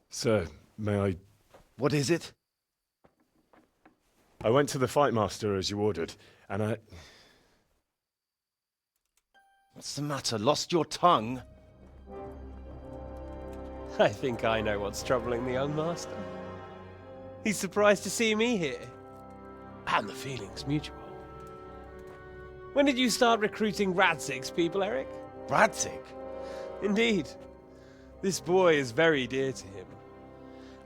Speaker 20: Sir, may I...
Speaker 21: What is it?
Speaker 20: I went to the fight master as you ordered, and I...
Speaker 21: What's the matter? Lost your tongue?
Speaker 15: I think I know what's troubling the young master. He's surprised to see me here. And the feeling's mutual. When did you start recruiting Radzig's people, Eric?
Speaker 21: Radzig?
Speaker 15: Indeed. This boy is very dear to him.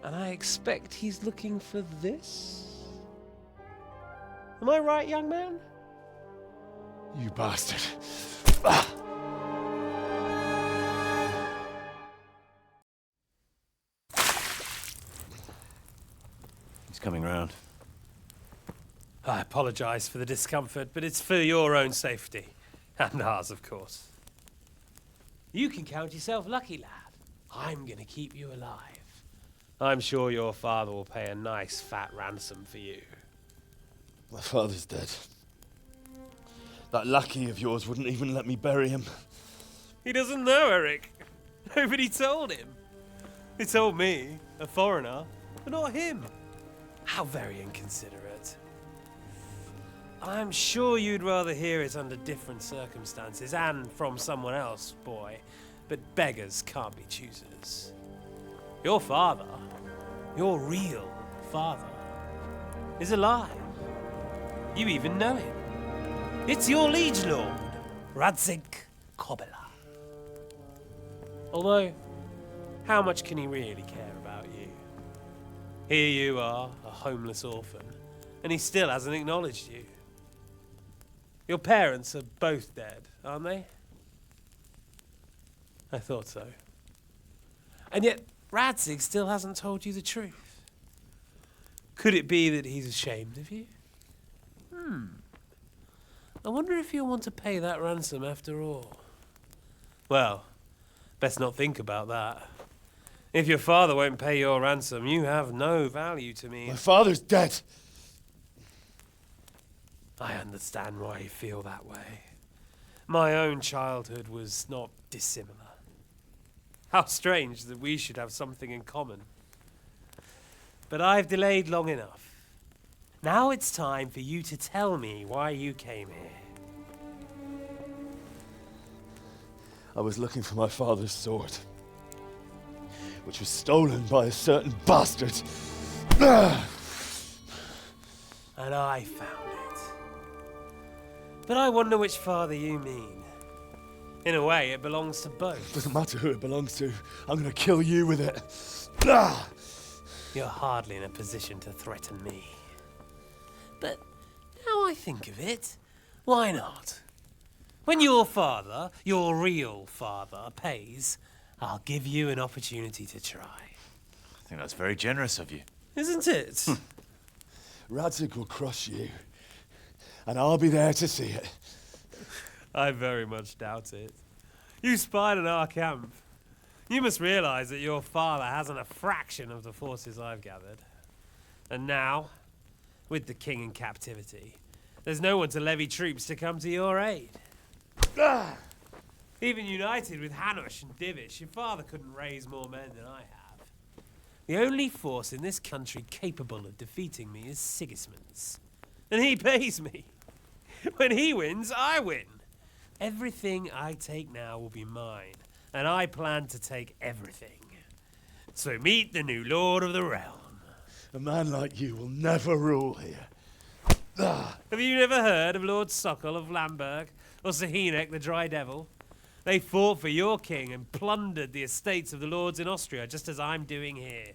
Speaker 15: And I expect he's looking for this? Am I right, young man?
Speaker 20: You bastard.
Speaker 21: He's coming round.
Speaker 15: I apologize for the discomfort, but it's for your own safety. And ours, of course. You can count yourself lucky, lad. I'm gonna keep you alive. I'm sure your father will pay a nice fat ransom for you.
Speaker 20: My father's dead. That lackey of yours wouldn't even let me bury him.
Speaker 15: He doesn't know, Eric. Nobody told him. He told me, a foreigner, but not him. How very inconsiderate. I'm sure you'd rather hear it under different circumstances and from someone else, boy. But beggars can't be choosers. Your father, your real father, is alive. You even know him. It's your liege lord, Radzig Kobyla. Although, how much can he really care about you? Here you are, a homeless orphan, and he still hasn't acknowledged you. Your parents are both dead, aren't they? I thought so. And yet, Radzig still hasn't told you the truth. Could it be that he's ashamed of you? I wonder if you'll want to pay that ransom after all. Well, best not think about that. If your father won't pay your ransom, you have no value to me.
Speaker 20: My father's dead!
Speaker 15: I understand why you feel that way. My own childhood was not dissimilar. How strange that we should have something in common. But I've delayed long enough. Now it's time for you to tell me why you came here.
Speaker 20: I was looking for my father's sword, which was stolen by a certain bastard.
Speaker 15: And I found it. But I wonder which father you mean. In a way, it belongs to both.
Speaker 20: Doesn't matter who it belongs to. I'm gonna kill you with it.
Speaker 15: You're hardly in a position to threaten me. But now I think of it, why not? When your father, your real father, pays, I'll give you an opportunity to try.
Speaker 21: I think that's very generous of you.
Speaker 15: Isn't it?
Speaker 20: Radzig will crush you, and I'll be there to see it.
Speaker 15: I very much doubt it. You spied on our camp. You must realize that your father hasn't a fraction of the forces I've gathered. And now, with the king in captivity, there's no one to levy troops to come to your aid. Even united with Hanush and Divish, your father couldn't raise more men than I have. The only force in this country capable of defeating me is Sigismund's. And he pays me. When he wins, I win. Everything I take now will be mine, and I plan to take everything. So meet the new lord of the realm.
Speaker 20: A man like you will never rule here.
Speaker 15: Have you never heard of Lord Sokol of Lamberg, or Sahinek the Dry Devil? They fought for your king and plundered the estates of the lords in Austria, just as I'm doing here.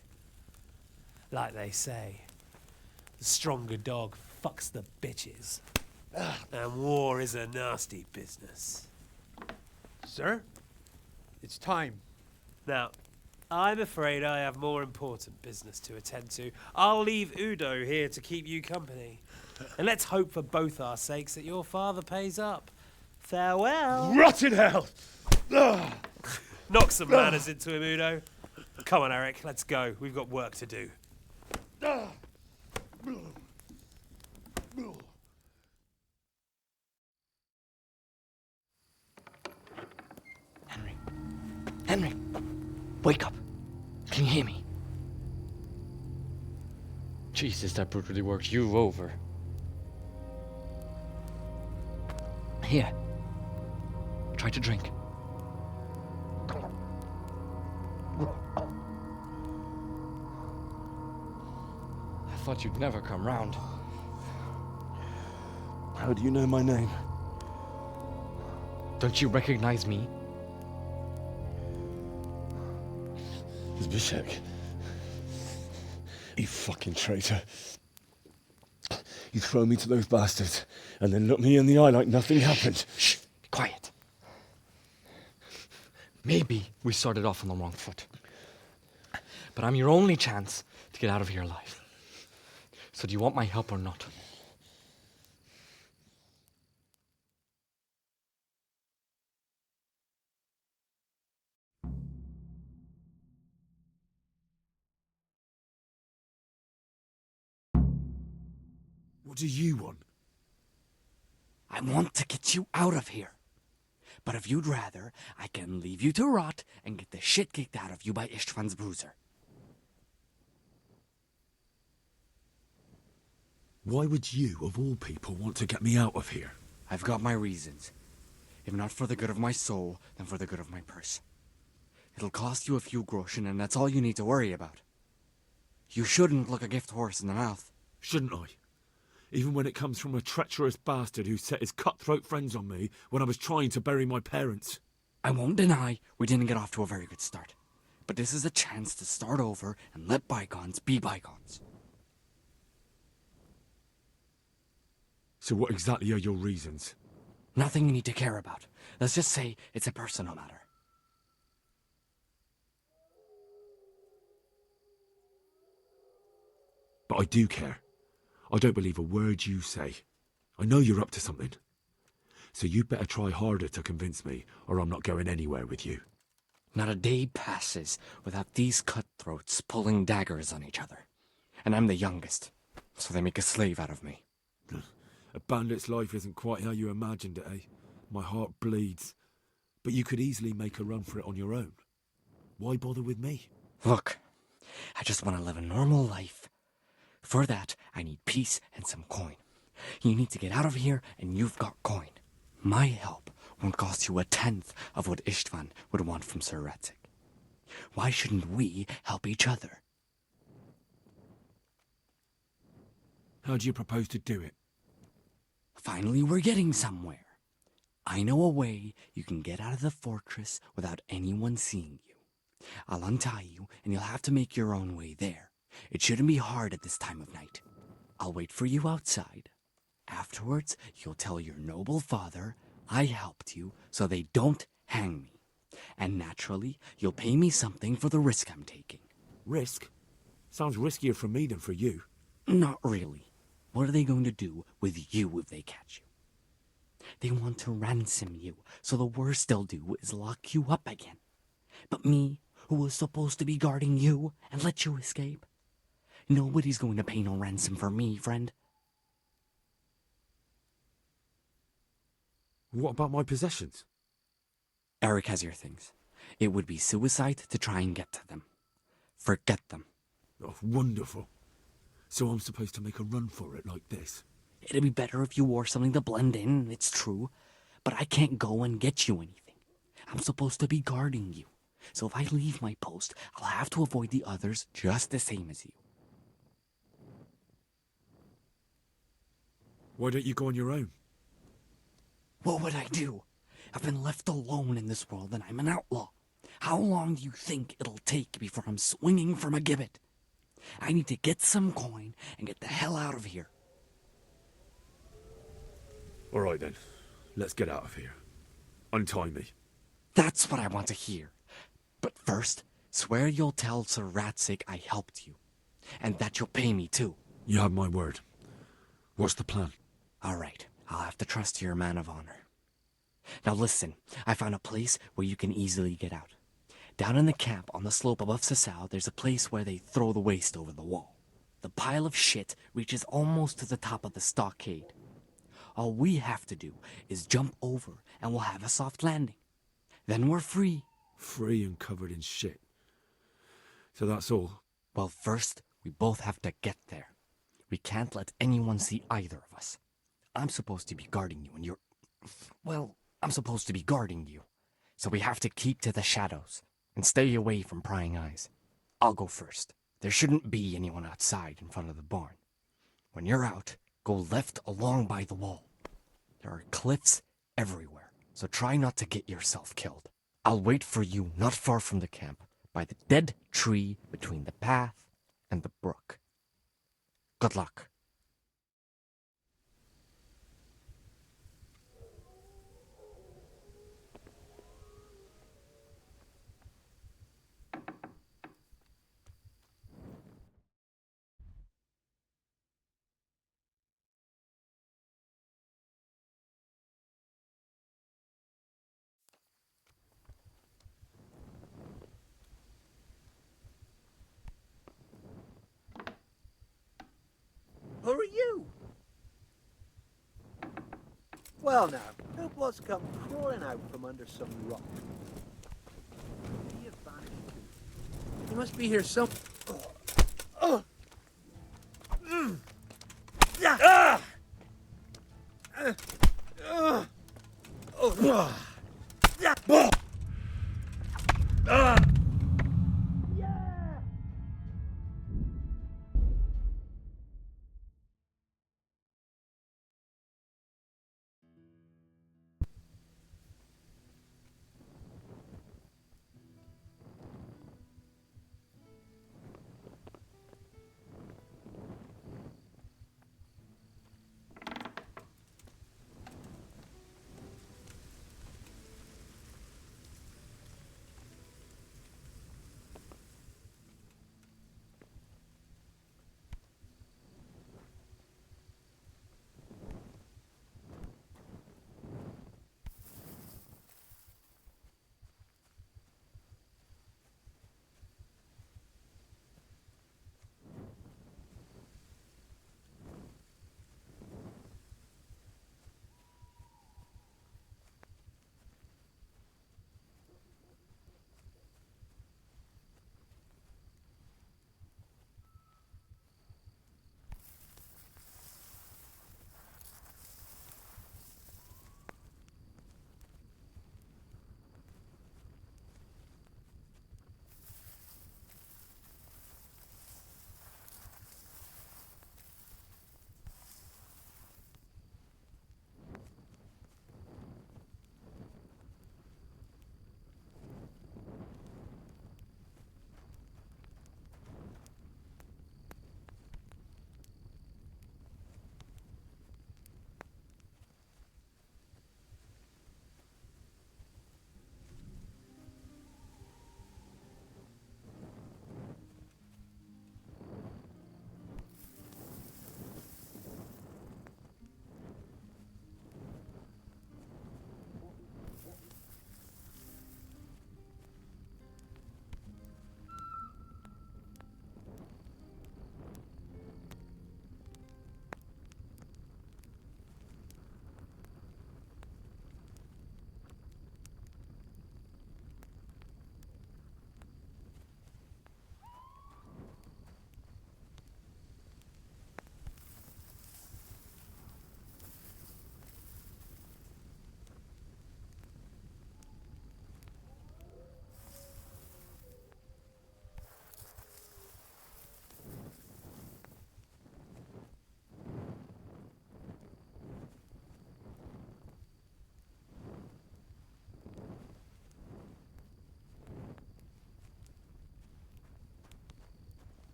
Speaker 15: Like they say, the stronger dog fucks the bitches. And war is a nasty business.
Speaker 13: Sir, it's time.
Speaker 15: Now, I'm afraid I have more important business to attend to. I'll leave Udo here to keep you company. And let's hope for both our sakes that your father pays up. Farewell.
Speaker 20: Rot in hell!
Speaker 15: Knock some manners into him, Udo. Come on, Eric, let's go. We've got work to do.
Speaker 16: Henry, wake up. Can you hear me?
Speaker 3: Jesus, that brutally worked you over. Here. Try to drink. I thought you'd never come round.
Speaker 20: How do you know my name?
Speaker 3: Don't you recognize me?
Speaker 20: Zbyszek. You fucking traitor. You throw me to those bastards and then look me in the eye like nothing happened.
Speaker 3: Shh! Be quiet. Maybe we started off on the wrong foot. But I'm your only chance to get out of here alive. So do you want my help or not?
Speaker 20: What do you want?
Speaker 3: I want to get you out of here. But if you'd rather, I can leave you to rot and get the shit kicked out of you by Ishtvan's bruiser.
Speaker 20: Why would you, of all people, want to get me out of here?
Speaker 3: I've got my reasons. If not for the good of my soul, then for the good of my purse. It'll cost you a few groschen, and that's all you need to worry about. You shouldn't look a gift horse in the mouth.
Speaker 20: Shouldn't I? Even when it comes from a treacherous bastard who set his cutthroat friends on me when I was trying to bury my parents.
Speaker 3: I won't deny we didn't get off to a very good start. But this is a chance to start over and let bygones be bygones.
Speaker 20: So what exactly are your reasons?
Speaker 3: Nothing you need to care about. Let's just say it's a personal matter.
Speaker 20: But I do care. I don't believe a word you say. I know you're up to something. So you'd better try harder to convince me, or I'm not going anywhere with you.
Speaker 3: Not a day passes without these cutthroats pulling daggers on each other. And I'm the youngest, so they make a slave out of me.
Speaker 20: A bandit's life isn't quite how you imagined it, eh? My heart bleeds. But you could easily make a run for it on your own. Why bother with me?
Speaker 3: Look, I just want to live a normal life. For that, I need peace and some coin. You need to get out of here, and you've got coin. My help won't cost you a tenth of what Istvan would want from Sir Ratzik. Why shouldn't we help each other?
Speaker 20: How do you propose to do it?
Speaker 3: Finally, we're getting somewhere. I know a way you can get out of the fortress without anyone seeing you. I'll untie you, and you'll have to make your own way there. It shouldn't be hard at this time of night. I'll wait for you outside. Afterwards, you'll tell your noble father I helped you so they don't hang me. And naturally, you'll pay me something for the risk I'm taking.
Speaker 20: Risk? Sounds riskier for me than for you.
Speaker 3: Not really. What are they going to do with you if they catch you? They want to ransom you, so the worst they'll do is lock you up again. But me, who was supposed to be guarding you and let you escape? Nobody's going to pay no ransom for me, friend.
Speaker 20: What about my possessions?
Speaker 3: Eric has your things. It would be suicide to try and get to them. Forget them.
Speaker 20: Oh, wonderful. So I'm supposed to make a run for it like this?
Speaker 3: It'd be better if you wore something to blend in, it's true. But I can't go and get you anything. I'm supposed to be guarding you. So if I leave my post, I'll have to avoid the others just the same as you.
Speaker 20: Why don't you go on your own?
Speaker 3: What would I do? I've been left alone in this world and I'm an outlaw. How long do you think it'll take before I'm swinging from a gibbet? I need to get some coin and get the hell out of here.
Speaker 20: All right then, let's get out of here. Untie me.
Speaker 3: That's what I want to hear. But first, swear you'll tell Sir Ratzik I helped you. And that you'll pay me too.
Speaker 20: You have my word. What's the plan?
Speaker 3: All right, I'll have to trust you're a man of honor. Now listen, I found a place where you can easily get out. Down in the camp on the slope above Sasau, there's a place where they throw the waste over the wall. The pile of shit reaches almost to the top of the stockade. All we have to do is jump over and we'll have a soft landing. Then we're free.
Speaker 20: Free and covered in shit. So that's all?
Speaker 3: Well, first, we both have to get there. We can't let anyone see either of us. I'm supposed to be guarding you, and you're... Well, I'm supposed to be guarding you. So we have to keep to the shadows and stay away from prying eyes. I'll go first. There shouldn't be anyone outside in front of the barn. When you're out, go left along by the wall. There are cliffs everywhere, so try not to get yourself killed. I'll wait for you not far from the camp, by the dead tree between the path and the brook. Good luck.
Speaker 22: Who are you? Well now, who blood's come crawling out from under some rock? Where you vanished to?
Speaker 13: You must be here some...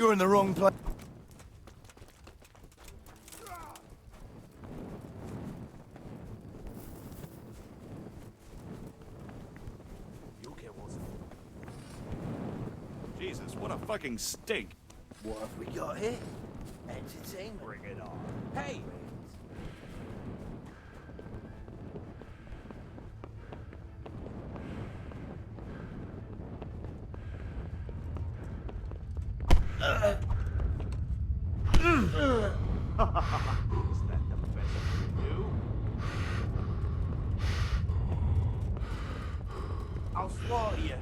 Speaker 21: You're in the wrong place.
Speaker 7: You'll get what's... Jesus, what a fucking stink.
Speaker 21: What have we got here? Entertain. Bring it on.
Speaker 7: Hey! Is that the best you can do? I'll slaughter you.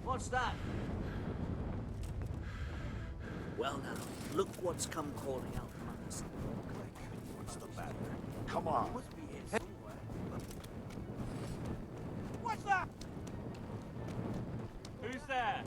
Speaker 22: What's that? Well now, look what's come calling out among us.
Speaker 7: What's the matter? Come on.
Speaker 22: Must be here somewhere.
Speaker 15: What's that? Who's there?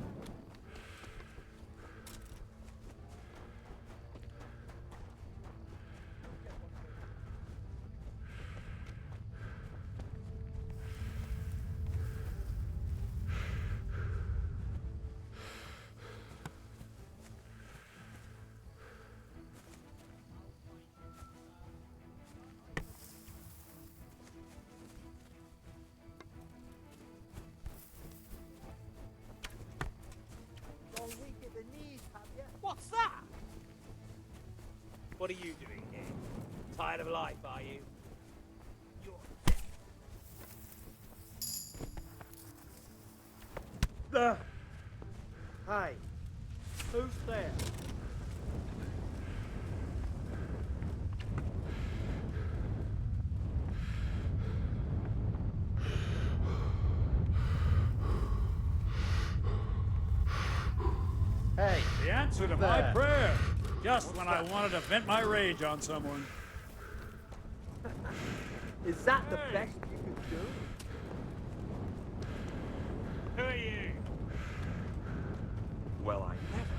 Speaker 15: What's that? What are you doing here? Tired of life, are you?
Speaker 22: Hey, who's there?
Speaker 25: Hey, the answer to my prayer. Just when I wanted to vent my rage on someone.
Speaker 22: Is that the best you could do?
Speaker 15: Who are you?
Speaker 7: Well, I never.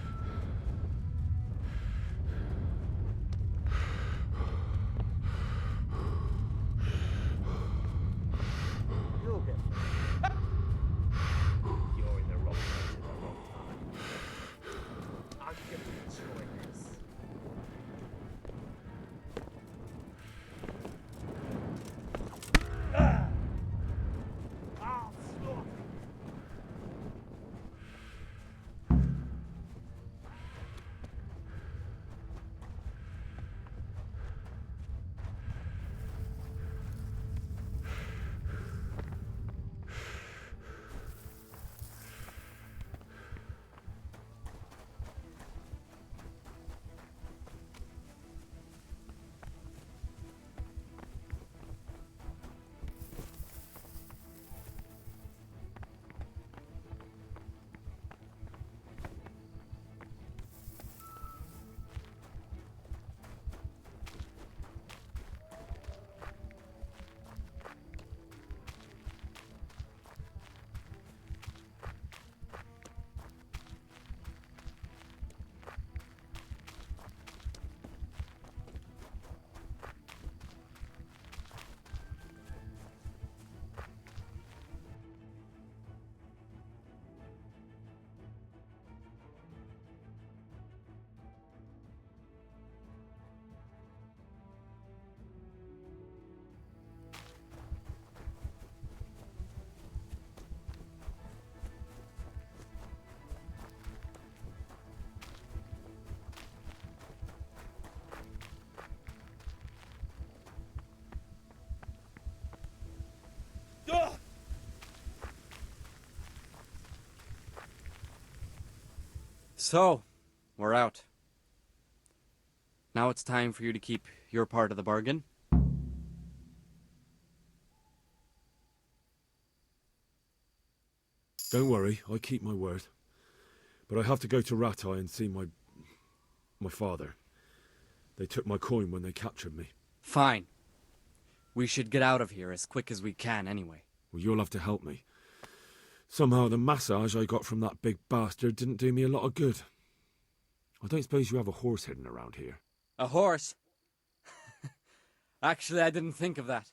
Speaker 22: You'll get
Speaker 15: You're in the wrong place at the wrong time. I'm going to destroy this. I'll slaughter you.
Speaker 3: So, we're out. Now it's time for you to keep your part of the bargain.
Speaker 20: Don't worry, I keep my word. But I have to go to Ratai and see my father. They took my coin when they captured me.
Speaker 3: Fine. We should get out of here as quick as we can anyway.
Speaker 20: Well, you'll have to help me. Somehow the massage I got from that big bastard didn't do me a lot of good. I don't suppose you have a horse hidden around here.
Speaker 3: A horse? Actually, I didn't think of that.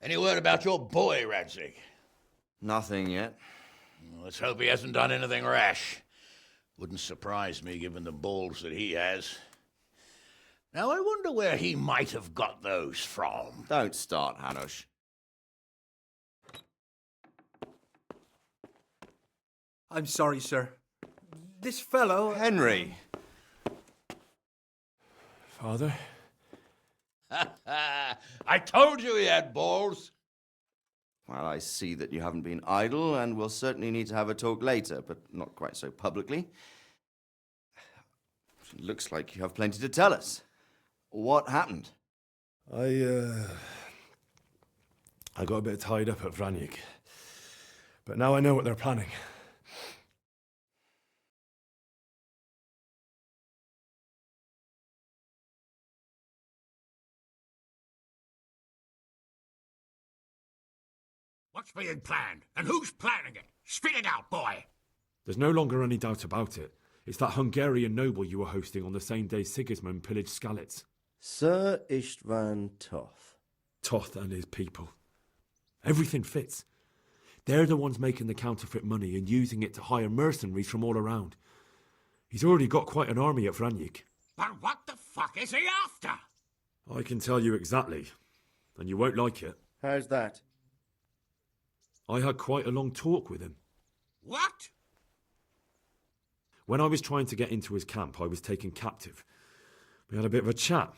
Speaker 9: Any word about your boy, Radzig?
Speaker 6: Nothing yet.
Speaker 9: Let's hope he hasn't done anything rash. Wouldn't surprise me, given the balls that he has. Now, I wonder where he might have got those from.
Speaker 6: Don't start, Hanush.
Speaker 22: I'm sorry, sir. This fellow...
Speaker 6: Henry!
Speaker 20: Father?
Speaker 9: I told you he had balls.
Speaker 6: Well, I see that you haven't been idle, and we'll certainly need to have a talk later, but not quite so publicly. It looks like you have plenty to tell us. What happened?
Speaker 20: I got a bit tied up at Vranyik. But now I know what they're planning.
Speaker 9: What's being planned? And who's planning it? Spit it out, boy!
Speaker 20: There's no longer any doubt about it. It's that Hungarian noble you were hosting on the same day Sigismund pillaged Skalitz.
Speaker 10: Sir Istvan Toth.
Speaker 20: Toth and his people. Everything fits. They're the ones making the counterfeit money and using it to hire mercenaries from all around. He's already got quite an army at Vranyik.
Speaker 9: But what the fuck is he after?
Speaker 20: I can tell you exactly, and you won't like it.
Speaker 10: How's that?
Speaker 20: I had quite a long talk with him.
Speaker 9: What?
Speaker 20: When I was trying to get into his camp, I was taken captive. We had a bit of a chat.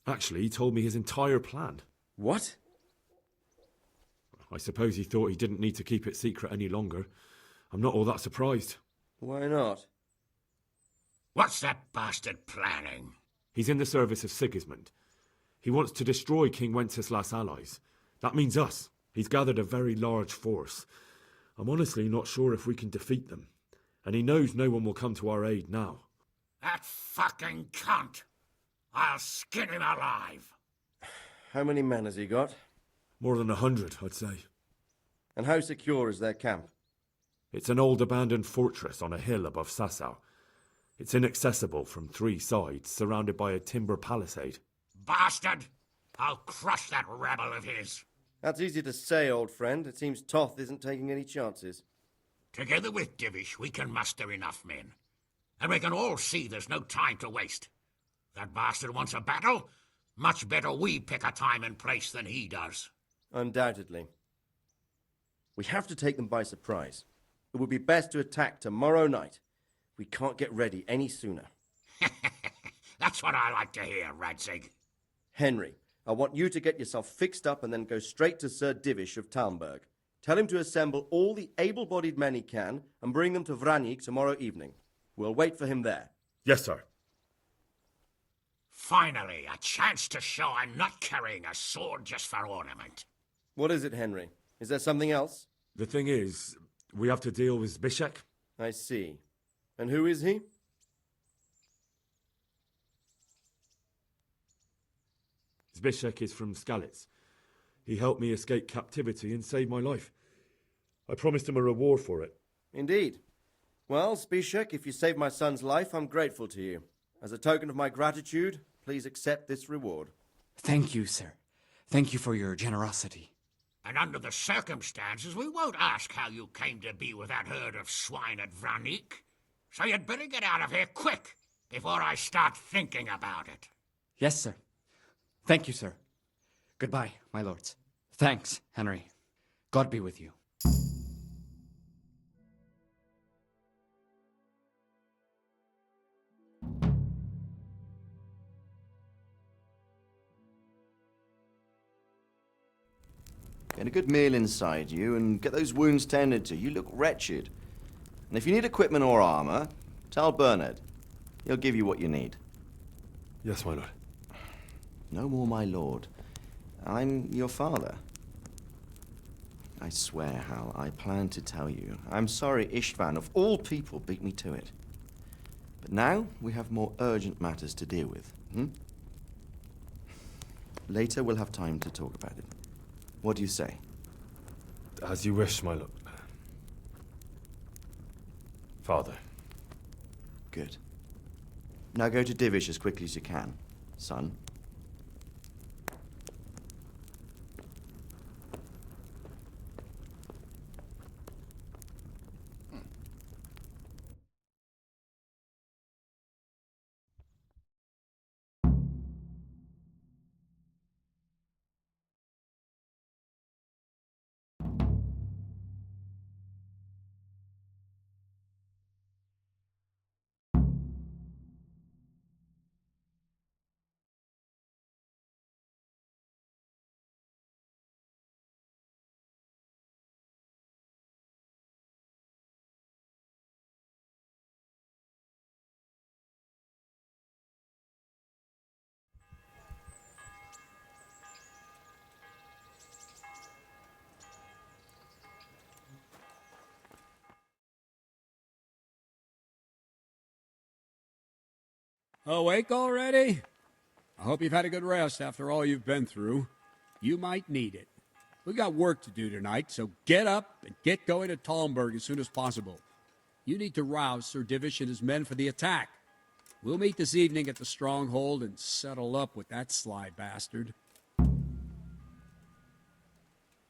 Speaker 20: Actually, he told me his entire plan.
Speaker 10: What?
Speaker 20: I suppose he thought he didn't need to keep it secret any longer. I'm not all that surprised.
Speaker 10: Why not?
Speaker 9: What's that bastard planning?
Speaker 20: He's in the service of Sigismund. He wants to destroy King Wenceslas' allies. That means us. He's gathered a very large force. I'm honestly not sure if we can defeat them. And he knows no one will come to our aid now.
Speaker 9: That fucking cunt! I'll skin him alive!
Speaker 10: How many men has he got?
Speaker 20: More than 100, I'd say.
Speaker 10: And how secure is their camp?
Speaker 20: It's an old abandoned fortress on a hill above Sasau. It's inaccessible from 3 sides, surrounded by a timber palisade.
Speaker 9: Bastard! I'll crush that rebel of his!
Speaker 10: That's easy to say, old friend. It seems Toth isn't taking any chances.
Speaker 9: Together with Divish, we can muster enough men. And we can all see there's no time to waste. That bastard wants a battle? Much better we pick a time and place than he does.
Speaker 10: Undoubtedly. We have to take them by surprise. It would be best to attack tomorrow night. We can't get ready any sooner.
Speaker 9: That's what I like to hear, Radzig.
Speaker 10: Henry, I want you to get yourself fixed up and then go straight to Sir Divish of Talmberg. Tell him to assemble all the able-bodied men he can and bring them to Vranyik tomorrow evening. We'll wait for him there.
Speaker 20: Yes, sir.
Speaker 9: Finally, a chance to show I'm not carrying a sword just for ornament.
Speaker 10: What is it, Henry? Is there something else?
Speaker 20: The thing is, we have to deal with Zbyszek.
Speaker 10: I see. And who is he?
Speaker 20: Zbyszek is from Skalitz. He helped me escape captivity and saved my life. I promised him a reward for it.
Speaker 6: Indeed. Well, Spishak, if you saved my son's life, I'm grateful to you. As a token of my gratitude, please accept this reward.
Speaker 3: Thank you, sir. Thank you for your generosity.
Speaker 9: And under the circumstances, we won't ask how you came to be with that herd of swine at Vranik. So you'd better get out of here quick, before I start thinking about it.
Speaker 3: Yes, sir. Thank you, sir. Goodbye, my lords. Thanks, Henry. God be with you.
Speaker 6: Get a good meal inside you and get those wounds tended to. You look wretched. And if you need equipment or armor, tell Bernard. He'll give you what you need.
Speaker 4: Yes, my lord.
Speaker 6: No more, my lord. I'm your father. I swear, Hal, I planned to tell you. I'm sorry Istvan, of all people, beat me to it. But now we have more urgent matters to deal with. Later we'll have time to talk about it. What do you say?
Speaker 4: As you wish, my lord. Father.
Speaker 6: Good. Now go to Divish as quickly as you can, son.
Speaker 11: Awake already? I hope you've had a good rest after all you've been through. You might need it. We've got work to do tonight, so get up and get going to Talmberg as soon as possible. You need to rouse Sir Divish and his men for the attack. We'll meet this evening at the stronghold and settle up with that sly bastard.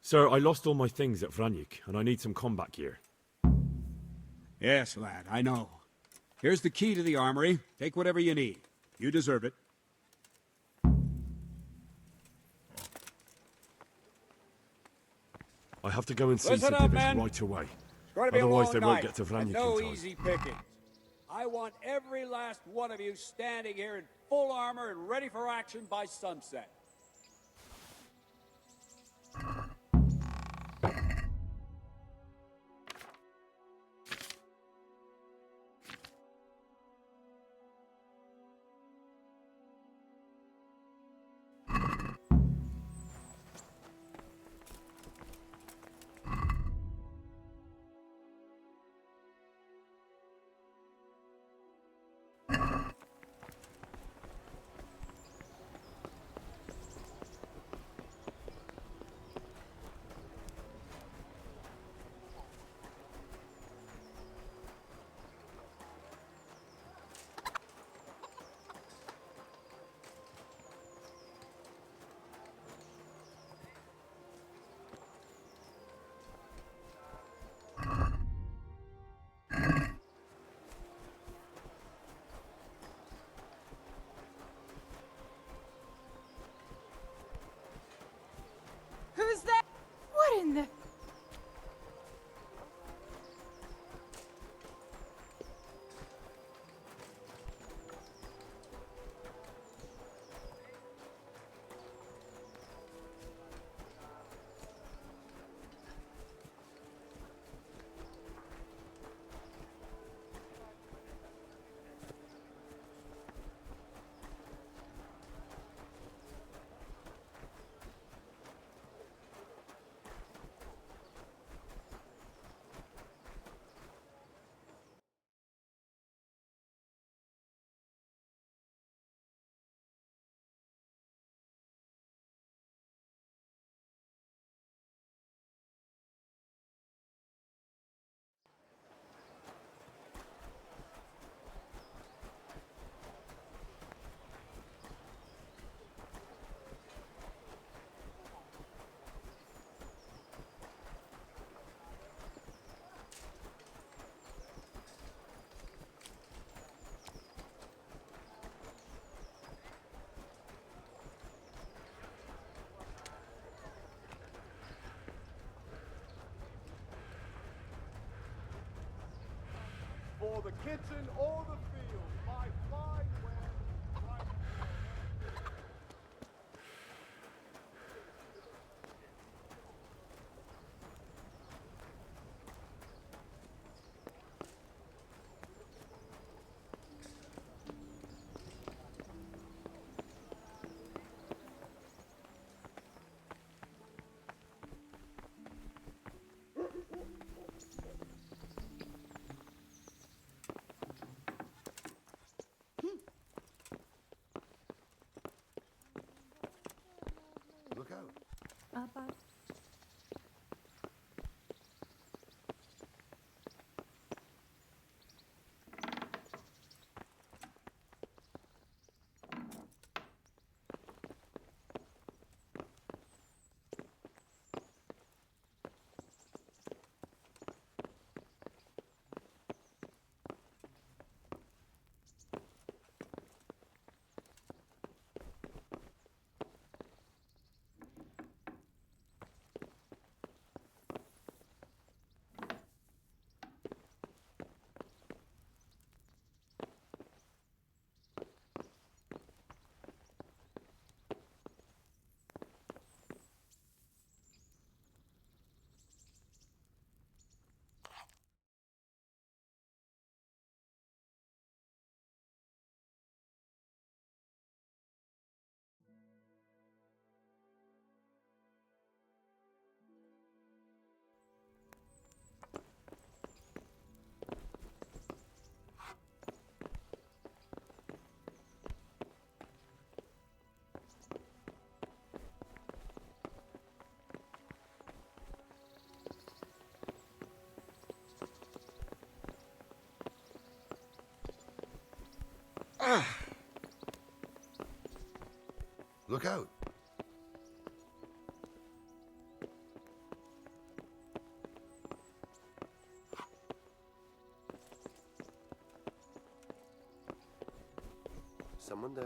Speaker 20: Sir, I lost all my things at Vranik, and I need some combat gear.
Speaker 11: Yes, lad, I know. Here's the key to the armory. Take whatever you need. You deserve it.
Speaker 4: I have to go and see
Speaker 11: Listen
Speaker 4: Sir
Speaker 11: up,
Speaker 4: Divish
Speaker 11: men.
Speaker 4: right away.
Speaker 11: It's going to be a
Speaker 4: Otherwise
Speaker 11: long
Speaker 4: they won't
Speaker 11: night,
Speaker 4: get to
Speaker 11: and
Speaker 4: Vranik
Speaker 11: no
Speaker 4: in time.
Speaker 11: easy pickings. I want every last one of you standing here in full armor and ready for action by sunset.
Speaker 8: kitchen or the field, my fine wares right.
Speaker 21: Look out.
Speaker 16: About
Speaker 21: Look out.
Speaker 10: Someone there.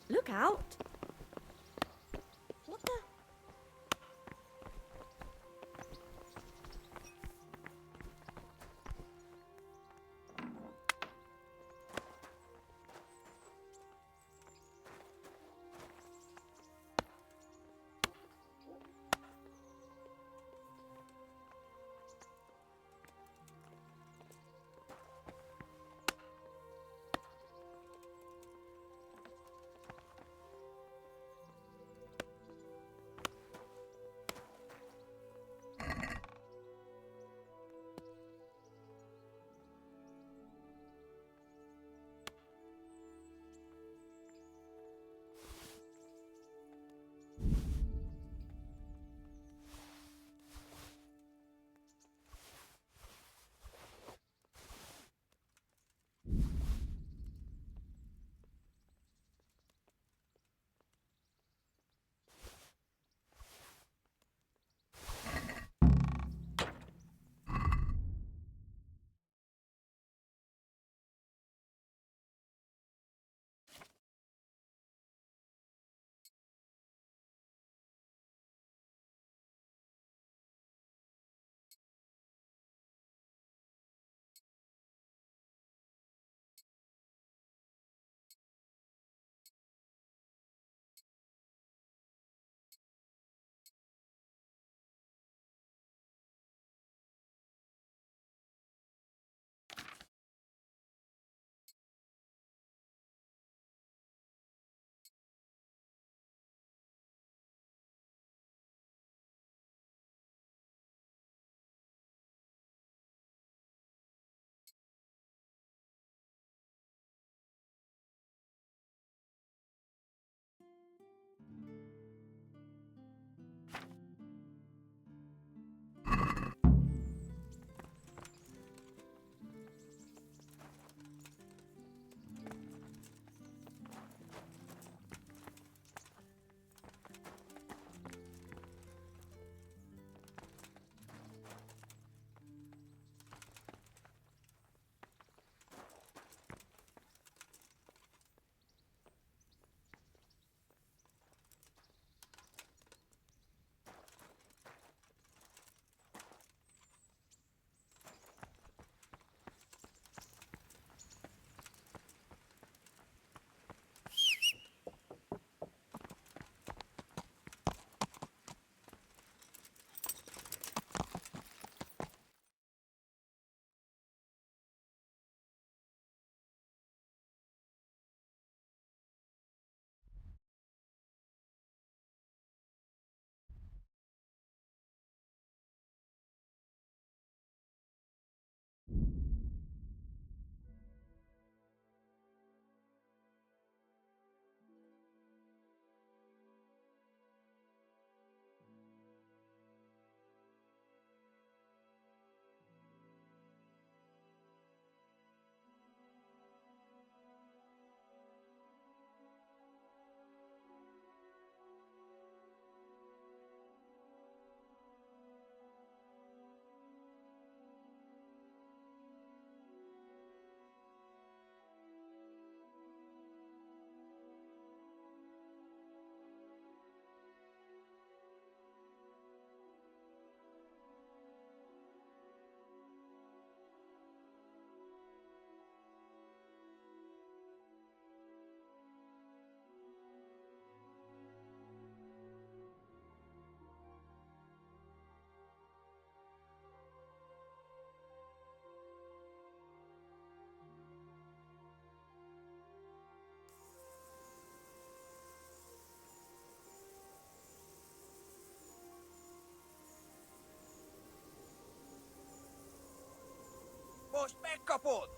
Speaker 16: look out! What the?
Speaker 17: kapot!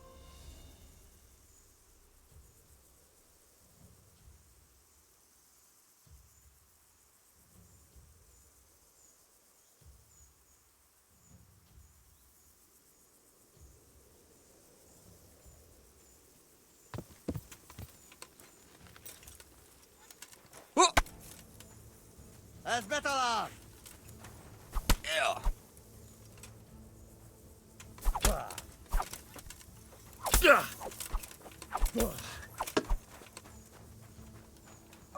Speaker 21: Ez betalál!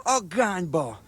Speaker 17: A gányba!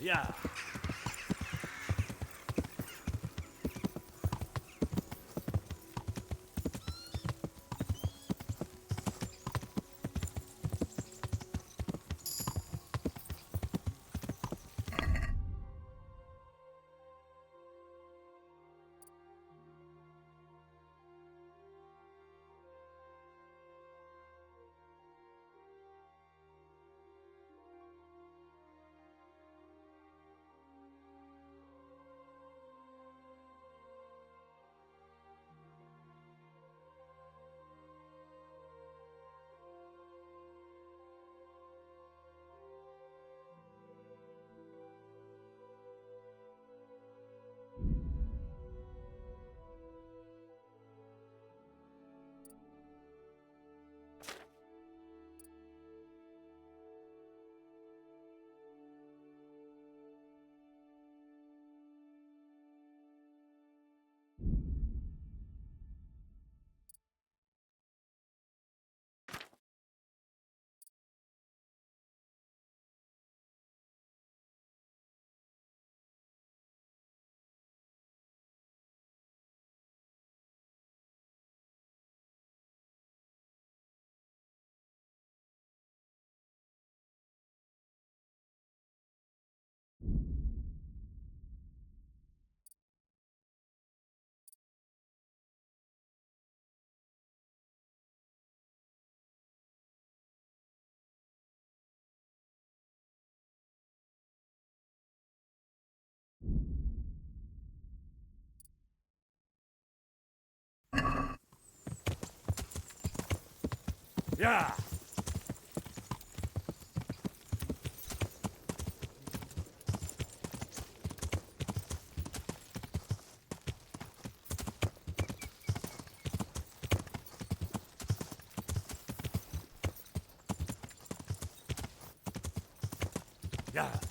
Speaker 1: Yeah. Yeah. Yeah.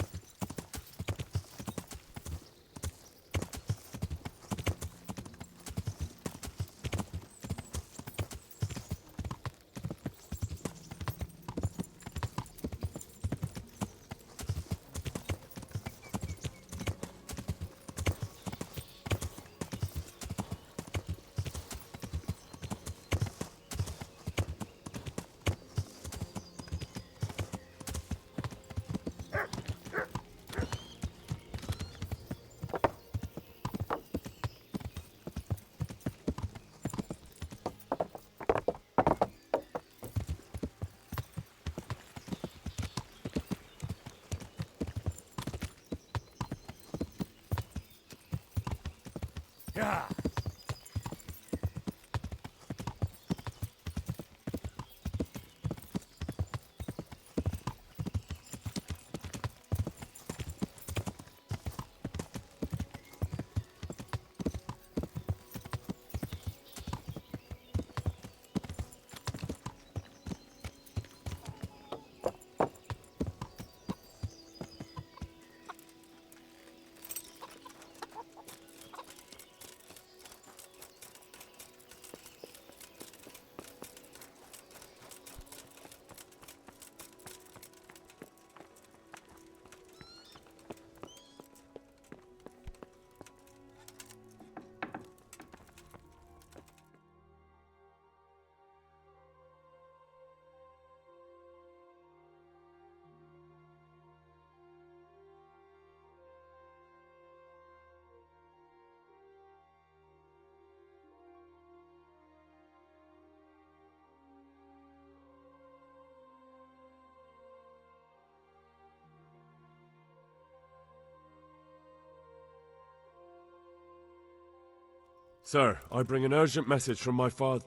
Speaker 4: Sir, I bring an urgent message from my father...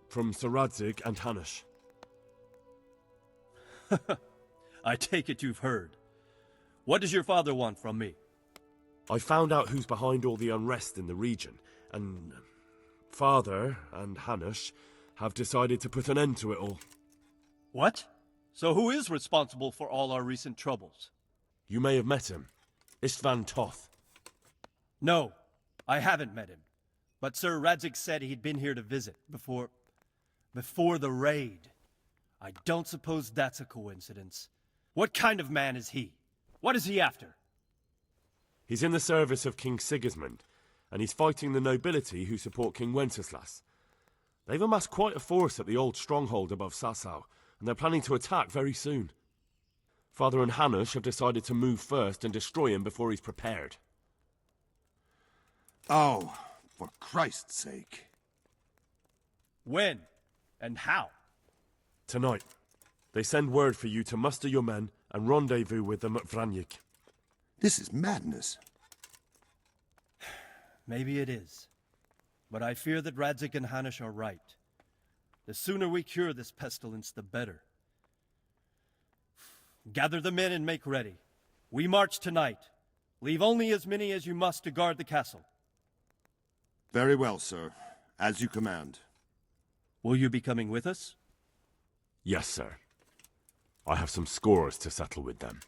Speaker 4: from Sir Radzig and Hanush.
Speaker 2: I take it you've heard. What does your father want from me?
Speaker 4: I found out who's behind all the unrest in the region, and... Father and Hanush have decided to put an end to it all.
Speaker 2: What? So who is responsible for all our recent troubles?
Speaker 4: You may have met him. Istvan Toth.
Speaker 2: No, I haven't met him. But Sir Radzig said he'd been here to visit before the raid. I don't suppose that's a coincidence. What kind of man is he? What is he after?
Speaker 4: He's in the service of King Sigismund, and he's fighting the nobility who support King Wenceslas. They've amassed quite a force at the old stronghold above Sasau, and they're planning to attack very soon. Father and Hanush have decided to move first and destroy him before he's prepared.
Speaker 21: Oh, for Christ's sake.
Speaker 2: When? And how?
Speaker 4: Tonight. They send word for you to muster your men and rendezvous with them at Vranyik.
Speaker 21: This is madness.
Speaker 2: Maybe it is. But I fear that Radzig and Hanush are right. The sooner we cure this pestilence, the better. Gather the men and make ready. We march tonight. Leave only as many as you must to guard the castle.
Speaker 21: Very well, sir. As you command.
Speaker 2: Will you be coming with us?
Speaker 4: Yes, sir. I have some scores to settle with them.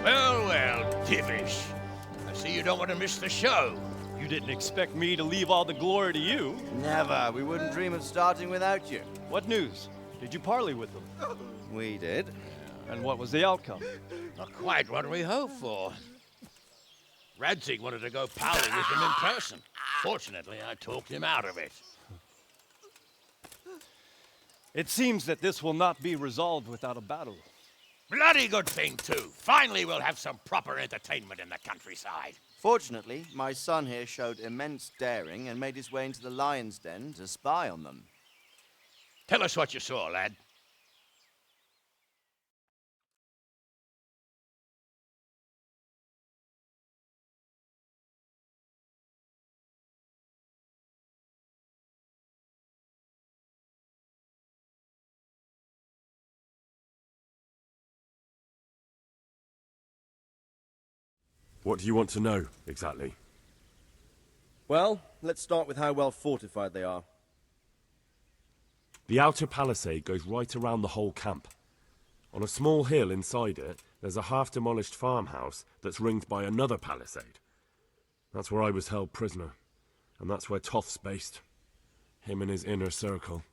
Speaker 18: Well, Divish. I see you don't want to miss the show.
Speaker 2: You didn't expect me to leave all the glory to you.
Speaker 6: Never. We wouldn't dream of starting without you.
Speaker 2: What news? Did you parley with them?
Speaker 6: We did.
Speaker 2: And what was the outcome?
Speaker 18: Not quite what we hoped for. Radzig wanted to go pally with him in person. Fortunately, I talked him out of it.
Speaker 2: It seems that this will not be resolved without a battle.
Speaker 18: Bloody good thing, too. Finally, we'll have some proper entertainment in the countryside.
Speaker 6: Fortunately, my son here showed immense daring and made his way into the lion's den to spy on them.
Speaker 18: Tell us what you saw, lad.
Speaker 4: What do you want to know, exactly?
Speaker 19: Well, let's start with how well fortified they are.
Speaker 4: The outer palisade goes right around the whole camp. On a small hill inside it, there's a half-demolished farmhouse that's ringed by another palisade. That's where I was held prisoner, and that's where Toth's based. Him and his inner circle.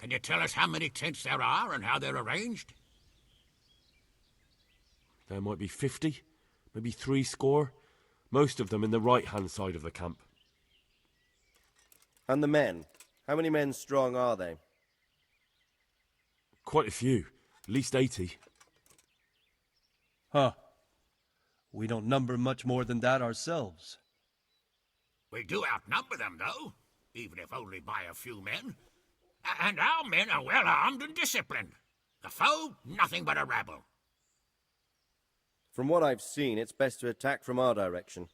Speaker 9: Can you tell us how many tents there are and how they're arranged?
Speaker 4: There might be 50, maybe 70, most of them in the right-hand side of the camp.
Speaker 19: And the men? How many men strong are they?
Speaker 4: Quite a few, at least 80.
Speaker 2: Huh. We don't number much more than that ourselves.
Speaker 9: We do outnumber them, though. even if only by a few men. And our men are well armed and disciplined. The foe, nothing but a rabble.
Speaker 19: From what I've seen, it's best to attack from our direction.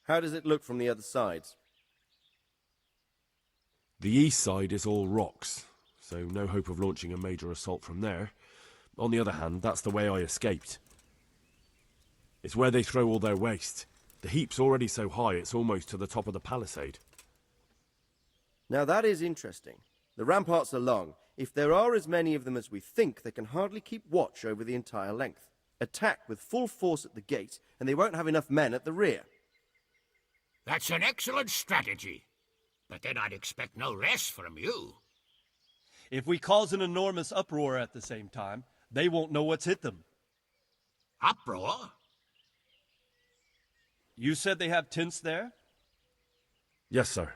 Speaker 19: How does it look from the other sides?
Speaker 4: The east side is all rocks, so no hope of launching a major assault from there. On the other hand, that's the way I escaped. It's where they throw all their waste. The heap's already so high it's almost to the top of the palisade.
Speaker 19: Now that is interesting. The ramparts are long. If there are as many of them as we think, they can hardly keep watch over the entire length. Attack with full force at the gate, and they won't have enough men at the rear.
Speaker 9: That's an excellent strategy. But then I'd expect no less from you.
Speaker 2: If we cause an enormous uproar at the same time, they won't know what's hit them.
Speaker 9: Uproar?
Speaker 2: You said they have tents there?
Speaker 4: Yes, sir.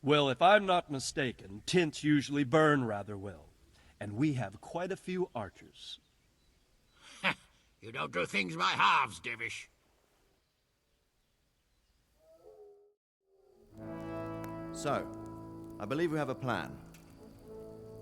Speaker 2: Well, if I'm not mistaken, tents usually burn rather well. And we have quite a few archers.
Speaker 9: You don't do things by halves, Divish.
Speaker 6: So, I believe we have a plan.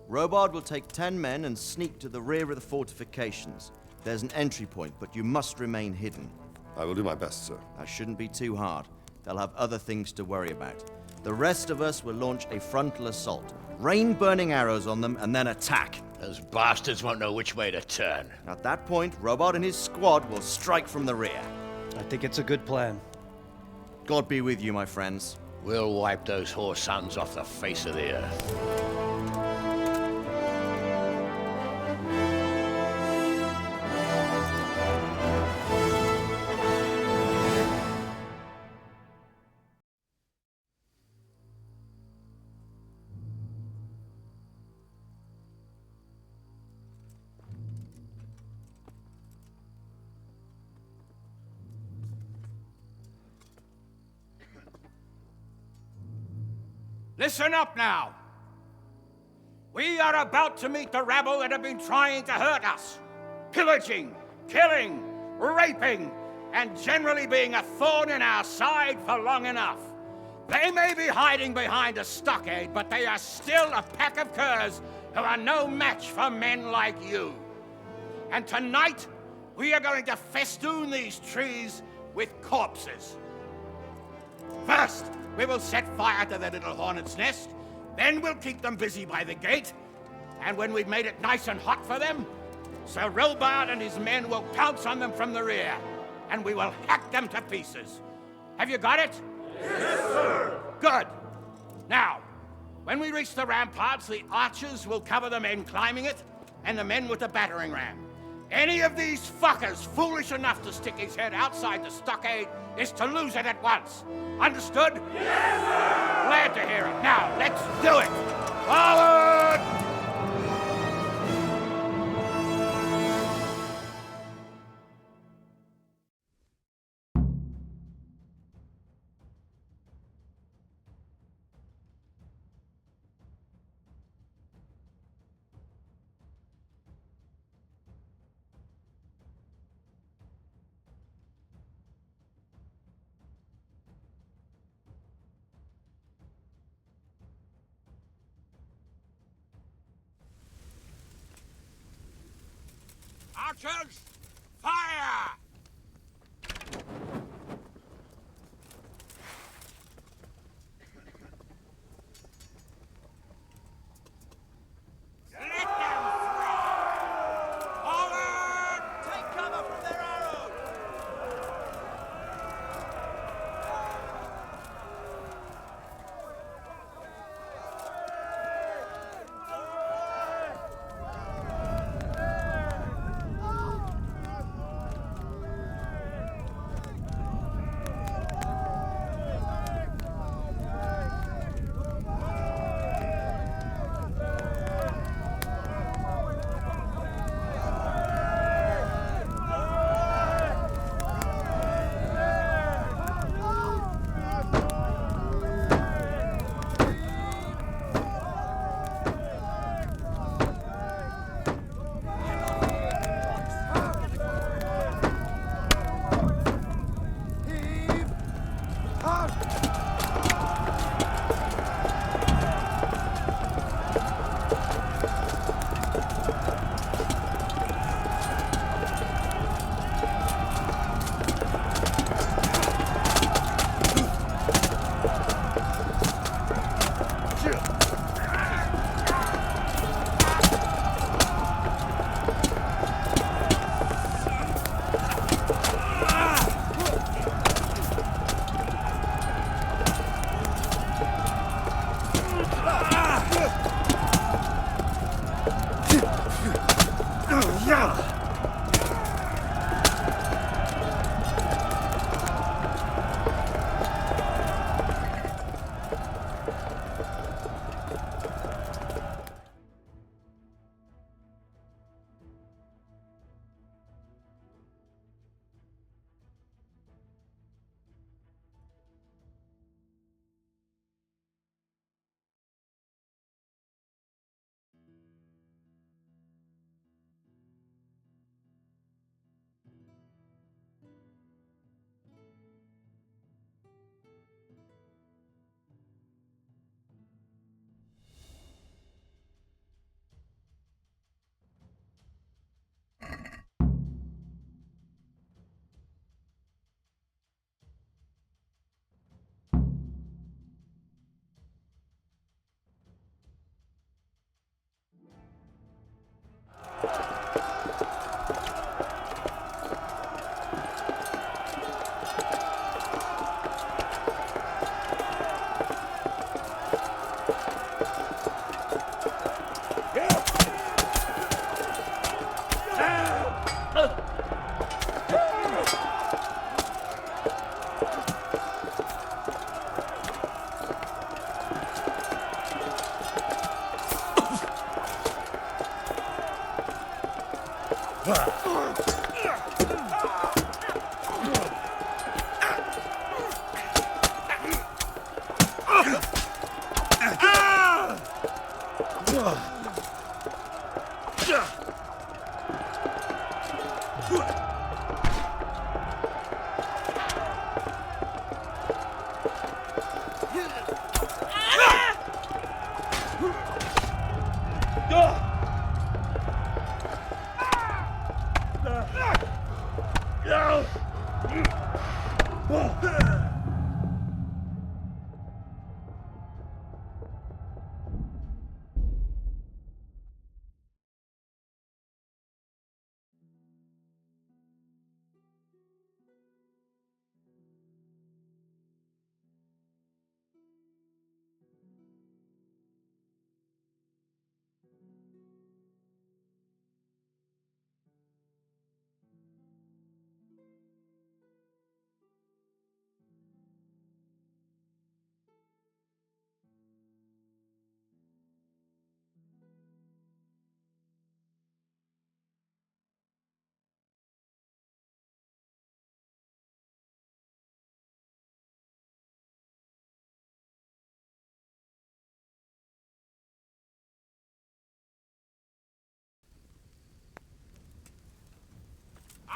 Speaker 6: Robard will take 10 men and sneak to the rear of the fortifications. There's an entry point, but you must remain hidden.
Speaker 5: I will do my best, sir.
Speaker 6: That shouldn't be too hard. They'll have other things to worry about. The rest of us will launch a frontal assault. Rain burning arrows on them and then attack.
Speaker 18: Those bastards won't know which way to turn.
Speaker 6: At that point, Robard and his squad will strike from the rear.
Speaker 2: I think it's a good plan.
Speaker 6: God be with you, my friends.
Speaker 18: We'll wipe those whore sons off the face of the earth.
Speaker 9: Listen up now. We are about to meet the rabble that have been trying to hurt us. Pillaging, killing, raping, and generally being a thorn in our side for long enough. They may be hiding behind a stockade, but they are still a pack of curs who are no match for men like you. And tonight, we are going to festoon these trees with corpses. First, we will set fire to their little hornet's nest. Then we'll keep them busy by the gate. And when we've made it nice and hot for them, Sir Robard and his men will pounce on them from the rear. And we will hack them to pieces. Have you got it?
Speaker 8: Yes, sir!
Speaker 9: Good. Now, when we reach the ramparts, the archers will cover the men climbing it, and the men with the battering ram. Any of these fuckers foolish enough to stick his head outside the stockade is to lose it at once. Understood?
Speaker 8: Yes, sir!
Speaker 9: Glad to hear it. Now, let's do it! Forward! Archers, fire! Let them fly! Forward! Take cover from their arrows!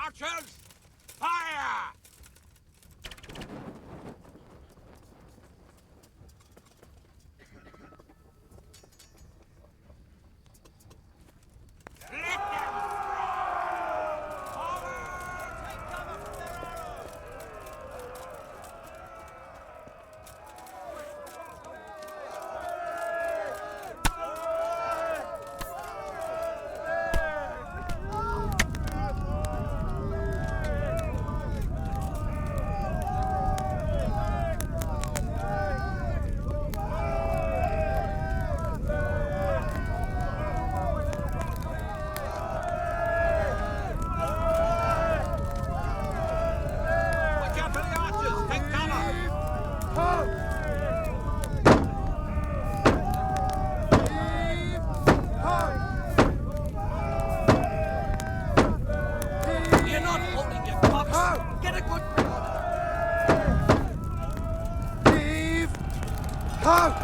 Speaker 9: Archers, fire!
Speaker 5: You're not holding your cocks. Get a good...
Speaker 17: Heave! Ho!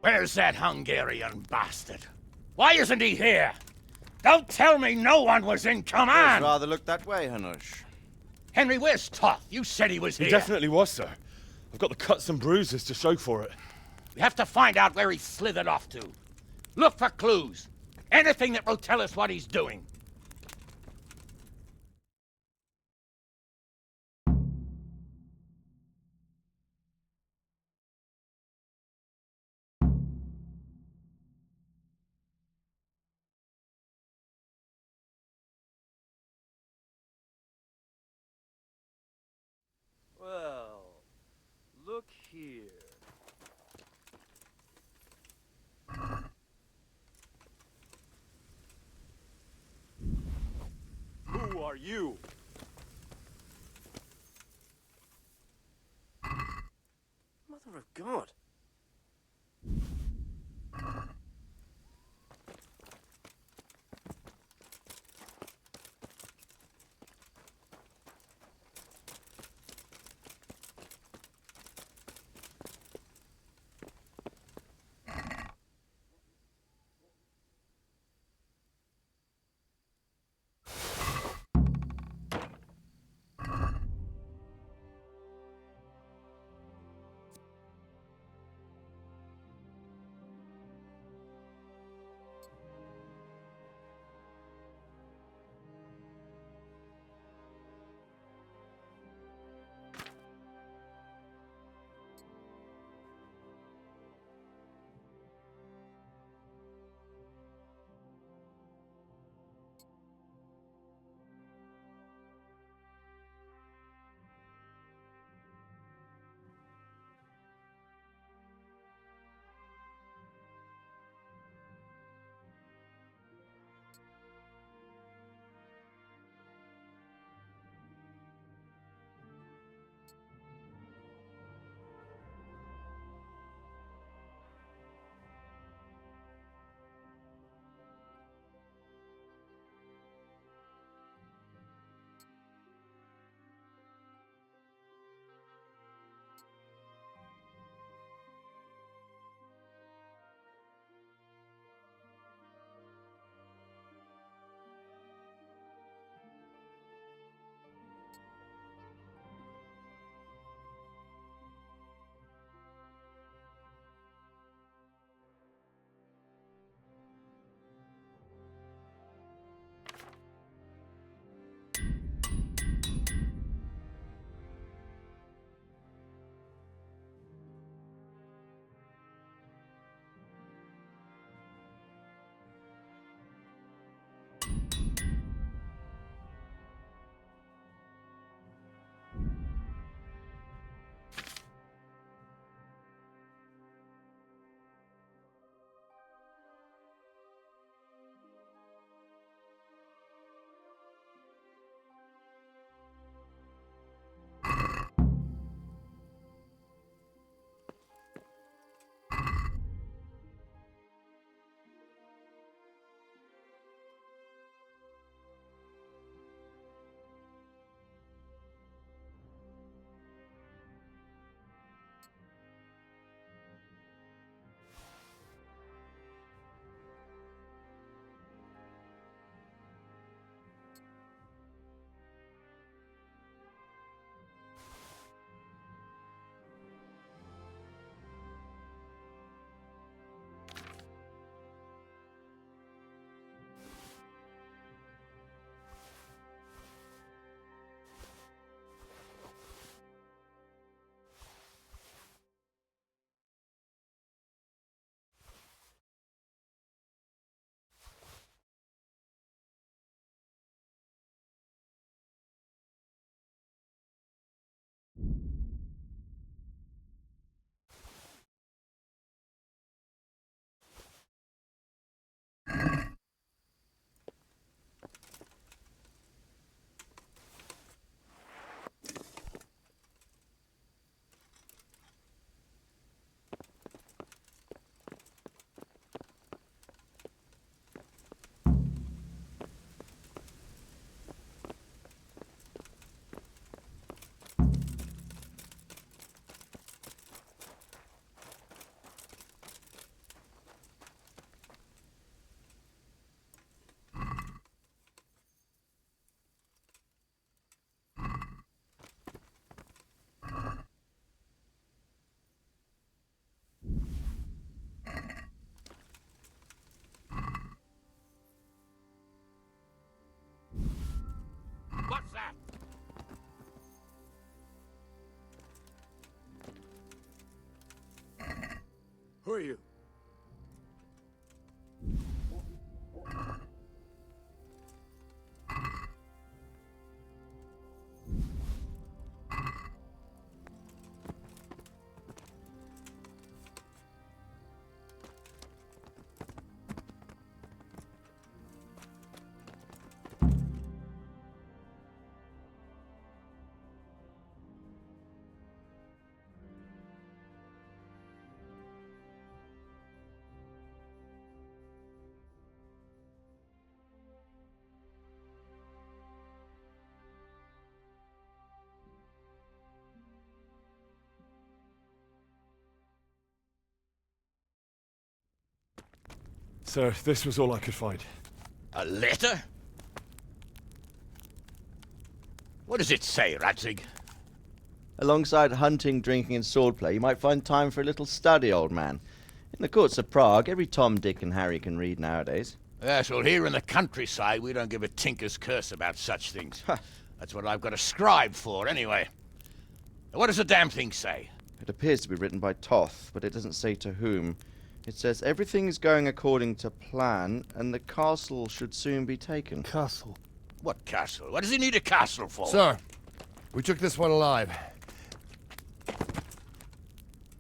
Speaker 18: Where's that Hungarian bastard? Why isn't he here? Don't tell me no one was in command!
Speaker 6: Does rather look that way, Hanush.
Speaker 18: Henry, where's Toth? You said he was
Speaker 20: He
Speaker 18: here.
Speaker 20: definitely was, sir. I've got the cuts and bruises to show for it.
Speaker 18: We have to find out where he slithered off to. Look for clues. Anything that will tell us what he's doing.
Speaker 2: Well, look here. Who are you? Mother of God.
Speaker 17: are you?
Speaker 4: Sir, this was all I could find.
Speaker 18: A letter? What does it say, Radzig?
Speaker 6: Alongside hunting, drinking, and swordplay, you might find time for a little study, old man. In the courts of Prague, every Tom, Dick, and Harry can read nowadays.
Speaker 18: Yes, well, here in the countryside, we don't give a tinker's curse about such things. That's what I've got a scribe for, anyway. What does the damn thing say?
Speaker 6: It appears to be written by Toth, but it doesn't say to whom. It says everything's going according to plan, and the castle should soon be taken.
Speaker 18: Castle? What castle? What does he need a castle for?
Speaker 12: Sir, we took this one alive.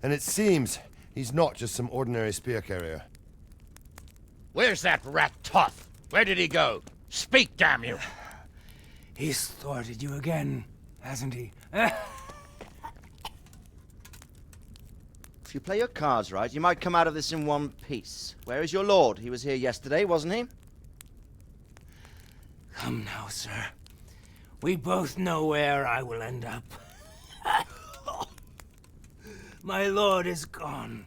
Speaker 12: And it seems he's not just some ordinary spear carrier.
Speaker 18: Where's that rat Toth? Where did he go? Speak, damn you!
Speaker 13: He's thwarted you again, hasn't he?
Speaker 6: If you play your cards right, you might come out of this in one piece. Where is your lord? He was here yesterday, wasn't he?
Speaker 13: Come now, sir. We both know where I will end up. My lord is gone.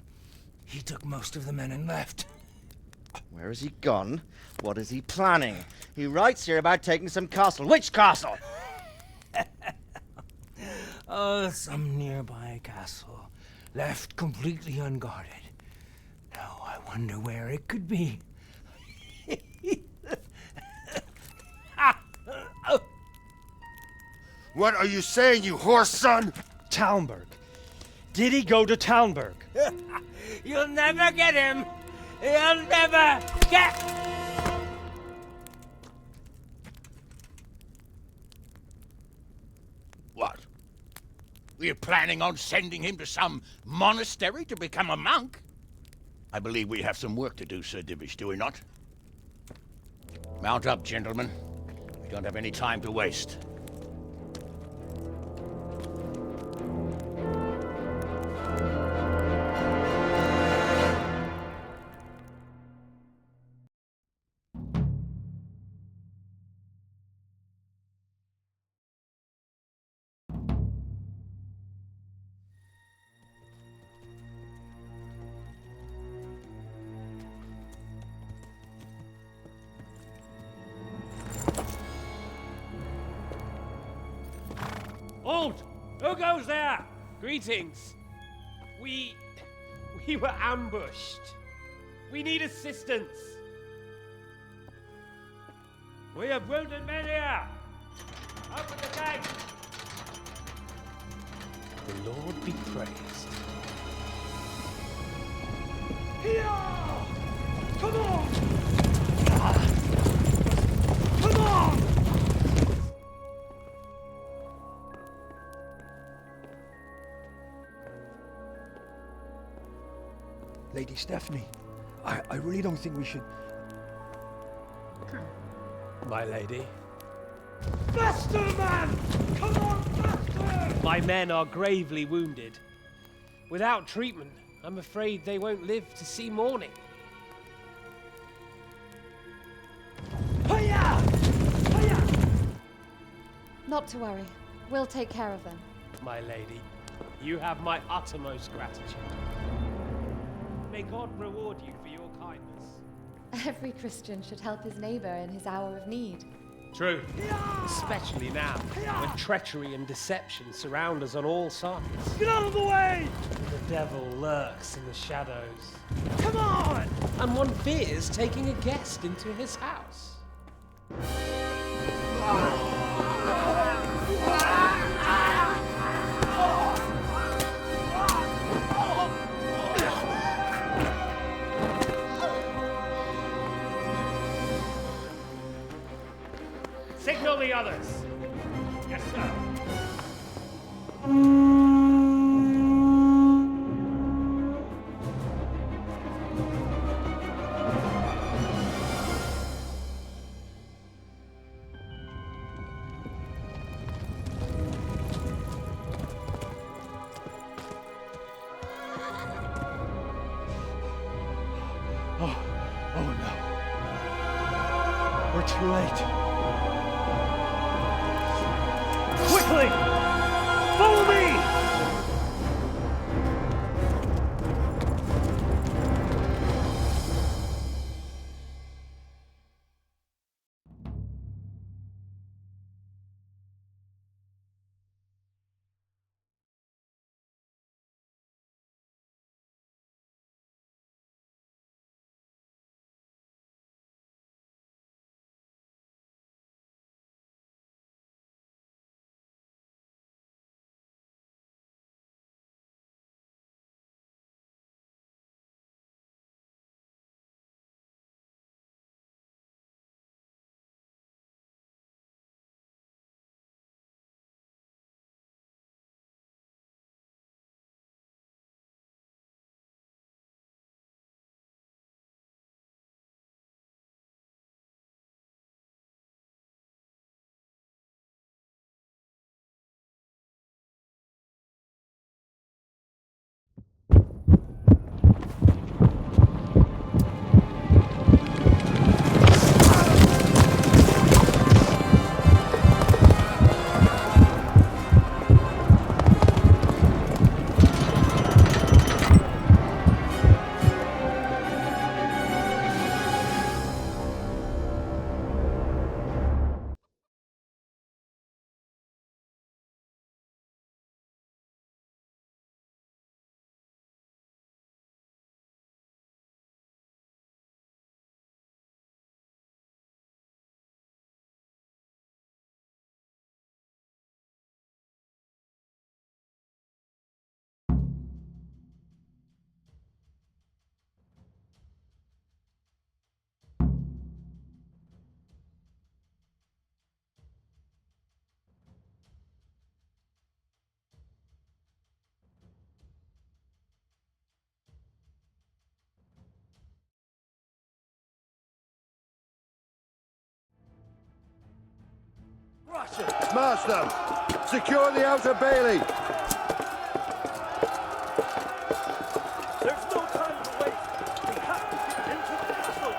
Speaker 13: He took most of the men and left.
Speaker 6: Where has he gone? What is he planning? He writes here about taking some castle. Which castle?
Speaker 13: Oh, some nearby castle. Left completely unguarded. Now I wonder where it could be.
Speaker 12: What are you saying, you horse son?
Speaker 2: Talmberg. Did he go to Talmberg?
Speaker 13: You'll never get him! You'll never get...
Speaker 18: What? Were you planning on sending him to some monastery to become a monk? I believe we have some work to do, Sir Divish, do we not? Mount up, gentlemen. We don't have any time to waste.
Speaker 15: Halt! Who goes there? Greetings. We were ambushed. We need assistance. We have wounded men here. Open the gate. The Lord be praised. Here! Come on! Come on!
Speaker 14: Lady Stephanie, I really don't think we should...
Speaker 15: My lady.
Speaker 8: Faster, man! Come on, faster!
Speaker 15: My men are gravely wounded. Without treatment, I'm afraid they won't live to see morning.
Speaker 8: Hiya! Hiya!
Speaker 16: Not to worry. We'll take care of them.
Speaker 15: My lady, you have my uttermost gratitude. May God reward you for your kindness.
Speaker 16: Every Christian should help his neighbor in his hour of need.
Speaker 15: True. Especially now, when treachery and deception surround us on all sides.
Speaker 8: Get out of the way!
Speaker 15: The devil lurks in the shadows.
Speaker 8: Come on!
Speaker 15: And one fears taking a guest into his house.
Speaker 13: too late.
Speaker 1: Quickly! Follow me!
Speaker 17: Smash them! Secure the outer bailey!
Speaker 1: There's no time to waste! We have to get into the castle!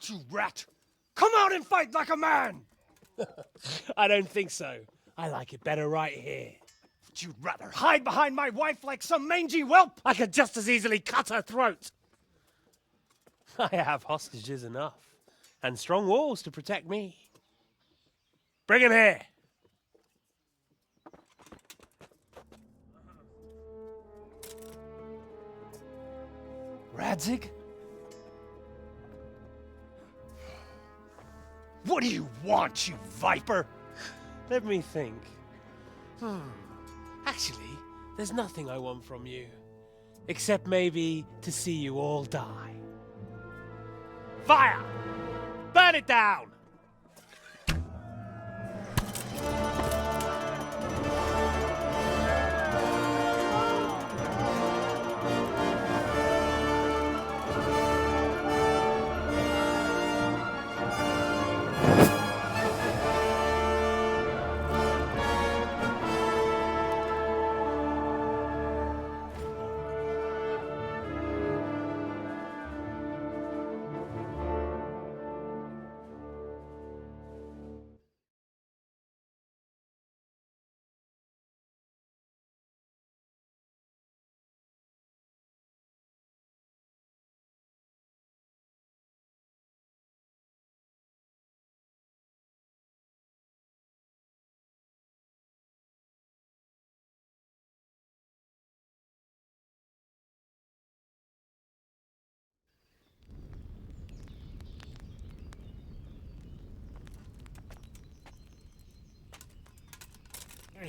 Speaker 11: out, you rat! Come out and fight like a man!
Speaker 15: I don't think so. I like it better right here.
Speaker 11: Would you rather hide behind my wife like some mangy whelp?
Speaker 15: I could just as easily cut her throat. I have hostages enough, and strong walls to protect me. Bring him here.
Speaker 11: Radzig? What do you want, you viper?
Speaker 15: Let me think. Actually, there's nothing I want from you. Except maybe to see you all die. Fire! Burn it down!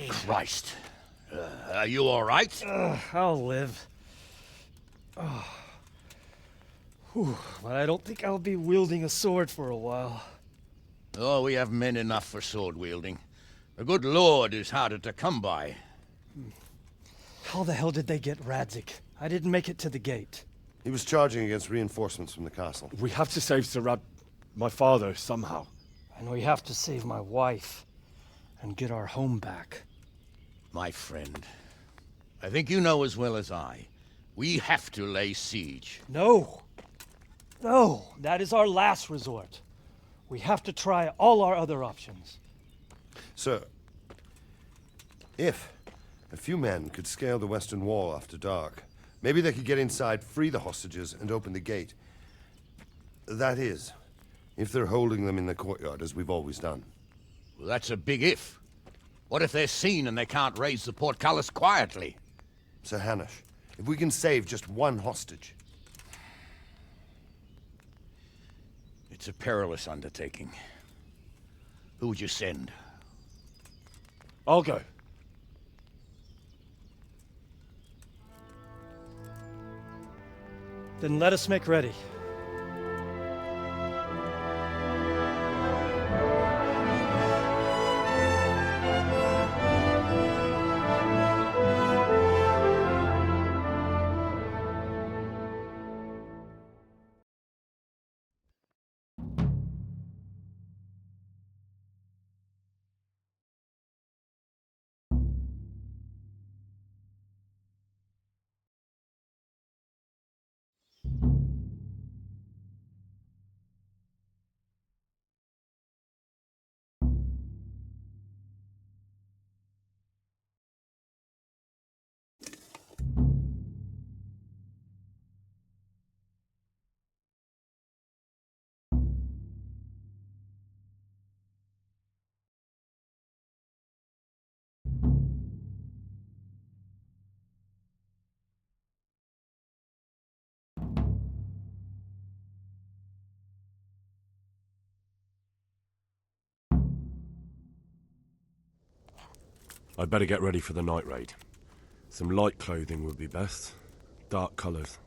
Speaker 18: Christ. Are you all right?
Speaker 13: I'll live. Whew, but I don't think I'll be wielding a sword for a while.
Speaker 18: Oh, we have men enough for sword wielding. The good Lord is harder to come by.
Speaker 13: How the hell did they get Radzig? I didn't make it to the gate.
Speaker 12: He was charging against reinforcements from the castle.
Speaker 20: We have to save Sir my father, somehow.
Speaker 13: And we have to save my wife and get our home back.
Speaker 18: My friend, I think you know as well as I. We have to lay siege.
Speaker 13: No! No! That is our last resort. We have to try all our other options.
Speaker 12: Sir, if a few men could scale the western wall after dark, maybe they could get inside, free the hostages, and open the gate. That is, if they're holding them in the courtyard, as we've always done.
Speaker 18: Well, that's a big if. What if they're seen and they can't raise the portcullis quietly?
Speaker 12: Sir Hanush, if we can save just one hostage.
Speaker 18: It's a perilous undertaking. Who would you send?
Speaker 20: I'll go.
Speaker 13: Then let us make ready.
Speaker 4: I'd better get ready for the night raid. Some light clothing would be best. Dark colours.